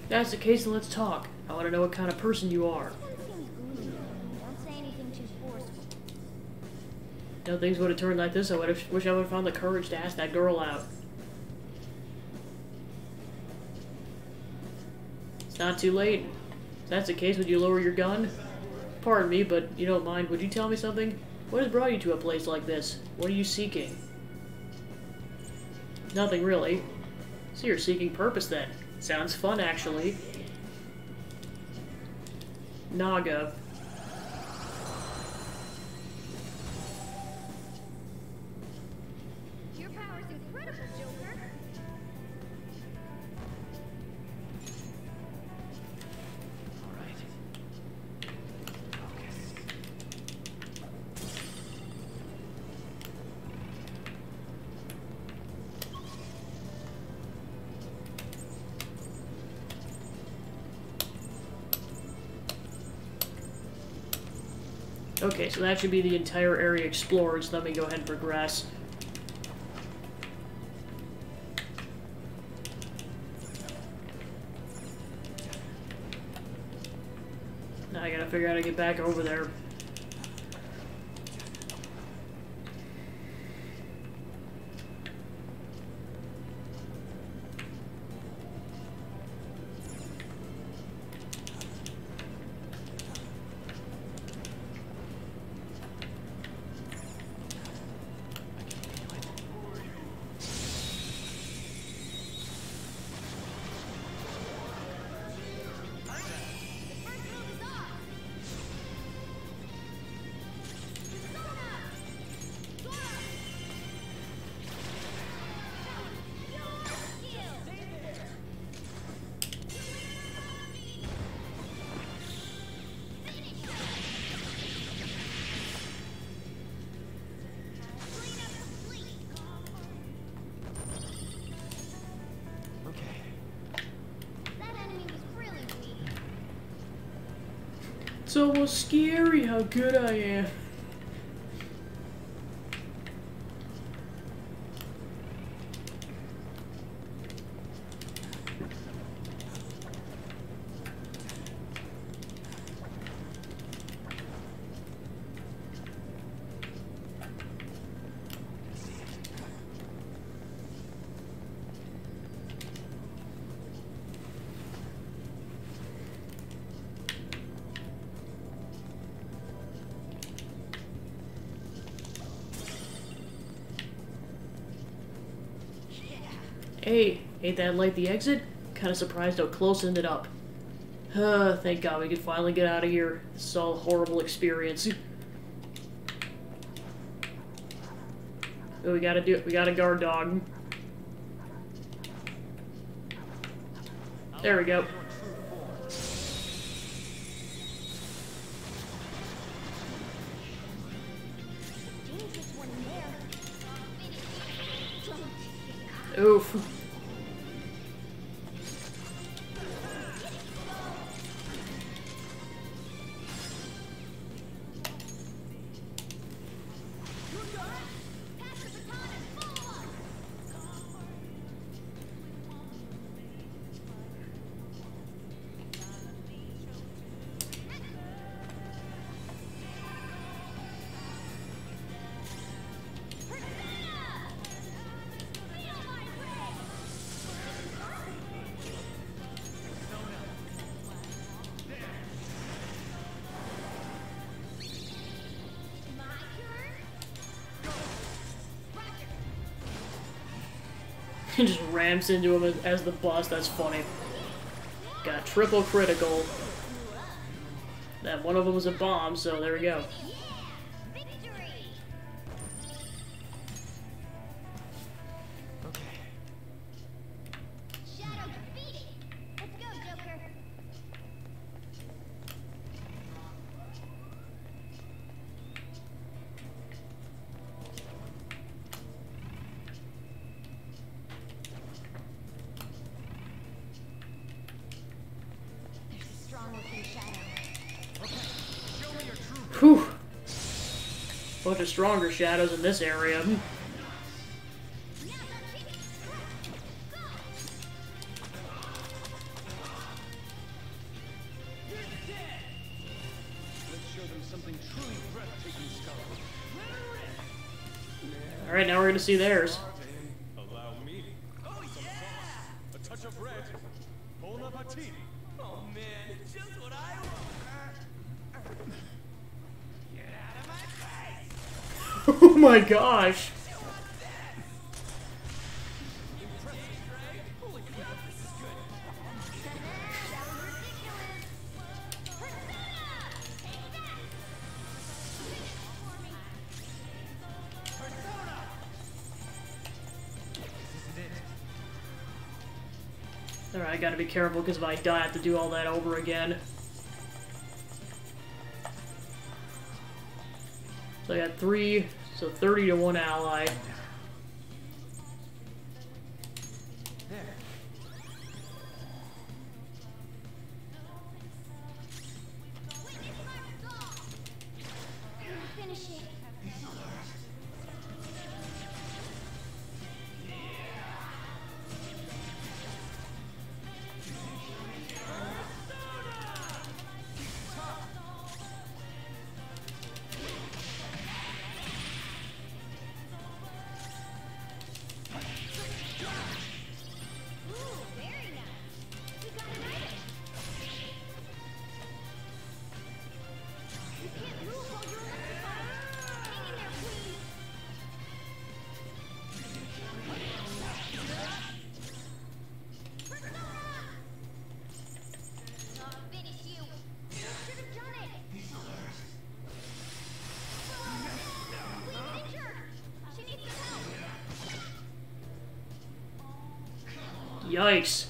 If that's the case, then let's talk. I want to know what kind of person you are. Don't say anything too forceful. You know, things would have turned like this, wish I would have found the courage to ask that girl out. It's not too late. If that's the case, would you lower your gun? Pardon me, but you don't mind, would you tell me something? What has brought you to a place like this? What are you seeking? Nothing really. So you're seeking purpose then. Sounds fun, actually. Naga. Your power's incredible, Joker. All right. Focus. Okay, so that should be the entire area explored, so let me go ahead and progress. Now I gotta figure out how to get back over there. It's almost scary how good I am. Hey, ain't that like the exit? Kinda surprised how close it ended up. Thank God we could finally get out of here. This is all a horrible experience. Oh, we got a guard dog. There we go. Oof. He just rams into him as the boss. That's funny. Got triple critical. That one of them was a bomb, so there we go. Whew. Bunch of stronger shadows in this area. Alright, now we're gonna see theirs. Allow me. Oh yeah! A touch of red. Bon appetit. Oh man, just what I want. Get out of my face! Oh my gosh. Holy crap, this is good. Alright, I gotta be careful because if I die, I have to do all that over again. So I got 3, so 30 to 1 ally. Finish it. Yikes.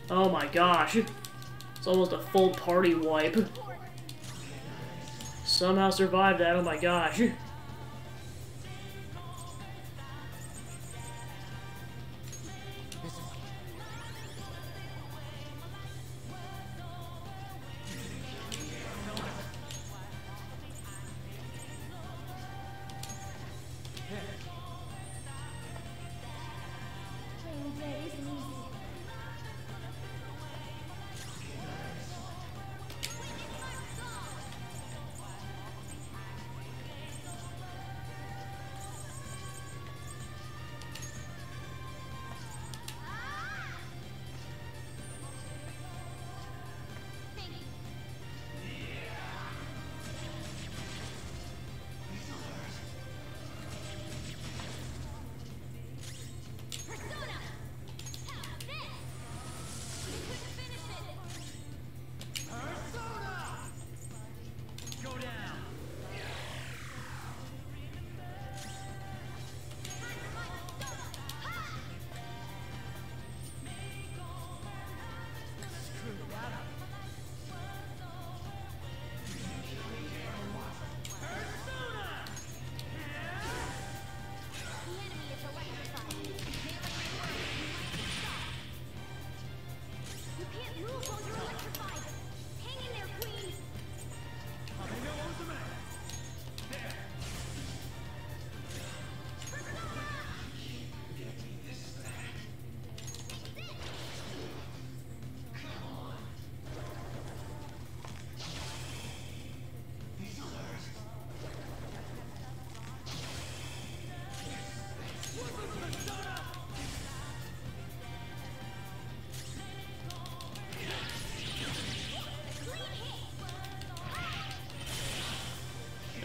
Oh my gosh. It's almost a full party wipe. Somehow survived that, oh my gosh.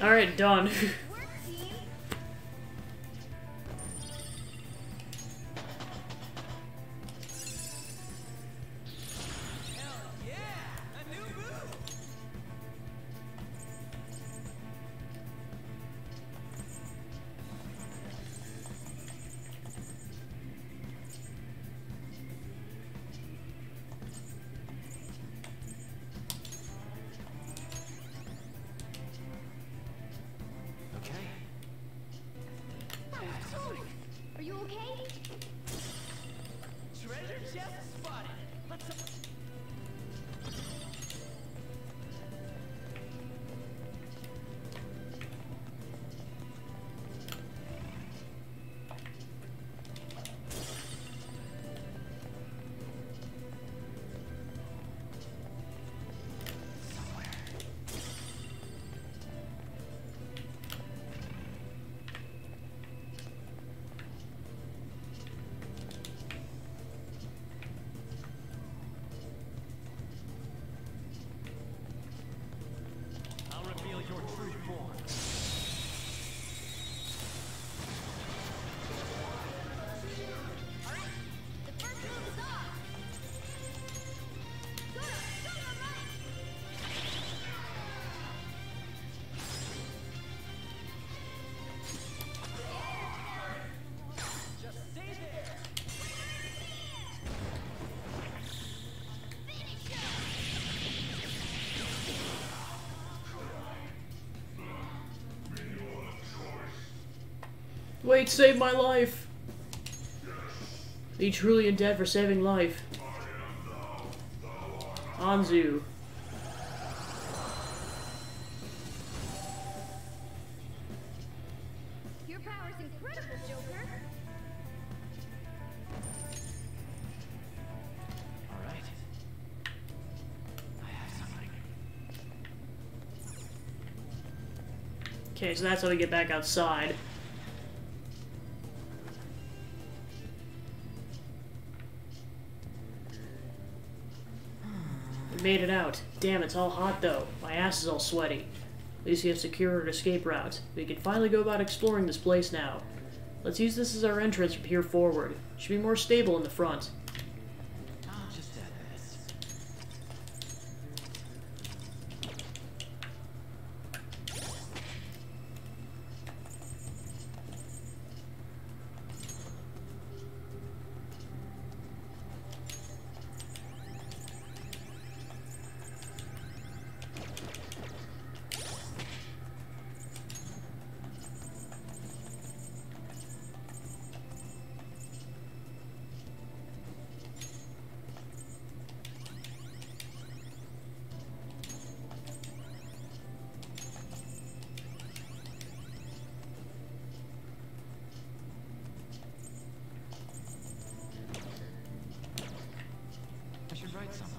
Alright, done. Are you okay? Treasure chest spotted. Let's. I'll reveal your true form. The first move is off! Go, run! Just stay there. Wait, save my life! Be truly in debt for saving life. Anzu. Your power's incredible, Joker! All right. I have something. Okay, so that's how we get back outside. We made it out. Damn, it's all hot though. My ass is all sweaty. At least we have secured an escape route. We can finally go about exploring this place now. Let's use this as our entrance from here forward. It should be more stable in the front. I'll just add this. I should write something.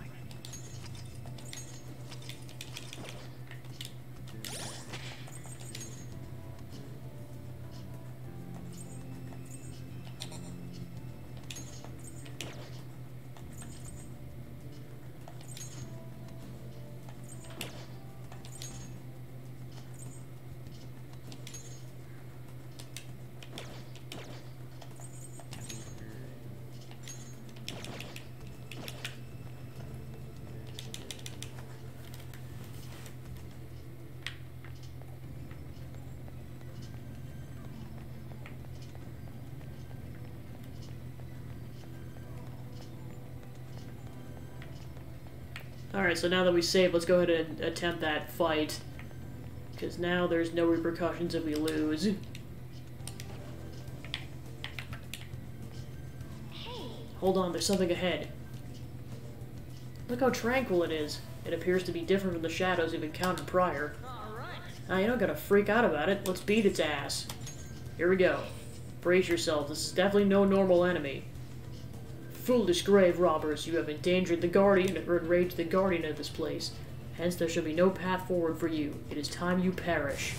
Alright, so now that we saved, let's go ahead and attempt that fight. Because now there's no repercussions if we lose. Hey! Hold on, there's something ahead. Look how tranquil it is. It appears to be different from the shadows we've encountered prior. Now, you don't gotta freak out about it. Let's beat its ass. Here we go. Brace yourself. This is definitely no normal enemy. Foolish grave robbers, you have endangered the guardian or enraged the guardian of this place. Hence, there shall be no path forward for you. It is time you perish.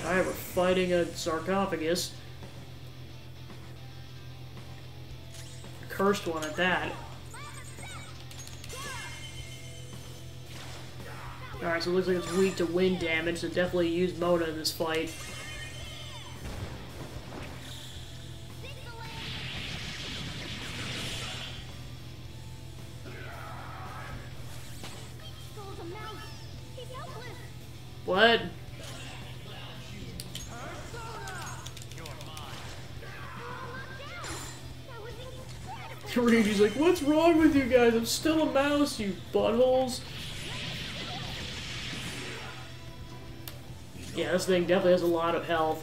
Alright, we're fighting a sarcophagus. Cursed one at that. Alright, so it looks like it's weak to wind damage, so definitely use Mona in this fight. What? Ryuji's like, what's wrong with you guys? I'm still a mouse, you buttholes. Yeah, this thing definitely has a lot of health.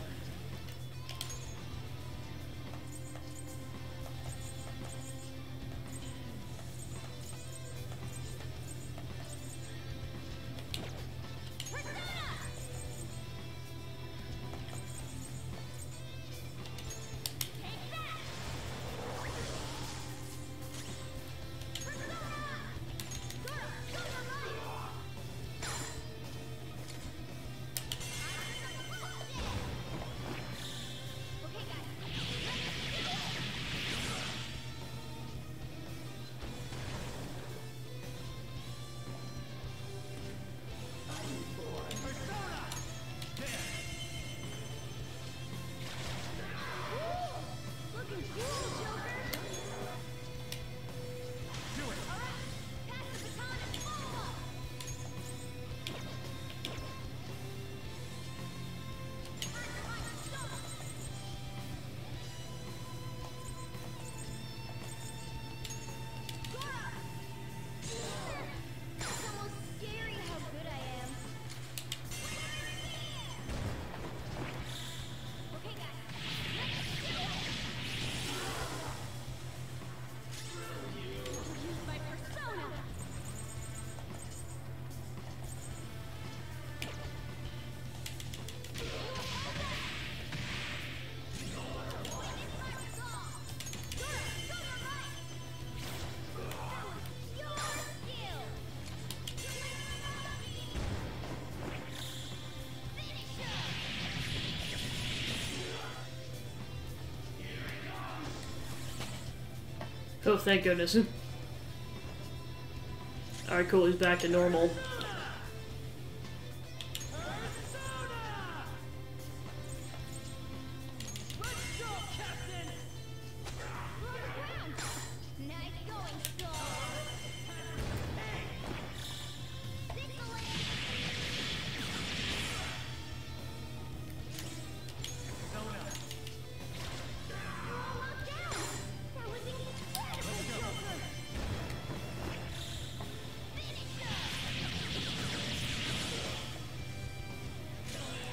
Oh, thank goodness. Alright, cool, he's back to normal.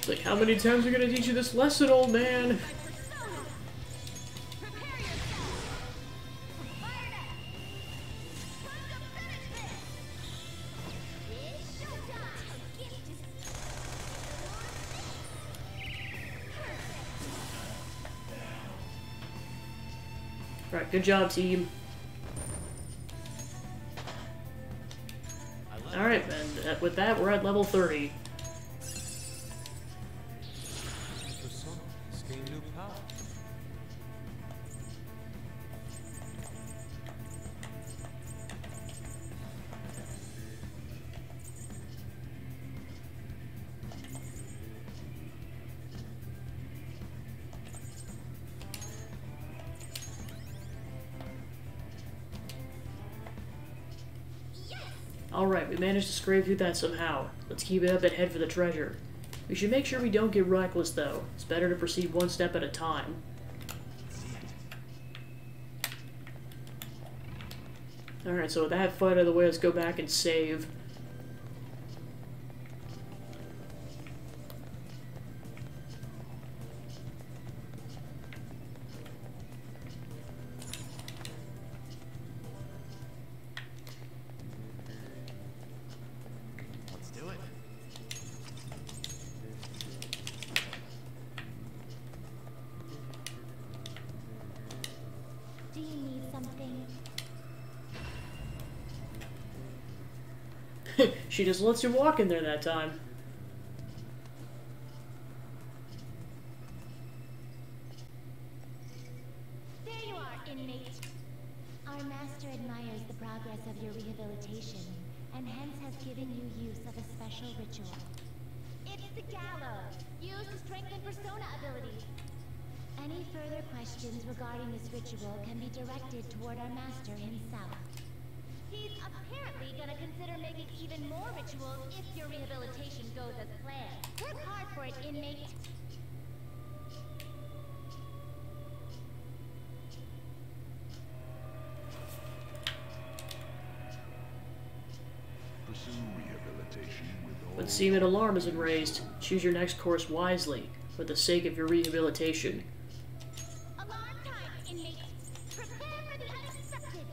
It's like, how many times are we gonna teach you this lesson, old man? Alright, good job, team. Alright, and with that, we're at level 30. Alright, we managed to scrape through that somehow. Let's keep it up and head for the treasure. We should make sure we don't get reckless, though. It's better to proceed one step at a time. Alright, so with that fight out of the way, let's go back and save. Do you need something? She just lets you walk in there that time. There you are, inmate. Our master admires the progress of your rehabilitation and hence has given you use of a special ritual. It's the gallows, used to strengthen persona abilities. Any further questions regarding this ritual can be directed toward our master himself. He's apparently gonna consider making even more rituals if your rehabilitation goes as planned. Work hard for it, inmate. Pursue rehabilitation with all... When Seaman alarm has been raised, choose your next course wisely, for the sake of your rehabilitation. Alarm time, inmate. Prepare for the unexpected.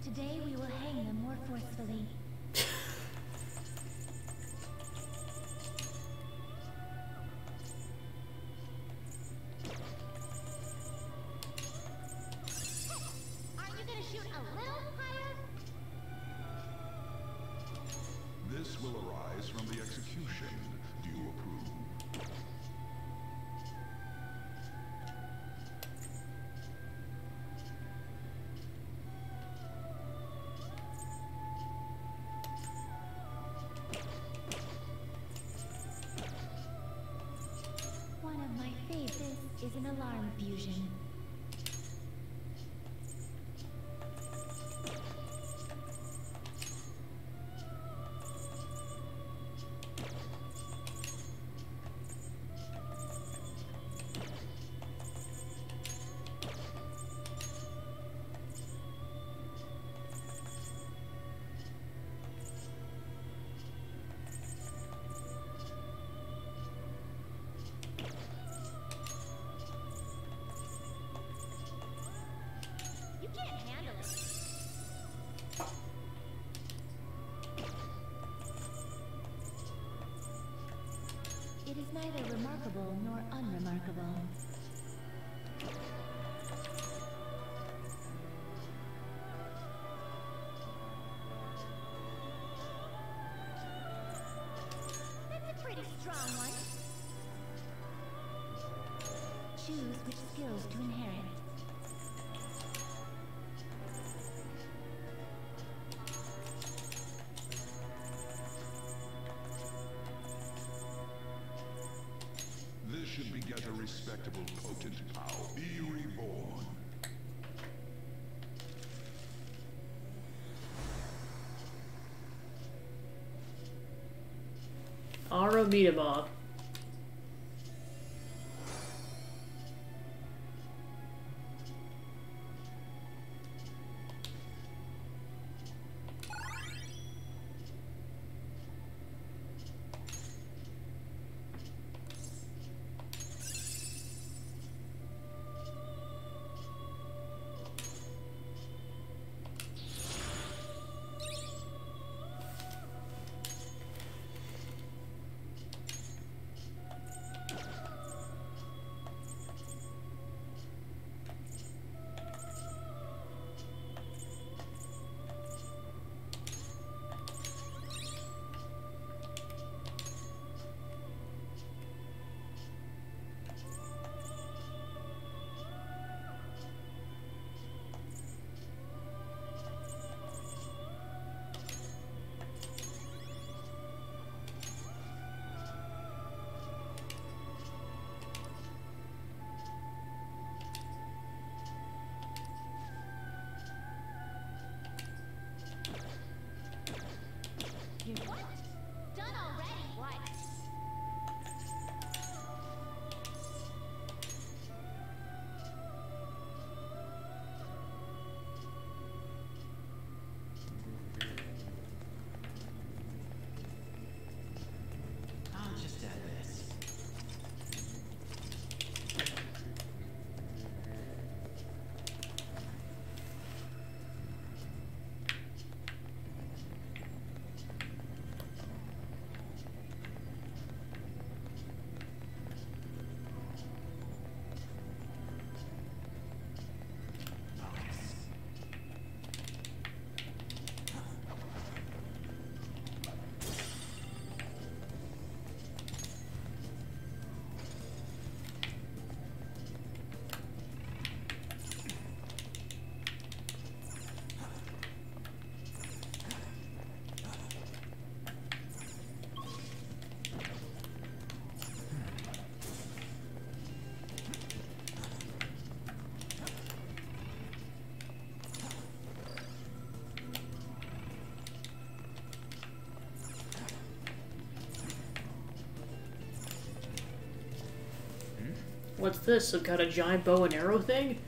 Today we will hang them more forcefully. Aren't you gonna shoot a little higher? This will arise from the execution. Do you approve? One of my favorites is an alarm fusion. You can't handle it. It is neither remarkable nor unremarkable. That's a pretty strong one. Choose which skills to inherit. This should beget a respectable, potent power. Be reborn. Ara Midama. What's this? Some kind of giant bow and arrow thing?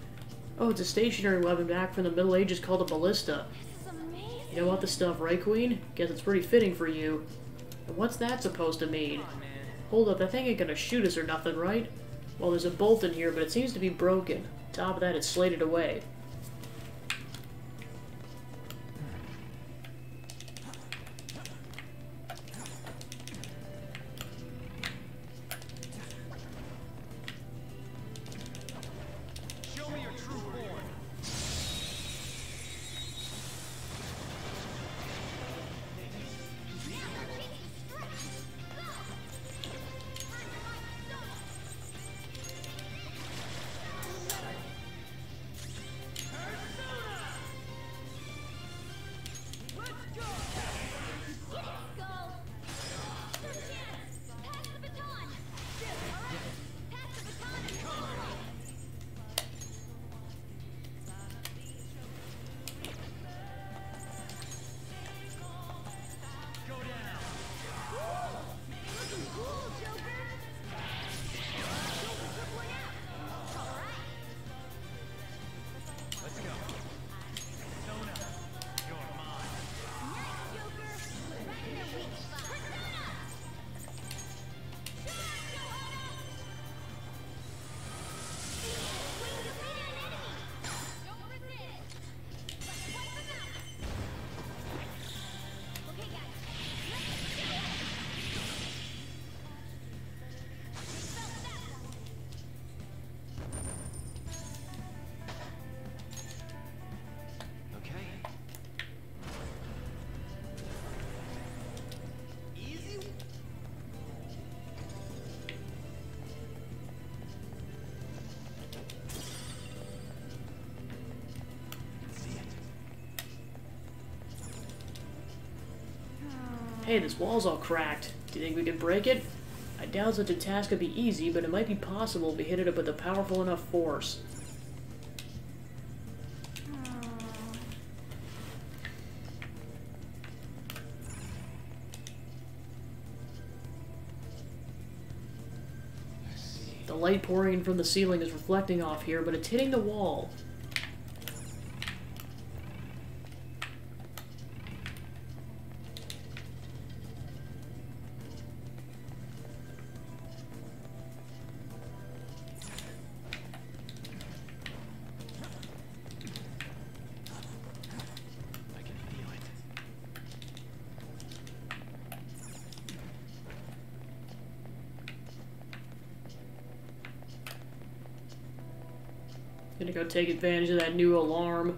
Oh, it's a stationary weapon back from the Middle Ages called a ballista. This is amazing. You know about the stuff, right, Queen? Guess it's pretty fitting for you. And what's that supposed to mean? Come on, man. Hold up, that thing ain't gonna shoot us or nothing, right? Well, there's a bolt in here, but it seems to be broken. Top of that, it's slated away. Show me your true form. Let's go. Persona, you're mine. Okay. Easy. See it. Hey, this wall's all cracked. Do you think we can break it? I doubt such a task could be easy, but it might be possible if we hit it up with a powerful enough force. I see. The light pouring in from the ceiling is reflecting off here, but it's hitting the wall. I can feel it. Gonna go take advantage of that new alarm.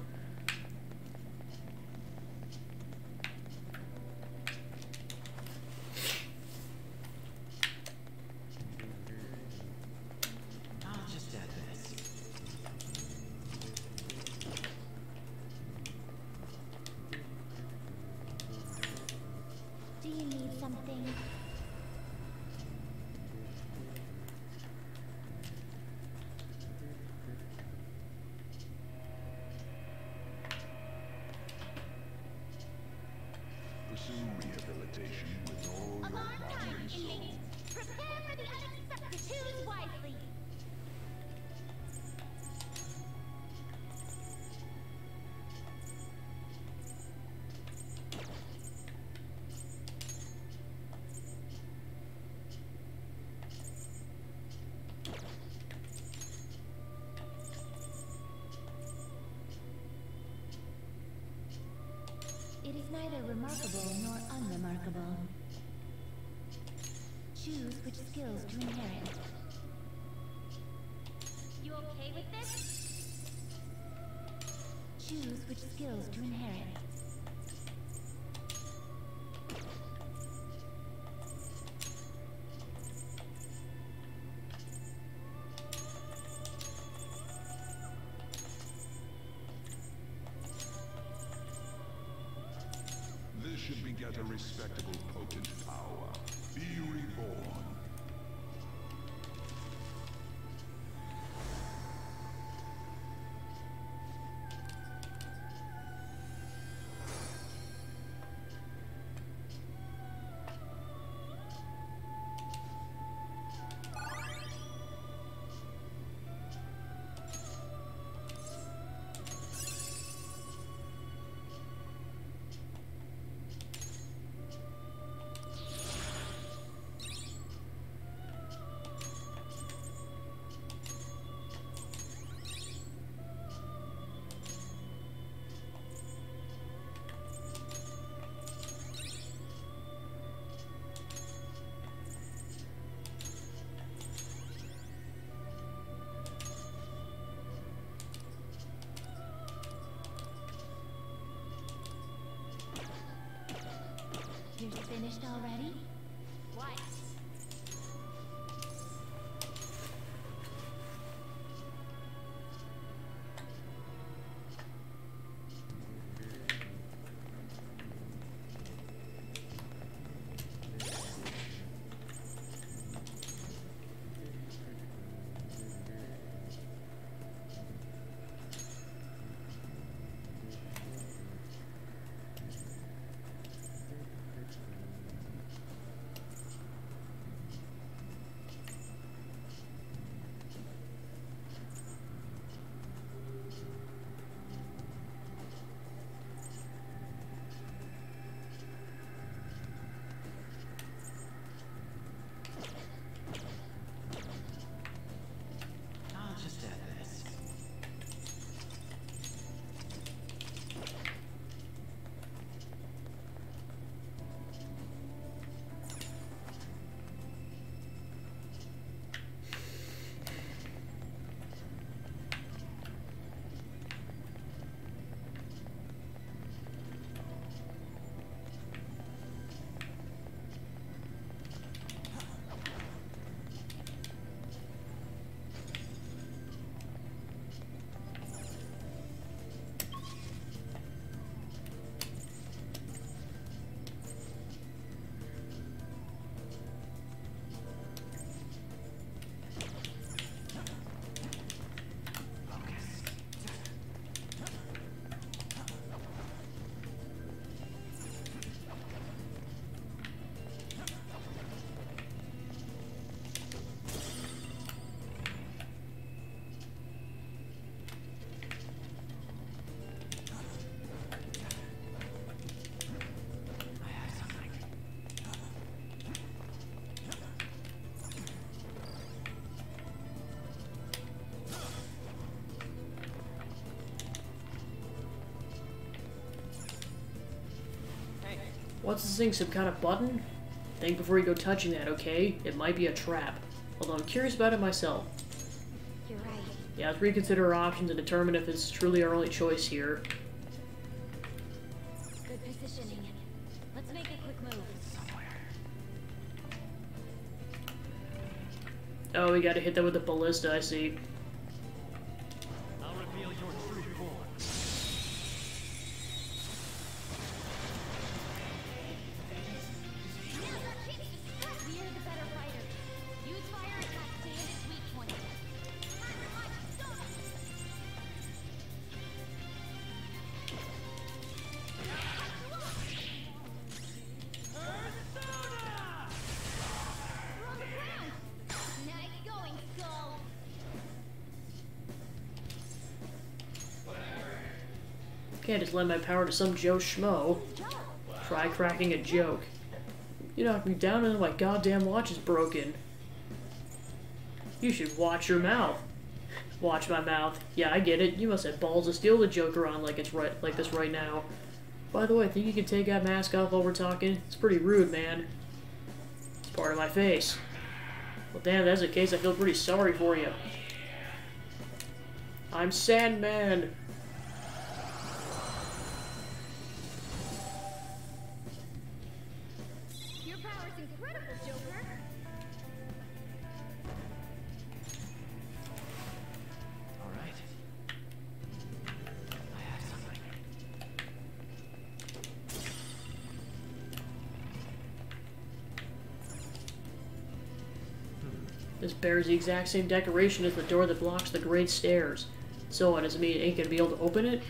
I'll just add this. Do you need something? Pursue rehabilitation with all your Alarm body time, and soul. inmates! Prepare for the unexpected. Choose wisely. It is neither remarkable nor unremarkable. Choose which skills to inherit. You okay with this? Choose which skills to inherit. This should beget a respectable, potent power. Be reborn. finished already? What? I'll just add this. What's this thing, some kind of button? Think before you go touching that, okay? It might be a trap. Although I'm curious about it myself. You're right. Yeah, let's reconsider our options and determine if it's truly our only choice here. Good positioning. Let's make a quick move. Oh, we gotta hit that with the ballista, I see. I'll reveal your true form. We're the better fighter. Use fire attack to hit its weak point. Nice going, Skull. Can't just lend my power to some Joe Schmo. Try cracking a joke. You knocked me down and my goddamn watch is broken. You should watch your mouth. Watch my mouth. Yeah, I get it. You must have balls to steal the joke around like it's right like this right now. By the way, I think you can take that mask off while we're talking. It's pretty rude, man. It's part of my face. Well, damn, if that's the case, I feel pretty sorry for you. I'm Sandman. Your power's incredible, Joker. All right. I have something. This bears the exact same decoration as the door that blocks the great stairs. So what, does it mean it ain't gonna be able to open it?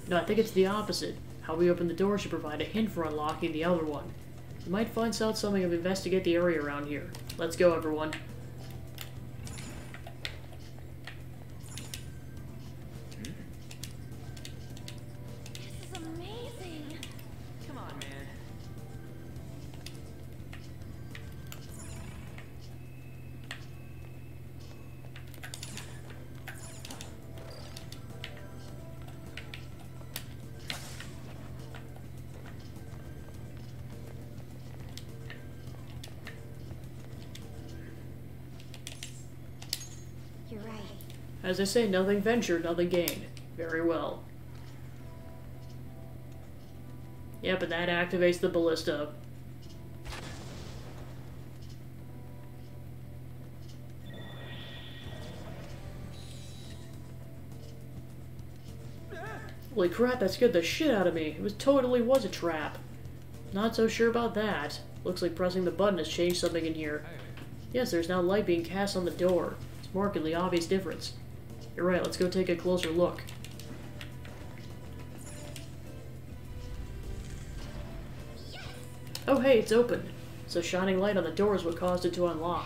No, I think it's the opposite. How we open the door should provide a hint for unlocking the other one. You might find out something if we investigate the area around here. Let's go, everyone. This is amazing. Come on, man. You're right. As I say, nothing ventured, nothing gained. Very well. Yeah, but that activates the ballista. Holy crap, that scared the shit out of me. It totally was a trap. Not so sure about that. Looks like pressing the button has changed something in here. Yes, there's now light being cast on the door. It's a markedly obvious difference. You're right, let's go take a closer look. Oh hey, it's open. So shining light on the door is what caused it to unlock.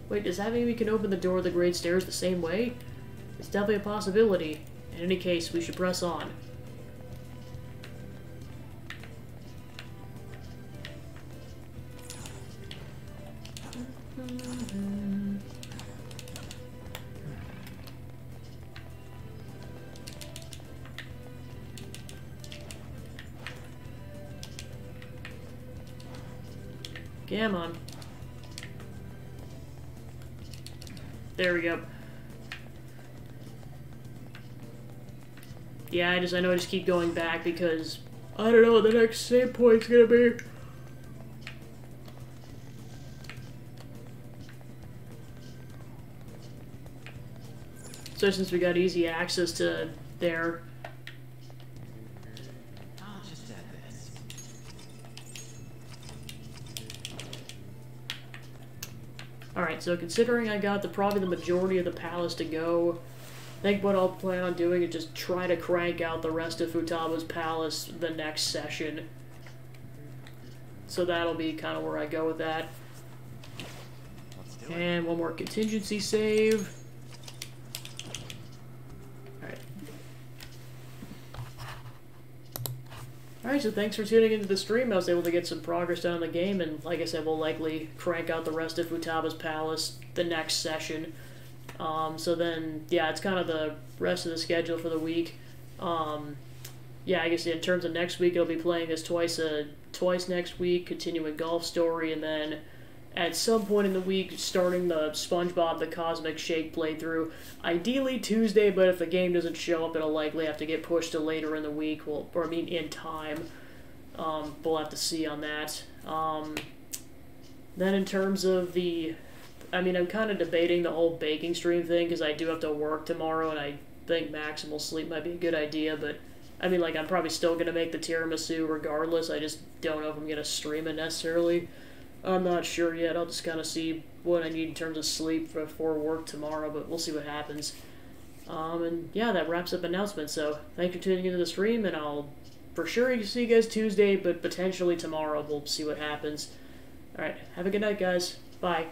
Wait, does that mean we can open the door of the Great Stairs the same way? It's definitely a possibility. In any case, we should press on. Come on. There we go. Yeah, I know I just keep going back because I don't know what the next save point's gonna be. So since we got easy access to there. I'll just add this. Alright, so considering I got probably the majority of the palace to go, I think what I'll plan on doing is just try to crank out the rest of Futaba's palace the next session. So that'll be kind of where I go with that. And one more contingency save. Alright, so thanks for tuning into the stream. I was able to get some progress done in the game, and like I said, we'll likely crank out the rest of Futaba's Palace the next session. So then, yeah, it's kind of the rest of the schedule for the week. Yeah, I guess in terms of next week, I'll be playing this twice next week, continuing Golf Story, and then at some point in the week, starting the SpongeBob the Cosmic Shake playthrough. Ideally Tuesday, but if the game doesn't show up, it'll likely have to get pushed to later in the week, in time. We'll have to see on that. Then in terms of I'm kind of debating the whole baking stream thing, because I do have to work tomorrow, and I think maximal sleep might be a good idea, but I'm probably still going to make the tiramisu regardless. I just don't know if I'm going to stream it necessarily. I'm not sure yet. I'll just kind of see what I need in terms of sleep before work tomorrow, but we'll see what happens. And yeah, that wraps up announcements. So thanks for tuning into the stream, and I'll for sure see you guys Tuesday, but potentially tomorrow. We'll see what happens. Alright, have a good night, guys. Bye.